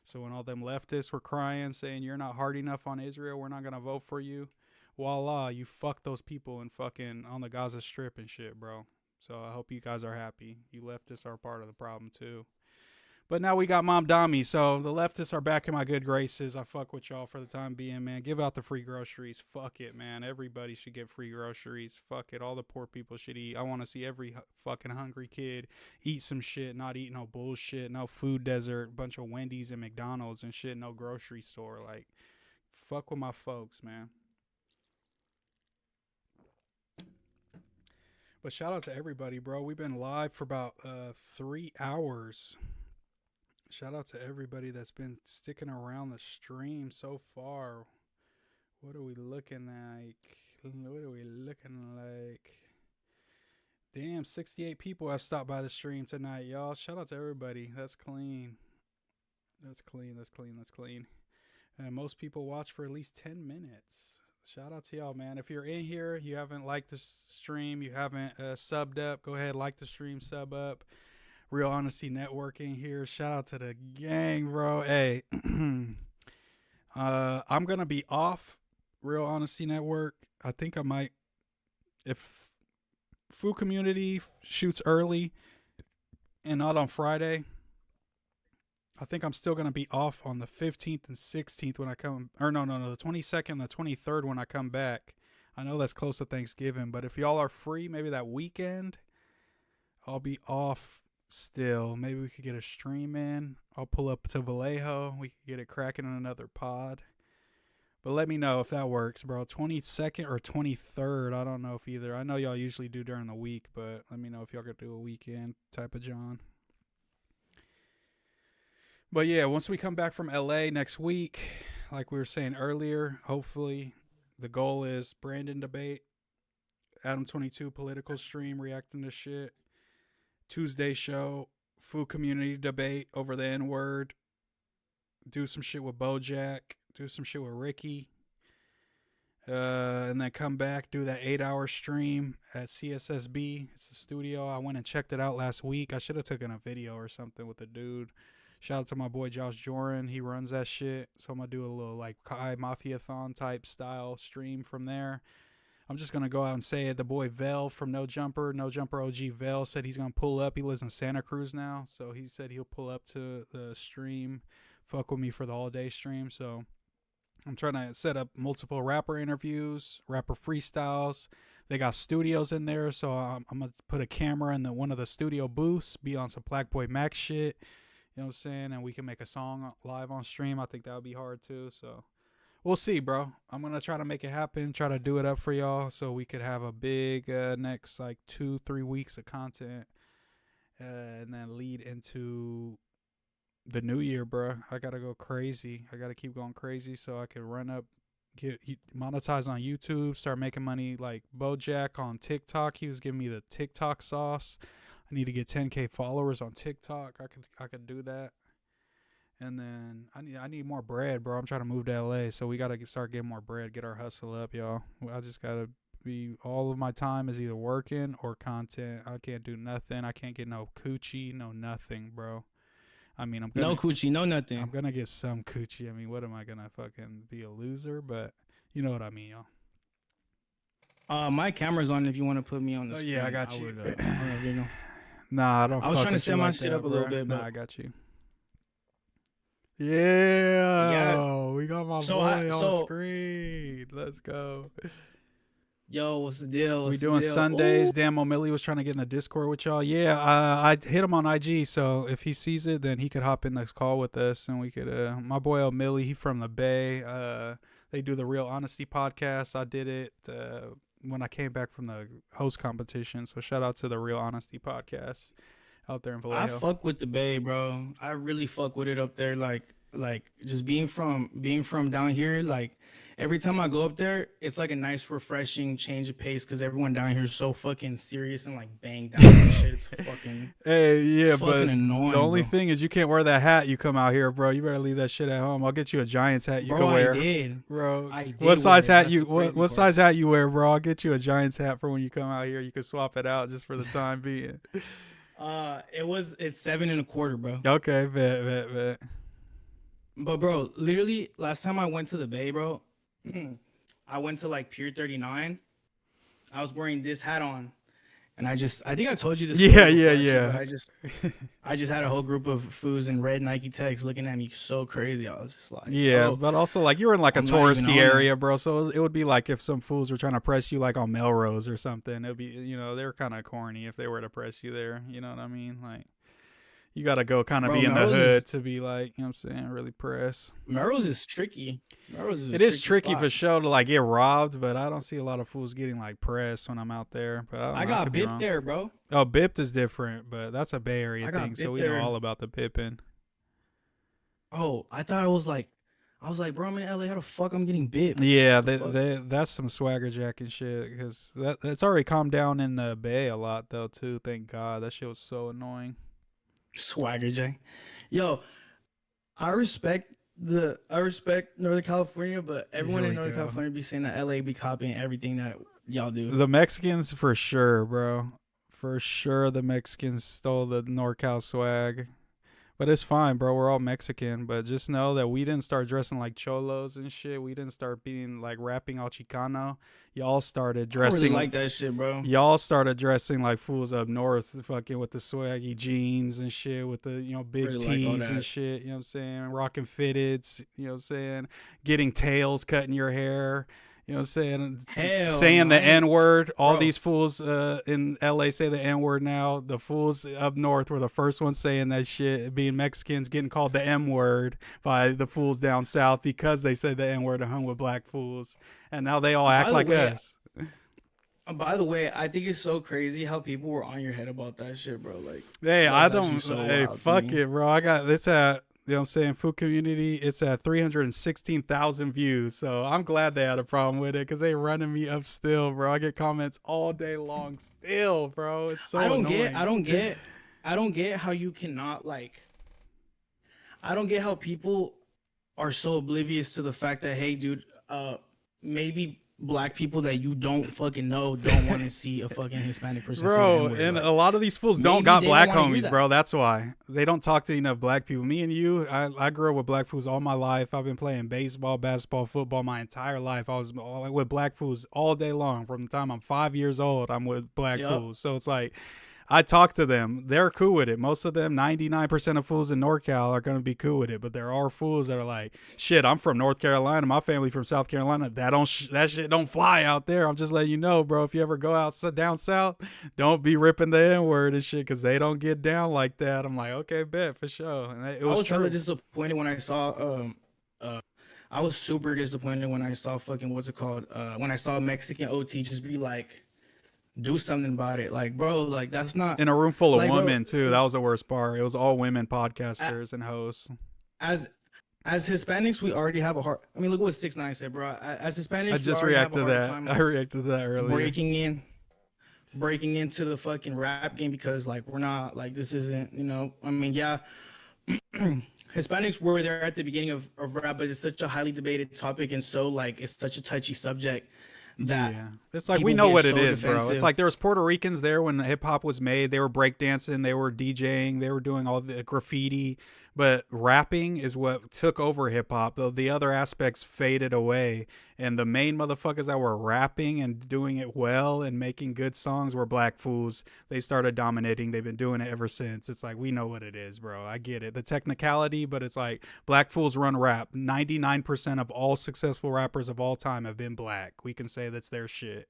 So when all them leftists were crying, saying you're not hard enough on Israel, we're not going to vote for you. Voila, you fuck those people and fucking on the Gaza Strip and shit, bro. So I hope you guys are happy. You leftists are part of the problem too. But now we got Mom Dami, so the leftists are back in my good graces. I fuck with y'all for the time being, man. Give out the free groceries. Fuck it, man. Everybody should get free groceries. Fuck it. All the poor people should eat. I want to see every fucking hungry kid eat some shit, not eat no bullshit, no food desert, bunch of Wendy's and McDonald's and shit, no grocery store. Like, fuck with my folks, man. But shout out to everybody, bro. We've been live for about 3 hours. Shout out to everybody that's been sticking around the stream so far. What are we looking like? Damn, 68 people have stopped by the stream tonight, y'all. Shout out to everybody. That's clean. That's clean. And most people watch for at least 10 minutes. Shout out to y'all, man. If you're in here, you haven't liked the stream, you haven't subbed up, go ahead, like the stream, sub up. Real Honesty Networking here. Shout out to the gang, bro. Hey, I'm going to be off Real Honesty Network. I think I might, if Food Community shoots early and not on Friday, I think I'm still going to be off on the 15th and 16th when I come, or no, the 22nd and the 23rd when I come back. I know that's close to Thanksgiving, but if y'all are free, maybe that weekend, I'll be off still. Maybe we could get a stream in. I'll pull up to Vallejo. We could get it cracking on another pod. But let me know if that works, bro. 22nd or 23rd. I don't know if either. I know y'all usually do during the week, but let me know if y'all could do a weekend type of John. But yeah, once we come back from LA next week, like we were saying earlier, hopefully the goal is Brandon debate, Adam 22 political stream reacting to shit, Tuesday show, Food Community debate over the N-word, do some shit with Bojack, do some shit with Ricky, and then come back, do that 8-hour stream at CSSB. It's a studio. I went and checked it out last week. I should have taken a video or something with the dude. Shout out to my boy Josh Joran. He runs that shit. So I'm going to do a little like Kai Mafia-thon type style stream from there. I'm just going to go out and say it. The boy Vel from No Jumper OG Vel said he's going to pull up. He lives in Santa Cruz now. So he said he'll pull up to the stream, fuck with me for the all-day stream. So I'm trying to set up multiple rapper interviews, rapper freestyles. They got studios in there. So I'm going to put a camera in one of the studio booths, be on some Black Boy Max shit. You know what I'm saying? And we can make a song live on stream. I think that would be hard too. So we'll see, bro. I'm going to try to make it happen, try to do it up for y'all so we could have a big next like 2-3 weeks of content and then lead into the new year, bro. I got to go crazy. I got to keep going crazy so I can run up, get monetize on YouTube, start making money like Bojack on TikTok. He was giving me the TikTok sauce. I need to get 10K followers on TikTok. I could do that. And then I need more bread, bro. I'm trying to move to LA, so we got to start getting more bread, get our hustle up, y'all. I just got to be, all of my time is either working or content. I can't do nothing. I can't get no coochie, no nothing, bro. I mean, no coochie, no nothing. I'm going to get some coochie. I mean, what am I going to fucking be a loser? But you know what I mean, y'all. My camera's on if you want to put me on the screen. Yeah, I got you. Would, Nah, I don't. I was trying to set my like shit that, up a little bit, but nah, I got you. Yeah, we got my boy on screen. Let's go. Yo, what's the deal? We doing Sundays. Dan O'Malley was trying to get in the Discord with y'all. Yeah, I hit him on IG, so if he sees it, then he could hop in this call with us, and we could. My boy O'Malley, he from the Bay. They do the Real Honesty podcast. I did it when I came back from the host competition. So shout out to the Real Honesty podcast out there in Vallejo. I fuck with the Bay, bro. I really fuck with it up there. Like just being from down here, like every time I go up there, it's like a nice, refreshing change of pace because everyone down here is so fucking serious and like banged down and shit. It's fucking it's but fucking annoying, the only bro. thing is you can't wear that hat. You come out here, bro. You better leave that shit at home. I'll get you a Giants hat you can wear. I did, bro. I did what size wear it. hat you? What size hat you wear, bro? I'll get you a Giants hat for when you come out here. You can swap it out just for the time being. It's 7 1/4, bro. Okay, bet. But bro, literally last time I went to the Bay, bro, I went to like Pier 39. I was wearing this hat on, and I think I told you this. Yeah, story yeah, before, yeah. But I just had a whole group of fools in red Nike Techs looking at me so crazy. I was just like, Yeah, oh, but also like you were in like a I'm not even touristy on area, that. bro. So it would be like if some fools were trying to press you like on Melrose or something. It'd be, you know, they were kind of corny if they were to press you there. You know what I mean? Like you got to go kind of Bro, be in the Melrose hood to be like, you know what I'm saying, really press. Melrose is tricky. Melrose is It a is tricky spot. for sure to like get robbed, but I don't see a lot of fools getting like pressed when I'm out there. But I don't I know, got could be bipped wrong. there, bro. Oh, bipped is different, but that's a Bay Area I got thing, so bipped we know there. all about the bipping. Oh, I thought it was like, I was like, bro, I'm in LA. How the fuck I'm getting bipped? Yeah, The fuck? that's some swagger jacking shit because that's already calmed down in the Bay a lot though too. Thank God, that shit was so annoying. Swagger Jack. Yo, I respect Northern California, but everyone Here in we Northern go. California be saying that LA be copying everything that y'all do. The Mexicans for sure, bro. For sure, the Mexicans stole the NorCal swag. But it's fine, bro. We're all Mexican. But just know that we didn't start dressing like cholos and shit. We didn't start being like rapping al Chicano. Y'all started I don't dressing really like that shit, bro. Y'all started dressing like fools up north, fucking with the swaggy jeans and shit, with the, you know, big Really like all tees and that. shit, you know what I'm saying? Rocking fitteds, you know what I'm saying? Getting tails cut in your hair, you know what I'm saying? Hell Saying no, the I ain't- N-word. All Bro. these fools in LA say the N-word now. The fools up north were the first ones saying that shit, being Mexicans, getting called the M-word by the fools down south because they said the N-word and hung with black fools. And now they all act By the like way, us. By the way, I think it's so crazy how people were on your head about that shit, bro. Like, Hey, that's I actually don't. so Hey, wild to fuck me. it, bro. I got it's at, you know what I'm saying, Food Community. It's at 316,000 views. So I'm glad they had a problem with it because they running me up still, bro. I get comments all day long still, bro. It's so I don't annoying. I don't get how you cannot like. I don't get how people are so oblivious to the fact that, hey, dude, maybe black people that you don't fucking know don't want to see a fucking Hispanic person say the Bro, N-word. and Like, a lot of these fools don't maybe got they black wanna hear homies, that. bro. That's why they don't talk to enough black people. Me and you, I grew up with black fools all my life. I've been playing baseball, basketball, football my entire life. I was with black fools all day long. From the time I'm 5 years old, I'm with black Yup. fools. So it's like, I talk to them. They're cool with it. Most of them, 99% of fools in NorCal are going to be cool with it. But there are fools that are like, shit, I'm from North Carolina. My family from South Carolina. That shit don't fly out there. I'm just letting you know, bro. If you ever go out down south, don't be ripping the N-word and shit because they don't get down like that. I'm like, okay, bet, for sure. And it I was was true. hella disappointed when I saw I was super disappointed when I saw fucking what's it called? When I saw Mexican OT just be like, do something about it. Like, bro, like that's not In a room full of like, bro, women, too. That was the worst part. It was all women podcasters and hosts. as Hispanics, we already have a hard. I mean, look what 6IX9INE said, bro. As Hispanics, I just we already have a reacted to hard that. time I reacted to that earlier. breaking into the fucking rap game because like we're not like this isn't, you know. I mean, yeah, Hispanics were there at the beginning of rap, but it's such a highly debated topic and so like it's such a touchy subject that It's like we people know get what it so is, bro. It's defensive. like there was Puerto Ricans there when hip hop was made. They were breakdancing, they were DJing, they were doing all the graffiti. But rapping is what took over hip hop. The other aspects faded away. And the main motherfuckers that were rapping and doing it well and making good songs were black fools. They started dominating. They've been doing it ever since. It's like we know what it is, bro. I get it. The technicality, but it's like black fools run rap. 99% of all successful rappers of all time have been black. We can say that's their shit.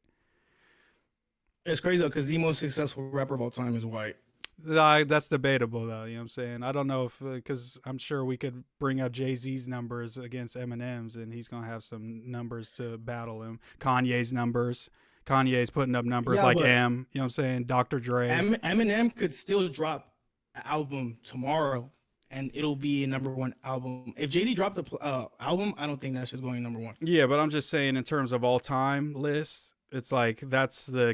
It's crazy though, because the most successful rapper of all time is white. That's debatable, though. You know what I'm saying? I don't know if, because I'm sure we could bring up Jay-Z's numbers against Eminem's, and he's going to have some numbers to battle him. Kanye's numbers. Kanye's putting up numbers Yeah, like but M, you know what I'm saying? Dr. Dre. Eminem could still drop an album tomorrow, and it'll be a #1 album. If Jay-Z dropped the album, I don't think that shit's going #1. Yeah, but I'm just saying in terms of all-time lists, it's like that's the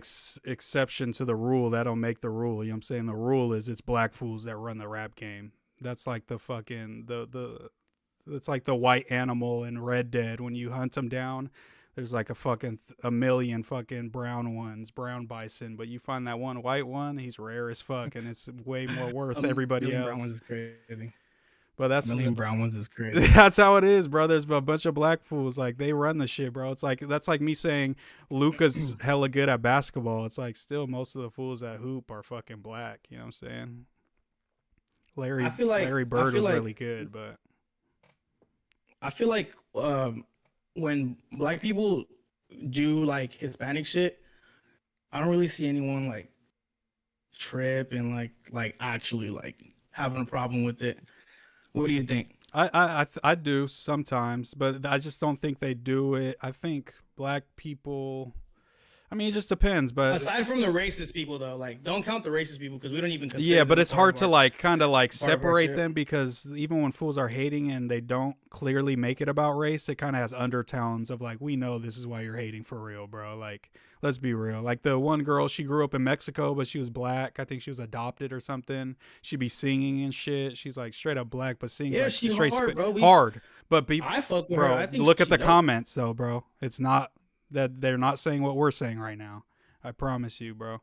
exception to the rule. That don't make the rule. You know what I'm saying? The rule is it's black fools that run the rap game. That's like the fucking it's like the white animal in Red Dead. When you hunt them down, there's like a million fucking brown ones, brown bison, but you find that one white one, he's rare as fuck, and it's way more worth everybody else. Brown ones is crazy. But that's Million brown ones is crazy. That's how it is, bro. There's a bunch of black fools. Like, they run the shit, bro. It's like, that's like me saying Luka's hella good at basketball. It's like, still most of the fools that hoop are fucking black. You know what I'm saying? Larry Bird was really good, but I feel like when black people do like Hispanic shit, I don't really see anyone like trip and like actually like having a problem with it. What do you think? I do sometimes, but I just don't think they do it. I think black people, I mean, it just depends. But aside from the racist people, though, like, don't count the racist people because we don't even consider yeah, but it's hard to like kind of like part of our separate shit. them, because even when fools are hating and they don't clearly make it about race, it kind of has undertones of like, we know this is why you're hating for real, bro. Like, let's be real. Like, the one girl, she grew up in Mexico, but she was black. I think she was adopted or something. She'd be singing and shit. She's like straight up black, but sings Yeah, like she straight hard, bro. hard. But people, I fuck with bro, her. I think look at she the dope. comments though, bro. It's not that they're not saying what we're saying right now. I promise you, bro.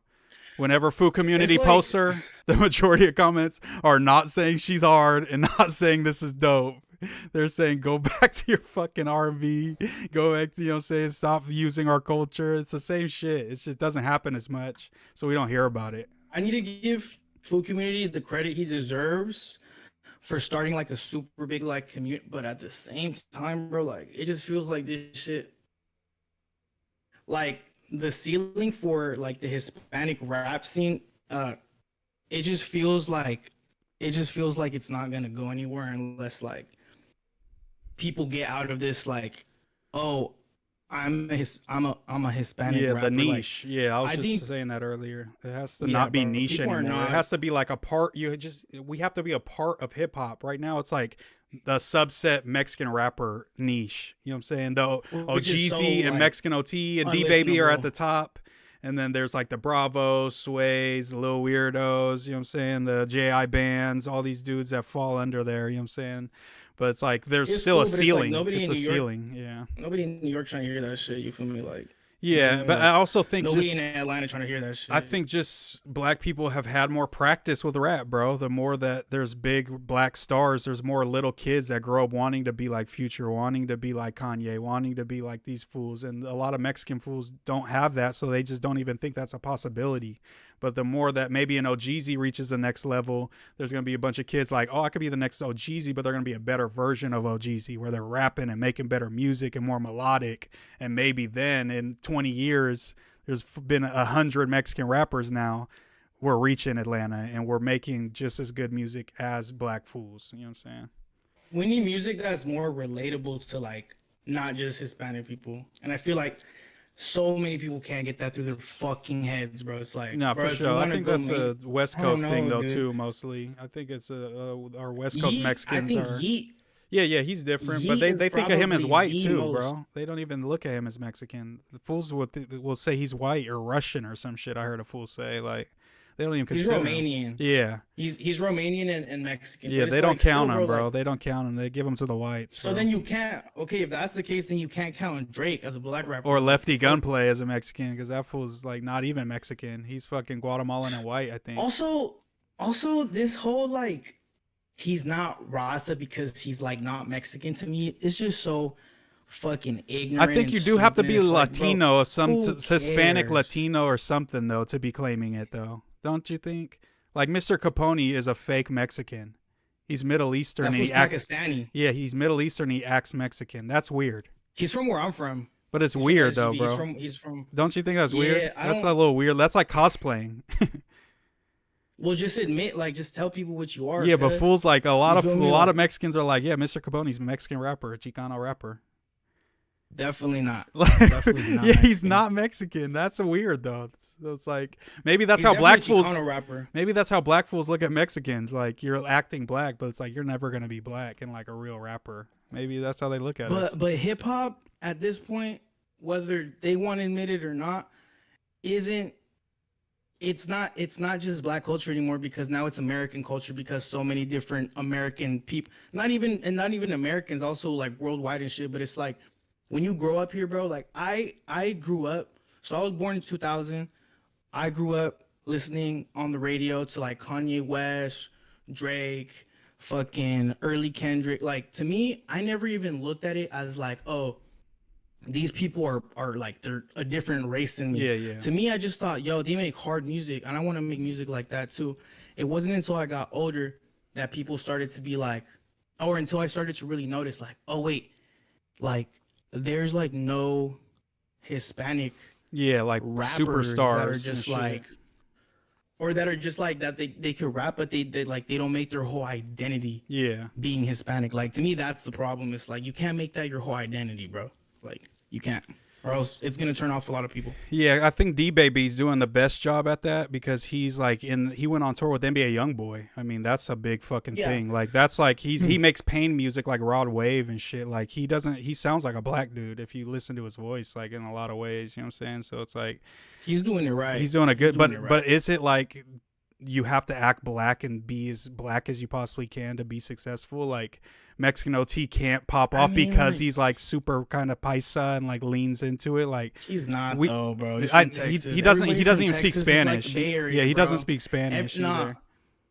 Whenever Food Community It's like- posts her, the majority of comments are not saying she's hard and not saying this is dope. They're saying go back to your fucking R&B. Go back to, you know what I'm saying, stop using our culture. It's the same shit. It just doesn't happen as much, so we don't hear about it. I need to give Food Community the credit he deserves for starting like a super big like community, but at the same time, bro, like, it just feels like this shit, like, the ceiling for like the Hispanic rap scene, it just feels like it's not gonna go anywhere unless like people get out of this like, oh, I'm a Hispanic Yeah, rapper. the niche. Like, yeah, I was I just think- saying that earlier. It has to Yeah, not be bro, niche people are anymore. It not- has to be like a part. We have to be a part of hip hop. Right now, it's like the subset Mexican rapper niche. You know what I'm saying? Though Which is OGZ so, and like, Mexican OT and D Baby are at unlistenable. the top. And then there's like the Bravos, Sways, the Lil Weirdos, you know what I'm saying? The J.I. bands, all these dudes that fall under there, you know what I'm saying? But it's like there's It's still cool, a but it's like ceiling. nobody It's in a New York- ceiling, yeah. Nobody in New York trying to hear that shit. You feel me? Like, Yeah, but I also think nobody just in Atlanta trying to hear that shit. I think just black people have had more practice with rap, bro. The more that there's big black stars, there's more little kids that grow up wanting to be like Future, wanting to be like Kanye, wanting to be like these fools. And a lot of Mexican fools don't have that, so they just don't even think that's a possibility. But the more that maybe an OGZ reaches the next level, there's going to be a bunch of kids like, oh, I could be the next OGZ, but they're going to be a better version of OGZ where they're rapping and making better music and more melodic. And maybe then in 20 years, there's been 100 Mexican rappers now. We're reaching Atlanta and we're making just as good music as black fools. You know what I'm saying? We need music that's more relatable to like not just Hispanic people. And I feel like so many people can't get that through their fucking heads, bro. It's like, No, bro, for if you sure. I wanna think go that's a make- West I don't Coast thing, know, though, dude. too, mostly. I think it's our West Coast Yeet, Mexicans I think are. Yeet, Yeah, he's different, but Yeet they is think of him as probably white the too, most- bro. They don't even look at him as Mexican. The fools will say he's white or Russian or some shit. I heard a fool say like they don't even He's consider him. Romanian. Yeah, He's Romanian and Mexican. yeah, but it's they don't like, still, count him, bro. like- They don't count him. They give him to the whites. so bro. then you can't. Okay, if that's the case, then you can't count Drake as a black rapper. Or Lefty Gunplay as a Mexican, because that fool's like not even Mexican. He's fucking Guatemalan and white, I think. Also, this whole like, he's not Rasta because he's like not Mexican to me. It's just so fucking ignorant. I think and you do have to be stupid. It's like, bro, Latino or some who Hispanic cares? Latino or something though to be claiming it though. Don't you think? Like Mr. Capone is a fake Mexican. He's Middle Eastern. That and fool's he acts, Pakistani. yeah, he's Middle Eastern. He acts Mexican. That's weird. He's from where I'm from. But it's He's from weird though, SUV. bro. He's from. Don't you think that's weird? Yeah, I That's a don't- little weird. That's like cosplaying. Well, just admit, like, just tell people what you are. Yeah, but cuz. fools like a lot You of feel me? lot Like, of Mexicans are like, yeah, Mr. Capone's a Mexican rapper, a Chicano rapper. definitely not. Definitely not. Yeah, he's Mexican. not Mexican. That's weird though. It's like maybe that's He's how black definitely a fools. Chicano rapper. Maybe that's how black fools look at Mexicans. Like you're acting black, but it's like you're never gonna be black and like a real rapper. Maybe that's how they look at us. But hip hop at this point, whether they want to admit it or not, isn't. It's not just black culture anymore because now it's American culture because so many different American people, not even Americans, also like worldwide and shit. But it's like when you grow up here, bro. Like I grew up. So I was born in 2000. I grew up listening on the radio to like Kanye West, Drake, fucking early Kendrick. Like to me, I never even looked at it as like, oh, these people are like they're a different race than me. Yeah, yeah. To me, I just thought, yo, they make hard music, and I want to make music like that too. It wasn't until I got older that people started to be like, or until I started to really notice, like, oh wait, like there's like no Hispanic Yeah, like rappers superstars that are and just shit. like, or that are just like that they could rap, but they like they don't make their whole identity Yeah. being Hispanic. Like to me, that's the problem. It's like you can't make that your whole identity, bro. Like you can't, or else it's gonna turn off a lot of people. Yeah, I think D Baby's doing the best job at that because he's like he went on tour with NBA YoungBoy. I mean, that's a big fucking Yeah. thing. Like that's like he makes pain music like Rod Wave and shit. Like he sounds like a black dude if you listen to his voice like in a lot of ways, you know what I'm saying? So it's like He's doing it right. he's doing a good doing it right. but is it like you have to act black and be as black as you possibly can to be successful? Like Mexican OT can't pop off because like- he's like super kind of paisa and like leans into it. Like He's not though, bro. He's I- from Texas. he doesn't Everybody even from speak Texas is like the Spanish. Bay Area, Yeah, he bro. doesn't speak Spanish Nah, either.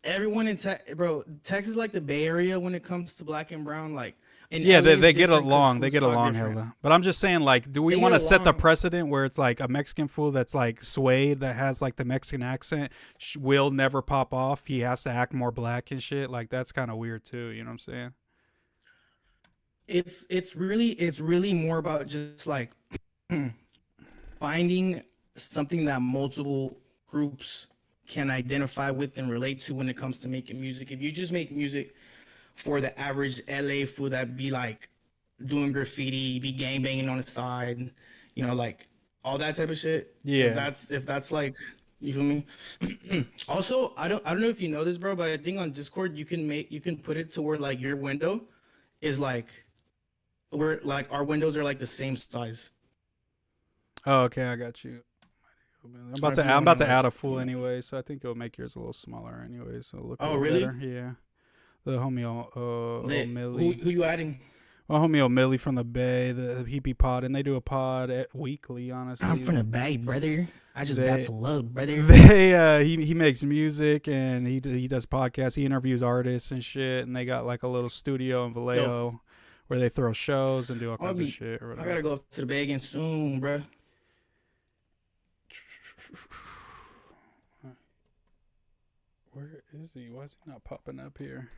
everyone in bro, Texas is like the Bay Area when it comes to black and brown. Like, in Yeah, LA is they get different 'cause along. They food's get a lot along different. hella. But I'm just saying, like, do we They want to get set the along. precedent where it's like a Mexican fool that's like swayed that has like the Mexican accent will never pop off? He has to act more black and shit. Like that's kind of weird too. You know what I'm saying? It's really more about just like finding something that multiple groups can identify with and relate to when it comes to making music. If you just make music for the average LA fool that be like doing graffiti, be gang banging on the side, you know, like all that type of shit. Yeah. If that's like, you feel me? Also, I don't know if you know this, bro, but I think on Discord you can put it to where like your window is like where like our windows are like the same size. Oh, okay, I got you. I'm So about if to you I'm about wanna, to add a like, full anyway, so I think it'll make yours a little smaller anyway. So it'll look. a Oh, little really? better. Yeah. The homie Lit. O'Milly. Who you adding? Well, homie O'Milly from the Bay, the Hippie Pod, and they do a pod weekly. Honestly, I'm from the Bay, brother. I just got the load, brother. He makes music and he does podcasts. He interviews artists and shit, and they got like a little studio in Vallejo where they throw shows and do all kinds of shit. Or I whatever. gotta go up to the Bay again soon, bro. Where is he? Why is he not popping up here?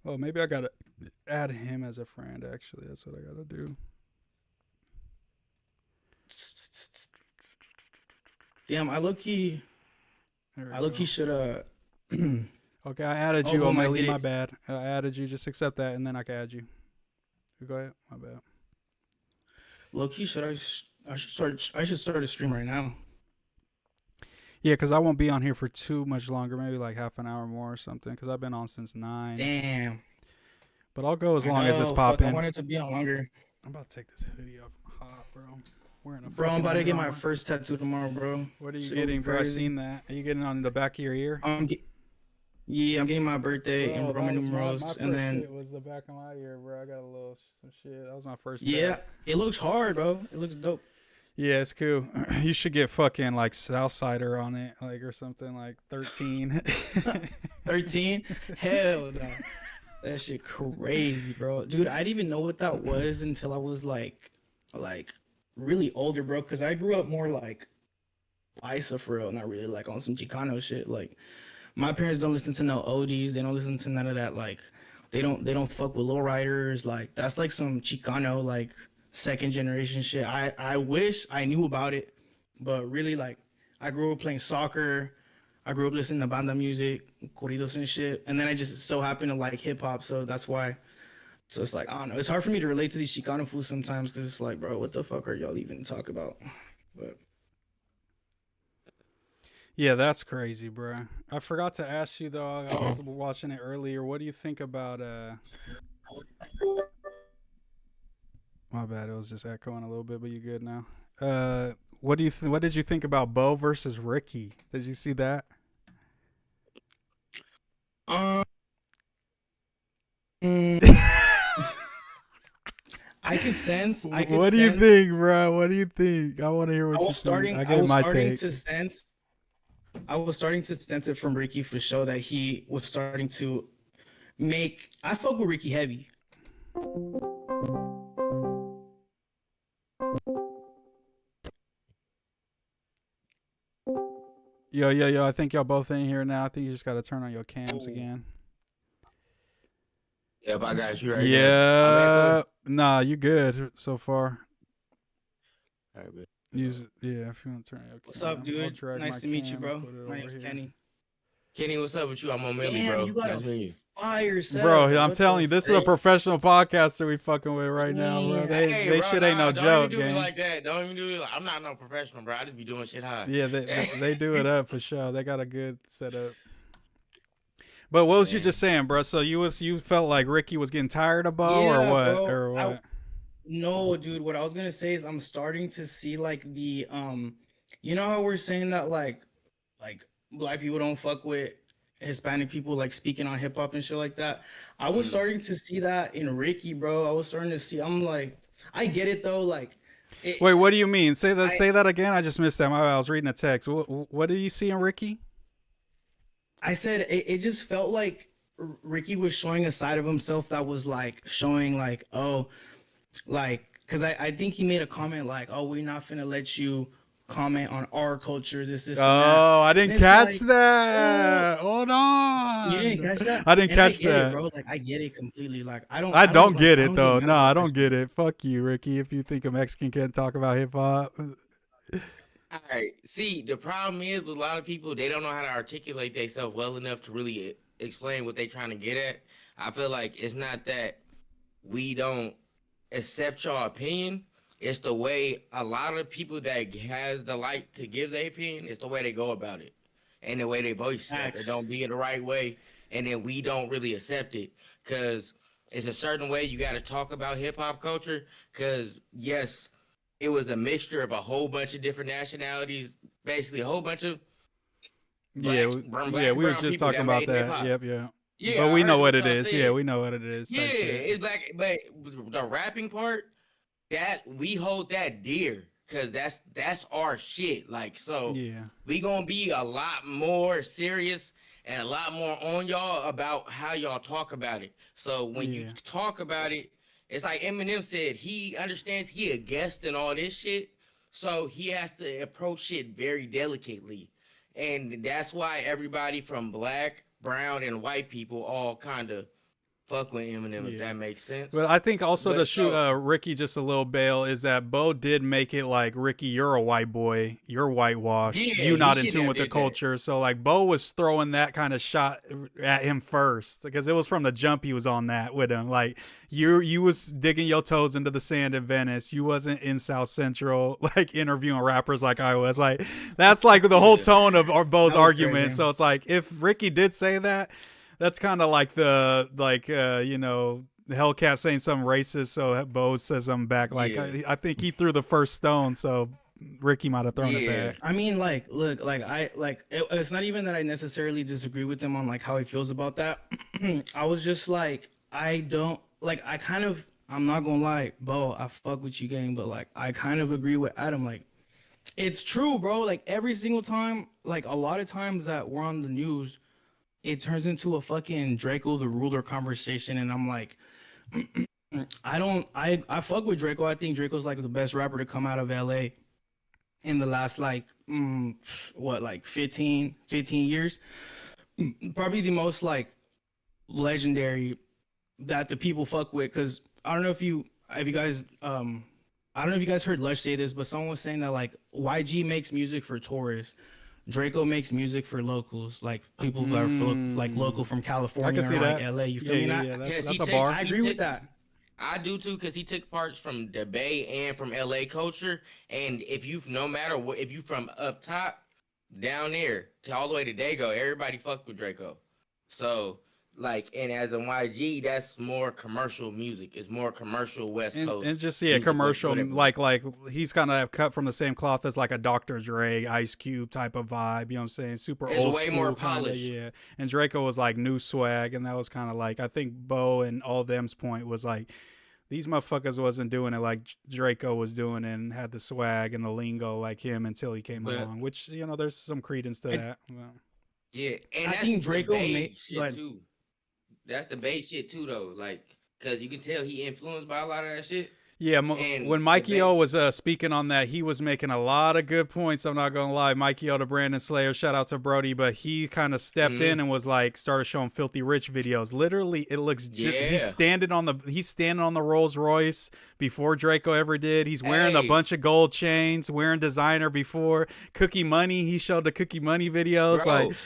Oh, maybe I gotta add him as a friend. Actually, that's what I gotta do. Damn, I low key should Okay, I added Oh, you, boom, I O'Malley. did My it. bad. I added you. Just accept that, and then I can add you. Go ahead. My bad. low key I should start a stream right now. Yeah, because I won't be on here for too much longer. Maybe like half an hour more or something. Because I've been on since 9. Damn. But I'll go as long as it's I popping. wanted to be on longer. I'm about to take this hoodie off. I'm hot, bro. Wearing a Bro, I'm fucking about to get Under my Armour. first tattoo tomorrow, bro. What are you Shit gonna be getting, bro? I crazy. seen that. Are you getting on the back of your ear? Yeah, I'm getting my birthday in Roman numerals, my and then shit was the back of my ear, bro. I got a little some shit. That was my first. yeah, tat. it looks hard, bro. It looks dope. Yeah, it's cool. You should get fucking like Southsider on it, like or something like 13. 13? Hell no. That shit crazy, bro. Dude, I didn't even know what that was until I was like really older, bro. Cause I grew up more like Isa for real, not really like on some Chicano shit. Like my parents don't listen to no oldies. They don't listen to none of that. Like they don't fuck with lowriders. Like that's like some Chicano like second generation shit. I wish I knew about it, but really like I grew up playing soccer. I grew up listening to banda music, corridos and shit, and then I just so happen to like hip hop, so that's why. So it's like I don't know. It's hard for me to relate to these Chicano fools sometimes because it's like, bro, what the fuck are y'all even talking about? But Yeah, that's crazy, bro. I forgot to ask you though. I was watching it earlier. What do you think about My bad. It was just echoing a little bit, but you good now. What do you what did you think about Bo versus Ricky? Did you see that? I could sense. What do you think, bro? What do you think? I want to hear what you think. I was gave my starting take. to sense. I was starting to sense it from Ricky for sure that he was starting to make. I fuck with Ricky heavy. Yo, I think y'all both in here now. I think you just got to turn on your cams again. Yep, I got you right Yeah. Nah, you good so far. All right, man. Yeah, if you want to turn your What's up, dude? Nice to meet you, bro. My name's Kenny. Kenny, what's up with you? I'm on Millie, Damn, bro. you got Nice a meeting you. fire setup. Bro, I'm telling you, this is a professional podcaster we fucking with right now, bro. They bro, shit ain't no don't joke, even do me gang. like that. Don't even do me like I'm not no professional, bro. I just be doing shit high. Yeah, they do it up for sure. They got a good setup. But what was you just saying, bro? So you felt like Ricky was getting tired of Bo, or what? Bro, or what? No, dude. What I was gonna say is I'm starting to see like the you know how we're saying that like black people don't fuck with Hispanic people like speaking on hip hop and shit like that. I was starting to see that in Ricky, bro. I was starting to see. I'm like, I get it though. Like, Wait, what do you mean? Say that again. I just missed that. I was reading a text. What did you see in Ricky? I said it just felt like Ricky was showing a side of himself that was like showing like, oh, like, because I think he made a comment like, oh, we're not finna let you comment on our culture, this and that. Oh, I didn't catch like, that. Hold on. You didn't catch that? I didn't catch I get that. it, bro. Like, I get it completely. Like, I don't get like, it though. No, I don't get it. Fuck you, Ricky. If you think a Mexican can't talk about hip hop. All right. See, the problem is with a lot of people, they don't know how to articulate themselves well enough to really explain what they're trying to get at. I feel like it's not that we don't accept your opinion. It's the way a lot of people that has the light to give their opinion, it's the way they go about it. And the way they voice it. It don't be in the right way. And then we don't really accept it. Because it's a certain way you got to talk about hip-hop culture. Because, yes, it was a mixture of a whole bunch of different nationalities, basically a whole bunch of we was just talking about that. Yep. Yeah, but we know what it is. said. Yeah, we know what it is. Yeah, it's black, but the rapping part, that we hold that dear, cause that's our shit. Like, so we gonna be a lot more serious and a lot more on y'all about how y'all talk about it. So when you talk about it, it's like Eminem said, he understands he a guest and all this shit, so he has to approach shit very delicately. And that's why everybody from black, brown, and white people all kind of fuck with Eminem, if that makes sense. But I think also Ricky just a little bail is that Bo did make it like, Ricky, you're a white boy, you're whitewashed, you not in tune with the culture. So like Bo was throwing that kind of shot at him first, because it was from the jump he was on that with him. Like you was digging your toes into the sand in Venice. You wasn't in South Central like interviewing rappers like I was. Like that's like the whole tone of Bo's argument. Crazy. So it's like if Ricky did say that, that's kind of like the Hellcat saying something racist, so Bo says something back. Like I think he threw the first stone, so Ricky might have thrown it back. I mean, like, look, like it's not even that I necessarily disagree with him on like how he feels about that. I was just like, I'm not gonna lie, Bo, I fuck with you, gang, but like I kind of agree with Adam. Like, it's true, bro. Like every single time, like a lot of times that we're on the news, it turns into a fucking Draco the Ruler conversation, and I'm like, I fuck with Draco. I think Draco's like the best rapper to come out of LA in the last like 15 years. Probably the most like legendary that the people fuck with, because I don't know if you guys heard Lush say this, but someone was saying that like YG makes music for tourists. Draco makes music for locals, like people who are like local from California or like LA. You feel me? That's a bar. I agree with that. I do too, because he took parts from the Bay and from LA culture. And if you from up top down there to all the way to Dago, everybody fucked with Draco. So like, and as a YG, that's more commercial music. It's more commercial West Coast. And just commercial, like he's kind of cut from the same cloth as like a Dr. Dre, Ice Cube type of vibe. You know what I'm saying? Super it's old way school, more polished. Yeah. And Draco was like new swag, and that was kind of like, I think Bo and all them's point was like, These motherfuckers wasn't doing it like Draco was doing and had the swag and the lingo like him until he came along, which, you know, there's some credence to that. Well, Yeah, and I that's think the Draco Bay made- shit go ahead. too. That's the Bay shit too, though. Like, cause you can tell he influenced by a lot of that shit. yeah, And when the Mikey Bay- O was speaking on that, he was making a lot of good points. I'm not gonna lie, Mikey O to Brandon Slayer, shout out to Brody, but he kind of stepped in and was like, started showing Filthy Rich videos. Literally, it looks he's standing on the Rolls Royce before Draco ever did. He's wearing a bunch of gold chains, wearing designer before Cookie Money. He showed the Cookie Money videos, Bro, like.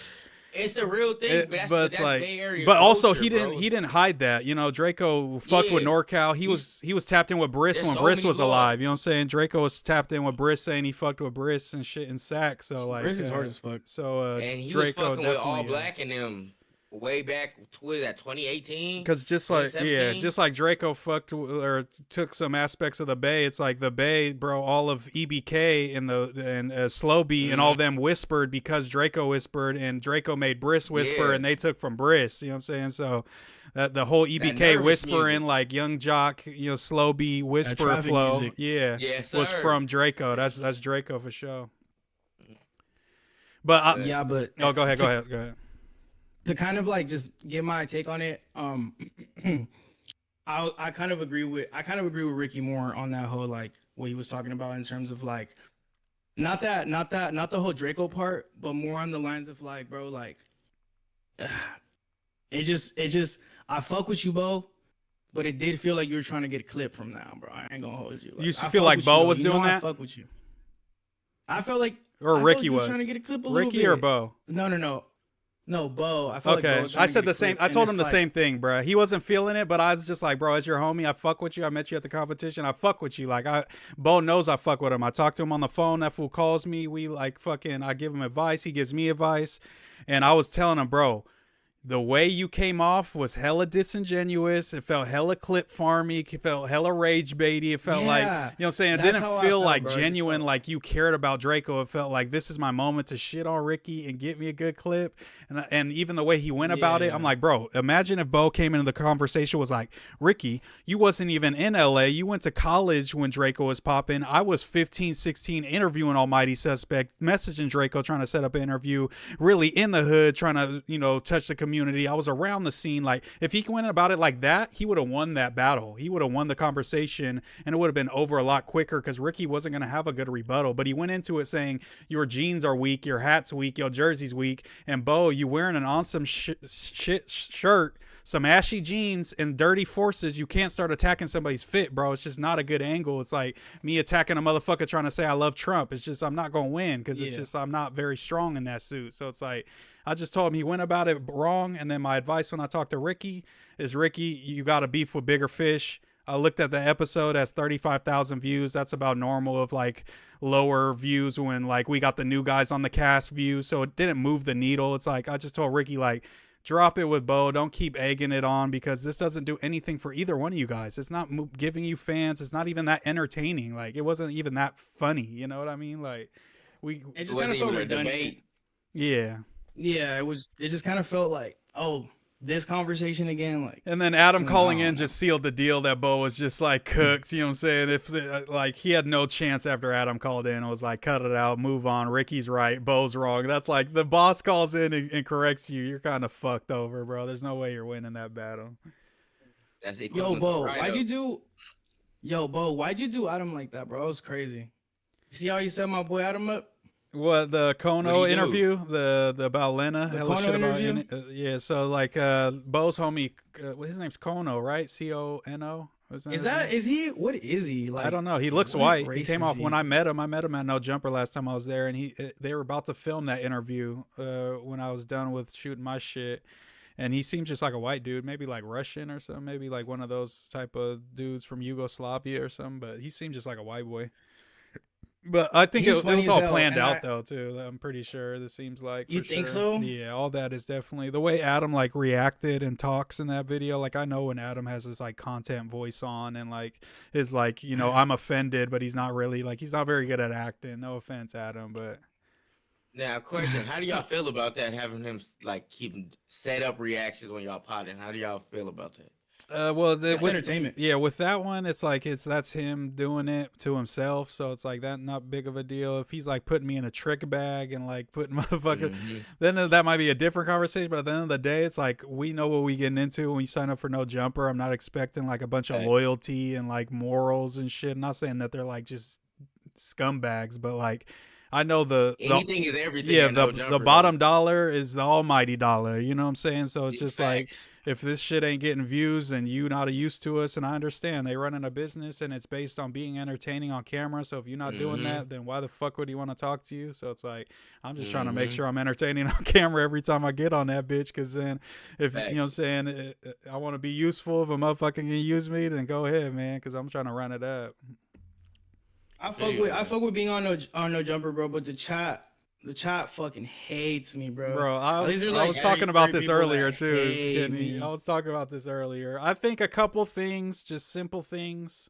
it's a real thing, but that's like, Bay Area but also culture, he bro. didn't hide that. You know, Draco fucked with NorCal. He was tapped in with Briss There's when so Briss many was laws. alive. You know what I'm saying? Draco was tapped in with Briss, saying he fucked with Briss and shit in sack. So like, Briss is hard as fuck. So And he Draco was fucking with All definitely, Black and them way back. What is that? 2018. because just like 2017? just like Draco fucked or took some aspects of the Bay. It's like the Bay, bro. All of EBK and Slow B and all them whispered because Draco whispered, and Draco made Briss whisper, Yeah. and they took from Briss. You know what I'm saying? So that the whole EBK nervous whispering, music. like Young Jock, you know, Slow B whisper traffic flow, music. Yes, was sir. from Draco. That's Draco for sure. But Yeah, but oh, go ahead. To kind of like just give my take on it, I kind of agree with Ricky more on that whole like what he was talking about in terms of like not the whole Draco part, but more on the lines of like, bro, like it just I fuck with you, Bo, but it did feel like you were trying to get a clip from now, bro. I ain't gonna hold you. You I feel fuck like with Bo you, was you know doing I that? fuck with you. I felt like Or I felt Ricky like he was trying to get a clip a little Ricky bit. or Bo? No, Bo. I felt like Bo Okay, was trying I to said get a the same. clip, I and told it's him the like- same thing, bro. He wasn't feeling it, but I was just like, bro, as your homie, I fuck with you. I met you at the competition. I fuck with you. Like, Bo knows I fuck with him. I talk to him on the phone. That fool calls me. We like fucking. I give him advice. He gives me advice, and I was telling him, bro, the way you came off was hella disingenuous. It felt hella clip farmy. It felt hella rage baity. It felt like, you know what I'm saying? It That's didn't how I feel felt, like bro. It just genuine, like you cared about Draco. It felt like this is my moment to shit on Ricky and get me a good clip. And even the way he went about it, I'm like, bro, imagine if Bo came into the conversation was like, Ricky, you wasn't even in LA. You went to college when Draco was popping. I was 15, 16 interviewing Almighty Suspect, messaging Draco, trying to set up an interview, really in the hood, trying to, you know, touch the community. I was around the scene. Like, if he went about it like that, he would have won that battle. He would have won the conversation, and it would have been over a lot quicker because Ricky wasn't going to have a good rebuttal. But he went into it saying, your jeans are weak, your hat's weak, your jersey's weak, and Bo, you wearing an awesome shit shirt, some ashy jeans, and dirty forces. You can't start attacking somebody's fit, bro. It's just not a good angle. It's like me attacking a motherfucker trying to say I love Trump. It's just, I'm not going to win because it's just, I'm not very strong in that suit. So it's like, I just told him he went about it wrong. And then my advice when I talk to Ricky is, Ricky, you got to beef with bigger fish. I looked at the episode as 35,000 views. That's about normal of like lower views when like we got the new guys on the cast views. So it didn't move the needle. It's like, I just told Ricky, like, drop it with Bo. Don't keep egging it on because this doesn't do anything for either one of you guys. It's not giving you fans. It's not even that entertaining. Like, it wasn't even that funny. You know what I mean? Like, it just kind of felt redundant. Yeah. Yeah, it just kind of felt like, oh, this conversation again, like. And then Adam calling in just sealed the deal that Bo was just like cooked. You know what I'm saying? If like he had no chance after Adam called in and was like, cut it out, move on. Ricky's right, Bo's wrong. That's like the boss calls in and corrects you. You're kind of fucked over, bro. There's no way you're winning that battle. That's it. Yo, Bo, why'd you do Adam like that, bro? It was crazy. See how you set my boy Adam up? What, the Kono interview, the about Lena, The hella Kono shit about interview? yeah. So like Bo's homie, his name's Kono, right? Kono. Is he? What is he? Like, I don't know. He looks what white. He race came is off he? when I met him. I met him at No Jumper last time I was there, and they were about to film that interview when I was done with shooting my shit. And he seems just like a white dude, maybe like Russian or something, maybe like one of those type of dudes from Yugoslavia or something. But he seemed just like a white boy. But I think it was all planned out though too. I'm pretty sure. This seems like You for think sure. so? Yeah, all that is definitely the way Adam like reacted and talks in that video. Like I know when Adam has his like content voice on and like his like, you know, I'm offended, but he's not really like, he's not very good at acting. No offense, Adam, but Now, question: how do y'all feel about that? Having him like keep set up reactions when y'all potting. How do y'all feel about that? That's entertainment. Yeah, with that one, it's like that's him doing it to himself, so it's like that not big of a deal. If he's like putting me in a trick bag and like putting motherfuckers, then that might be a different conversation. But at the end of the day, it's like we know what we getting into when we sign up for No Jumper. I'm not expecting like a bunch of loyalty and like morals and shit. I'm not saying that they're like just scumbags, but like I know anything is everything. Yeah, No the Jumper, bottom dollar is the almighty dollar. You know what I'm saying? So it's just like Facts. if this shit ain't getting views and you not used to us, and I understand they running a business and it's based on being entertaining on camera. So if you're not doing that, then why the fuck would he want to talk to you? So it's like I'm just trying to make sure I'm entertaining on camera every time I get on that bitch. Because then if you know what I'm saying, I want to be useful. If a motherfucker can use me, then go ahead, man. Because I'm trying to run it up. I fuck with being on no jumper, bro. But the chat fucking hates me, bro. Bro, I was talking about this earlier too, Kenny. I was talking about this earlier. I think a couple things, just simple things.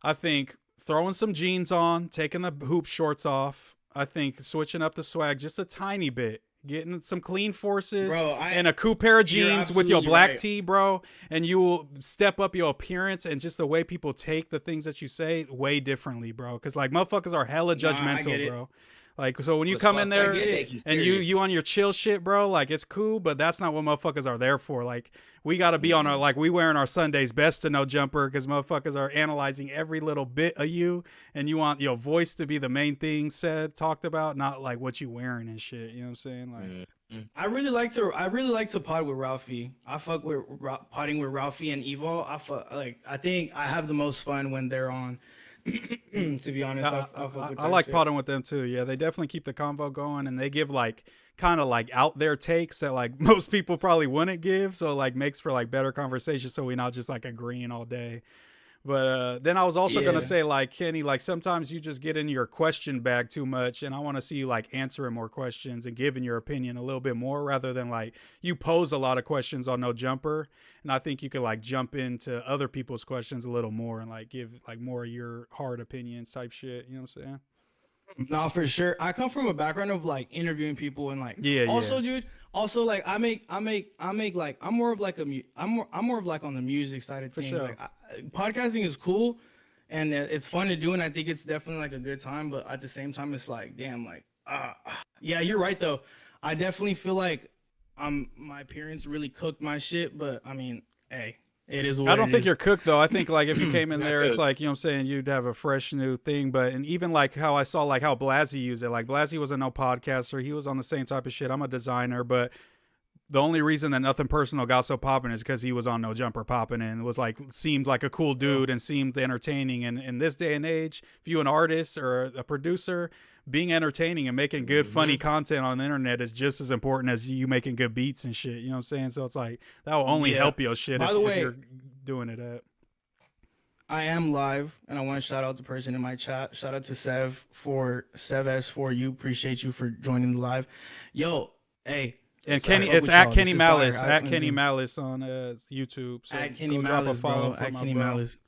I think throwing some jeans on, taking the hoop shorts off. I think switching up the swag just a tiny bit. Getting some clean forces, bro, and a cool pair of jeans with your black right. tee, bro, and you will step up your appearance and just the way people take the things that you say way differently, bro. Because like motherfuckers are hella judgmental, bro. Like, so when you come in there and you on your chill shit, bro, like it's cool, but that's not what motherfuckers are there for. Like, we got to be on our, like, we wearing our Sunday's best to No Jumper because motherfuckers are analyzing every little bit of you, and you want your voice to be the main thing talked about, not like what you wearing and shit. You know what I'm saying? Like, I really like to pod with Ralphie. I fuck with podding with Ralphie and Evo. I think I have the most fun when they're on. To be honest, I like podding with them too. Yeah, they definitely keep the convo going, and they give like kind of like out there takes that like most people probably wouldn't give. So like makes for like better conversation. So we not just like agreeing all day. But then I was also gonna say, like, Kenny, like sometimes you just get in your question bag too much, and I want to see you like answering more questions and giving your opinion a little bit more, rather than like you pose a lot of questions on No Jumper, and I think you could like jump into other people's questions a little more and like give like more of your hard opinions type shit. You know what I'm saying? No, for sure. I come from a background of like interviewing people and like dude. Also, like I make like I'm more of like I'm more of like on the music side of things. sure. Like podcasting is cool, and it's fun to do, and I think it's definitely like a good time. But at the same time, it's like damn, like yeah, you're right though. I definitely feel like my parents really cooked my shit, but I mean, hey. It is what I don't think is. you're cooked though. I think like if you came in there, it's like, you know what I'm saying, you'd have a fresh new thing. But and even like how I saw like how Blasey used it. Like Blasey was a no podcaster. He was on the same type of shit. I'm a designer, but the only reason that Nothing Personal got so popping is because he was on No Jumper popping and was like seemed like a cool dude and seemed entertaining. And in this day and age, if you an artist or a producer, being entertaining and making good, funny content on the internet is just as important as you making good beats and shit. You know what I'm saying? So it's like that will only help your shit if you're doing it up. I am live, and I want to shout out the person in my chat. Shout out to Sev for you. Appreciate you for joining the live. Yo, hey. And Kenny, it's at Kenny Malice, at Kenny Malice on YouTube. So at Kenny drop Malice, a follow bro. At my Kenny bro. Malice.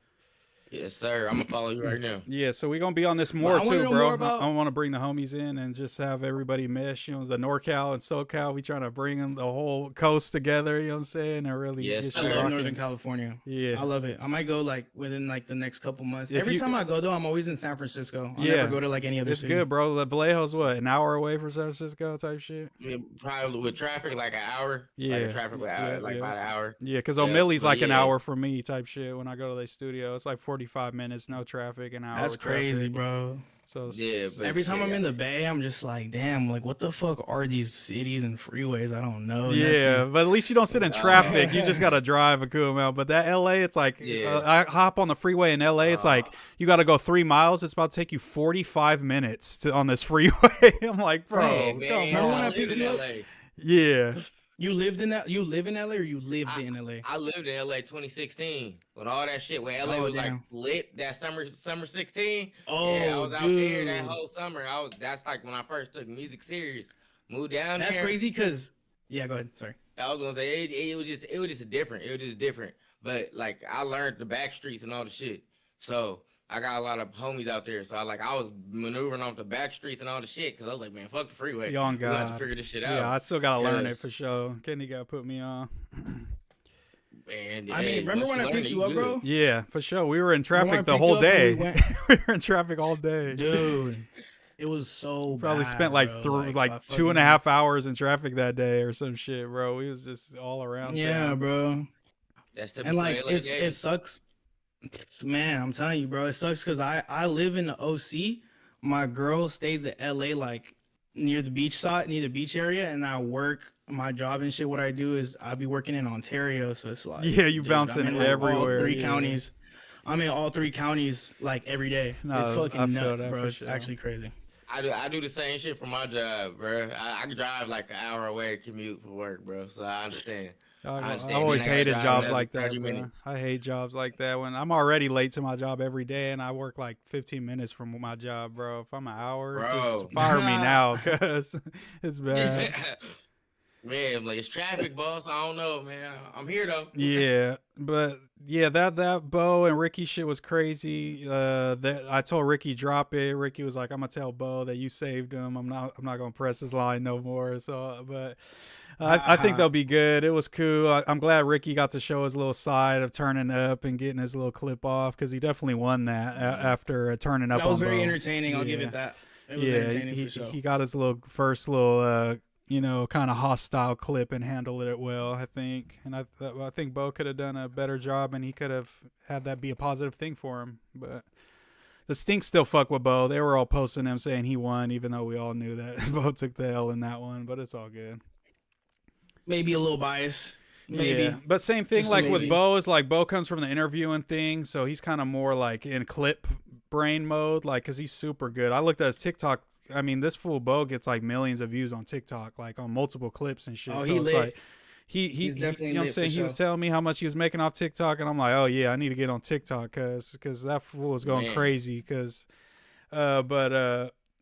Yes, sir. I'm gonna follow you right now. Yeah, so we're gonna be on this more too, bro. More about... I want to bring the homies in and just have everybody mesh. You know, the NorCal and SoCal. We trying to bring them the whole coast together. You know what I'm saying? And really, yes, get I you love rocking. Northern California. Yeah, I love it. I might go like within like the next couple months. Every time I go though, I'm always in San Francisco. I never go to like any other it's city. good, bro. The Vallejo's what, an hour away from San Francisco type shit. Yeah, probably with traffic like an hour. Yeah, like traffic with about an hour. Yeah, because O'Malley's like an hour from me type shit. When I go to the studio, it's like 45 minutes, no traffic, an hour. That's crazy, traffic. bro. So yeah, every time I'm in the Bay, I'm just like, damn, like what the fuck are these cities and freeways? I don't know. Yeah, but at least you don't sit in traffic. You just gotta drive a cool amount. But that LA, it's like I hop on the freeway in LA. It's like you gotta go 3 miles. It's about to take you 45 minutes on this freeway. I'm like, bro, man, remember when I picked you up? Yeah. You lived in that? You live in LA or you lived in LA? I lived in LA 2016 when all that shit where LA was like lit that summer 16. Oh, yeah, I was out there that whole summer. That's like when I first took music serious. Moved down there. That's crazy because go ahead. Sorry. I was gonna say it was just different. It was just different. But like I learned the back streets and all the shit. So I got a lot of homies out there, so I was maneuvering off the back streets and all the shit because I was like, man, fuck the freeway. Young We guy. have to figure this shit out. Yeah, I still gotta learn it for sure. Kenny gotta put me on. And I mean, remember once when I learn picked it, you up, good. bro? Yeah, for sure. We were in Remember when I traffic the picked you whole up and day. we went- We were in traffic all day. Dude, it was so Probably bad, spent like bro. like I 2.5 hours in traffic that day or some shit, bro. We was just all around Yeah, town. bro. That's And like LA it game. sucks, man. I'm telling you, bro. It sucks because I live in the OC. My girl stays in LA, like near the beach side, near the beach area, and I work my job and shit. What I do is I be working in Ontario, so it's like Yeah, you dude, bouncing I'm in like everywhere, all three yeah. counties. I'm in all three counties like every day. No, It's I fucking feel nuts, that bro. for It's sure. actually crazy. I do the same shit for my job, bro. I can drive like an hour away commute for work, bro. So I understand. I always Then I gotta hated drive jobs another like that, 30 bro. minutes. I hate jobs like that when I'm already late to my job every day and I work like 15 minutes from my job, bro. If I'm an hour, Bro. just fire me now, cause it's bad. Man, like it's traffic, boss. I don't know, man. I'm here though. Yeah, but yeah, that Bo and Ricky shit was crazy. That I told Ricky drop it. Ricky was like, "I'm gonna tell Bo that you saved him. I'm not gonna press his line no more." So, but I think they'll be good. It was cool. I'm glad Ricky got to show his little side of turning up and getting his little clip off because he definitely won that after turning up. That was on very Bo. entertaining. I'll give it that. It was entertaining for sure. He got his first little kind of hostile clip and handled it well, I think. And I think Bo could have done a better job and he could have had that be a positive thing for him. But the Stinks still fuck with Bo. They were all posting him saying he won, even though we all knew that Bo took the L in that one. But it's all good. Maybe a little biased. Maybe. Yeah, but same thing Just like maybe. with Bo is like Bo comes from the interviewing thing, so he's kind of more like in clip brain mode, like because he's super good. I looked at his TikTok. I mean, this fool Bo gets like millions of views on TikTok, like on multiple clips and shit. Oh, so he it's lit. like He's he definitely you know what I'm lit saying? for He was sure. telling me how much he was making off TikTok, and I'm like, oh yeah, I need to get on TikTok because that fool is going Man. crazy.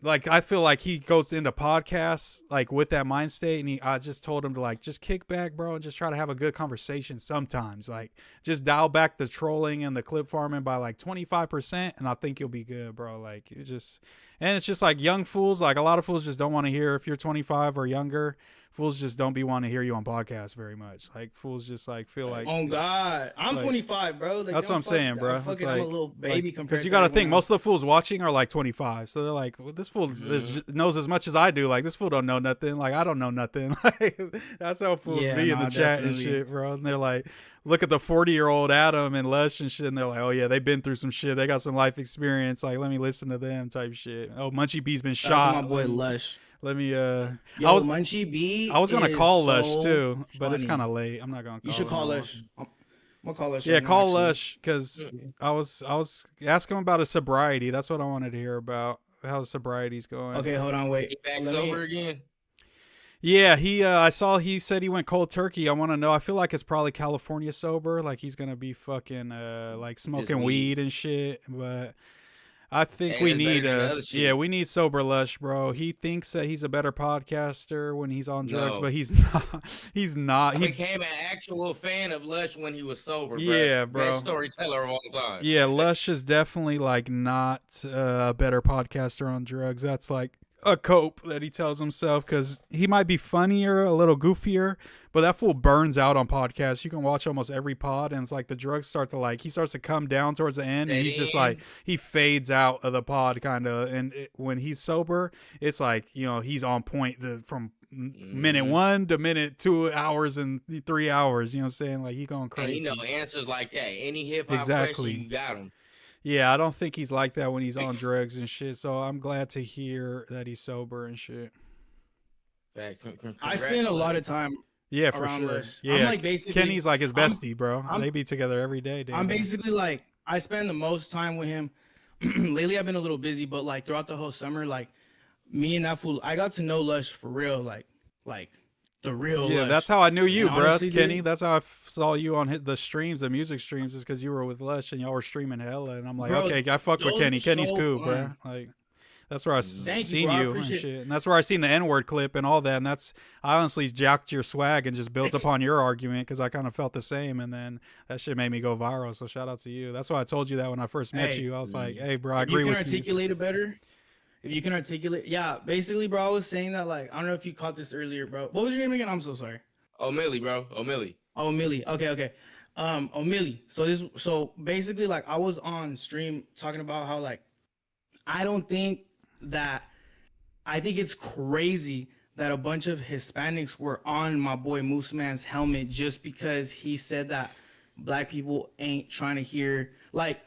Like I feel like he goes into podcasts like with that mind state, and I just told him to like just kick back, bro, and just try to have a good conversation sometimes. Like just dial back the trolling and the clip farming by like 25%, and I think you'll be good, bro. Like it's just like young fools, like a lot of fools just don't want to hear if you're 25 or younger. Fools just don't be wanting to hear you on podcasts very much. Like fools just like feel like Oh God, I'm like- 25, bro. Like, that's what don't I'm saying, bro. I'm It's fucking, I'm a little baby compared because to you got to everyone think most else. of the fools watching are like 25, so they're like, well, this fool knows as much as I do. Like this fool don't know nothing. Like I don't know nothing. Like that's how fools Yeah, be in the nah, chat and definitely. shit, bro. And they're like, look at the 40-year-old Adam and Lush and shit, and they're like, oh yeah, they've been through some shit. They got some life experience. Like let me listen to them type shit. Oh, Munchie B's been Shout out shot. to my boy Lush. Let me Yo, Munchie B. I was gonna is call Lush so too, but it's funny. kind of late. I'm not gonna. You should him call no more. Lush. I'm gonna call Lush. Yeah, right now, call actually. Lush because I was asking him about his sobriety. That's what I wanted to hear about, how his sobriety's going. Okay, hold on, wait. He back Let me- sober again. Yeah, I saw he said he went cold turkey. I want to know. I feel like it's probably California sober. Like he's gonna be fucking like smoking weed and shit. But I think Hey, we that's better need than the other shit. yeah, we need sober Lush, bro. He thinks that he's a better podcaster when he's on drugs, No. but he's not. He's not. I He became an actual fan of Lush when he was sober. Yeah, Best bro. storyteller of all time. Yeah, Lush is definitely like not a better podcaster on drugs. That's like a cope that he tells himself because he might be funnier, a little goofier, but that fool burns out on podcasts. You can watch almost every pod, and it's like the drugs start to he starts to come down towards the end, and he's just like he fades out of the pod kind of. And when he's sober, it's like he's on point from minute 1 to minute 2 hours and 3 hours. You know what I'm saying? Like he going And crazy. he know answers like that. Any hip hop Exactly. question, you got him. Yeah, I don't think he's like that when he's on drugs and shit. So I'm glad to hear that he's sober and shit. Facts. I spend a lot of time. Yeah, for around sure. Lush. Yeah, I'm like basically Kenny's like his I'm- bestie, bro. They be together every day. I'm damn. basically like I spend the most time with him. Lately, I've been a little busy, but like throughout the whole summer, like me and that fool, I got to know Lush for real, like the real. Yeah, Lush. that's how I knew you, And bro, honestly, Kenny. dude, That's how I saw you on the streams, the music streams, is because you were with Lush and y'all were streaming hella. And I'm like, Bro, okay, I fuck with those Kenny. are Kenny's so cool, fun. bro. Like, that's where I Thank you, seen bro. I you and appreciate- shit. And that's where I seen the N-word clip and all that. And I honestly jacked your swag and just built upon your argument because I kind of felt the same. And then that shit made me go viral. So shout out to you. That's why I told you that when I first met Hey, you. I was like, hey, bro, I if agree you can with you. articulate it better. If you can articulate, yeah, basically, bro, I was saying that like I don't know if you caught this earlier, bro. What was your name again? I'm so sorry. O'Milly, bro. O'Milly. Oh, Millie. Okay. O'Milly. So basically, like, I was on stream talking about how, like, I think it's crazy that a bunch of Hispanics were on my boy Moose Man's helmet just because he said that black people ain't trying to hear, like,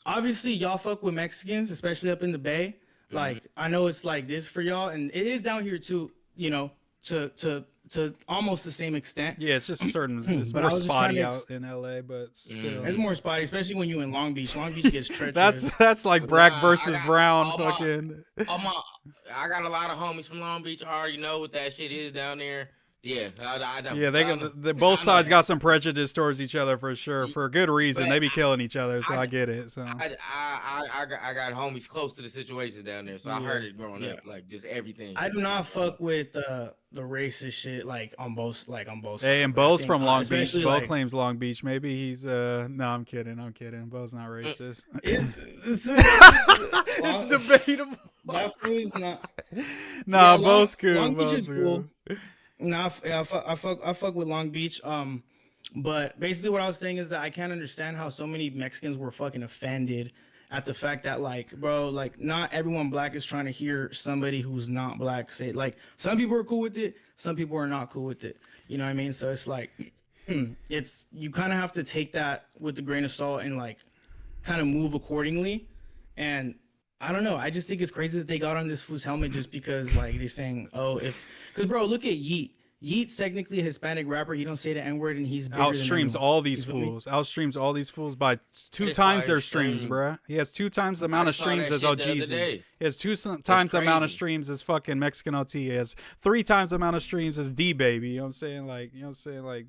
obviously y'all fuck with Mexicans, especially up in the Bay. Like, I know it's like this for y'all, and it is down here too, you know, to almost the same extent. Yeah, it's just certain. It's But more I was just spotty trying out in LA, but still. It's more spotty, especially when you in Long Beach. Long Beach gets treacherous. That's like Bragg versus Brown. all my- Fucking. I got a lot of homies from Long Beach. I already know what that shit is down there. Yeah, I know. Yeah, both sides got some prejudice towards each other for sure, for a good reason. But They be killing each other, so I get it. So I got homies close to the situation down there, so I heard it growing up, like just everything. I do not fuck with the racist shit like on both sides. Hey, and Bo's from Long Beach. Especially, Bo like, claims Long Beach. Maybe he's no, I'm kidding. Bo's not racist. It's debatable. That fool's not. Nah, Yeah, Bo's cool. Long Beach Bo's is cool. cool. Nah, I fuck with Long Beach. But basically what I was saying is that I can't understand how so many Mexicans were fucking offended at the fact that, like, bro, like, not everyone black is trying to hear somebody who's not black say, like, some people are cool with it, some people are not cool with it. You know what I mean? So it's like, it's, you kind of have to take that with a grain of salt and, like, kind of move accordingly. And I don't know. I just think it's crazy that they got on this fool's helmet just because, like, they're saying, oh, because, bro, look at Yeet. Yeet's technically a Hispanic rapper. He don't say the N-word, and he's bigger than Outstreams everyone. all these You feel me? fools. Outstreams all these fools by two It's times like their streams, stream. bruh. He has 2 times the amount I of saw streams that as shit the other OGZ. day. He has 2 times the amount of crazy. streams as fucking Mexican OT. He has 3 times the amount of streams as D-Baby. You know what I'm saying? Like,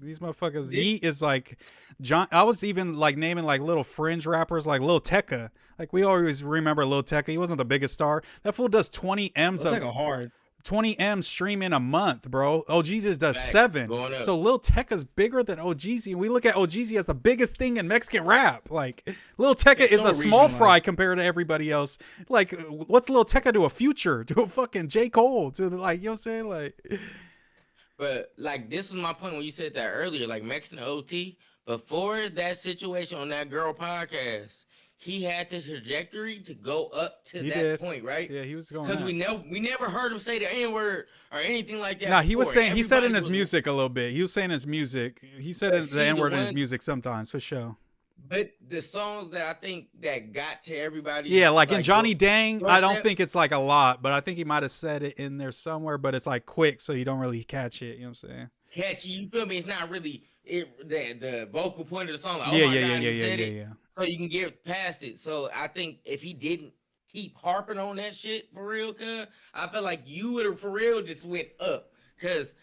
these motherfuckers. Yeet is like John. I was even like naming like little fringe rappers like Lil Tecca. Like, we always remember Lil Tecca. He wasn't the biggest star. That fool does 20 M's That's like a hard. 20 M's stream in a month, bro. OGZ does Facts. 7. Going up. So Lil Tecca's bigger than OGZ, and we look at OGZ as the biggest thing in Mexican rap. Like, Lil Tecca It's is so a small regionalized. fry compared to everybody else. Like, what's Lil Tecca to a Future, to a fucking J. Cole, to the, like, you know what I'm saying? Like, But like this was my point when you said that earlier, like Mexican OT, before that situation on that girl podcast, he had the trajectory to go up to He that did. point, right? Yeah, he was going Because up. we never heard him say the N-word or anything like that. nah, he was before. saying, he said in Everybody his was- music a little bit. He was saying his music. He said But the see, the N-word in his one- music sometimes, for sure. But the songs that I think that got to everybody. Yeah, like in Johnny Dang, I don't Doorstep- think it's like a lot, but I think he might have said it in there somewhere, but it's like quick, so you don't really catch it. You know what I'm saying? catchy. You feel me? It's not really the vocal point of the song. Like, Yeah, oh my yeah, God, yeah, he yeah, said yeah, it. yeah. So you can get past it. So I think if he didn't keep harping on that shit for real, cuz I feel like you would have for real just went up. Cause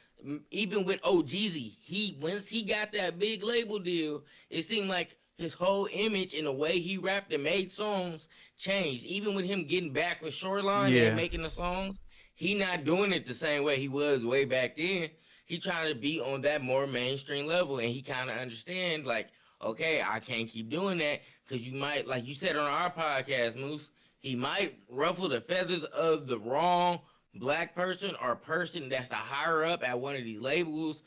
even with OGZ, once he got that big label deal, it seemed like his whole image and the way he rapped and made songs changed. Even with him getting back with Shoreline Yeah. and making the songs, he not doing it the same way he was way back then. He trying to be on that more mainstream level, and he kind of understand like, okay, I can't keep doing that because you might, like you said on our podcast, Moose, he might ruffle the feathers of the wrong black person or person that's a higher up at one of these labels,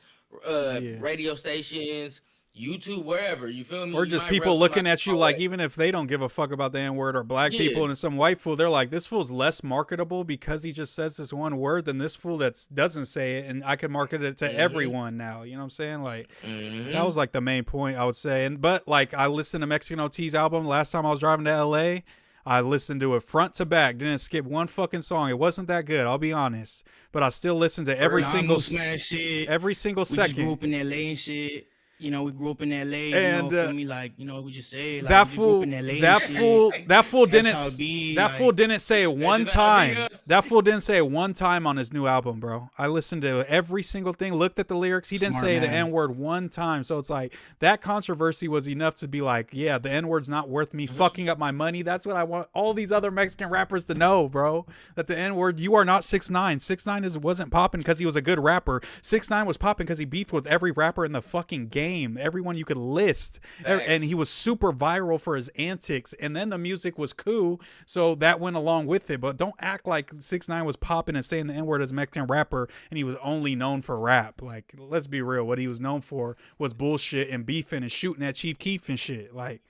radio stations, YouTube, wherever. You feel me? Or You just might people ruffle looking somebody at you the like, wrong way. even if they don't give a fuck about the N-word or black Yeah. people, and some white fool, they're like, this fool's less marketable because he just says this one word than this fool that doesn't say it, and I can market it to everyone now. You know what I'm saying? Like, that was like the main point, I would say. But like, I listened to Mexican OT's album last time I was driving to LA. I listened to it front to back, didn't skip one fucking song. It wasn't that good, I'll be honest. But I still listened to every single shit. every single We just grew second. up in LA and shit. You know, we grew up in LA. And, you know, feel me? Like, you know, we just say like, That we just grew up fool, in LA and that shit. fool, that fool That's didn't, how it be, that like- fool didn't say it one just how it be, time. That fool didn't say it one time on his new album, bro. I listened to every single thing, looked at the lyrics. He didn't Smart say the man. N-word one time. So it's like, that controversy was enough to be like, yeah, the N-word's not worth me fucking up my money. That's what I want all these other Mexican rappers to know, bro. That the N-word, you are not 6ix9ine. 6ix9ine wasn't popping because he was a good rapper. 6ix9ine was popping because he beefed with every rapper in the fucking game. game. Everyone you could list. And he was super viral for his antics. And then the music was cool, so that went along with it. But don't act like 6ix9ine was popping and saying the N-word as a Mexican rapper and he was only known for rap. Like, let's be real. What he was known for was bullshit and beefing and shooting at Chief Keef and shit. Like,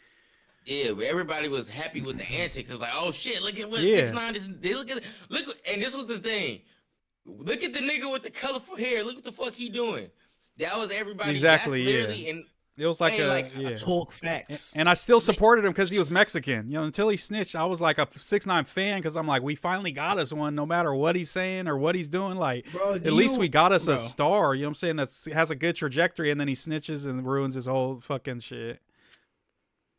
yeah, everybody was happy with the antics. It was like, oh shit, look at what Yeah. 6ix9ine just did. And this was the thing. Look at the nigga with the colorful hair. Look what the fuck he doing. That was everybody. Exactly, That's yeah. literally, and it was like ain't a talk facts. And I still supported him because he was Mexican. You know, until he snitched, I was like a 6ix9ine fan because I'm like, we finally got us one, no matter what he's saying or what he's doing. Like, Bro, at least we got us bro. a star. You know what I'm saying? That has a good trajectory, and then he snitches and ruins his whole fucking shit.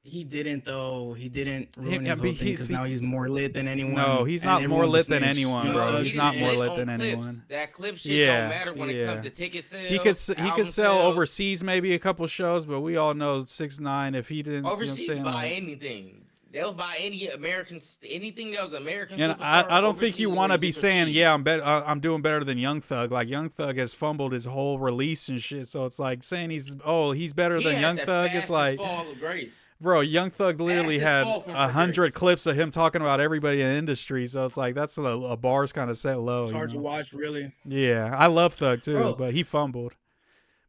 He didn't though. He didn't ruin Yeah, his but whole thing because he- now he's more lit than anyone. No, he's and not more everyone's a lit than snitch. anyone, bro. He's not more lit than anyone. That clip shit Yeah, don't matter when it yeah. comes to ticket sales. He could album sell sales. overseas maybe a couple shows, but we all know 6ix9ine if he didn't. Overseas, you know what I'm buy saying? Like, anything. They'll buy anything that was American. and superstar I don't think overseas you is want to gonna be get some saying, cheese. yeah, I'm doing better than Young Thug. Like, Young Thug has fumbled his whole release and shit. So it's like saying he's better He than had Young the Thug. It's fastest like, fall of grace. bro, Young Thug literally had fall from 100 clips of him talking about everybody in the industry. So it's like that's a bar's kind of set low. It's hard you to know? watch, really. Yeah, I love Thug too, Bro. but he fumbled.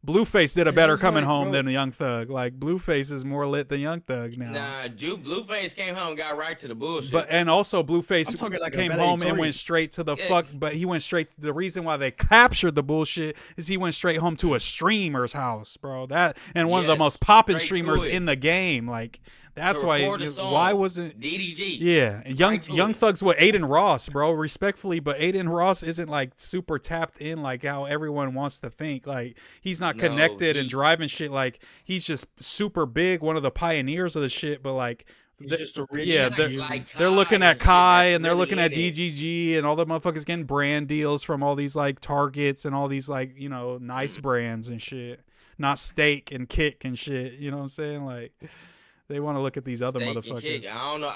Blueface did a It's better just coming like, home bro. than Young Thug. Like, Blueface is more lit than Young Thug now. Nah, Blueface came home and got right to the bullshit. But and also I'm Blueface talking like a came valedictorian. home and went straight to the Yeah. fuck. But he went straight. The reason why they captured the bullshit is he went straight home to a streamer's house, bro. That and one of the Yes, most popping straight to streamers it. in the game. Like, that's To why. record a song. Why wasn't? DDG? Yeah, and Right to Young it. Thug's with Aiden Ross, bro. Respectfully, but Aiden Ross isn't like super tapped in like how everyone wants to think. Like, he's not No, connected and he- driving shit. Like, he's just super big, one of the pioneers of the shit. But like, He's just a rich yeah, dude. they're looking at and shit, Kai that's and they're really looking at in it. DGG and all the motherfuckers getting brand deals from all these like Targets and all these like, you know, nice brands and shit. Not Steak and Kick and shit. You know what I'm saying? Like, they want to look at these other Steak and motherfuckers. Kick. I don't know.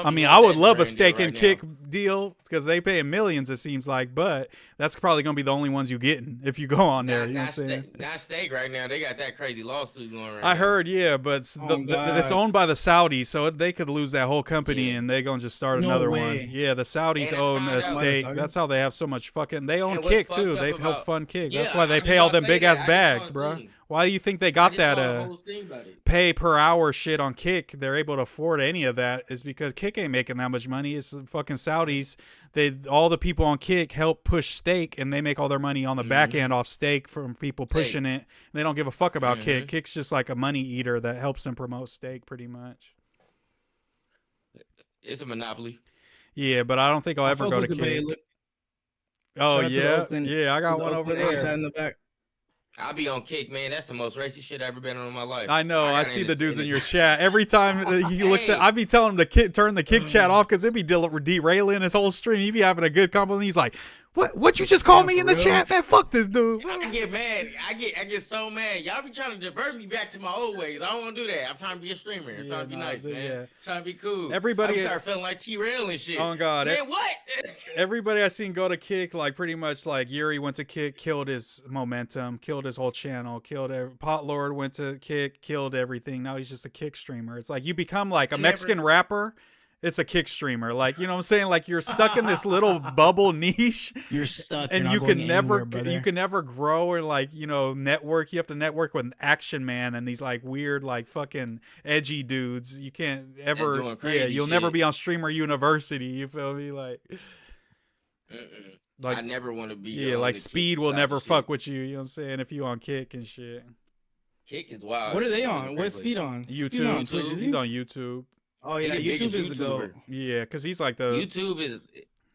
if I you mean, want I would that love a brand deal Steak and right Kick now. deal because they pay millions, it seems like, but that's probably gonna be the only ones you getting if you go on there. You know what I'm saying? Not Steak right now. They got that crazy lawsuit going right I now. heard, yeah, but it's it's owned by the Saudis, so they could lose that whole company and they're gonna just start No another way. one. Yeah, the Saudis And I own found a out- Steak. Saudis? That's how they have so much fucking. They own And what's Kick fucked too. up They about- help fund Kick. Yeah, That's why I they was pay all about them to say big that. ass I just bags, saw a bro. thing. Why do you think they I got just saw that a whole thing about it. pay per hour shit on Kick? They're able to afford any of that is because Kick ain't making that much money. It's the fucking Saudis. All the people on Kick help push Steak, and they make all their money on the back end off Steak from people pushing it. They don't give a fuck about Kick. Kick's just like a money eater that helps them promote Steak, pretty much. It's a monopoly. Yeah, but I don't think I'll ever fuck go to with the Bay. Kick. Look, Oh shout out to the yeah, Oakland- yeah, I got the one over Oakland there. East Side in the back. I be on Kick, man. That's the most racist shit I've ever been on in my life. I know. I got see in the it- dudes in it- your chat every time he looks at. I be telling him to turn the Kick chat off because it be derailing his whole stream. He be having a good compliment. He's like, "What you just called me in the chat, man? Fuck this dude." I get mad. I get so mad. Y'all be trying to divert me back to my old ways. I don't want to do that. I'm trying to be a streamer. I'm trying to be nice, man. yeah. Trying to be cool. Everybody- I start feeling like T-Rail and shit. Oh God, Man, what? Everybody I seen go to Kick, like pretty much like Yuri went to Kick, killed his momentum, killed his whole channel, Pot Lord went to Kick, killed everything. Now he's just a Kick streamer. It's like you become like a Mexican rapper. It's a Kick streamer. Like, you know what I'm saying? Like you're stuck in this little bubble niche. You're stuck. And You're you not can going never anywhere, brother. you can never grow or like, you know, network. You have to network with Action Man and these like weird like fucking edgy dudes. You can't ever doing crazy you'll never shit. be on Streamer University, you feel me? Like I never want to be. yeah, on like the Speed Kick will side never of shit. fuck with you, you know what I'm saying, if you on Kick and shit. Kick is wild. What are they on? What's Speed on? Speed's YouTube. on Twitch, is he? He's on YouTube. Oh yeah, He the YouTube biggest is the go. YouTuber. Yeah, because he's like the YouTube is.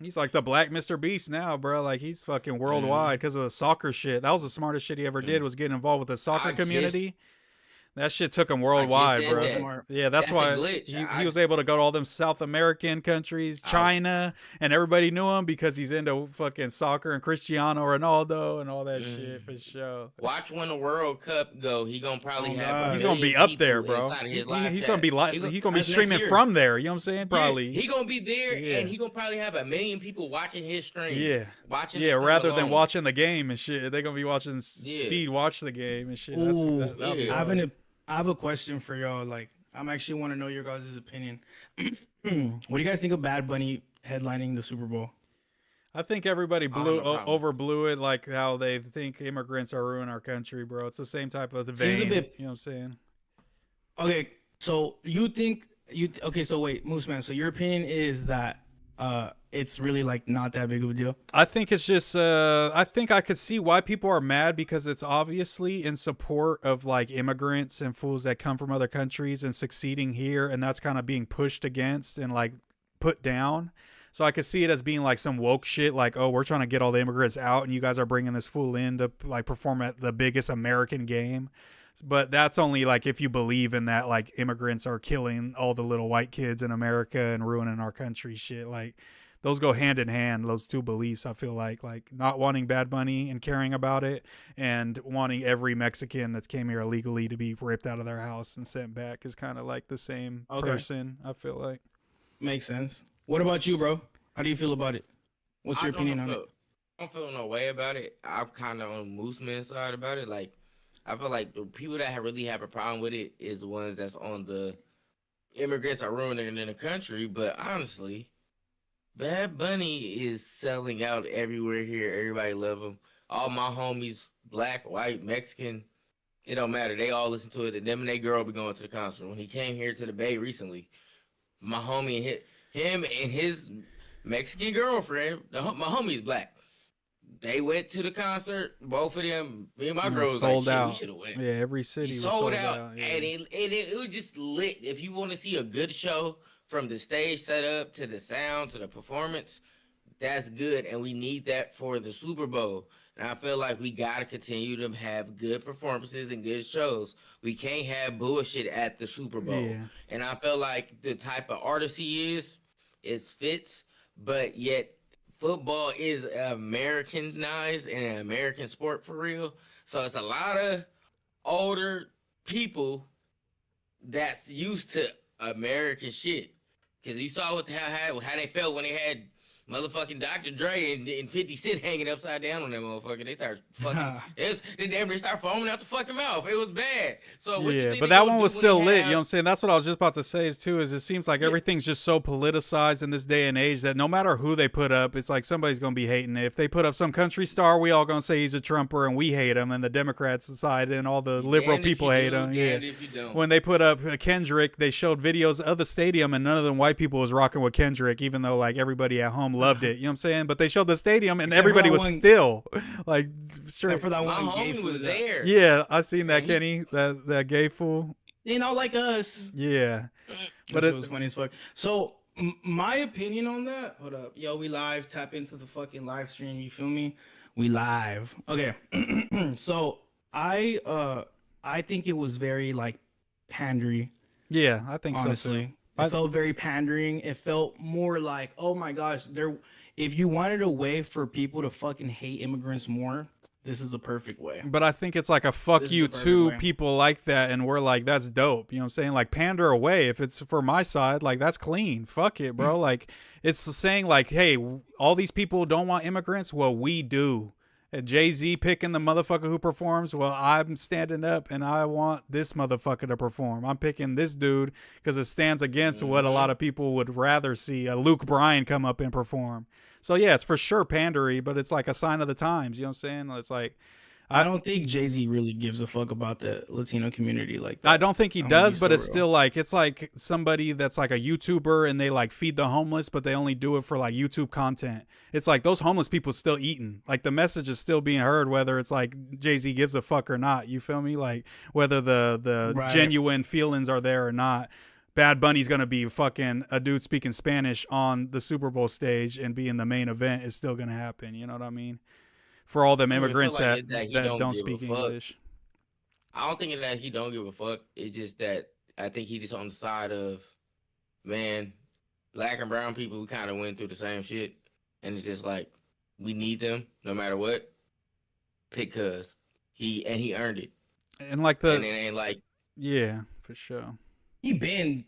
he's like the Black Mr. Beast now, bro. Like he's fucking worldwide because of the soccer shit. That was the smartest shit he ever did, was getting involved with the soccer I just- community. That shit took him Like you worldwide, said bro. that. Yeah, that's That's a why glitch. he was able to go to all them South American countries, China, and everybody knew him because he's into fucking soccer and Cristiano Ronaldo and all that shit for sure. Watch when the World Cup go. He gonna probably have a He's million gonna be up there, people bro. inside of his live He's chat. gonna be he's gonna be streaming from there. You know what I'm saying? Probably. He gonna be there, Yeah. and he gonna probably have a million people watching his stream. Yeah. watching. Yeah, the stream rather than alone. watching the game and shit, they're gonna be watching Yeah. Speed watch the game and shit. Ooh, that'll be I have a question for y'all. Like, I'm actually want to know your guys' opinion. What do you guys think of Bad Bunny headlining the Super Bowl? I think everybody overblew it, like how they think immigrants are ruining our country, bro. It's the same type of vein. Seems a bit. You know what I'm saying? Okay, so you think okay? So wait, Moose Man. So your opinion is that it's really like not that big of a deal? I think it's just I think I could see why people are mad because it's obviously in support of like immigrants and fools that come from other countries and succeeding here, and that's kind of being pushed against and like put down. So I could see it as being like some woke shit, like, oh, we're trying to get all the immigrants out and you guys are bringing this fool in to like perform at the biggest American game. But that's only like if you believe in that, like immigrants are killing all the little white kids in America and ruining our country shit. Like those go hand in hand, those two beliefs. I feel like not wanting Bad Bunny and caring about it and wanting every Mexican that's came here illegally to be ripped out of their house and sent back is kind of like the same person, I feel like. Makes sense. What about you, bro? How do you feel about it? What's your opinion on it? I don't feel no way about it. I'm kind of on Mooseman's side about it. Like, I feel like the people that really have a problem with it is the ones that's on the immigrants are ruining in the country. But honestly, Bad Bunny is selling out everywhere here. Everybody love him. All my homies, black, white, Mexican, it don't matter. They all listen to it. And them and they girl be going to the concert. When he came here to the Bay recently, my homie him and his Mexican girlfriend, my homie is black. They went to the concert. Both of them, me and my girl was sold like, shit, out. we should have went. Yeah, every city was sold out. Yeah. And it was just lit. If you want to see a good show from the stage setup to the sound to the performance, that's good. And we need that for the Super Bowl. And I feel like we got to continue to have good performances and good shows. We can't have bullshit at the Super Bowl. Yeah. And I feel like the type of artist he is fits, but yet football is Americanized and an American sport for real. So it's a lot of older people that's used to American shit. Because you saw how they felt when they had motherfucking Dr. Dre and 50 Cent hanging upside down on that motherfucker. They started fucking. They start foaming out the fucking mouth. It was bad. So what you yeah, think but they that gonna one do was when still they lit. have- You know what I'm saying? That's what I was just about to say too. Is it seems like everything's just so politicized in this day and age that no matter who they put up, it's like somebody's gonna be hating it. If they put up some country star, we all gonna say he's a Trumper and we hate him, and the Democrats side and all the liberal damned if people you hate do, him. Yeah. damned if you don't. When they put up Kendrick, they showed videos of the stadium, and none of them white people was rocking with Kendrick, even though like everybody at home loved it. You know what I'm saying? But they showed the stadium, and Except for everybody that was one- still like straight. Except for that My one gay homie fool was that- there. Yeah, I seen that, Kenny. That gay fool. They not like us. Yeah. But it was funny as fuck. So my opinion on that. Hold up, yo, we live. Tap into the fucking live stream. You feel me? We live. Okay. So I think it was very like pandery. Yeah, I think so Honestly, too. it felt very pandering. It felt more like, oh my gosh, if you wanted a way for people to fucking hate immigrants more, this is the perfect way. But I think it's like a fuck This is you the perfect to way. people like that, and we're like, that's dope. You know what I'm saying? Like, pander away. If it's for my side, like, that's clean. Fuck it, bro. Like, it's saying, like, hey, all these people don't want immigrants. Well, we do. And Jay-Z picking the motherfucker who performs. Well, I'm standing up, and I want this motherfucker to perform. I'm picking this dude because it stands against what a lot of people would rather see a Luke Bryan come up and perform. So, yeah, it's for sure pandery, but it's like a sign of the times. You know what I'm saying? It's like, I don't think Jay-Z really gives a fuck about the Latino community like that. I don't think he I'm gonna does, be but so it's real. still like, it's like somebody that's like a YouTuber and they like feed the homeless, but they only do it for like YouTube content. It's like those homeless people still eating. Like the message is still being heard, whether it's like Jay-Z gives a fuck or not. You feel me? Like whether the Right. genuine feelings are there or not. Bad Bunny's gonna be fucking a dude speaking Spanish on the Super Bowl stage and being the main event is still gonna happen. You know what I mean? For all them I feel immigrants like that he don't give a speak fuck. English. I don't think that he don't give a fuck. It's just that I think he just on the side of, man, black and brown people who kind of went through the same shit, and it's just like we need them no matter what, because he earned it, And like and it ain't like yeah, for sure. He been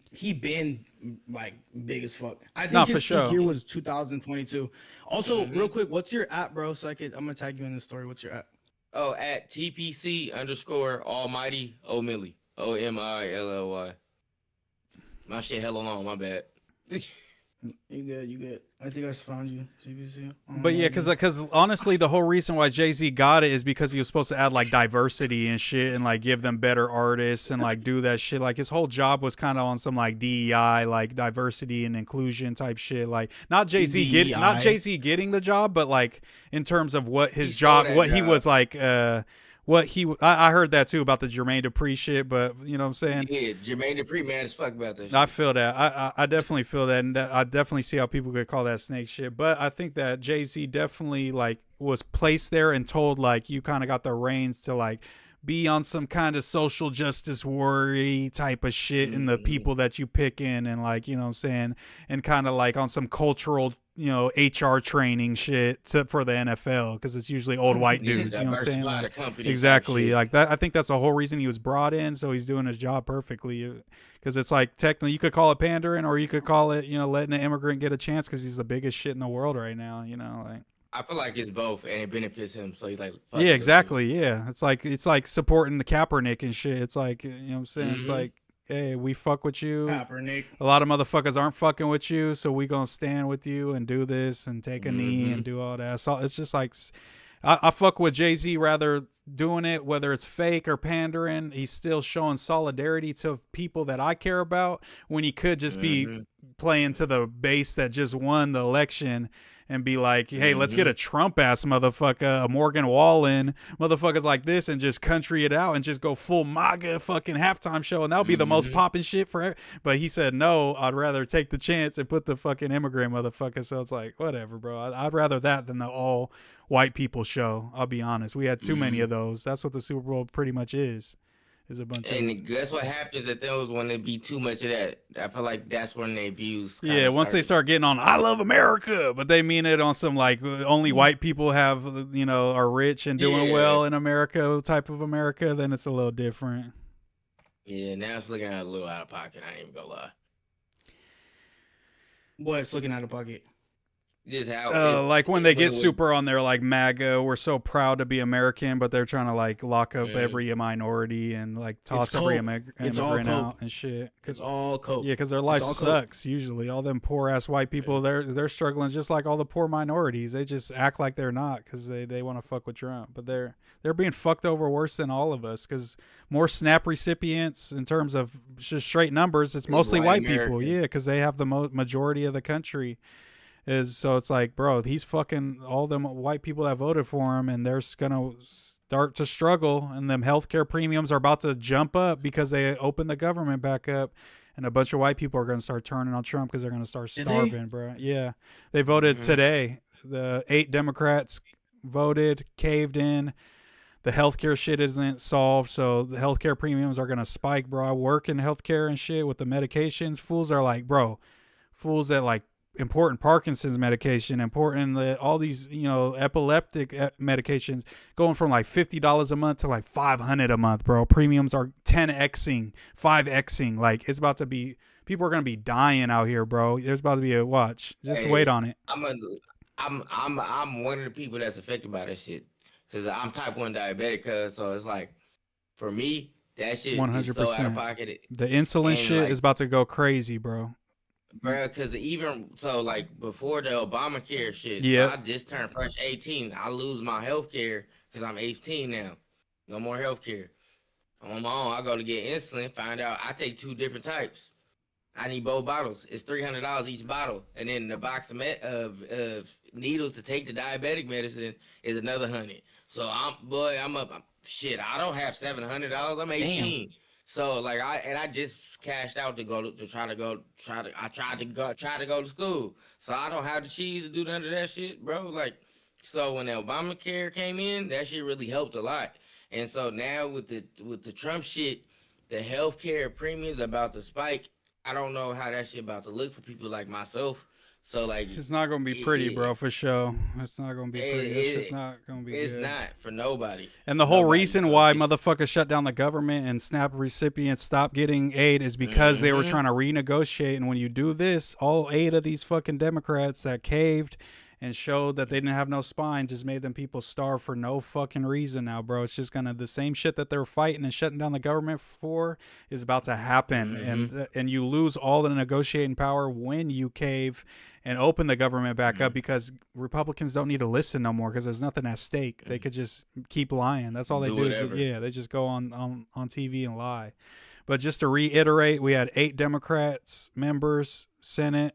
like big as fuck. I think Nah, his for sure. peak year was 2022. Also, real quick, what's your app, bro? So I'm gonna tag you in the story. What's your app? oh at TPC_Almighty O'Milly OMILLY. My shit hella long. My bad. You good. I think I just found you. CBC. But yeah, because honestly, the whole reason why Jay-Z got it is because he was supposed to add like diversity and shit and like give them better artists and like do that shit. Like his whole job was kind of on some like DEI, like diversity and inclusion type shit. Like not Jay-Z getting the job, but like in terms of what his job, what he was like, I heard that too about the Jermaine Dupri shit, but you know what I'm saying? Yeah, Jermaine Dupri mad as fuck about that shit. I feel that. I definitely feel that, and I definitely see how people could call that snake shit. But I think that Jay-Z definitely like was placed there and told like you kind of got the reins to like be on some kind of social justice worry type of shit in the people that you pick in, and like, you know what I'm saying, and kind of like on some cultural, you know, HR training shit for the NFL, because it's usually old white dudes. You know what I'm saying? Like, exactly. Like that. I think that's the whole reason he was brought in. So he's doing his job perfectly. Because it's like technically you could call it pandering, or you could call it, you know, letting an immigrant get a chance because he's the biggest shit in the world right now. You know, like. I feel like it's both, and it benefits him. So he's like, fuck Yeah, it. exactly. Yeah, it's like supporting the Kaepernick and shit. It's like, you know what I'm saying? It's like, hey, we fuck with you. Kaepernick. A lot of motherfuckers aren't fucking with you, so we gonna stand with you and do this and take a knee and do all that. So it's just like, I fuck with Jay-Z rather doing it, whether it's fake or pandering. He's still showing solidarity to people that I care about, when he could just be playing to the base that just won the election and be like, hey, let's get a Trump ass motherfucker, a Morgan Wallen, motherfuckers like this, and just country it out and just go full MAGA fucking halftime show, and that'll be the most popping shit for. But he said no, I'd rather take the chance and put the fucking immigrant motherfucker. So it's like, whatever, bro. I'd rather that than the all white people show. I'll be honest. We had too many of those. That's what the Super Bowl pretty much is a bunch of. And that's what happens at those when there be too much of that. I feel like that's when they abuse. Yeah, once they start getting on "I love America," but they mean it on some like only white people have, you know, are rich and doing well in America type of America, then it's a little different. Yeah, now it's looking a little out of pocket. I ain't even gonna lie. What's looking out of pocket? Just how like when they get super on there, like MAGA, we're so proud to be American, but they're trying to like lock up every minority and like toss every immigrant out and shit. It's all coke. Yeah, because their life sucks usually. All them poor ass white people, they're struggling just like all the poor minorities. They just act like they're not because they want to fuck with Trump, but they're being fucked over worse than all of us, because more SNAP recipients in terms of just straight numbers, it's mostly white people. Yeah, because they have the majority of the country. So it's like, bro, he's fucking all them white people that voted for him, and they're gonna start to struggle, and them healthcare premiums are about to jump up because they opened the government back up, and a bunch of white people are gonna start turning on Trump because they're gonna start starving, bro. Yeah, they voted today. The 8 Democrats voted, caved in. The healthcare shit isn't solved, so the healthcare premiums are gonna spike, bro. I work in healthcare and shit with the medications. Fools are like, bro, fools that like important Parkinson's medication, important all these, you know, epileptic medications going from like $50 a month to like $500 a month, bro. Premiums are 10xing, 5xing. Like it's about to be, people are gonna be dying out here, bro. There's about to be a watch. Just wait on it. I'm one of the people that's affected by that shit because I'm type 1 diabetic, so it's like for me that shit 100%. Is so out of pocket. The insulin shit like, is about to go crazy, bro. Bro, because even so, like before the Obamacare shit, yeah, so I just turned fresh 18. I lose my health care because I'm 18 now. No more health care. On my own, I go to get insulin, find out I take 2 different types. I need both bottles. It's $300 each bottle. And then the box of needles to take the diabetic medicine is another $100. So I'm up. Shit, I don't have $700. I'm 18. Damn. So like I just cashed out to try to go to school. So I don't have the cheese to do none of that shit, bro. Like, so when the Obamacare came in, that shit really helped a lot. And so now with the Trump shit, the healthcare premiums about to spike. I don't know how that shit about to look for people like myself. So like, it's not gonna be pretty, bro, for sure. It's not gonna be pretty. It's just not gonna be It's good. not for nobody. And the whole reason why motherfuckers shut down the government and SNAP recipients stopped getting aid is because they were trying to renegotiate. And when you do this, all 8 of these fucking Democrats that caved and showed that they didn't have no spine just made them people starve for no fucking reason now, bro. It's just gonna, the same shit that they're fighting and shutting down the government for is about to happen. And you lose all the negotiating power when you cave and open the government back up, because Republicans don't need to listen no more because there's nothing at stake. They could just keep lying. That's all they do. They just go on TV and lie. But just to reiterate, we had 8 Democrats members, Senate,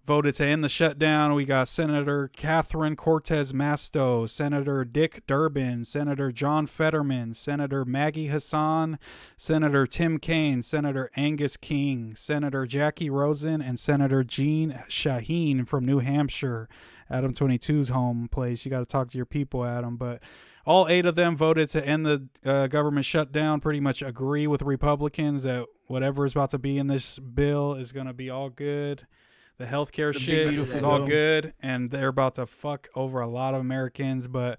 voted to end the shutdown. We got Senator Catherine Cortez Masto, Senator Dick Durbin, Senator John Fetterman, Senator Maggie Hassan, Senator Tim Kaine, Senator Angus King, Senator Jackie Rosen, and Senator Jean Shaheen from New Hampshire, Adam 22's home place. You got to talk to your people, Adam. But all 8 of them voted to end the government shutdown, pretty much agree with Republicans that whatever is about to be in this bill is going to be all good. The healthcare shit is all good, and they're about to fuck over a lot of Americans. But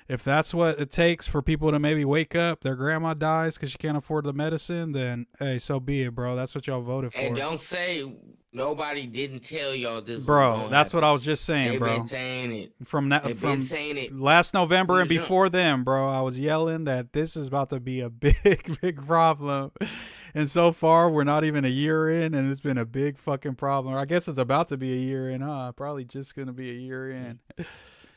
if that's what it takes for people to maybe wake up, their grandma dies because she can't afford the medicine, then hey, so be it, bro. That's what y'all voted for. And don't say nobody didn't tell y'all this, bro. That's what I was just saying, bro. They've been saying it. They've been saying it last November and before then, bro. I was yelling that this is about to be a big problem. And so far, we're not even a year in, and it's been a big fucking problem. I guess it's about to be a year in, huh? Probably just going to be a year in.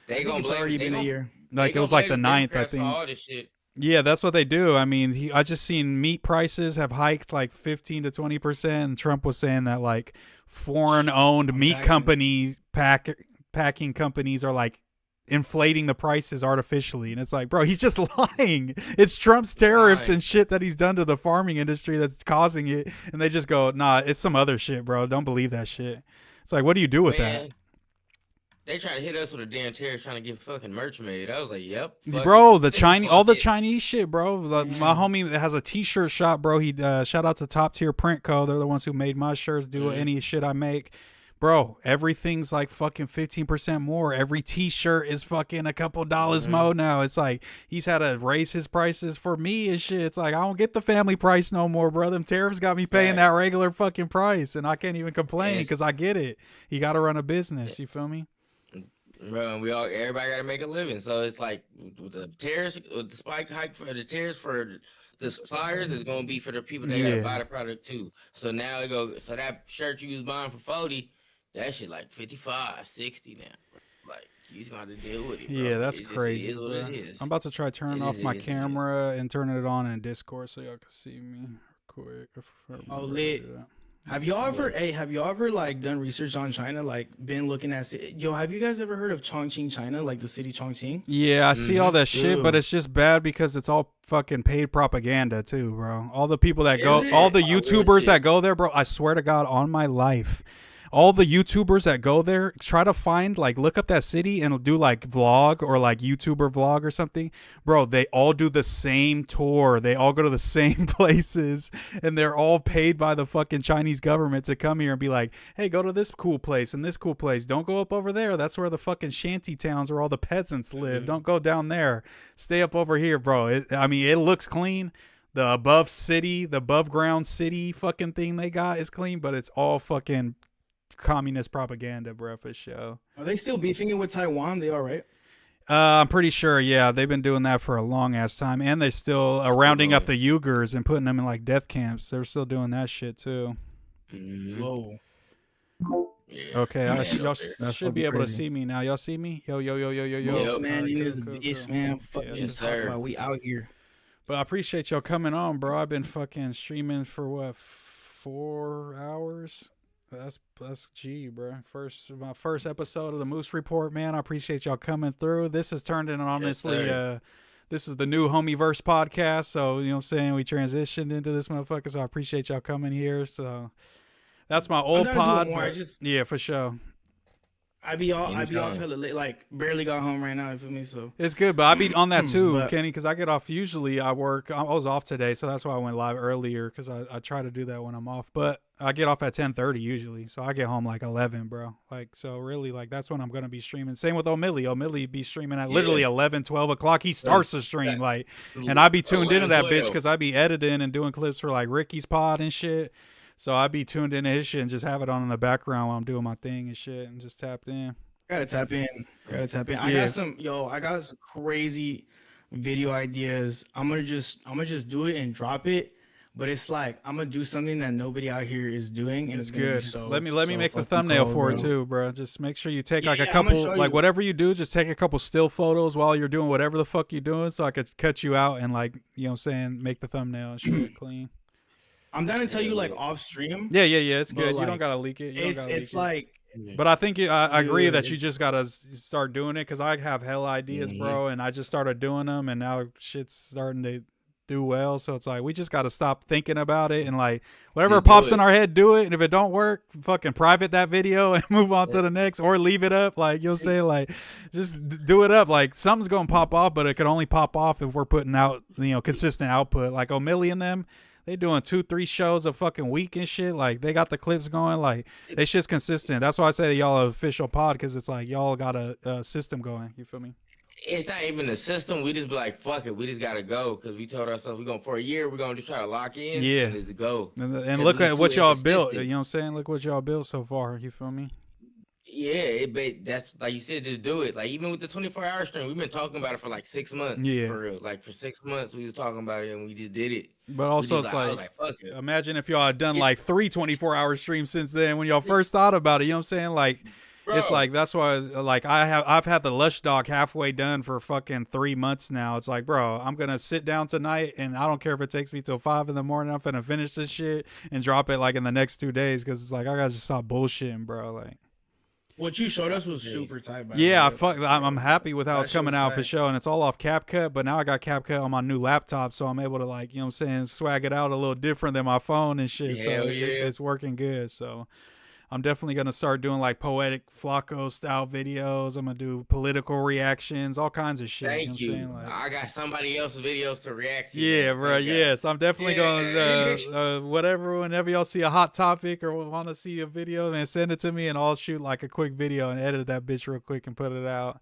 They gonna it's already been a year. Like, it was like the 9th, I think. All this shit. Yeah, that's what they do. I mean, I just seen meat prices have hiked like 15 to 20%. And Trump was saying that like foreign-owned meat companies, packing companies are like inflating the prices artificially, and it's like, bro, he's just lying. It's Trump's tariffs and shit that he's done to the farming industry that's causing it, and they just go, nah, it's some other shit, bro. Don't believe that shit. It's like, what do you do with that? They try to hit us with a damn tariff trying to get fucking merch made. I was like, yep, bro, the Chinese, all the Chinese shit, bro. My homie that has a t-shirt shop, bro. He shout out to Top Tier Print Co. They're the ones who made my shirts, do any shit I make. Bro, everything's like fucking 15% more. Every t-shirt is fucking a couple dollars more now. It's like he's had to raise his prices for me and shit. It's like, I don't get the family price no more, bro. Them tariffs got me paying that regular fucking price, and I can't even complain because I get it. You got to run a business. You feel me? Bro, everybody got to make a living. So it's like with the tariffs, with the spike hike for the tariffs for the suppliers is going to be for the people that got to buy the product too. So now it go. So that shirt you was buying for 40. That shit like 55, 60 now. Like, he's gonna have to deal with it, bro. Yeah, that's crazy. It is what bro. it is. I'm about to try turning off my camera and turning it on in Discord so y'all can see me quick. Oh, lit. Have y'all ever like done research on China? Like been looking at have you guys ever heard of Chongqing, China? Like the city Chongqing? Yeah, I see all that shit, but it's just bad because it's all fucking paid propaganda too, bro. All the people that all the YouTubers that go there, bro, I swear to God on my life. All the YouTubers that go there, try to find, like, look up that city and do, like, vlog or, like, YouTuber vlog or something. Bro, they all do the same tour. They all go to the same places, and they're all paid by the fucking Chinese government to come here and be like, hey, go to this cool place and this cool place. Don't go up over there. That's where the fucking shanty towns where all the peasants live. Don't go down there. Stay up over here, bro. It looks clean. The above ground city fucking thing they got is clean, but it's all fucking communist propaganda, bro, for sure. Are they still beefing it with Taiwan? They are, right? I'm pretty sure, yeah. They've been doing that for a long ass time, and they still rounding up the Uyghurs and putting them in like death camps. They're still doing that shit too. Whoa. Yeah. Okay, y'all should be able to see me now. Y'all see me? Yo. Yes, man. You this beast, man. Yes, sir. About we out here. But I appreciate y'all coming on, bro. I've been fucking streaming for what, 4 hours? That's G, bro. My first episode of the Moose Report, man. I appreciate y'all coming through. This has turned into honestly, this is the new Homieverse podcast. So, you know what I'm saying? We transitioned into this motherfucker. So I appreciate y'all coming here. So that's my old pod. More. Yeah, for sure. I be off Anytime. hella late, like barely got home right now. You feel me? So It's good, but I be on that too, But- Kenny, because I get off. Usually, I work. I was off today, so that's why I went live earlier. Because I try to do that when I'm off, but I get off at 10:30 usually, so I get home like 11, bro. Like, so really, like that's when I'm gonna be streaming. Same with O'Milly. O'Milly be streaming at literally 11, 12 o'clock. He starts the stream, like, and I be tuned into that bitch because I be editing and doing clips for like Ricky's pod and shit. So I be tuned into his shit and just have it on in the background while I'm doing my thing and shit, and just tapped in. Gotta tap in. I Yeah. got some crazy video ideas. I'm gonna just do it and drop it. But it's like I'm gonna do something that nobody out here is doing, and It's gonna be good. so, let me so make the fucking thumbnail cold, for bro. it too, bro. Just make sure you take like a Yeah, I'ma couple, show like you. whatever you do, just take a couple still photos while you're doing whatever the fuck you're doing, so I could cut you out and like, you know what I'm saying, make the thumbnail and shit clean. I'm down to tell you like off stream. Yeah, it's but, good. You like, don't gotta leak it. You don't It's gotta it's leak it. like. But I think I agree Dude, that you it's- just gotta start doing it because I have hell ideas, bro, and I just started doing them, and now shit's starting to do well. So it's like we just gotta stop thinking about it and like whatever Just do pops it. in our head, do it. And if it don't work, fucking private that video and move on to the next, or leave it up. Like you'll say, like just do it up. Like something's gonna pop off, but it could only pop off if we're putting out consistent output. Like O'Milly and them. They doing 2-3 shows a fucking week and shit. Like they got the clips going. Like they shit's consistent. That's why I say y'all are official pod because it's like y'all got a system going. You feel me? It's not even a system. We just be like, fuck it. We just gotta go because we told ourselves for a year we're gonna just try to lock in. Yeah. and just go. And 'Cause look we at just what too y'all built. inconsistent. You know what I'm saying? Look what y'all built so far. You feel me? Yeah, that's like you said, just do it. Like even with the 24-hour stream, we've been talking about it for like 6 months. Yeah. For real. Like for 6 months we was talking about it and we just did it. But also, it's I was like, fuck it. imagine if y'all had done like 3 24-hour streams since then when y'all first thought about it. You know what I'm saying? Like, it's Bro. like that's why, like, I've had the Lush Dog halfway done for fucking 3 months now. It's like, bro, I'm gonna sit down tonight, and I don't care if it takes me till 5 in the morning. I'm gonna finish this shit and drop it like in the next 2 days because it's like I gotta just stop bullshitting, bro. Like. What you showed us was super tight. By Yeah, the way. I'm happy with how That it's shit coming was out for tight. sure, and it's all off CapCut. But now I got CapCut on my new laptop, so I'm able to like, you know what I'm saying, swag it out a little different than my phone and shit. So Hell yeah. it's working good. So I'm definitely gonna start doing like poetic Flacco style videos. I'm gonna do political reactions, all kinds of shit. Thank you. you. Know what I'm saying? Like, I got somebody else's videos to react to. yeah, man. bro. Thank Yeah, God. so I'm definitely gonna whatever. Whenever y'all see a hot topic or want to see a video, man, send it to me and I'll shoot like a quick video and edit that bitch real quick and put it out.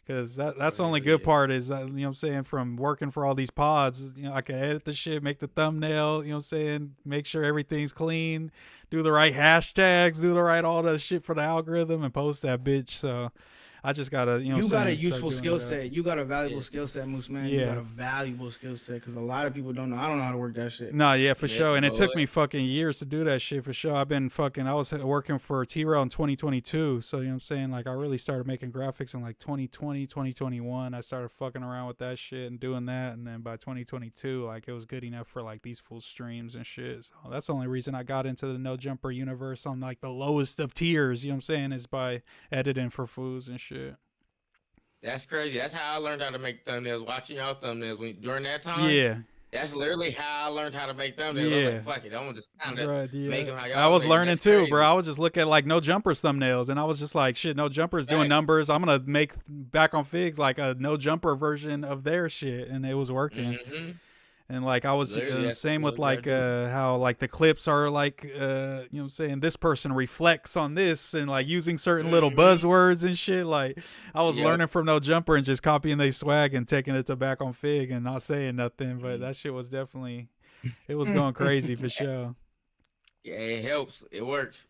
Cause that's the only good part is you know what I'm saying, from working for all these pods, you know, I can edit the shit, make the thumbnail, you know what I'm saying, make sure everything's clean, do the right hashtags, do the right all the shit for the algorithm and post that bitch. So I just gotta, you know, You what I'm got a saying, start useful doing skill that. set. You got a valuable skill set, Moose man. You Yeah. got a valuable skill set because a lot of people don't know. I don't know how to work that shit. No, yeah, for sure. And it took boy. me fucking years to do that shit for sure. I was working for T-Rail in 2022. So, you know what I'm saying? Like, I really started making graphics in like 2020, 2021. I started fucking around with that shit and doing that. And then by 2022, like, it was good enough for like these full streams and shit. So that's the only reason I got into the No Jumper universe on like the lowest of tiers, you know what I'm saying? Is by editing for foods and shit. That's crazy. That's how I learned how to make thumbnails. Watching y'all thumbnails during that time. Yeah. That's literally how I learned how to make thumbnails. I Yeah. was like, fuck it. I'm gonna just kind of Right, yeah. make them how y'all I was make 'em. learning That's too, crazy. bro. I was just looking at like No Jumpers thumbnails, and I was just like, shit, No Jumpers doing Facts. numbers. I'm gonna make back on Figs like a No Jumper version of their shit, and it was working. Mhm. And like I was Literally, that's same what with you like gotta how like the clips are like you know what I'm saying, this person reflects on this and like using certain little buzzwords and shit. Like I was Yep. learning from No Jumper and just copying their swag and taking it to back on Fig and not saying nothing. But that shit was definitely, it was going crazy for sure. Yeah, it helps. It works.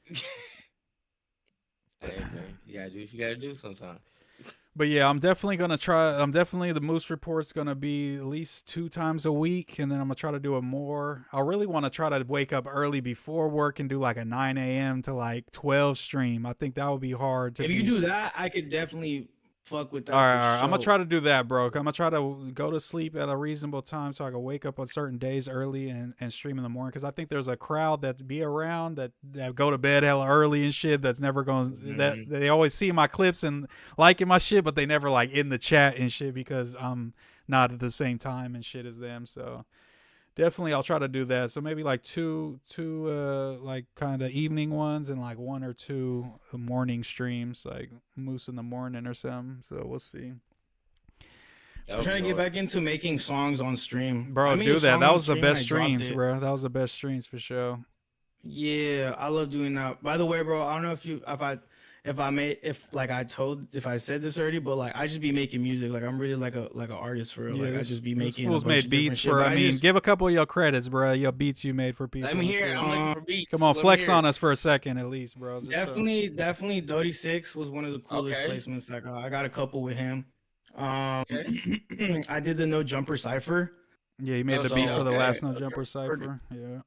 Hey man, you gotta do what you gotta do sometimes. But yeah, I'm definitely gonna try. I'm definitely, the Moose Report's gonna be at least 2 times a week, and then I'm gonna try to do it more. I really want to try to wake up early before work and do like a 9 a.m. to like 12 stream. I think that would be hard to. If you do that, I could definitely fuck with that. All right, for all right. I'm gonna sure. try to do that, bro. I'm gonna try to go to sleep at a reasonable time so I can wake up on certain days early and stream in the morning. Because I think there's a crowd that be around that go to bed hella early and shit. That's never going. That they always see my clips and liking my shit, but they never like in the chat and shit because I'm not at the same time and shit as them. So definitely I'll try to do that. So maybe like two like kind of evening ones and like 1 or 2 morning streams, like Moose in the morning or something. So we'll see. I'm trying to get back into making songs on stream. Bro, I made do a that. song That on was the stream and best I dropped streams, it. bro. That was the best streams for sure. Yeah, I love doing that. By the way, bro, I don't know if I said this already, but like I just be making music. Like I'm really like an artist for real. Yeah, Like I just be making. Fools a bunch made of beats different shit, for. but I mean, just- give a couple of your credits, bro. Your beats you made for people. Let me hear it. and I'm shit. looking for beats. Come on, Let me flex hear on it. us for a second at least, bro. Just definitely, Dodie Six was one of the coolest Okay. placements. Like I got a couple with him. I did the No Jumper Cipher. Yeah, he made the So- beat for the okay, last No okay. Jumper Cipher. Yeah.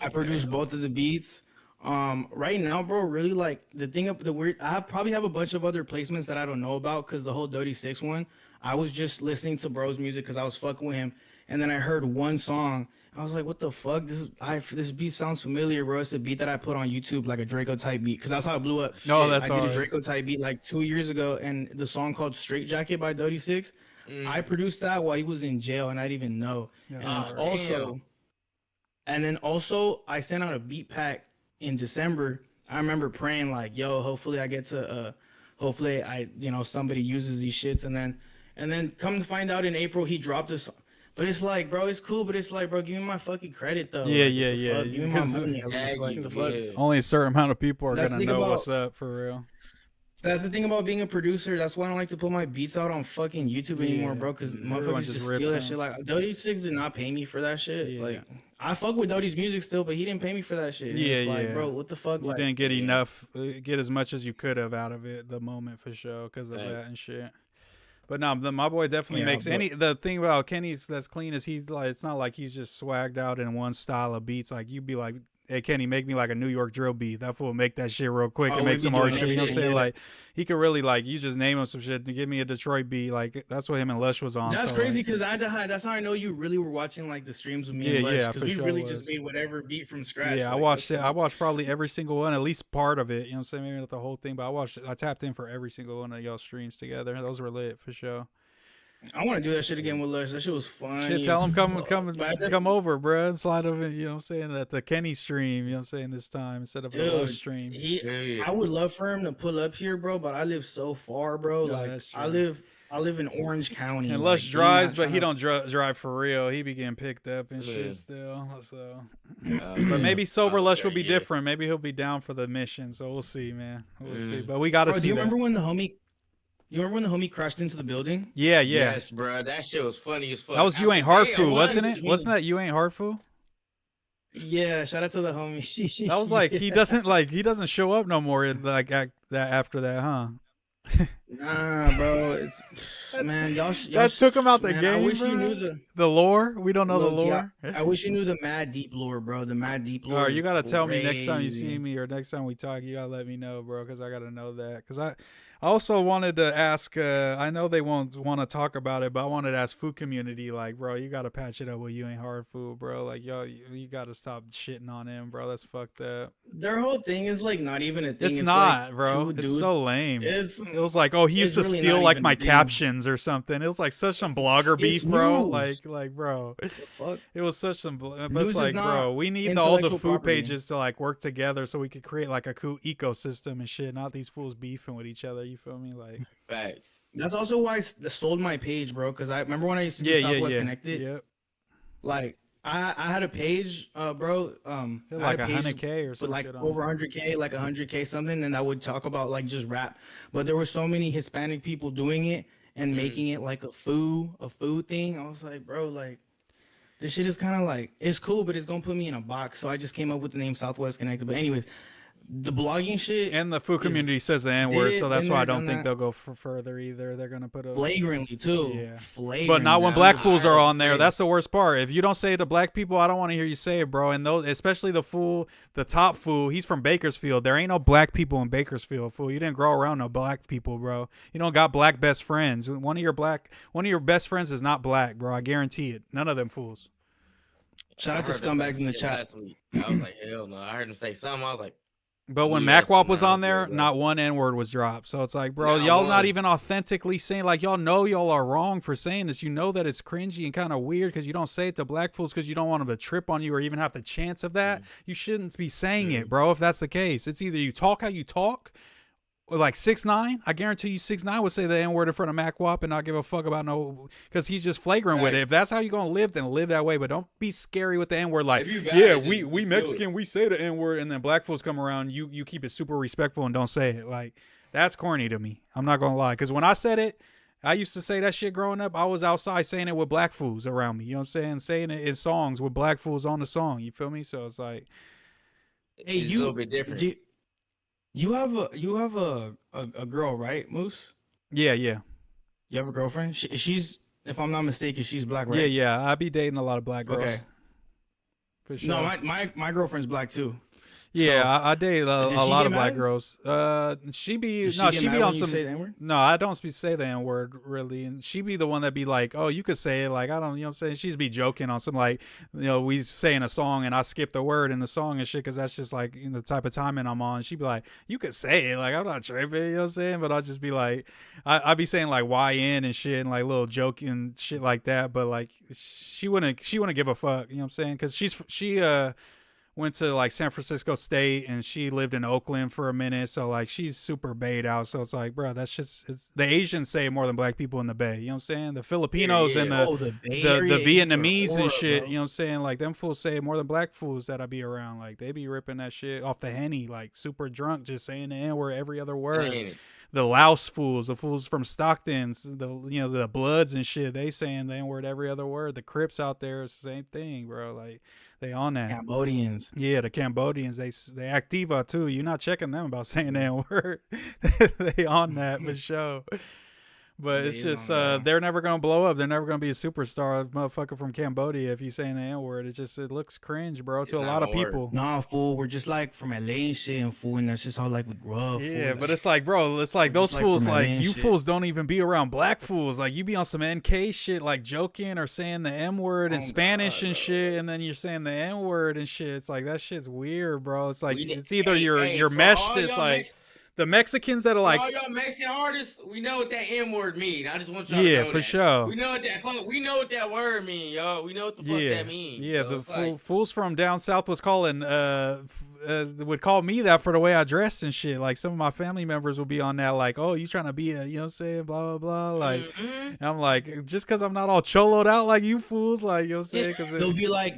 I produced both of the beats. Right now, bro, really like the weird. I probably have a bunch of other placements that I don't know about because the whole Dodie Six one, I was just listening to bro's music because I was fucking with him, and then I heard one song. I was like, what the fuck? This beat sounds familiar, bro. It's a beat that I put on YouTube, like a Draco type beat, because that's how it blew up. No, that's I did alright. a Draco type beat like 2 years ago, and the song called Straight Jacket by Dodie Six. I produced that while he was in jail, and I didn't even know. Yes, And then also, I sent out a beat pack in December. I remember praying like, "Yo, hopefully I get to, hopefully somebody uses these shits." And then come to find out in April he dropped this. But it's like, bro, it's cool. But it's like, bro, give me my fucking credit though. Yeah, Like, yeah, what the yeah. fuck? Give me my Because- money. At least. Like, the fuck? Only a certain amount of people are That's the gonna thing know about- what's up for real. That's the thing about being a producer. That's why I don't like to put my beats out on fucking YouTube anymore, Yeah. bro. Because Everyone motherfuckers just just rips steal that them. shit. Like Dodie Six did not pay me for that shit. Like I fuck with Dodie's music still, but he didn't pay me for that shit. And Yeah, it's like, yeah. bro, what the fuck? You Like, didn't get enough, get as much as you could have out of it the moment for sure because of Thanks. that and shit. But no, my boy definitely Yeah, makes but- the thing about Kenny's that's clean is he's like, it's not like he's just swagged out in one style of beats. Like you'd be like, hey Kenny, make me like a New York drill beat. That fool will make that shit real quick Oh, and we make be some hard doing shit. You know what I'm everything, saying? yeah. Like he could really like you just name him some shit to give me a Detroit beat. Like that's what him and Lush was on. That's so, crazy like, because that's how I know you really were watching like the streams with me Yeah, and Lush, yeah, because for we sure really was. just made whatever beat from scratch. Yeah, I like, watched that's it. I watched probably every single one, at least part of it. You know what I'm saying? Maybe not the whole thing, but I tapped in for every single one of y'all streams together. Those were lit for sure. I want to do that shit again with Lush. That shit was fun. Shit, tell him come over, bro, and slide over. You know what I'm saying? At the Kenny stream. You know what I'm saying? This time instead of the Dude, Lush stream. I would love for him to pull up here, bro, but I live so far, bro. Yeah, Like that's I true. live in Orange County. And like, Lush he drives, not but he tryna- don't drive for real. He be getting picked up and Yeah. shit still. So, but maybe sober Lush will be different. Maybe he'll be down for the mission. So we'll see, man. We'll see. But we gotta Bro, see. do you that. remember when the homie? You remember when the homie crashed into the building? Yeah, yeah. Yes, bro. That shit was funny as fuck. That was I You Ain't said, Hard "Damn, Food, why wasn't is it? this Wasn't that You Ain't Hard Food? Yeah, shout out to the homie. That was like he doesn't show up no more like that after that, huh? Nah, bro. It's man, y'all. That took him out the man, game. I wish you bro? knew the lore. We don't know the Look, lore. I wish you knew the mad deep lore, bro. The mad deep lore. Or you is gotta tell me next time you crazy. see me or next time we talk. You gotta let me know, bro, because I gotta know that. Because I also wanted to ask. I know they won't want to talk about it, but I wanted to ask food community, like, bro, you gotta patch it up with You Ain't Hard Food, bro. Like, yo, you gotta stop shitting on him, bro. That's fucked up. Their whole thing is like not even a thing. It's like not, bro. two It's dudes- so lame. It's, It was like, oh, he used to it's really steal not like even my a thing. captions or something. It was like such some blogger beef, It's bro. news. Like, bro. fuck? It was such some. But News it's is like, not bro, we need all the intellectual food property. pages to like work together so we could create like a cool ecosystem and shit. Not these fools beefing with each other. You feel me? Like, Facts. That's also why I sold my page, bro. Because I remember when I used to do yeah, Southwest yeah. Connected. Yep. Like I had a page, bro. I Like had a page 100K or with some like shit on over it. 100K, like 100K something, and I would talk about like just rap. But there were so many Hispanic people doing it and making it like a food thing. I was like, bro, like this shit is kind of like it's cool, but it's gonna put me in a box. So I just came up with the name Southwest Connected. But anyways, the blogging shit And the food is- community says the N word, did so it, that's been why I there, don't done think that. they'll go for further either. They're gonna put a flagrantly too. Yeah. Flagrant. But not when Now, black I fools are had on to there. say- That's the worst part. If you don't say it to black people, I don't want to hear you say it, bro. And those, especially the fool, the top fool, he's from Bakersfield. There ain't no black people in Bakersfield, fool. You didn't grow around no black people, bro. You don't got black best friends. One of your best friends is not black, bro. I guarantee it. None of them fools. Shout out to I heard that scumbags in the shit chat. last week. I was like, hell no. I heard him say something. I was like, But when Yeah, MacWop was nah, on there, bro. not one N-word was dropped. So it's like, bro, Not y'all not one. even authentically saying, like, y'all know y'all are wrong for saying this. You know that it's cringy and kind of weird because you don't say it to black fools because you don't want them to trip on you or even have the chance of that. You shouldn't be saying it, bro, if that's the case. It's either you talk how you talk, or like 6ix9ine. I guarantee you 6ix9ine would say the N-word in front of MacWop and not give a fuck about no, because he's just flagrant with it. If that's how you going to live, then live that way. But don't be scary with the N-word. Like, If you got yeah, it, we just do Mexican, it. we say the N-word, and then black fools come around, you keep it super respectful and don't say it. Like, that's corny to me. I'm not going to lie. Because when I said it, I used to say that shit growing up. I was outside saying it with black fools around me. You know what I'm saying? Saying it in songs with black fools on the song. You feel me? So it's like, Hey, It's a little bit different. You have a girl, right, Moose? yeah. You have a girlfriend? She's, if I'm not mistaken, she's black, right? Yeah. I be dating a lot of black girls. Okay. For sure. No, my girlfriend's black too. Yeah, So, I date a does she lot get of black mad? girls. She be Does she no, get she mad be when on you some. say the N-word? No, I don't say the N word really, and she be the one that be like, "Oh, you could say it." Like I don't, you know what I'm saying? She's be joking on some like, we saying a song and I skip the word in the song and shit because that's just like the type of timing I'm on. She be like, "You could say it." Like I'm not tripping, you know what I'm saying? But I'll just be like, I be saying like YN and shit and like little joking shit like that. But like she wouldn't give a fuck, you know what I'm saying? Because she went to like San Francisco State and she lived in Oakland for a minute, so like she's super bayed out. So it's like, bro, that's just the Asians say it more than black people in the Bay. You know what I'm saying? The Filipinos and the Bay the Area Asians are Vietnamese and aura, shit. bro. You know what I'm saying? Like them fools say it more than black fools that I be around. Like they be ripping that shit off the henny, like super drunk, just saying the N word every other word. Ain't it? The Laos fools, the fools from Stockton's, the Bloods and shit, they saying the N word every other word. The Crips out there, it's the same thing, bro. Like they on that. Cambodians. Yeah, the Cambodians, they activa too. You're not checking them about saying that word. They on that for sure. But it's just they're never gonna blow up. They're never gonna be a superstar, motherfucker from Cambodia. If you saying the N word, it looks cringe, bro, to a lot of people. Nah, fool, we're just like from LA and shit, and fool, and that's just how like we grew up. Yeah, fool. but it's like, bro, it's like those just, like, fools, from like LA and you shit. fools don't even be around black fools. Like you be on some NK shit, like joking or saying the M word in Spanish and shit, and then you're saying the N word and shit. It's like that shit's weird, bro. It's like it's either you're for meshed. all It's y'all like the Mexicans that are For like, all y'all Mexican artists, we know what that N word mean. I just want y'all yeah, to know for that. sure. We know what that word mean, y'all. We know what the fuck that mean. Yeah, So the it's like, fools from down south would call me that for the way I dressed and shit. Like some of my family members will be on that, like, oh, you trying to be a, you know what I'm saying, blah blah blah. Like, and I'm like, just because I'm not all choloed out like you fools, like, you know what I'm saying? Because they'll be like,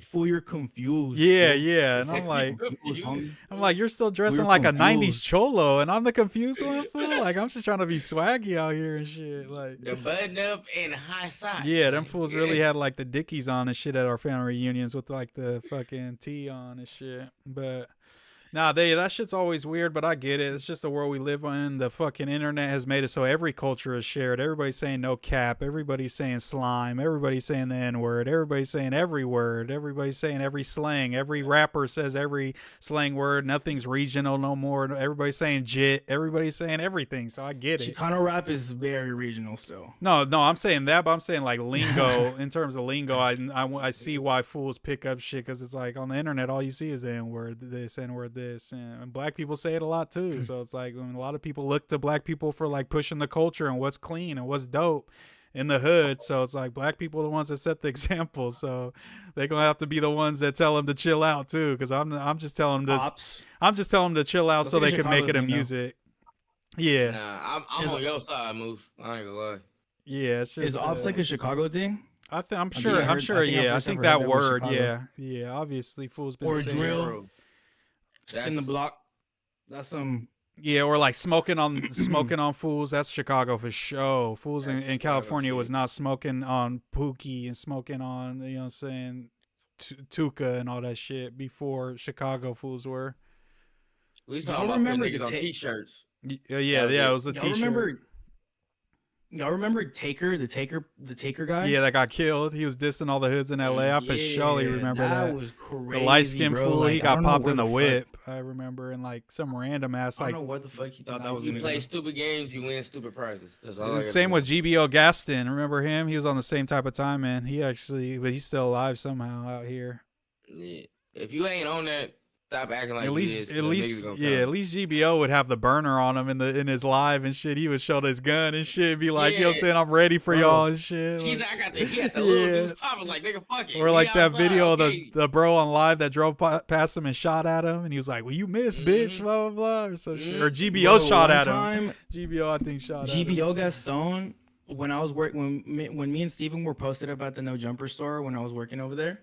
fool, you're confused. yeah, fool. yeah, You're and I'm fucking like, confused, homie. you're still dressing You're like a confused. '90s cholo, and I'm the confused one, fool. Like, I'm just trying to be swaggy out here and shit, like. the button up and high socks. Yeah, them fools really had like the Dickies on and shit at our family reunions with like the fucking tee on and shit. But nah, that shit's always weird, but I get it. It's just the world we live in. The fucking internet has made it so every culture is shared. Everybody's saying no cap. Everybody's saying slime. Everybody's saying the N-word. Everybody's saying every word. Everybody's saying every slang. Every rapper says every slang word. Nothing's regional no more. Everybody's saying jit. Everybody's saying everything. So I get it. Chicano rap is very regional still. No, I'm saying that, but I'm saying like lingo. In terms of lingo, I see why fools pick up shit because it's like on the internet, all you see is the N-word, this N-word, this, and black people say it a lot too. So it's like when a lot of people look to black people for like pushing the culture and what's clean and what's dope in the hood. So it's like black people are the ones that set the example. So they're gonna have to be the ones that tell them to chill out too. Because I'm just telling them to chill out so they can make it in music. Yeah. Nah, I'm on your side, Moose. I ain't gonna lie. Yeah, it's just, Is ops like a Chicago thing? I'm sure. Yeah, I think that word. Yeah. Obviously, fools been Or saying drill. Spin the block. That's some. Yeah, or like smoking on fools. That's Chicago for sure. Fools in California was not smoking on Pookie and smoking on, you know what I'm saying, Tuca and all that shit before Chicago fools were. We talking about putting niggas on t-shirts. Yeah, it was a t-shirt. Y'all remember Taker, the Taker guy? Yeah, that got killed. He was dissing all the hoods in LA. I for surely remember that. That was crazy. The light skinned bro. fool, Like, he I got don't know popped where in the the whip. I remember, in like some random ass I like. don't know what the fuck he thought that was. You play stupid games, you win stupid prizes. That's all. Same with GBO Gaston. Remember him? He was on the same type of time, man. But he's still alive somehow out here. Yeah. If you ain't on that, Stop acting like At you least, is. at 'Cause niggas least, gonna yeah. come. At least GBO would have the burner on him in his live and shit. He would show his gun and shit, and be like, you know what I'm Yeah. saying? I'm ready for Bro. y'all and shit. He's Like, I got the he had the little yeah. dudes popping like nigga fuck it. Or We like that outside, video of okay. the bro on live that drove past him and shot at him, and he was like, "Well, you missed, bitch," blah blah blah, or some shit. Or GBO Bro, shot one at him. time, GBO, I think, shot at him. GBO got stoned when I was working when me and Steven were posted up at the No Jumper store when I was working over there.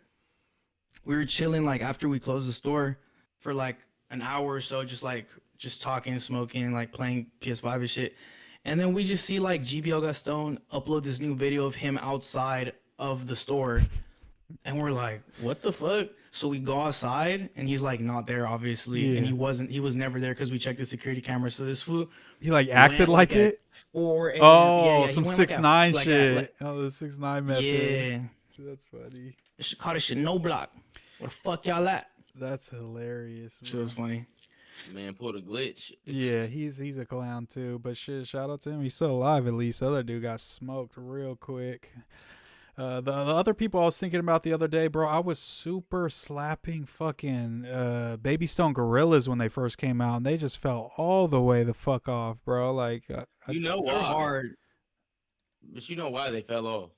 We were chilling like after we closed the store for like an hour or so, just talking, smoking, like playing PS5 and shit. And then we just see like GBO got stoned upload this new video of him outside of the store. And we're like, what the fuck? So we go outside and he's like not there, obviously. Yeah. And he was never there because we checked the security camera. So this fool, He like acted like at it. 4 a.m. Oh, Yeah, he some went 6ix9ine like shit. Oh, the 6ix9ine method. Yeah. That's funny. They should call this shit no block. Where the fuck y'all at? That's hilarious. Shit was funny. Man, pulled a glitch. Yeah, he's a clown too. But shit, shout out to him. He's still alive at least. The other dude got smoked real quick. The other people I was thinking about the other day, bro, I was super slapping fucking Baby Stone Gorillas when they first came out, and they just fell all the way the fuck off, bro. Like, You know They're why? hard. But you know why they fell off.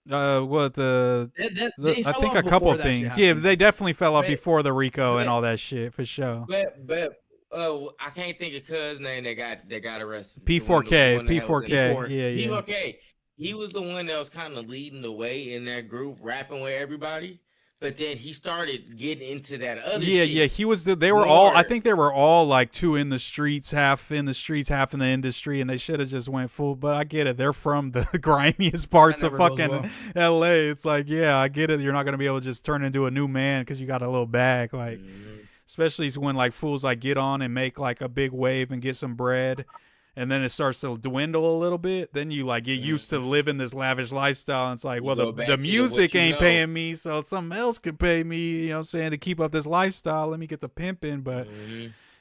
what the They I fell think off a couple before that shit things. Yeah, happened. they definitely fell off But- before the Rico and but- all that shit for sure. But I can't think of cuz name that got arrested. P4K, The one that was P4K, in- yeah, yeah. P4K. He was the one that was kind of leading the way in that group, rapping with everybody. But then he started getting into that other Yeah, shit. yeah, he was. They were all. I more. think they were all like two in the streets, half in the streets, half in the industry, and they should have just went full. But I get it. They're from the grimiest parts of never goes fucking L.A. It's like, yeah, I get it. You're not gonna be able to just turn into a new man because you got a little bag, like. Especially when like fools like get on and make like a big wave and get some bread, and then it starts to dwindle a little bit. Then you like get used to living this lavish lifestyle. And it's like, well, go back the to music what you ain't know. paying me, so something else could pay me. You know what I'm saying, to keep up this lifestyle. Let me get the pimping. But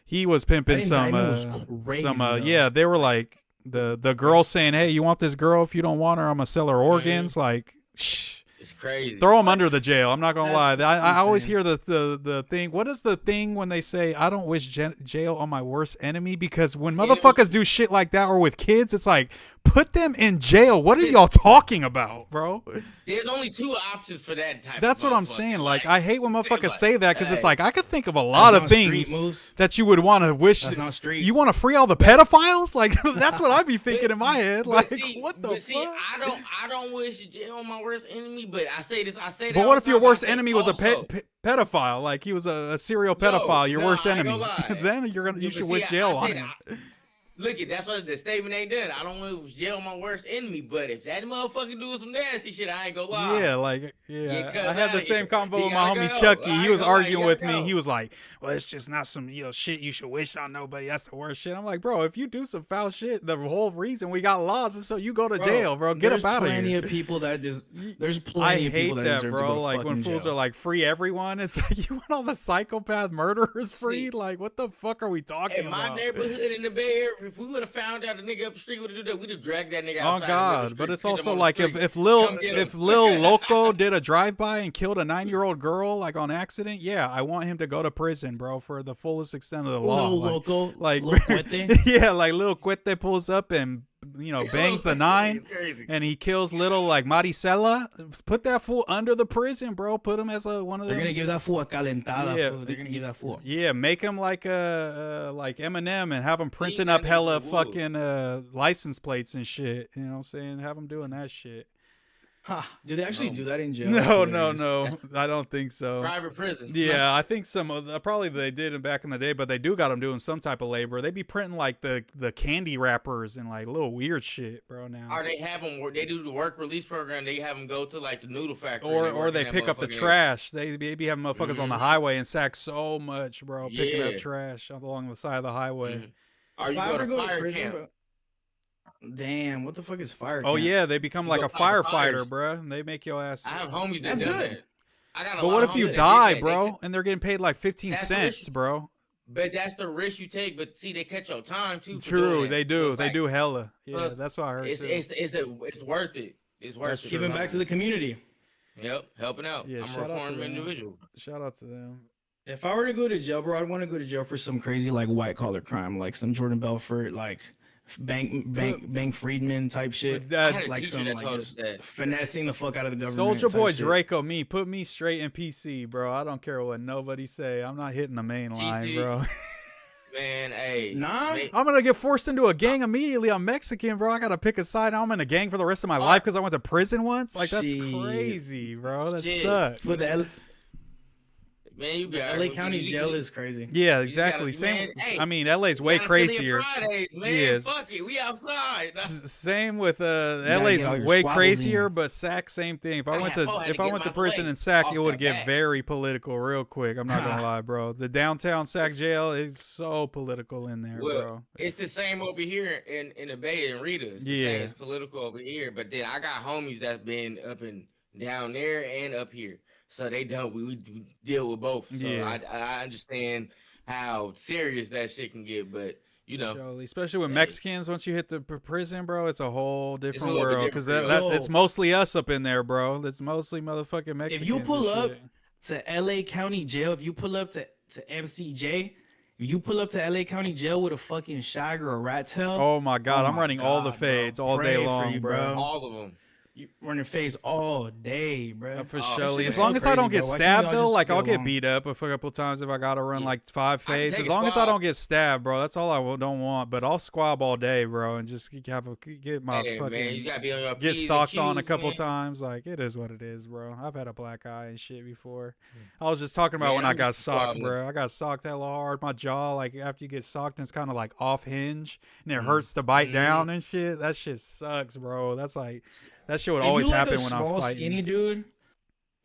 he was pimping That some. indictment was crazy, though. Yeah, they were like the girl saying, "Hey, you want this girl? If you don't want her, I'm gonna sell her organs." Like, shh. It's crazy. Throw them under the jail. I'm not gonna lie. That's I always insane. hear the thing. What is the thing when they say I don't wish jail on my worst enemy? Because when motherfuckers do shit like that or with kids, it's like put them in jail. What are y'all talking about, bro? There's only two options for that type. That's of what I'm motherfucker. saying. Like I hate when motherfuckers about say it. that because it's Hey. like I could think of a lot of not street things moves. that you would want to wish. That's not street. You want to free all the pedophiles? Like that's what I'd be thinking in my head. Like what the but fuck? see, I don't wish jail on my worst enemy, but I say that. But what if your all the time, worst I say enemy was a also- pedophile? Like he was a serial pedophile, your no, worst I ain't enemy. gonna lie. Then you Yeah, should but wish see, jail I on said him. Look, that's what the statement ain't done. I don't want to wish jail on my worst enemy, but if that motherfucker doing some nasty shit, I ain't gonna lie. Yeah, like Get cuz I had the outta same here. convo He with my gotta homie go. Chucky. I He ain't was gonna lie, he arguing gotta with me. go. He was like, "Well, it's just not some shit you should wish on nobody. That's the worst shit." I'm like, "Bro, if you do some foul shit, the whole reason we got laws is so you go to jail, bro. Get there's up out of plenty here." of people that just there's I plenty of hate people that that, deserve to go bro. to Like when fucking fools jail. are like free everyone. It's like you want all the psychopath murderers free. Like what the fuck are we talking In my about? neighborhood in the Bay Area, if we would have found out a nigga up the street would have done that, we'd have dragged that nigga Oh outside. God! But it's also on the like street. if Lil Come get him. Loco did a drive-by and killed a 9-year-old girl like on accident, yeah, I want him to go to prison, bro, for the fullest extent of the law. Lil Like- Loco, like Lil Cuete. yeah, like Lil Cuete pulls up and bangs the 9, and he kills little like Maricela. Put that fool under the prison, bro. Put him as one of They're them. gonna give that fool a calentada. Yeah, fool. They're gonna give that fool. Yeah, make him like like Eminem and have him printing up hella fucking license plates and shit. You know what I'm saying? Have him doing that shit. Huh. Do they actually do that in jail? No, That's no, hilarious. no. I don't think so. Private prisons. Yeah, I think some of probably they did it back in the day, but they do got them doing some type of labor. They be printing like the candy wrappers and like little weird shit, bro. Now, Or they have them. They do the work release program. They have them go to like the noodle factory. or they work in that pick up the motherfucking trash. They be having motherfuckers on the Mhm. highway and sack so much, bro. Picking up Yeah. trash along the side of the highway. Or you If I go ever to go to fire prison, camp. bro- Damn, what the fuck is fire? Oh camp? yeah, they become like a go fight the firefighter, fires. bro. And they make your ass. I have homies that That's do good. that. I got a But lot what of if you homies that die, did that. bro? And they're getting paid like 15 That's the cents, issue. bro. But that's the risk you take. But see, they cut your time too. For True, doing that. they So do. it's They like- do hella. so Yeah, it's- that's what I heard It's too. it's worth it. It's worth That's it. true. Giving back to the community. Yep, helping out. Yeah, I'm a shout out to reformed them. individual. Shout out to them. If I were to go to jail, bro, I'd want to go to jail for some crazy like white collar crime, like some Jordan Belfort, like Bank Friedman type shit. I had a Like teacher some that like told us just that. finessing the fuck out of the government. Soldier type Boy shit. Draco, put me straight in PC, bro. I don't care what nobody say. I'm not hitting the main line, PC? bro. Man, hey. Nah. I'm gonna get forced into a gang immediately. I'm Mexican, bro. I gotta pick a side. Now I'm in a gang for the rest of my life because I went to prison once. Like that's Shit. crazy, bro. That Shit. sucks. For the Man, you be LA alright. County jail is crazy. Yeah, You just gotta- exactly. Same. man, hey, I mean, LA's way Down in Philly on crazier. Fridays, man. Yes. Fuck it, we outside. Same with gotta LA's get all your way squabbles crazier, in. but SAC same thing. If I I went had to to if I get went to my prison plate in SAC, off it would the get bat. very political real quick. I'm not gonna lie, bro. The downtown SAC jail is so political in there, Well, bro. it's the same over here in the Bay and Rita. It's the Yeah. same. It's political over here, but then I got homies that's been up and down there and up here, so they don't. We deal with both. So Yeah. I understand how serious that shit can get, but you know, Surely, especially with hey. Mexicans, once you hit the prison, bro, it's a whole different little bit world because different, that, yo. it's mostly us up in there, bro. It's mostly motherfucking Mexicans. If you pull and up shit. to LA County Jail, if you pull up to MCJ, if you pull up to LA County Jail with a fucking shag or a rat tail, Oh my god, I'm my running all the God, bro. fades all Pray day for long, you, bro. all of them. you running face all day, bro. For Oh, sure. shit As is long so as I don't crazy, get bro. Why can't stabbed y'all though, just like get I'll get along? beat up a couple times if I gotta run like 5 I can fades. take As a long as I squab. don't get stabbed, bro. That's all I don't want. But I'll squab all day, bro, and just get my Hey, fucking man, you gotta be on your get P's and socked on a Q's, couple man. times. Like it is what it is, bro. I've had a black eye and shit before. I was just talking about Man, when I I'm got just socked, squabbling. bro. I got socked hella hard. My jaw, like after you get socked, it's kind of like off hinge, and Mm-hmm. it hurts to bite down and shit. That shit sucks, bro. That's like that shit would always if you happen like a when I was small fighting. skinny dude,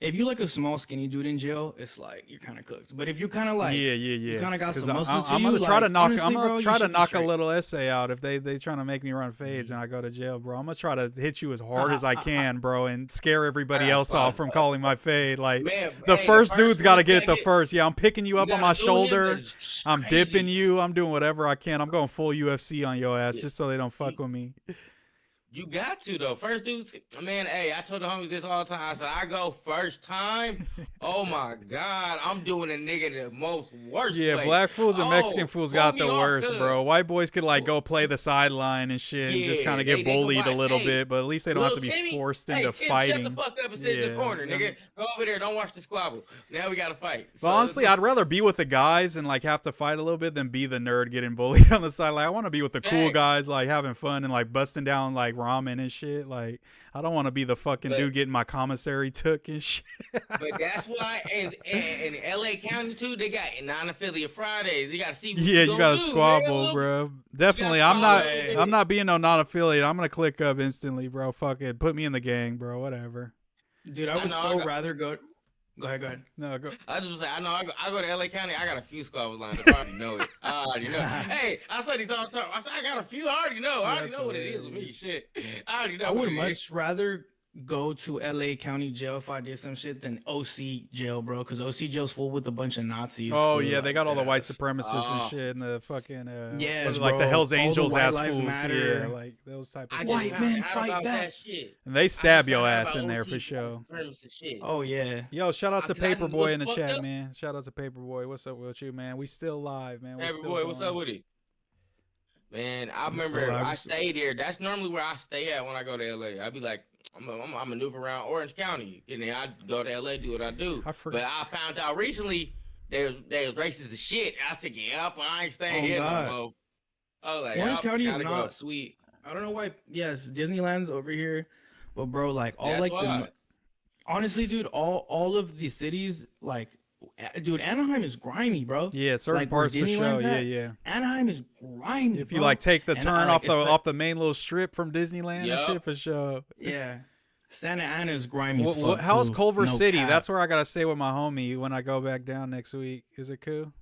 if you like a small skinny dude in jail, it's like you're kind of cooked. But if you kind of like yeah. you kind of got 'Cause some muscle to I'm you, gonna try to like, knock. honestly, I'm gonna bro, you try to should be knock a straight. little essay out if they trying to make me run fades and I go to jail, bro. I'm gonna try to hit you as hard as I can, bro, and scare everybody else off from calling my fade. Like Man, the hey, first the dude's first got to one get it the second, first. Yeah, I'm picking you up on gotta my do him, shoulder. but I'm crazy. dipping you. I'm doing whatever I can. I'm going full UFC on your ass just so they don't fuck with me. You got to though. First dudes, man. Hey, I told the homies this all the time. I said I go first time. Oh my god, I'm doing a nigga the most worst. Yeah, way. black fools and Mexican fools got we the all worst, good. bro. White boys could like go play the sideline and shit and just Yeah, kind of they get can bullied a watch. little Hey, bit, but at least they don't have to Little be Timmy, forced hey, into Tim, fighting. Shut the fuck up and sit in the corner, Yeah. nigga. Go over there. Don't watch the squabble. Now we gotta fight. But honestly, I'd rather be with the guys and like have to fight a little bit than be the nerd getting bullied on the side. Like I want to be with the cool Facts. guys, like having fun and like busting down like ramen and shit. Like I don't want to be the fucking But- dude getting my commissary took and shit. But that's why in LA County too, they got non-affiliate Fridays. You gotta see. What Yeah, you gonna gotta do, squabble, man. bro. Definitely, I'm not being no non-affiliate. I'm gonna click up instantly, bro. Fuck it, put me in the gang, bro. Whatever. Dude, I would rather go. Go ahead. No, go. I just say I know I go to LA County. I got a few squabbles lined up. I already know it. I already know. Hey, I said these all the time. I said I got a few. I already know. I already know what it is with me. Shit. I already know. I what would it is. much rather go to LA County Jail if I did some shit than OC jail, bro. Because OC jail's full with a bunch of Nazis. Oh for, yeah, they like, got all the white ass. supremacists and shit, and the fucking Yes, what is it, like the bro. Hell's All the Angels White ass Lives fools, Matter. yeah, like those type of I fools. just found out about that shit. And they stab your ass in there for sure. Shit. Oh yeah. Yo, shout out to Cause I knew Paperboy what's in the fucked chat, up. man. Shout out to Paperboy. What's up with you, man? We still live, man. Hey, still boy, what's going. up with it? Man, I We still remember live, I we still- stayed there. That's normally where I stay at when I go to LA. I'd be like, I'm maneuver around Orange County, and then I go to LA, do what I do. But I found out recently they was racist as shit. I said, yep, I ain't staying here God. no more. I was like, Orange yup, County is gotta not go. sweet. I don't know why. Yes, Disneyland's over here, but bro, like all That's like why. the honestly, dude, all of the cities, like, dude, Anaheim is grimy, bro. Yeah, certain Like, where parts for sure. Disneyland's Yeah, at, yeah. Anaheim is grimy. If you bro. like take the And turn I, off like, the it's off the main little strip from Disneyland and Yup. shit for sure. yeah, Santa Ana is grimy as fuck. How's too. Culver No City? cap. That's where I gotta stay with my homie when I go back down next week. Is it cool?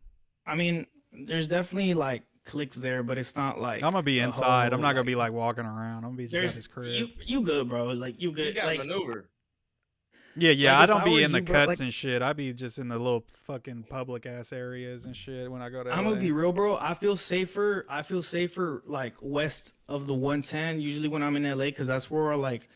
I mean, there's definitely like clicks there, but it's not like I'm gonna be a inside. I'm whole, not gonna be like walking around. I'm gonna be just at There's his crib. you good, bro. Like you You good. got Like to maneuver. Yeah. like, I if don't I be were in the you, bro, cuts like- and shit. I be just in the little fucking public ass areas and shit when I go to. I'm LA. gonna be real, bro. I feel safer like west of the 110 usually when I'm in LA because that's where like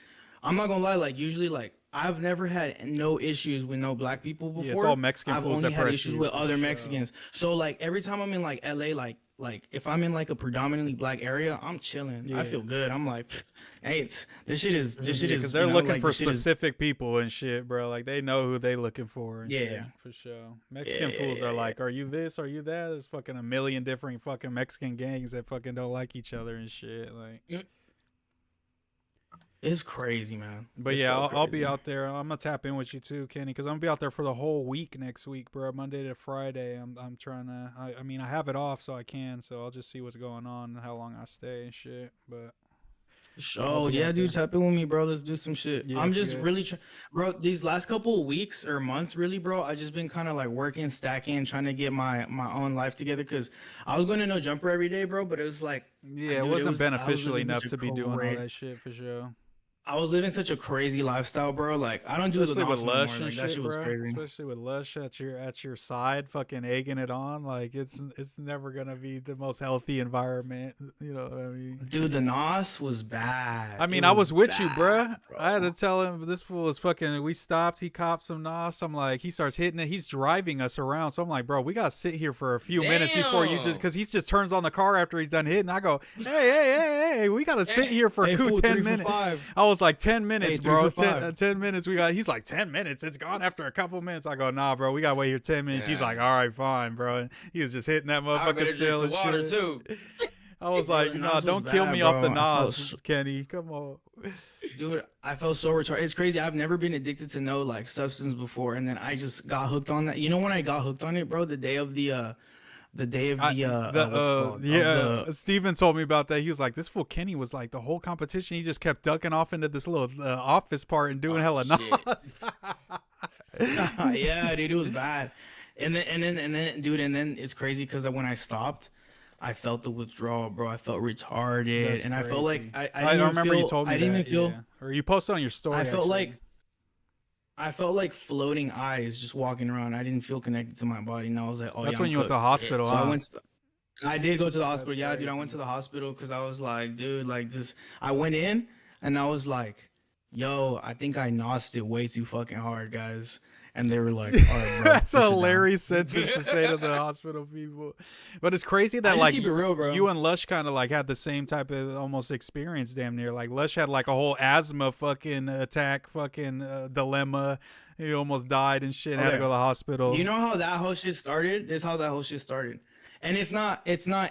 I'm not gonna lie, like usually like I've never had no issues with no black people before. Yeah, it's all Mexican I've fools only that had press issues you, with for other sure. Mexicans. So like every time I'm in like LA, like if I'm in like a predominantly black area, I'm chilling. Yeah. I feel good. I'm like, hey, this shit is because they're you know, looking like, for this shit is- specific people and shit, bro. Like they know who they looking for and shit, Yeah. for sure. Mexican Yeah, fools yeah, are yeah. like, are you this? Are you that? There's fucking a million different fucking Mexican gangs that fucking don't like each other and shit. Like, It's crazy, man. but It's yeah, so I'll be crazy. out there. I'm gonna tap in with you too, Kenny, because I'm gonna be out there for the whole week next week, bro. Monday to Friday. I'm trying to. I mean, I have it off, so I can. So I'll just see what's going on and how long I stay and shit. But I'll Oh be yeah, out dude, there. tap in with me, bro. Let's do some shit. Yeah, I'm just yeah. really, bro. These last couple of weeks or months, really, bro. I just been kind of like working, stacking, trying to get my own life together. Cause I was going to No Jumper every day, bro. But it was like, Yeah, dude, it wasn't I was beneficial living enough such a to be doing all cra- that shit for sure. I was living such a crazy lifestyle, bro. Like I don't do Especially the with NOS no more. Lush and Like that shit, shit was bro. crazy. Especially with Lush at your side, fucking egging it on. Like it's never gonna be the most healthy environment. You know what I mean? Dude, the NOS was bad. I mean, It I was with you, bad, bruh. I had to tell him this fool was fucking. We stopped. He copped some NOS. I'm like, he starts hitting it. He's driving us around. So I'm like, bro, we gotta sit here for a few minutes before you just, because he just turns on the car after he's done hitting. I go, hey, we gotta sit here for a Hey, good fool, 10 3 for minutes. 5. I was like 10 minutes, Hey, 3 bro. for 5. 10 minutes. We got. He's like 10 minutes. It's gone after a couple minutes. I go, nah, bro. We gotta wait here 10 minutes. He's like, all right, fine, bro. And he was just hitting that I motherfucker better still drink and some water shit. too. I was like, the nah, NOS don't was kill bad, me off the bro. I felt NOS, Kenny. Come on. Dude, I felt so retarded. It's crazy. I've never been addicted to no like substance before, and then I just got hooked on that. You know when I got hooked on it, bro? The day of the what's it called? Yeah, Steven told me about that. He was like, this fool Kenny was like the whole competition. He just kept ducking off into this little office part and doing hella NOS. Yeah, dude, it was bad. And then, dude, and then it's crazy because when I stopped, I felt the withdrawal, bro. I felt retarded, That's and I felt like crazy. I didn't even remember feel, you told me I didn't that, even feel. yeah. Or you posted on your story. I felt actually. I felt like floating eyes just walking around. I didn't feel connected to my body, and I was like, oh, That's yeah, when I'm you went to the cooked. hospital, So huh? I did go to the hospital. Yeah, dude, I went to the hospital because I was like, dude, like this. I went in and I was like, yo, I think I nosed it way too fucking hard, guys. And they were like, all right, bro. That's a push it down. hilarious sentence to say to the hospital people. But it's crazy I that just like keep it real, bro. you and Lush kind of like had the same type of almost experience damn near. Like Lush had like a whole asthma fucking attack fucking dilemma. He almost died and shit. Had to Okay. go to the hospital. You know how that whole shit started? This is how that whole shit started. And it's not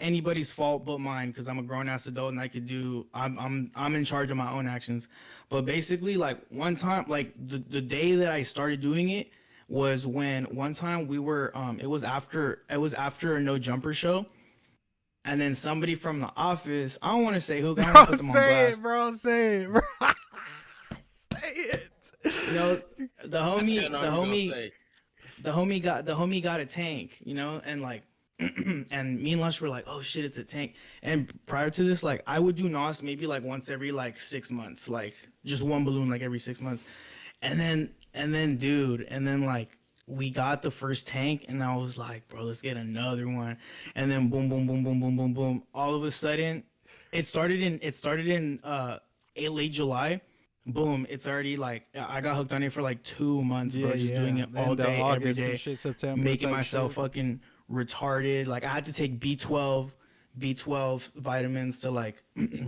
anybody's fault but mine because I'm a grown ass adult and I could do I'm in charge of my own actions. But basically like one time like the day that I started doing it was when one time we were it was after a No Jumper show. And then somebody from the office, I don't want to say who, I don't wanna put them on say blast. it, bro. Say it, bro. Say it. You know, the homie, I know the what you gonna homie, the homie got a tank, you know, and like, and me and Lush were like, oh shit, it's a tank. And prior to this, like, I would do NOS maybe like once every like 6 months, like just one balloon like every 6 months, and then, dude, and then like we got the first tank, and I was like, bro, let's get another one, and then boom, boom, boom, boom, boom, boom, boom. All of a sudden, it started in late July. Boom, it's already like I got hooked on it for like 2 months, bro. Just doing it all End of day, every August and day, shit, September making type myself shit. fucking retarded. Like I had to take B12 vitamins to like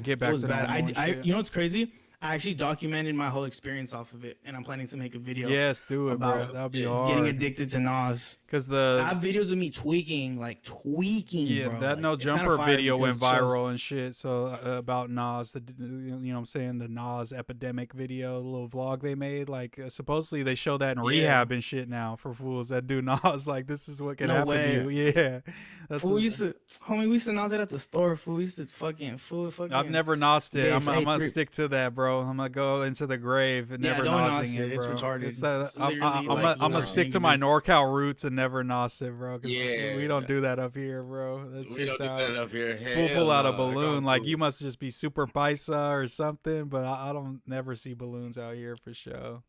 Get back it was to bad. normal and I shit. you know what's crazy? I actually documented my whole experience off of it, and I'm planning to make a video. Yes, do it, bro. about That'll be getting hard. addicted to NOS. Because I have videos of me tweaking, yeah, bro. that Like, No it's kinda Jumper fire video went because it shows- viral and shit. So about Nas, you know what I'm saying, the Nas epidemic video, the little vlog they made. Like supposedly they show that in Yeah. rehab and shit now for fools that do Nas. Like this is what can No happen way. to you. Yeah, that's. Fool, we used to NOS it at the store. Fool, we used to fucking. I've never nosed it. Dave, I'm hey, gonna three- stick to that, bro. I'm gonna go into the grave and Yeah, never don't nosing nos it. it, It's bro. retarded. That, It's I'm literally like gonna you stick to are my eating NorCal roots and never nos it, bro. 'Cause Yeah. we don't do that up here, bro. That We shit's don't do out. that up here. Fool Hell pull out a no, balloon. I Like got you must just be super paisa or something. But I don't never see balloons out here for sure.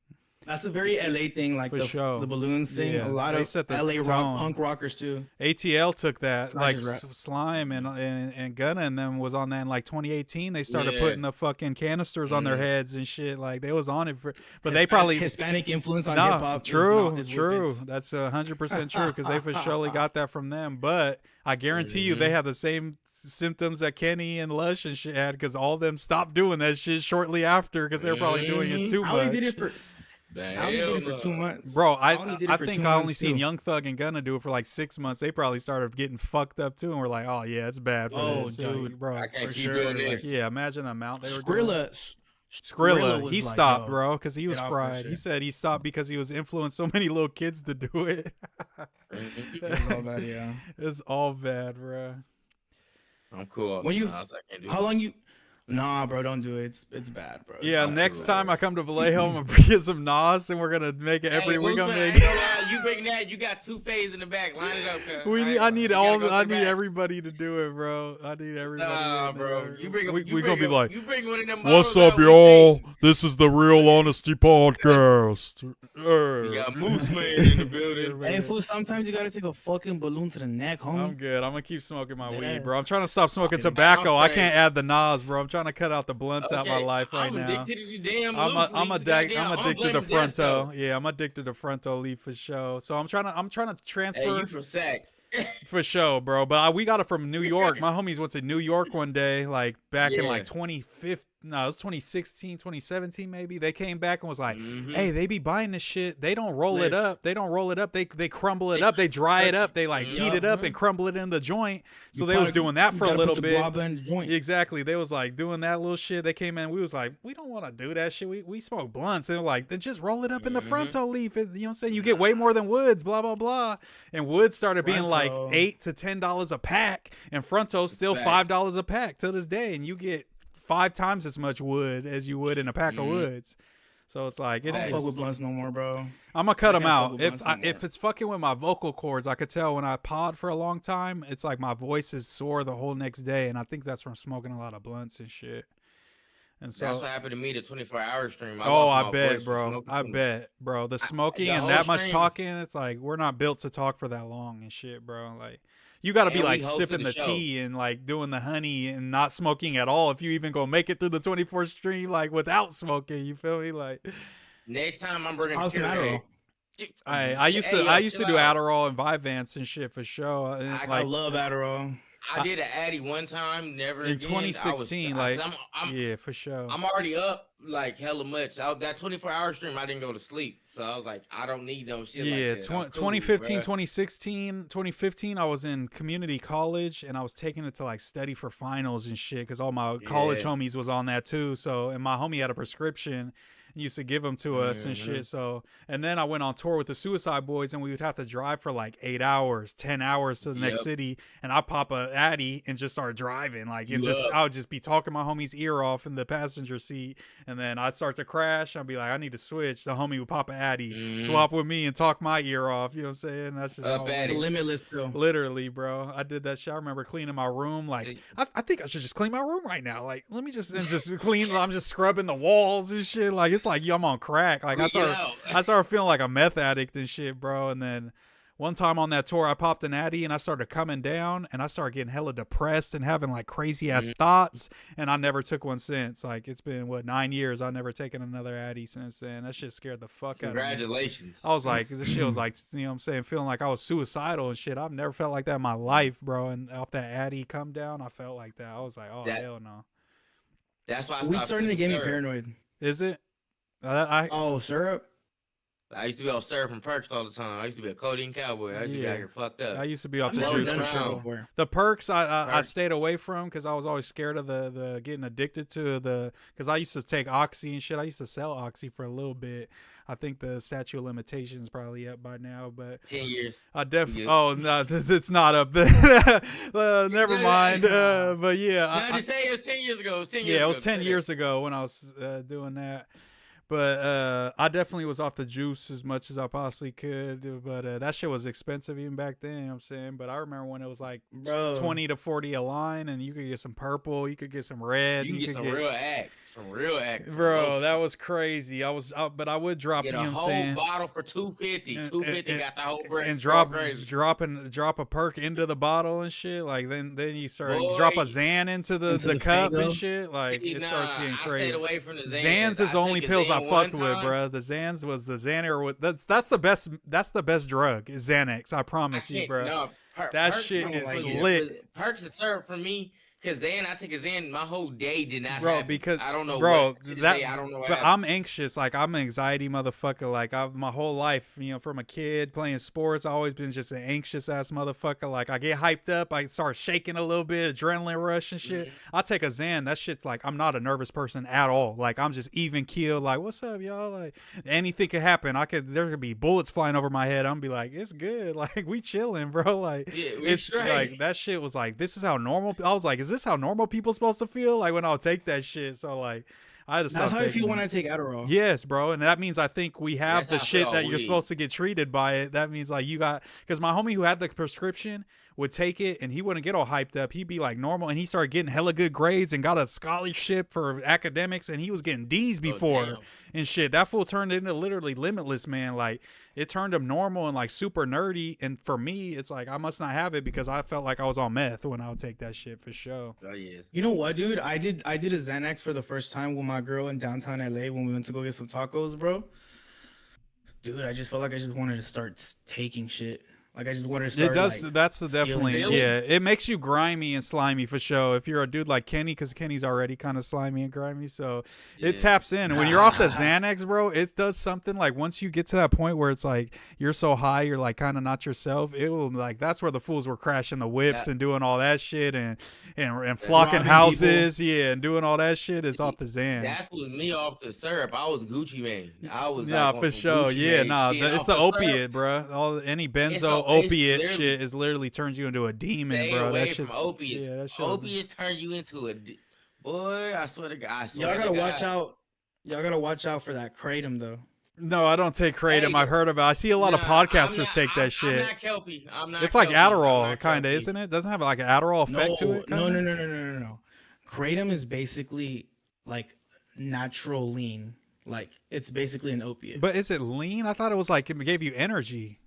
That's a very LA thing, like For sure. the balloons thing. Yeah, a lot they of set the LA tone. rock punk rockers too. ATL took that, It's not like just rap. Slime and Gunna and them was on that in like 2018. They started Yeah. putting the fucking canisters on their heads and shit. Like they was on it for, but they Hispanic- probably Hispanic influence on Nah, hip hop. True, is true. it's- That's 100% true because they for surely got that from them. But I guarantee you, they had the same symptoms that Kenny and Lush and shit had because all of them stopped doing that shit shortly after because they were probably doing it too I much. only did it for. I only did it for 2 months. Bro, I only did it for think 2 I only months, seen too. Young Thug and Gunna do it for like 6 months. They probably started getting fucked up too, and we're like, oh yeah, it's bad for Oh, this, dude, bro. I can't for keep sure, doing like- this. Yeah, imagine the amount they were doing. Skrilla He was like, stopped, yo, bro, because he was get off that fried. He shit. said he stopped because he was influenced so many little kids to do it. It was all bad, yeah. It's all bad, bro. I'm cool. When you, I can't do how it. long you? Nah, bro, don't do it. It's bad, bro. It's Yeah, bad. next time I come to Vallejo, I'm gonna bring you some Nas, and we're gonna make it every. Hey, We're gonna Wolfman, I make. ain't gonna lie, you bring that. You got 2 phases in the back. Line it up, cuz. I need You gotta all. go I to the need back. everybody to do it, bro. I need everybody. Nah, in bro. there. You bring a- we you gonna bring be a- like, you bring one of them "What's bottles up, out, we y'all? This is the Real Honesty Podcast." We got Moose Man in the building. Hey, fool, sometimes you gotta take a fucking balloon to the neck, homie. I'm good. I'm gonna keep smoking my Dead weed, ass. bro. I'm trying to stop smoking Okay. tobacco. I Okay. can't add the Nas, bro. I'm trying to cut out the blunts out my Okay, life right I'm now. addicted to the damn I'm loose I'm leaves, addicted. goddamn. I'm addicted to blaming Desco. fronto. Yeah, I'm addicted to fronto leaf for sure. So I'm trying to transfer. Hey, you from Sac. For sure, bro. But we got it from New York. My homies went to New York one day, like back in Yeah. like 2015. No, it was 2016, 2017 maybe. They came back and was like, Mm-hmm. "Hey, they be buying this shit. They don't roll it Lips. up. They don't roll it up. They crumble it up. They dry it up. They like heat it up and crumble it in the joint." So they was doing that for a little bit. In the joint. Exactly. They was like doing that little shit. They came in. We was like, we don't want to do that shit. We smoke blunts. They were like, then just roll it up in the fronto leaf. You know what I'm saying? You get way more than Woods. Blah blah blah. And Woods started being like Fronto. $8 to $10 a pack, and Fronto's still Facts. $5 a pack till this day, and you get 5 times as much wood as you would in a pack of Woods. So it's like I it's. don't fuck with blunts no more, bro. I'm gonna cut I them can't fuck out. with If blunts no more. if it's fucking with my vocal cords, I could tell when I pod for a long time. It's like my voice is sore the whole next day, and I think that's from smoking a lot of blunts and shit. And so, That's what happened to me the 24-hour stream. oh, lost I my bet, voice from bro. smoking I too bet, bro. The smoking the and whole that much stream- talking, it's like we're not built to talk for that long and shit, bro. Like. You got to be And we like hosted sipping the the show. tea and like doing the honey and not smoking at all if you even gonna make it through the 24th stream like without smoking. You feel me? Like Next time I'm bringing How's some Adderall. I used to Hey, yo, I used to chill do out. Adderall and Vyvanse and shit for sure. And I like I love Adderall. I did an Addy one time, never in again. 2016, like I'm yeah, for sure. I'm already up like hella much. That 24-hour stream, I didn't go to sleep, so I was like, I don't need no shit. Yeah, like that. I'm cool, 2015, bruh. 2015, I was in community college and I was taking it to like study for finals and shit because all my college Yeah. homies was on that too. So, and my homie had a prescription and used to give them to us and shit. So, and then I went on tour with the Suicide Boys and we would have to drive for like 8 hours, 10 hours to the next Yep. city. And I pop a Addy and just start driving. Like, it You just, up. I would just be talking my homie's ear off in the passenger seat. And then I'd start to crash. I'd be like, I need to switch. The homie would pop a Addy, swap with me and talk my ear off. You know what I'm saying? That's just Up how- at it. Limitless pill. Literally, bro. I did that shit. I remember cleaning my room. Like, See- I think I should just clean my room right now. Like, let me just clean. I'm just scrubbing the walls and shit. Like, it's like, yo, I'm on crack. Like, Clean it out. I started feeling like a meth addict and shit, bro. And then one time on that tour, I popped an Addy and I started coming down and I started getting hella depressed and having like crazy ass thoughts. And I never took one since. Like, it's been, 9 years? I've never taken another Addy since then. That shit scared the fuck out of me. Congratulations. I was like, this shit was like, you know what I'm saying, feeling like I was suicidal and shit. I've never felt like that in my life, bro. And off that Addy come down, I felt like that. I was like, oh, That- hell no. That's why I Weed stopped starting to taking get me syrup. paranoid. Is it? Oh, syrup? I used to be on syrup and perks all the time. I used to be a codeine cowboy. I used to be out here fucked up. I used to be off I've the never juice done for shit sure. before. The perks I Perks. stayed away from because I was always scared of the getting addicted to because I used to take Oxy and shit. I used to sell Oxy for a little bit. I think the statute of limitations is probably up by now, but 10 years. I definitely. Yeah. Oh no, it's not up there. Never mind. But yeah, No, just say it was 10 years ago. It was 10 years yeah, ago. it was 10 Say years ago when I was doing that. But I definitely was off the juice as much as I possibly could. But that shit was expensive even back then, you know what I'm saying? But I remember when it was like Bro. 20 to 40 a line, and you could get some purple, you could get some red. You can get some real act. Bro, that was crazy. But I would drop, Get you a know what I'm whole saying? bottle for $2.50. $2.50 got the whole brand. And crazy. drop a perk into the bottle and shit. Like then you start Boy, drop a Xan into the cup Fango. and shit. Like See, it starts getting I crazy. stayed away from the Xans. Xans is the I only took a pills I Xan fucked one with, time. bro. The Xans was the Xanax. That's the best drug is Xanax. I promise you, bro. No, that Perks shit was- is was- lit. Perks is served for me because then I took a Xan. My whole day did not Bro, happen. because I don't know. bro, what, to this that day, I don't know. What but happened. I'm anxious. Like I'm an anxiety motherfucker. Like I've my whole life, you know, from a kid playing sports, I always been just an anxious ass motherfucker. Like I get hyped up, I start shaking a little bit, adrenaline rush and shit. I take a Xan. That shit's like I'm not a nervous person at all. Like I'm just even keeled. Like what's up, y'all? Like anything could happen. There could be bullets flying over my head. I'm be like it's good. Like we chilling, bro. Like Yeah, we it's straight. like that shit was like this is how normal. I was like, is this how normal people supposed to feel? Like when I'll take that shit. So like I had to That's stop how I taking feel when it. I take Adderall. Yes, bro, and that means I think we have That's the how I shit feel that all you're week. supposed to get treated by it. That means like you got because my homie who had the prescription would take it and he wouldn't get all hyped up. He'd be like normal, and he started getting hella good grades and got a scholarship for academics, and he was getting D's before damn. and shit. That fool turned into literally limitless, man. Like it turned him normal and like super nerdy. And for me, it's like I must not have it because I felt like I was on meth when I would take that shit for sure. Oh yes. You know what, dude? I did a Xanax for the first time with my girl in downtown LA when we went to go get some tacos, bro. Dude, I just felt like I just wanted to start taking shit. Like I just wanted to start. It does. Like, That's definitely shit. yeah. It makes you grimy and slimy for sure. If you're a dude like Kenny, because Kenny's already kind of slimy and grimy, so it taps in. When you're off the Xanax, bro, it does something. Like once you get to that point where it's like you're so high, you're like kind of not yourself. It will like that's where the fools were crashing the whips and doing all that shit and flocking robbing houses, yeah, and doing all that shit is off the Xans. That was me off the syrup. I was Gucci man. I was Yeah, like, on for some sure. Gucci Yeah, man nah, shit. it's Off the syrup, opiate, bro. Any benzo it's opiate literally- shit is literally turns you into a demon, Stay bro. away That from shit's opiates. yeah, that shit was- Opiates turn you into a boy. I swear to God. I swear y'all to gotta God. watch out. Y'all gotta watch out for that kratom though. No, I don't take kratom. Hey, I've heard about it. I see a lot of podcasters take that shit. I'm not Kelpie. I'm not It's like Kelpie. I'm Adderall, not kind of, Kelpie. isn't it? Doesn't it have like an Adderall effect to it? No, kinda? no. Kratom is basically like natural lean. Like it's basically an opiate. But is it lean? I thought it was like it gave you energy.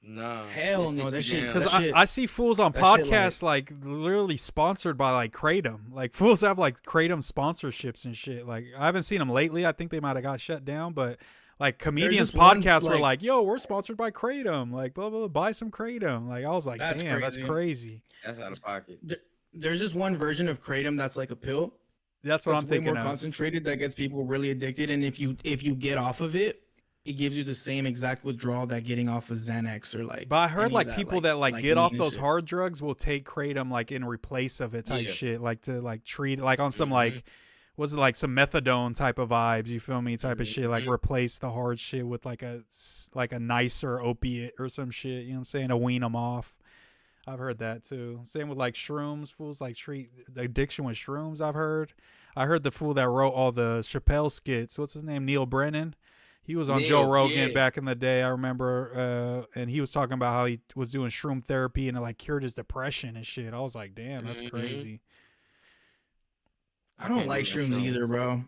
No. Hell no, that shit. Because That shit- I see fools on that shit, podcasts like literally sponsored by like kratom. Like fools have like kratom sponsorships and shit. Like I haven't seen them lately. I think they might have got shut down, but like comedians this one, podcasts were like- like, "Yo, we're sponsored by kratom." Like blah blah, blah buy some kratom. Like I was like, That's "Damn, that's crazy. crazy." That's out of pocket. There's just one version of kratom that's like a pill. That's what It's I'm way thinking more of. concentrated that gets people really addicted, and if you get off of it, it gives you the same exact withdrawal that getting off of Xanax or like. But I heard any like of people that like get lean off and those shit. hard drugs will take kratom like in replace of it type Yeah. shit, like to like treat like on some Mm-hmm. like was it like some methadone type of vibes? You feel me? Type of shit, like Mm-hmm. replace the hard shit with like a nicer opiate or some shit. You know what I'm saying? To wean them off. I've heard that too. Same with like shrooms. Fools like treat the addiction with shrooms. I heard the fool that wrote all the Chappelle skits. What's his name? Neil Brennan. He was on Joe Neil, Rogan yeah. back in the day. I remember, and he was talking about how he was doing shroom therapy and it like cured his depression and shit. I was like, damn, that's crazy. I don't can't like do shrooms that. either, bro.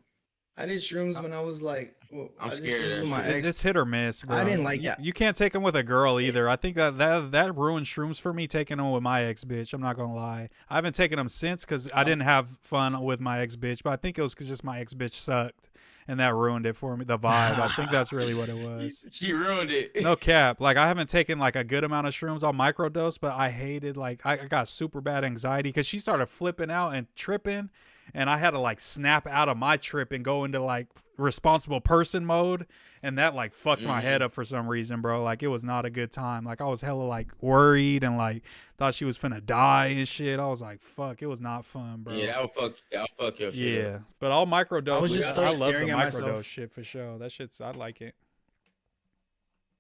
I did shrooms when I was like, I'm I did scared of shrooms that with my shit. ex. It's hit or miss, bro. I didn't like you, it. you can't take them with a girl either. I think that ruined shrooms for me taking them with my ex bitch. I'm not gonna lie. I haven't taken them since because I didn't have fun with my ex bitch. But I think it was 'cause just my ex bitch sucked, and that ruined it for me. The vibe. I think that's really what it was. She ruined it. No cap. Like I haven't taken like a good amount of shrooms. I'll microdose, but I hated like I got super bad anxiety because she started flipping out and tripping, and I had to like snap out of my trip and go into like responsible person mode, and that like fucked my head up for some reason, bro. Like it was not a good time. Like I was hella like worried and like thought she was finna die and shit. I was like, fuck, it was not fun, bro. Yeah, that'll fuck your shit Yeah, up. but I'll microdose. I was just I start love the staring at microdose myself. shit for sure. That shit's I like it.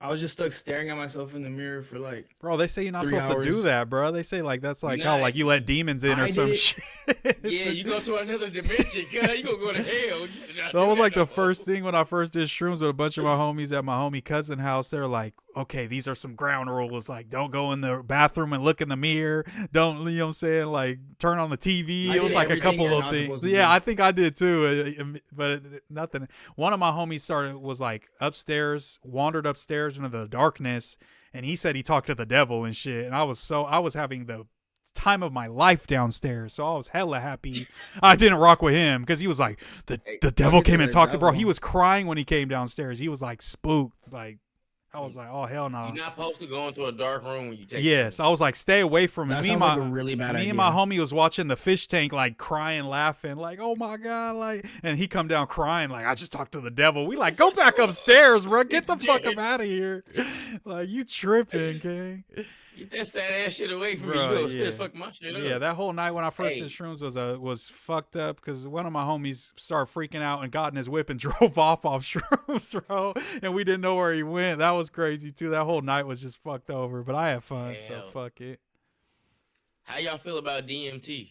I was just stuck staring at myself in the mirror for like. Bro, they say you're not 3 supposed to do hours. that, bro. They say like that's like You're how not- like you let demons in or I some did it. shit. Yeah, you go to another dimension, cuz you gonna go to hell. You cannot That do was like no the first thing when I first did shrooms with a bunch of my homies at my homie cousin house. They're like, okay, these are some ground rules. Like, don't go in the bathroom and look in the mirror. Don't, you know what I'm saying? Like, turn on the TV. I It was did like a everything couple you're of not things. supposed to Yeah, do. I think I did too. But nothing. One of my homies was like upstairs, wandered upstairs into the darkness, and he said he talked to the devil and shit. And I was having the time of my life downstairs, so I was hella happy I didn't rock with him because he was like the devil came and talked to bro. He was crying when he came downstairs. He was like spooked. Like I was like, oh hell no. You're not supposed to go into a dark room when you take. Yes, I was like, stay away from it. That Me sounds and like a really bad me and my idea. homie was watching the fish tank, like crying, laughing, like, oh my god, like, and he come down crying, like, I just talked to the devil. We like, go back upstairs, bro. Get the fuck up out of here. Like, you tripping, gang. Get that sad ass shit away from me. Bro, You go yeah. still fuck my shit up. Yeah, that whole night when I first Hey. did shrooms was fucked up because one of my homies started freaking out and got in his whip and drove off shrooms, bro. And we didn't know where he went. That was crazy too. That whole night was just fucked over. But I had fun, so Hell. fuck it. How y'all feel about DMT?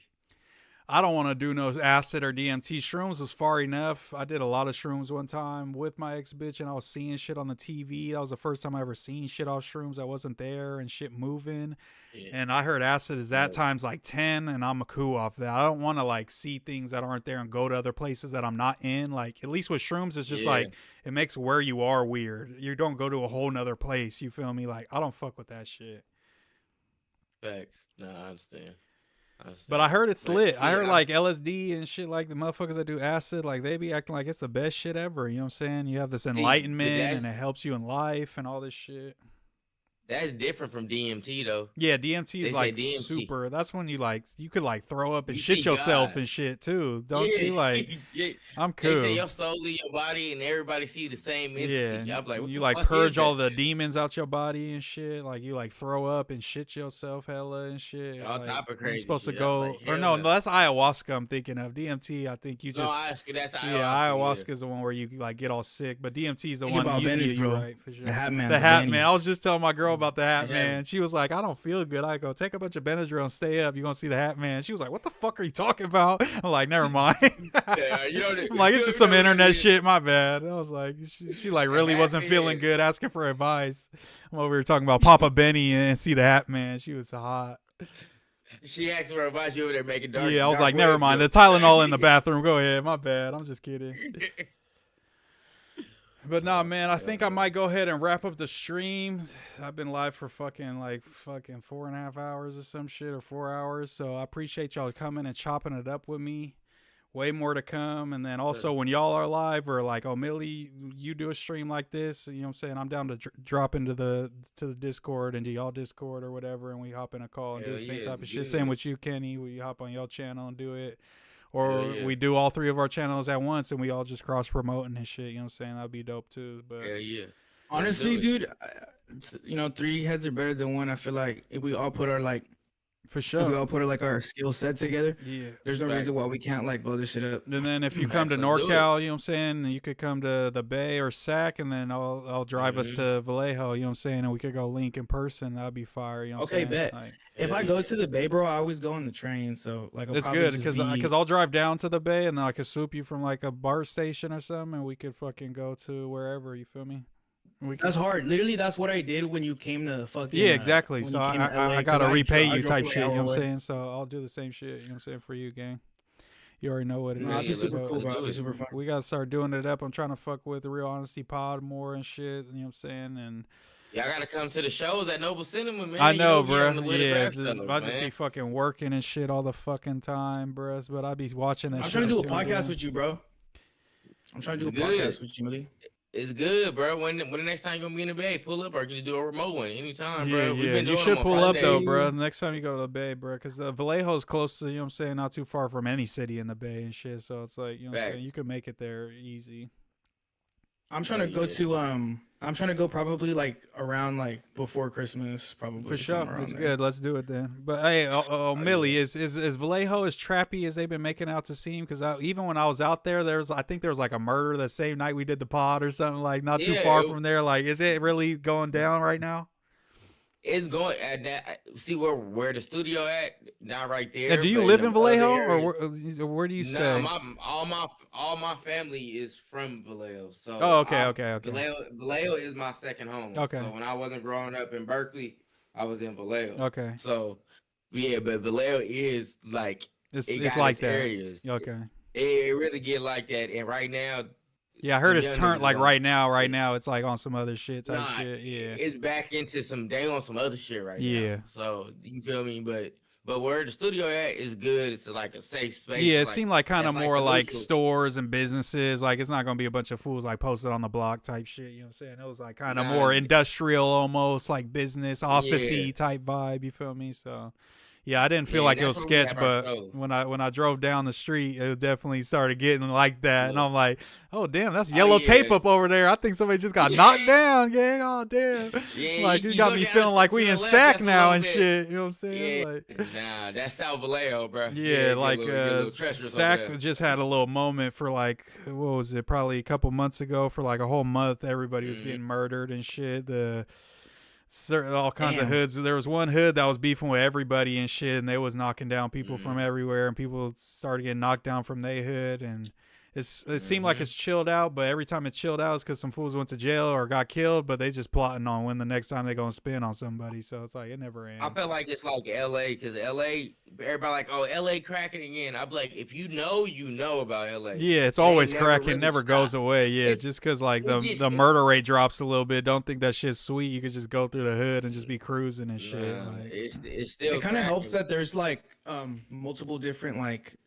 I don't want to do no acid or DMT. Shrooms was far enough. I did a lot of shrooms one time with my ex bitch, and I was seeing shit on the TV. That was the first time I ever seen shit off shrooms. I wasn't there and shit moving. Yeah. And I heard acid is that times like 10, and I'm a cool off that. I don't want to like see things that aren't there and go to other places that I'm not in. Like at least with shrooms, it's just Yeah. like it makes where you are weird. You don't go to a whole nother place. You feel me? Like I don't fuck with that shit. Facts. No, I understand. But I heard it's But lit. see, I heard like LSD and shit, like the motherfuckers that do acid, like they be acting like it's the best shit ever. You know what I'm saying? You have this enlightenment and it helps you in life and all this shit. That's different from DMT though. Yeah, DMT They is say like DMT. super. That's when you could like throw up and You shit see yourself God. and shit too. Don't Yeah. you like? Yeah. I'm They cool. say your soul leave your body and everybody see the same entity. Yeah, I'm like, what you the like fuck purge is all that? the demons out your body and shit. Like you like throw up and shit yourself hella and shit. All like, type of crazy You're supposed shit. to I go, was like, or hell no, no. that's ayahuasca. I'm thinking of DMT. I think you No, just that's yeah, ayahuasca, ayahuasca is the one where you like get all sick, but DMT is the Think one about you Benny's, get bro. right for sure. The Hat Man, The the Hat Man. I Benny's. was just telling my girl about the Hat Yeah. Man. She was like, I don't feel good. I go take a bunch of Benadryl and stay up. You're gonna see the Hat Man. She was like, what the fuck are you talking about? I'm like, never mind. Yeah, you know, I'm like, it's you just know some what it internet is. shit. My bad. I was like, she like really Hat wasn't Man. feeling good, asking for advice. I'm over here talking about Papa Benny and see the Hat Man. She was hot. She asked for advice. You over there making dark. Yeah, I was dark like, never web mind. The jokes. Tylenol in the bathroom. Go ahead. My bad. I'm just kidding. But nah, man, I think I might go ahead and wrap up the stream. I've been live for fucking 4.5 hours or some shit, or 4 hours. So I appreciate y'all coming and chopping it up with me. Way more to come. And then also when y'all are live or like, oh, Millie, you do a stream like this, you know what I'm saying? I'm down to drop into the Discord and do y'all Discord or whatever, and we hop in a call and do Hell the same yeah, type of shit. good. Same with you, Kenny. We hop on y'all channel and do it. Or Hell yeah. we do all three of our channels at once and we all just cross promoting and shit. You know what I'm saying? That'd be dope too. But Hell yeah. Honestly, do it. dude, 3 heads are better than one. I feel like if we all put our for if we sure. all put our skill set together, Yeah. there's no Facts. reason why we can't blow this shit up. And then if you come to Facts, let's do NorCal, you know what I'm saying? You could come to the Bay or Sac, and then I'll drive us to Vallejo, you know what I'm saying? And we could go link in person. That'd be fire, you know what Okay, I'm saying? bet. Like, If I go to the Bay, bro, I always go on the train. So I'll it's probably good just because be- I'll drive down to the Bay and then I could swoop you from like a BART station or something, and we could fucking go to wherever. You feel me? We could, That's hard. Literally, that's what I did when you came to fucking. yeah, exactly. when So you came to LA, I 'cause gotta repay you drove type for shit. You know what I'm LA. saying? So I'll do the same shit. You know what I'm saying for you, gang. You already know what it is. Nah, it'd be super but cool, bro. do It'd be it. super fun. We gotta start doing it up. I'm trying to fuck with the Real Honesty Pod more and shit. You know what I'm saying? And Y'all gotta come to the shows at Noble Cinema, man. I You know, be bro. on the latest Yeah, rap shows, I just man. be fucking working and shit all the fucking time, bro. But I be watching that. I'm shit trying to do a too, podcast man. with you, bro. I'm trying to do a It's good. podcast with you, Millie. It's good, bro. When the next time you gonna be in the Bay, pull up or you can just do a remote one anytime, Yeah, bro. We've yeah. been You doing should them on pull up though, Sundays. bro. The next time you go to the Bay, bro, because the Vallejo's close to, you know what I'm saying, not too far from any city in the Bay and shit. So it's like, you know what I'm Fact. saying, you can make it there easy. I'm trying to go yeah. to I'm trying to go probably like around like before Christmas, probably. For sure, somewhere it's around there. good. Let's do it then. But hey, Millie, is Vallejo as trappy as they've been making out to seem? Because even when I was out there, I think there was like a murder the same night we did the pod or something, like not too far from there. Like, is it really going down right now? It's going at that. See where the studio at? Not right there. Now, do you live in Vallejo, or where do you stay? Nah, all my family is from Vallejo. So okay. Vallejo is my second home. Okay. So when I wasn't growing up in Berkeley, I was in Vallejo. Okay. So yeah, but Vallejo is like it's like that. Areas. Okay. It really get like that, and right now. Yeah, I heard it's turned like right now it's like on some other shit type shit. Yeah. It's back into they on some other shit right now. Yeah. So you feel me? But where the studio at is good. It's like a safe space. Yeah, it seemed like kind of more like stores and businesses. Like it's not gonna be a bunch of fools like posted on the block type shit. You know what I'm saying? It was like kind of more industrial, almost like business, office-y type vibe. You feel me? So. Yeah, I didn't feel like it was sketch, but when I drove down the street, it definitely started getting like that, and I'm like, oh damn, that's yellow tape up over there. I think somebody just got knocked down, gang. Oh damn, like you got me feeling like we in Sac now and shit. You know what I'm saying? Yeah. Like, nah, that's South Vallejo, bro. Yeah, like Sac just had a little moment for like what was it? Probably a couple months ago for like a whole month, everybody was getting murdered and shit. All kinds of hoods. There was one hood that was beefing with everybody and shit, and they was knocking down people from everywhere, and people started getting knocked down from their hood, and it seemed like it's chilled out, but every time it's chilled out, it's because some fools went to jail or got killed, but they just plotting on when the next time they're gonna spin on somebody. So it's like it never ends. I feel like it's like LA, because LA, everybody like, oh, LA cracking again. I'm like, if you know about LA. Yeah, it's always cracking, really never goes away. Yeah, just because like the murder rate drops a little bit, don't think that shit's sweet. You could just go through the hood and just be cruising and shit. Like, it's still. It kind of helps that there's like multiple different like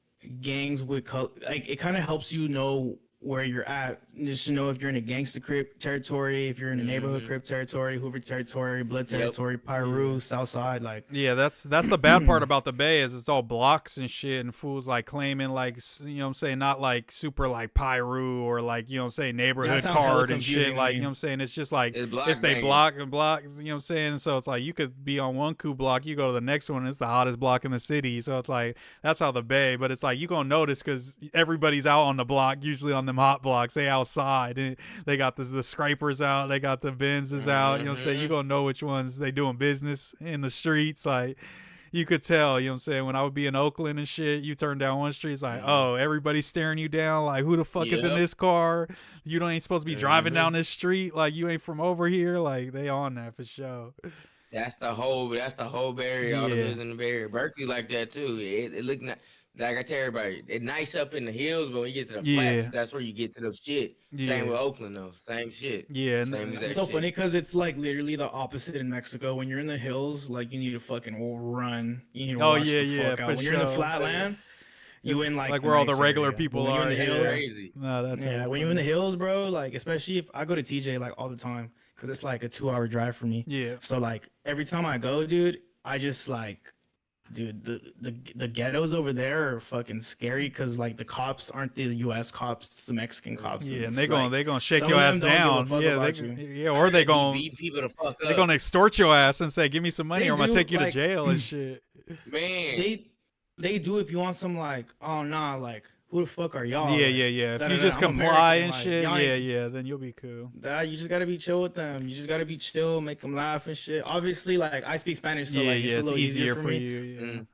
gangs with like it kind of helps you know where you're at, just to know if you're in a gangster Crip territory, if you're in a neighborhood Crip territory, Hoover territory, Blood territory, Piru, Southside, like. Yeah, that's the bad part about the Bay is it's all blocks and shit, and fools like claiming like, you know what I'm saying, not like super like Piru or like, you know what I'm saying, neighborhood card and shit, like, you know what I'm saying, it's just like it's they block and block, you know what I'm saying, so it's like you could be on one coup block, you go to the next one, it's the hottest block in the city, so it's like that's how the Bay, but it's like you gonna notice because everybody's out on the block, usually on them hot blocks, they outside, and they got the scrapers out, they got the Benzes out, you know what I'm saying, you gonna know which ones they doing business in the streets, like you could tell, you know what I'm saying, when I would be in Oakland and shit, you turn down one street, it's like, oh, everybody's staring you down, like who the fuck is in this car, you ain't supposed to be driving down this street, like you ain't from over here, like they on that for sure. That's the whole Bay Area, all the business in the Bay Area. Berkeley like that too. It look like I tell everybody, it's nice up in the hills, but when you get to the flats, that's where you get to the shit. Same with Oakland though, same shit. Yeah, it's so funny because it's like literally the opposite in Mexico. When you're in the hills, like you need to fucking run. You need to watch the fuck out. When you're in the flatland, you in like where all the regular people are. In the hills, crazy. No, that's when you're in the hills, bro. Like especially if I go to TJ like all the time because it's like a 2-hour drive for me. Yeah. So like every time I go, dude, I just like. Dude, the ghettos over there are fucking scary because like the cops aren't the U.S. cops, it's the Mexican cops. Yeah, and they gonna shake your ass down. Yeah, or they gonna beat people to fuck up. They gonna extort your ass and say, "Give me some money, or I'm gonna take you to jail and shit." Man, they do if you want some like, oh nah, like who the fuck are y'all? Yeah. If you just comply and shit, then you'll be cool. You just gotta be chill with them. You just gotta be chill, make them laugh and shit. Obviously, like I speak Spanish, so like it's a little easier for me. You.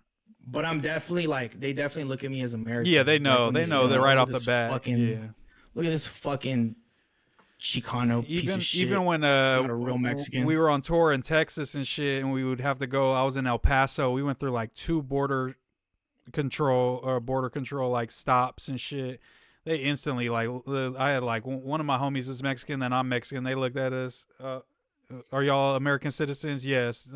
But I'm definitely like they definitely look at me as American. Yeah, they know. Like, they're right off the bat. Look at this fucking Chicano piece of shit. Even when not a real Mexican. We were on tour in Texas and shit, and we would have to go. I was in El Paso. We went through like 2 border control like stops and shit. They instantly like I had like one of my homies is Mexican, then I'm Mexican. They looked at us, are y'all American citizens? Yes.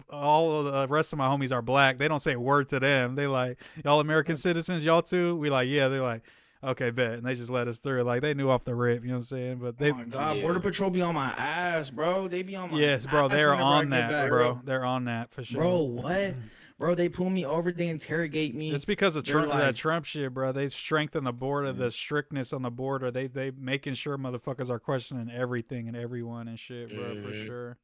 All of the rest of my homies are black. They don't say a word to them. They like, y'all American citizens, y'all too? We like, yeah. They're like, okay, bet. And they just let us through. Like they knew off the rip, you know what I'm saying? But they, oh my God, Border Patrol be on my ass, bro. They be on my yes, bro. They're on that, bro. They're on that for sure. Bro, what? Bro, they pull me over, they interrogate me. It's because of They're Trump, like, that Trump shit, bro. They strengthen the border, the strictness on the border. They making sure motherfuckers are questioning everything and everyone and shit, bro, for sure.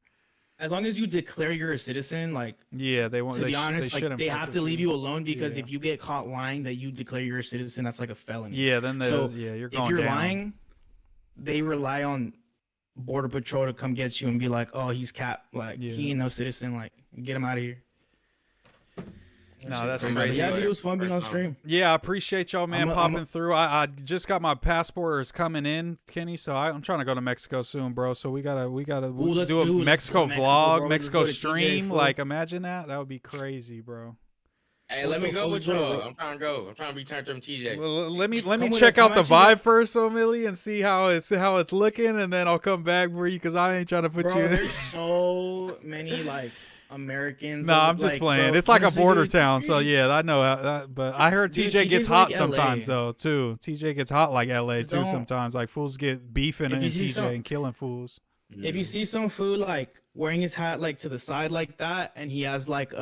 as long as you declare you're a citizen, like, Yeah, they want. to be They honest, like, shouldn't they fuck have with to leave you alone, because Yeah. if you get caught lying that you declare you're a citizen, that's like a felony. Yeah, then so you're if going you're down. lying, they rely on Border Patrol to come get you and be like, oh, he's capped, like he ain't no citizen, like get him out of here. No, that's Crazy. crazy. Yeah, dude, it was fun being on stream. Yeah, I appreciate y'all, man, I'm popping through. I just got my passport, is coming in, Kenny. So I'm trying to go to Mexico soon, bro. So we gotta let's do a do- let's Mexico go to Mexico, vlog, bro. Mexico Let's go to TJ, stream. fool. Like, imagine that. That would be crazy, bro. Hey, let me go with y'all. I'm trying to go. I'm trying to be turned up TJ. Well, let me Come with check us. How out the much you vibe got? first, O'Milly, and see how it's looking, and then I'll come back for you because I ain't trying to put Bro, you in. there's so many like Americans. No, that I'm look just like, playing. bro, it's like honestly, a border dude, town, so yeah, I know. But I heard Dude, TJ gets TJ's hot like sometimes LA. though too. TJ gets hot like LA Just too don't- sometimes. Like fools get beefing If in you see TJ some- and killing fools. If you see some food like wearing his hat like to the side like that, and he has like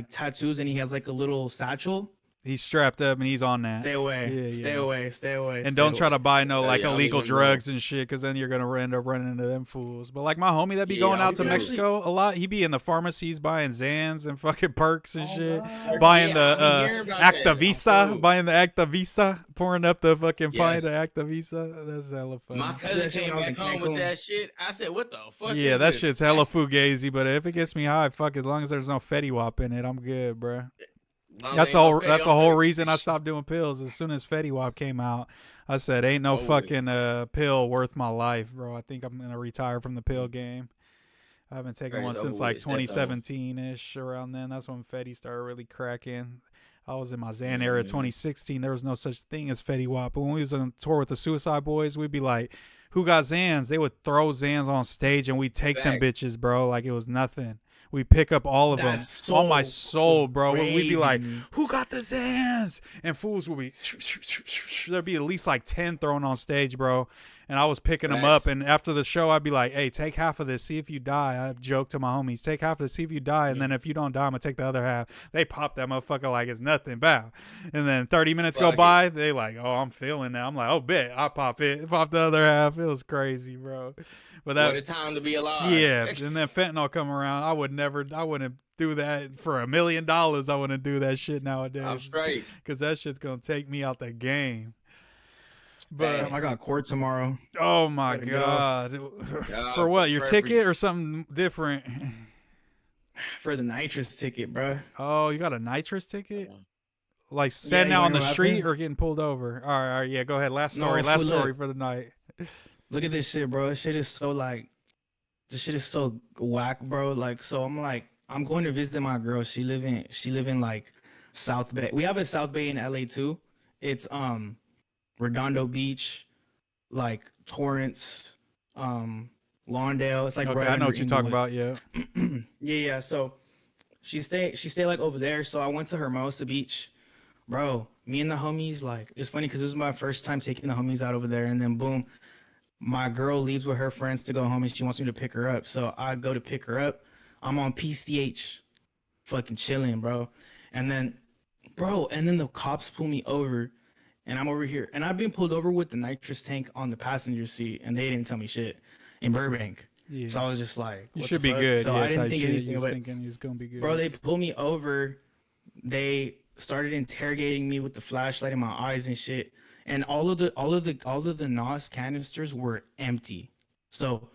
tattoos, and he has like a little satchel, He's strapped up and he's on that. stay away, Yeah, stay yeah. away, stay away. And stay don't try away. to buy no like yeah, I'll illegal leave him alone. drugs and shit, because then you're gonna end up running into them fools. But like my homie that be Yeah, going I'll out to be Mexico a lot, he be in the pharmacies buying Zans and fucking perks and shit, wow. buying Yeah, the I'm hearing about that. Activisa, I'm buying the Activisa, pouring up the fucking pint Yes. of Activisa. That's hella fun. My cousin That shit came when I was back in home with Cancun. that shit. I said, "What the fuck?" Yeah, is that this? shit's hella fugazi, but if it gets me high, fuck, as long as there's no Fetty Wap in it, I'm good, bruh. Long That's as the ain't whole. no Fetty, That's the I'm whole straight. reason I stopped doing pills. As soon as Fetty Wap came out, I said, "Ain't no Oh, wait. fucking pill worth my life, bro." I think I'm gonna retire from the pill game. I haven't taken Right, one it's since over like with. Step down. 2017 ish. Around then, that's when Fetty started really cracking. I was in my Xan era, 2016. There was no such thing as Fetty Wap. But when we was on tour with the Suicide Boys, we'd be like, "Who got Xans?" They would throw Xans on stage, and we'd take them Facts. bitches, bro, like it was nothing. We pick up all of them That's on my so soul, bro. We'd be crazy like, to me. "Who got the Xans?" And fools would be, there'd be at least like 10 thrown on stage, bro. And I was picking them up. Facts. And after the show, I'd be like, "Hey, take half of this. See if you die." I joke to my homies, "Take half of this. See if you die. And then if you don't die, I'm going to take the other half." They pop that motherfucker like it's nothing. Bow. And then 30 minutes go Fuck it. by. They like, "Oh, I'm feeling that." I'm like, "Oh, bet. I pop it. Pop the other half." It was crazy, bro. But that, What a time to be alive. yeah, and then fentanyl come around. I wouldn't do that for $1 million. I wouldn't do that shit nowadays. I'm straight. Because that shit's gonna take me out the game. But Damn, I got court tomorrow. oh my Gotta get off. god, for what? Your for ticket or something different? For the nitrous ticket, bro. Oh, you got a nitrous ticket? Like standing you out on wanna the know what street happened? or getting pulled over? All right, yeah, go ahead. Last No, story, last fool, look. story for the night. Look at this shit, bro. This shit is so like, this shit is so whack, bro. Like, so I'm going to visit my girl. She live in like South Bay. We have a South Bay in LA too. It's Redondo Beach, like Torrance, Lawndale. It's like Okay, right I know under what you're talking Inglewood. about. Yeah. Yeah. So she stay like over there. So I went to Hermosa Beach, bro. Me and the homies, like, it's funny because it was my first time taking the homies out over there, and then boom, my girl leaves with her friends to go home, and she wants me to pick her up. So I go to pick her up. I'm on PCH, fucking chilling, bro. And then the cops pull me over, and I'm over here, and I've been pulled over with the nitrous tank on the passenger seat, and they didn't tell me shit in Burbank. Yeah. So I was just like, You what should the be fuck? good. So Yeah, I didn't type think shit. anything You was of it. thinking he was gonna be good. Bro, they pulled me over. They started interrogating me with the flashlight in my eyes and shit. And all of the NOS canisters were empty. So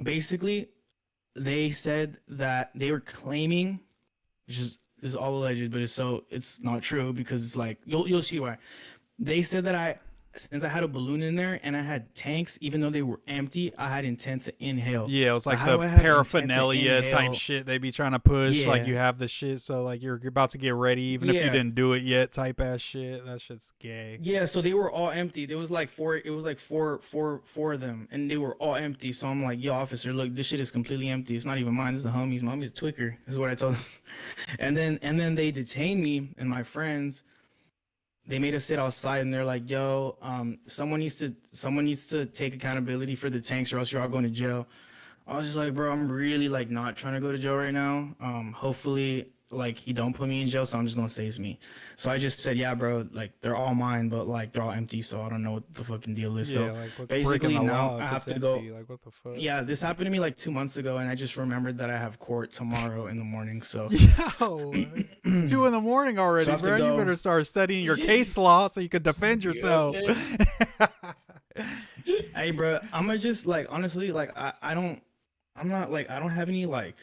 basically, they said that they were claiming, which is all alleged, but it's not true because it's like you'll see why. They said that since I had a balloon in there and I had tanks, even though they were empty, I had intent to inhale. Yeah, it was But like how the do I have intent to paraphernalia type inhale? shit they be trying to push. Like Yeah. you have the shit, so like you're about to get ready, even if you Yeah. didn't do it yet. Type ass shit. That shit's gay. Yeah, so they were all empty. There was like four. It was like four of them, and they were all empty. So I'm like, "Yo, officer, look, this shit is completely empty. It's not even mine. This is a homie's. My homie's a Twicker." This is what I told them. And then they detained me and my friends. They made us sit outside, and they're like, "Yo, someone needs to take accountability for the tanks, or else you're all going to jail." I was just like, "Bro, I'm really like not trying to go to jail right now. Hopefully like he don't put me in jail, so I'm just gonna say it's me. So I just said, yeah, bro, like they're all mine, but like they're all empty, so I don't know what the fucking deal is. Yeah, so like, what's basically breaking the now law if I have it's to go. empty? Like, what the fuck? Yeah, this happened to me like 2 months ago, and I just remembered that I have court tomorrow in the morning. So Yo, it's 2 in the morning already, So I have to bro. You go. better start studying your case law so you can defend yourself. Hey, bro, I'm gonna just like honestly, like I'm not like I don't have any like.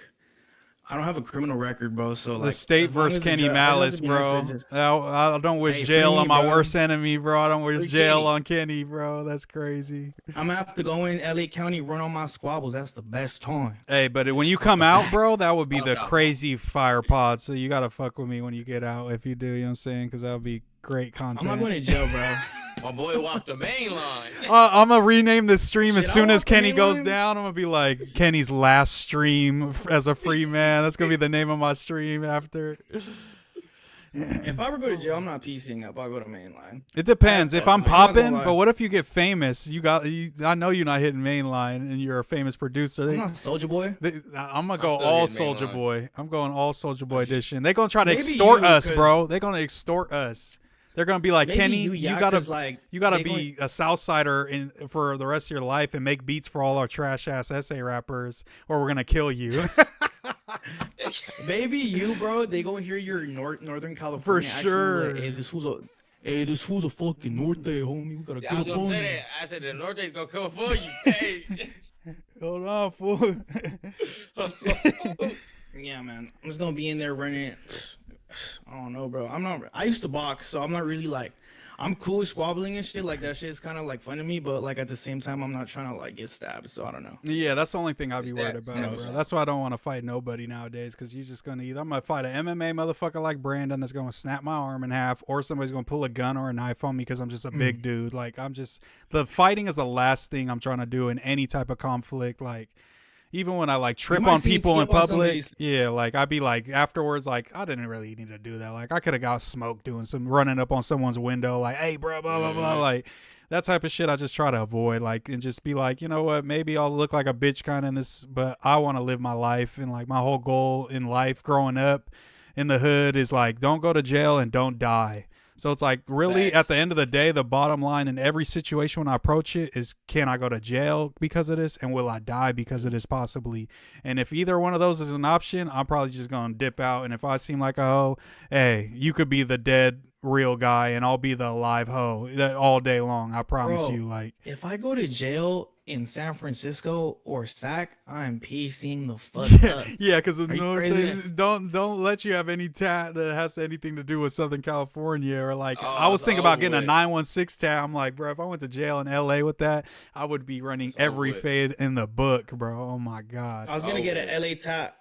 I don't have a criminal record, bro. So like The state as long versus as the Kenny judge- I just have Malice, to be nice to bro. the judge. I don't wish Hey, jail free on me, my bro. worst enemy, bro. I don't wish Free jail Kenny. on Kenny, bro. That's crazy. I'm gonna have to go in LA County, run on my squabbles. That's the best time. Hey, but when you come out, bro, that would be the crazy fire pod. So you gotta fuck with me when you get out, if you do. You know what I'm saying? Because that would be great content. I'm not going to jail, bro. My boy walked the main line. I'm gonna rename this stream as Shit, I soon as want the Kenny main goes line. down. I'm gonna be like Kenny's last stream as a free man. That's gonna be the name of my stream after. If I ever go to jail, I'm not PCing up. I'll go to mainline. It depends. If I'm I'm not gonna popping, lie. but what if you get famous? I know you're not hitting mainline, and you're a famous producer. I'm not Soulja Boy. I'm gonna go still all hitting Soldier mainline. Boy. I'm going all Soldier Boy edition. They're gonna try to Maybe extort you, us, 'cause- bro. They're gonna extort us. They're gonna be like, Maybe Kenny, you, you yeah, gotta 'cause, like, be they a Southsider for the rest of your life and make beats for all our trash ass essay rappers, or we're gonna kill you. Maybe you, bro. They gonna hear your Northern California accent, sure. Like, hey, this who's a fucking North Day, homie. We gotta I was get up gonna on say you. that. I said the Norte's gonna come for you. Hey. Hold on, fool. Yeah, man. I'm just gonna be in there running. I don't know, bro. I used to box, so I'm not really like. I'm cool with squabbling and shit. Like that shit is kind of like fun to me, but like at the same time, I'm not trying to like get stabbed. So I don't know. Yeah, that's the only thing I'd be worried Stabs, about, stabs. bro. That's why I don't want to fight nobody nowadays, because you're just gonna I'm gonna fight an MMA motherfucker like Brandon that's gonna snap my arm in half, or somebody's gonna pull a gun or a knife on me because I'm just a big dude. Like the fighting is the last thing I'm trying to do in any type of conflict. Like even when I like trip might on see people T in up on public, somebody's- yeah, like I'd be like afterwards, like I didn't really need to do that. Like I could have got smoked doing some running up on someone's window, like, hey, bro, blah blah blah, like that type of shit. I just try to avoid, like, and just be like, you know what, maybe I'll look like a bitch kind of in this, but I want to live my life, and like my whole goal in life, growing up in the hood, is like don't go to jail and don't die. So it's like really at the end of the day, the bottom line in every situation when I approach it is, can I go to jail because of this, and will I die because of this possibly? And if either one of those is an option, I'm probably just going to dip out. And if I seem like a hoe, hey, you could be the dead real guy and I'll be the alive hoe all day long. I promise Bro, you. Like, if I go to jail in San Francisco or SAC, I'm PCing the fuck up. yeah, because the Are you North crazy? don't let you have any tat that has anything to do with Southern California, or like Oh, I was it's thinking about over getting a with. 916 tat. I'm like, bro, if I went to jail in LA with that, I would be running over every with. fade in the book, bro. Oh my god. I was gonna get an LA tat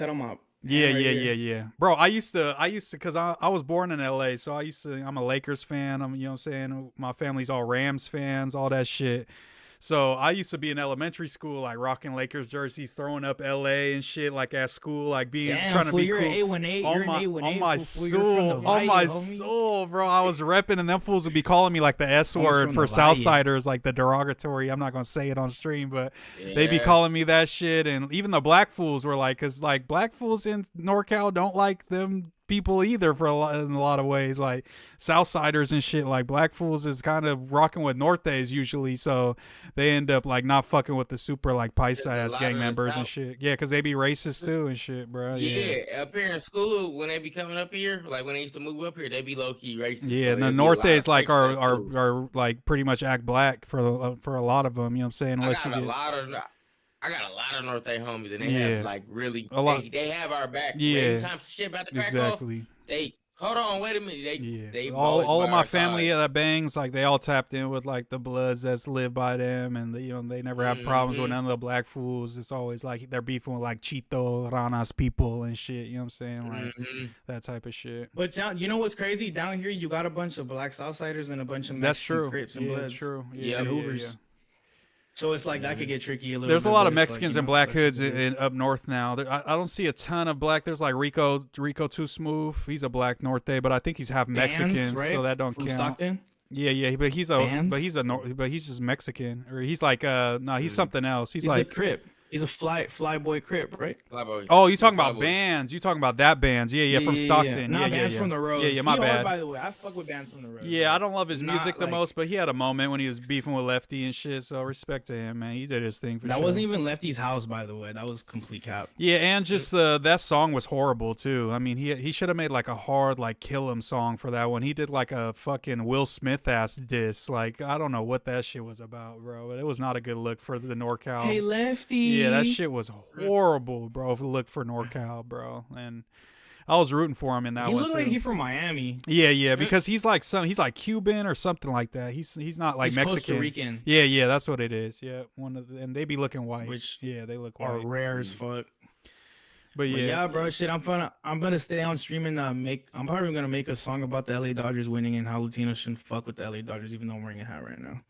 on my Yeah, hand right yeah, here. yeah. Bro, I used to, cause I was born in LA, so I'm a Lakers fan. You know what I'm saying? My family's all Rams fans, all that shit. So I used to be in elementary school, like rocking Lakers jerseys, throwing up LA and shit, like at school, like Damn, trying to fool, be you're cool. an A18, on you're an my, A18, on my fool, you're from the soul, on my Valle, homie. soul, bro. I was repping, and them fools would be calling me like the S I was word from for the Valle. Southsiders, like the derogatory. I'm not gonna say it on stream, but they'd be Yeah. calling me that shit, and even the black fools were like, cause like black fools in NorCal don't like them people either in a lot of ways, like Southsiders and shit. Like black fools is kind of rocking with Nortes usually, so they end up like not fucking with the super like Paisa A ass lot gang of the members and South- shit. Yeah, because they be racist too and shit, bro. Yeah, up here in school, when they be coming up here, like when they used to move up here, they be low key racist. Yeah, so and the it'd be a lot Nortes of like friction at school. are like pretty much act black for a lot of them. You know what I'm saying? I Unless got you a get lot of Norte homies, and they Yeah. have like really, A lot- they have our back. Yeah. Anytime shit about to crack exactly. off, they hold on, wait a minute, they always all by of my our family side. that bangs, like they all tapped in with like the Bloods that's live by them, and they never have problems with Mhm. none of the black fools. It's always like they're beefing with like Chito Rana's people and shit. You know what I'm saying? Like Mhm. that type of shit. But down, you know what's crazy? Down here, you got a bunch of black Southsiders and a bunch of Mexican That's true. Crips and Yeah, Bloods. true. and Yeah, Hoovers. yeah. So it's like that could get tricky a little There's bit. a lot but of it's like, Mexicans you and know, black that's hoods what it is. up north now. I don't see a ton of black. There's like Rico Too Smooth. He's a black Norte, but I think he's half Mexican, Bands, right? so that don't From count. Stockton? Yeah, but he's Bands? he's just Mexican, or he's like no, he's something else. He's He's like a Crip. He's a fly boy Crip, right? Flyboy. Oh, you talking Yeah, about Flyboy. bands? You talking about that bands? Yeah, from Stockton. Not Yeah, bands yeah. from the road. Yeah, my he bad. Hard, by the way. I fuck with bands from the road. Yeah, I don't love his Not music the like- most, but he had a moment when he was beefing with Lefty and shit. So respect to him, man. He did his thing for That sure. wasn't even Lefty's house, by the way. That was complete cap. Yeah, and just that song was horrible too. I mean, he should have made like a hard like kill him song for that one. He did like a fucking Will Smith ass diss. Like I don't know what that shit was about, bro. But it was not a good look for the NorCal. Hey, Lefty. Yeah, that shit was horrible, bro. Look for NorCal, bro. And I was rooting for him in that He one looked too. like he from Miami. Yeah, because he's like Cuban or something like that. He's not like He's Mexican. Costa Rican. Yeah, that's what it is. Yeah, and they be looking white. Which yeah, they look Are white. rare as fuck. But yeah, bro, shit. I'm gonna stay on stream and I'm probably gonna make a song about the LA Dodgers winning and how Latinos shouldn't fuck with the LA Dodgers, even though I'm wearing a hat right now.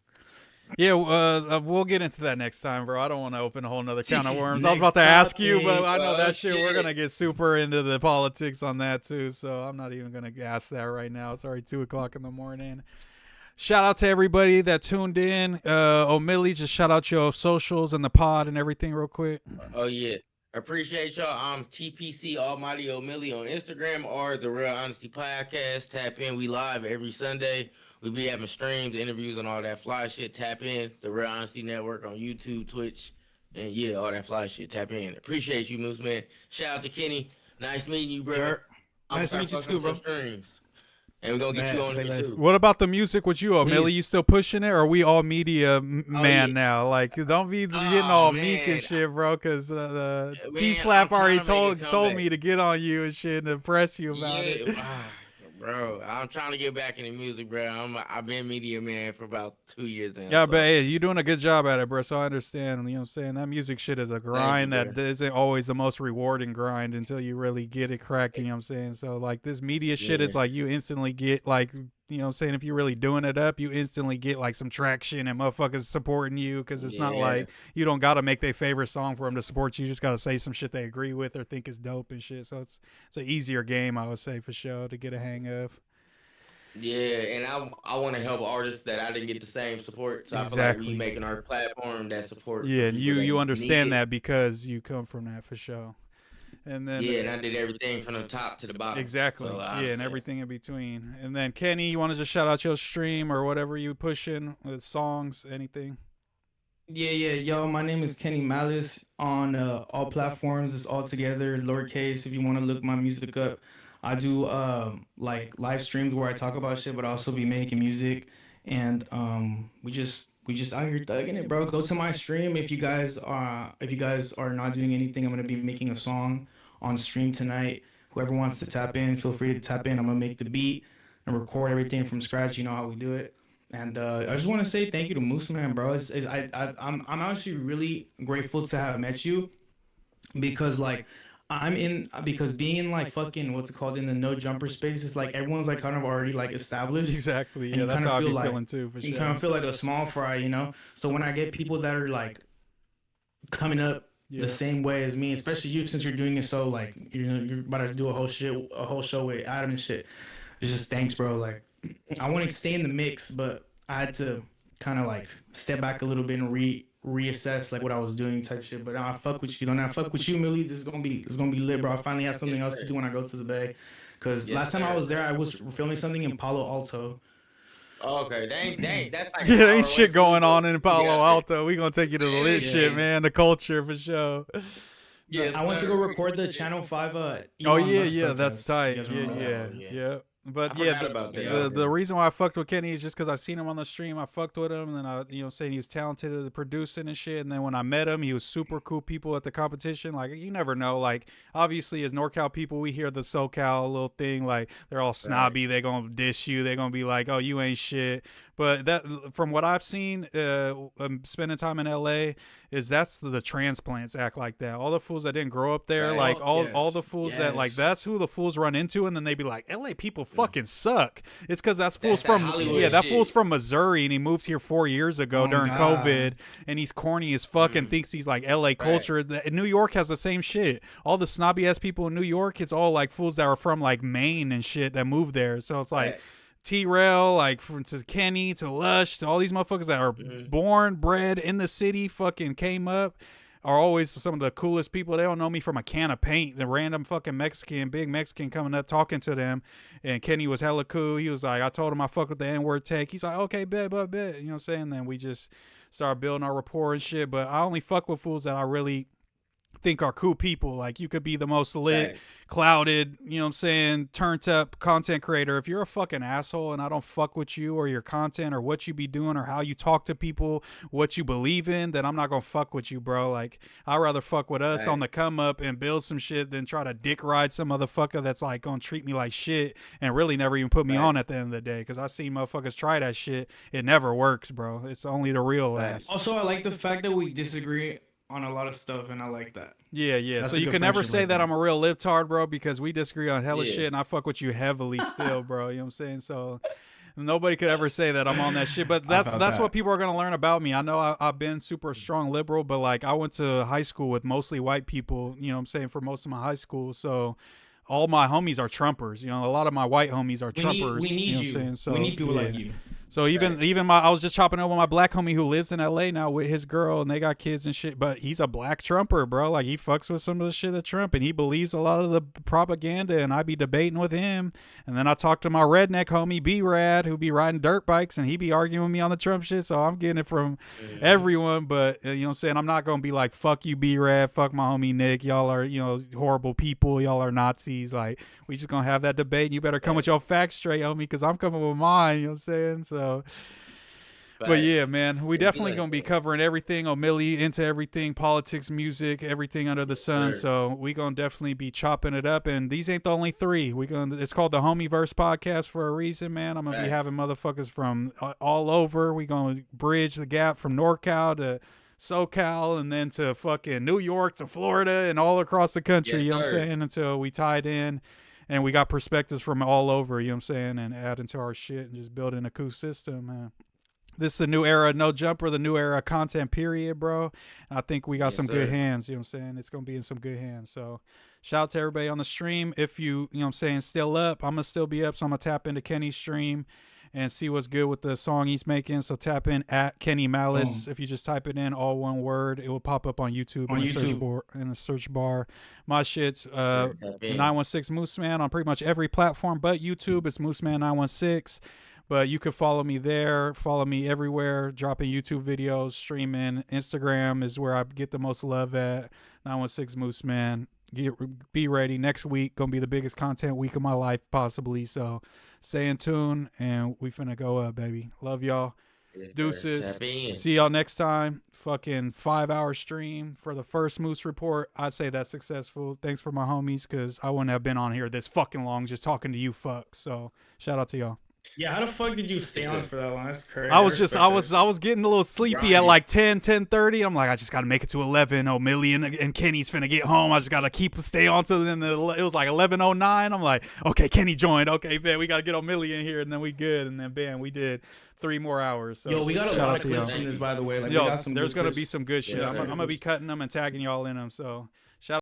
Yeah, we'll get into that next time, bro. I don't want to open a whole nother can of worms. I was Next about to ask you, topic. but I know that shit. We're shit. gonna get super into the politics on that too, so I'm not even gonna ask that right now. It's already 2:00 in the morning. Shout out to everybody that tuned in. O'Milly, just shout out your socials and the pod and everything real quick. Oh yeah. Appreciate y'all. I'm TPC Almighty O'Milly on Instagram or the Real Honesty Podcast. Tap in. We live every Sunday. We be having streams, interviews, and all that fly shit. Tap in. The Real Honesty Network on YouTube, Twitch, and yeah, all that fly shit. Tap in. Appreciate you, Moose Man. Shout out to Kenny. Nice meeting you, bro. Sure. I'm Nice to meet you fucking too, with bro. some streams. And we're gonna get you on say there less. too. What about the music with you, O'Milly? Please. You still pushing it, or are we all media man yeah. now? Like, don't be getting all meek and man. shit, bro. Because Man, T-Slap I'm already trying to make a told comeback. me to get on you and shit and press you about it. Yeah, bro. I'm trying to get back into music, bro. I've been media man for about 2 years now. Yeah, so. but hey, you're doing a good job at it, bro. So I understand. You know what I'm saying? That music shit is a grind that bro. isn't always the most rewarding grind until you really get it cracking. You know what I'm saying? So like this media shit is Yeah. like you instantly get like, you know what I'm saying? If you're really doing it up, you instantly get like some traction and motherfuckers supporting you because it's not Yeah. like you don't got to make their favorite song for them to support you. You just got to say some shit they agree with or think is dope and shit. So it's an easier game, I would say, for sure, to get a hang of. Yeah, and I want to help artists that I didn't get the same support. So I feel Exactly. like we making our platform that support. Yeah, and people you that understand need it. that because you come from that for sure. And then Yeah, and I did everything from the top to the bottom. exactly. So I Yeah, and understand. everything in between. And then Kenny, you want to just shout out your stream or whatever you pushing with songs, anything? Yeah, yo, my name is Kenny Malice on all platforms. It's all together, lowercase. If you want to look my music up, I do like live streams where I talk about shit, but I also be making music, and we just out here thugging it, bro. Go to my stream if you guys are not doing anything. I'm gonna be making a song on stream tonight. Whoever wants to tap in, feel free to tap in. I'm gonna make the beat and record everything from scratch. You know how we do it. And I just want to say thank you to Moose Man, bro. I'm actually really grateful to have met you because like because being in like fucking what's it called in the no jumper space is like everyone's like kind of already like established. Exactly. And Yeah, you that's kinda how I feel be like- feeling too, for You sure. kind of feel like a small fry, you know. So when I get people that are like coming up Yeah. the same way as me, especially you since you're doing it so like you're about to do a whole show with Adam and shit. It's just thanks, bro. Like I want to stay in the mix, but I had to kind of like step back a little bit and reassess like what I was doing type shit. But I fuck with you, don't I? Fuck with you, Millie. This is gonna be lit, bro. I finally have something else to do when I go to the Bay. Cause Yes, last time I sir. was there, I was filming something in Palo Alto. Okay, they ain't that's like Yeah, an there hour ain't away shit from going you, on bro. in Palo Yeah. Alto. We gonna take you to the lit Yeah. shit, man. The culture for sure. Yes, I went to sir. go record the Channel 5 Oh Elon yeah, Musk yeah, that's protest. tight. You guys Yeah, remember yeah, that? yeah. But I yeah, forgot about that. the reason why I fucked with Kenny is just because I seen him on the stream. I fucked with him, and then I, saying he was talented at the producing and shit. And then when I met him, he was super cool people at the competition. Like you never know. Like obviously, as NorCal people, we hear the SoCal little thing. Like they're all snobby. They gonna dish you. They gonna be like, oh, you ain't shit. But that, from what I've seen, spending time in LA, is that's the transplants act like that. All the fools that didn't grow up there, Right. like all Yes. the fools that like Yes. that's who the fools run into, and then they be like, LA people fucking suck. It's because that's fools that from Hollywood that shit. fool's from Missouri, and he moved here 4 years ago Oh, during God. COVID, and he's corny as fuck and thinks he's like LA culture. New York has the same shit. All the snobby ass people in New York, it's all like fools that are from like Maine and shit that moved there. So it's like. Right. T-Rail, like from to Kenny to Lush to all these motherfuckers that are born, bred in the city, fucking came up. are always some of the coolest people. They don't know me from a can of paint. The random fucking big Mexican coming up talking to them. And Kenny was hella cool. He was like, I told him I fuck with the N-word take. He's like, okay, bet. You know what I'm saying? Then we just started building our rapport and shit. But I only fuck with fools that I really think are cool people. Like, you could be the most lit, clouded, you know what I'm saying, turned up content creator. If you're a fucking asshole and I don't fuck with you or your content or what you be doing or how you talk to people, what you believe in, then I'm not gonna fuck with you, bro. Like, I'd rather fuck with us on the come up and build some shit than try to dick ride some motherfucker that's like gonna treat me like shit and really never even put me on at the end of the day. Because I seen motherfuckers try that shit. It never works, bro. It's only the real ass. Also, I like the fact that we disagree on a lot of stuff, and I like that. Yeah. That's So a you good can never friendship say right that there. I'm a real libtard, bro, because we disagree on hella Yeah. shit, and I fuck with you heavily still, bro. You know what I'm saying? So nobody could ever say that I'm on that shit. But that's felt what that. people are gonna learn about me. I know I've been super strong liberal, but like I went to high school with mostly white people. You know what I'm saying, for most of my high school. So all my homies are Trumpers. You know, a lot of my white homies are We need- Trumpers. we need you. Know what I'm you. saying? So We need people like yeah. you. So even I was just chopping up with my black homie who lives in LA now with his girl, and they got kids and shit. But he's a black Trumper, bro. Like, he fucks with some of the shit of Trump, and he believes a lot of the propaganda. And I be debating with him, and then I talk to my redneck homie B Rad, who be riding dirt bikes, and he be arguing with me on the Trump shit. So I'm getting it from everyone. But you know what I'm saying? I'm not gonna be like, fuck you, B Rad, fuck my homie Nick. Y'all are, you know, horrible people. Y'all are Nazis. Like, we just gonna have that debate, and you better come with your facts straight, homie, because I'm coming with mine. You know what I'm saying? So. But yeah, man, we definitely gonna be covering everything. O'Malley into everything, politics, music, everything under the sun. sir. So we gonna definitely be chopping it up. And these ain't the only three. It's called the Homieverse podcast for a reason, man. I'm gonna be having motherfuckers from all over. We gonna bridge the gap from NorCal to SoCal, and then to fucking New York to Florida and all across the country. Yes, you know what I'm sir. saying? Until we tied in. And we got perspectives from all over, you know what I'm saying, and adding to our shit and just building a cool system, man. This is the new era, no jumper, the new era of content, period, bro. And I think we got Yes, some good sir. hands, you know what I'm saying? It's going to be in some good hands. So shout out to everybody on the stream. If you know what I'm saying, still up, I'm going to still be up. So I'm going to tap into Kenny's stream and see what's good with the song he's making. So tap in at Kenny Malice. If you just type it in, all one word, it will pop up on YouTube, On in the YouTube. search bar. My shit's Tap in. 916 Moose Man on pretty much every platform but YouTube. It's Moose Man 916. But you could follow me there, follow me everywhere, dropping YouTube videos, streaming. Instagram is where I get the most love at. 916 Moose Man. Be ready. Next week, going to be the biggest content week of my life, possibly. So stay in tune, and we finna go up, baby. Love y'all. Yes, sir. Deuces. Tap in. See y'all next time. Fucking 5-hour stream for the first Moose Report. I'd say that's successful. Thanks for my homies, because I wouldn't have been on here this fucking long just talking to you fucks. So shout out to y'all. Yeah, how the fuck did you stay on for that long? That's crazy. I was getting a little sleepy at like 10:30. I'm like, I just got to make it to 11. O'Malley and Kenny's finna get home. I just got to stay on till then. It was like 11:09. I'm like, okay, Kenny joined. Okay, man, we got to get O'Malley in here, and then we good. And then bam, we did 3 more hours. So Yo, we got a shout lot out of to clips y'all. from this, by the way. Like, Yo, we got some there's good gonna be clips. some good shit. Yeah, I'm some gonna good be cutting them and tagging y'all in them. So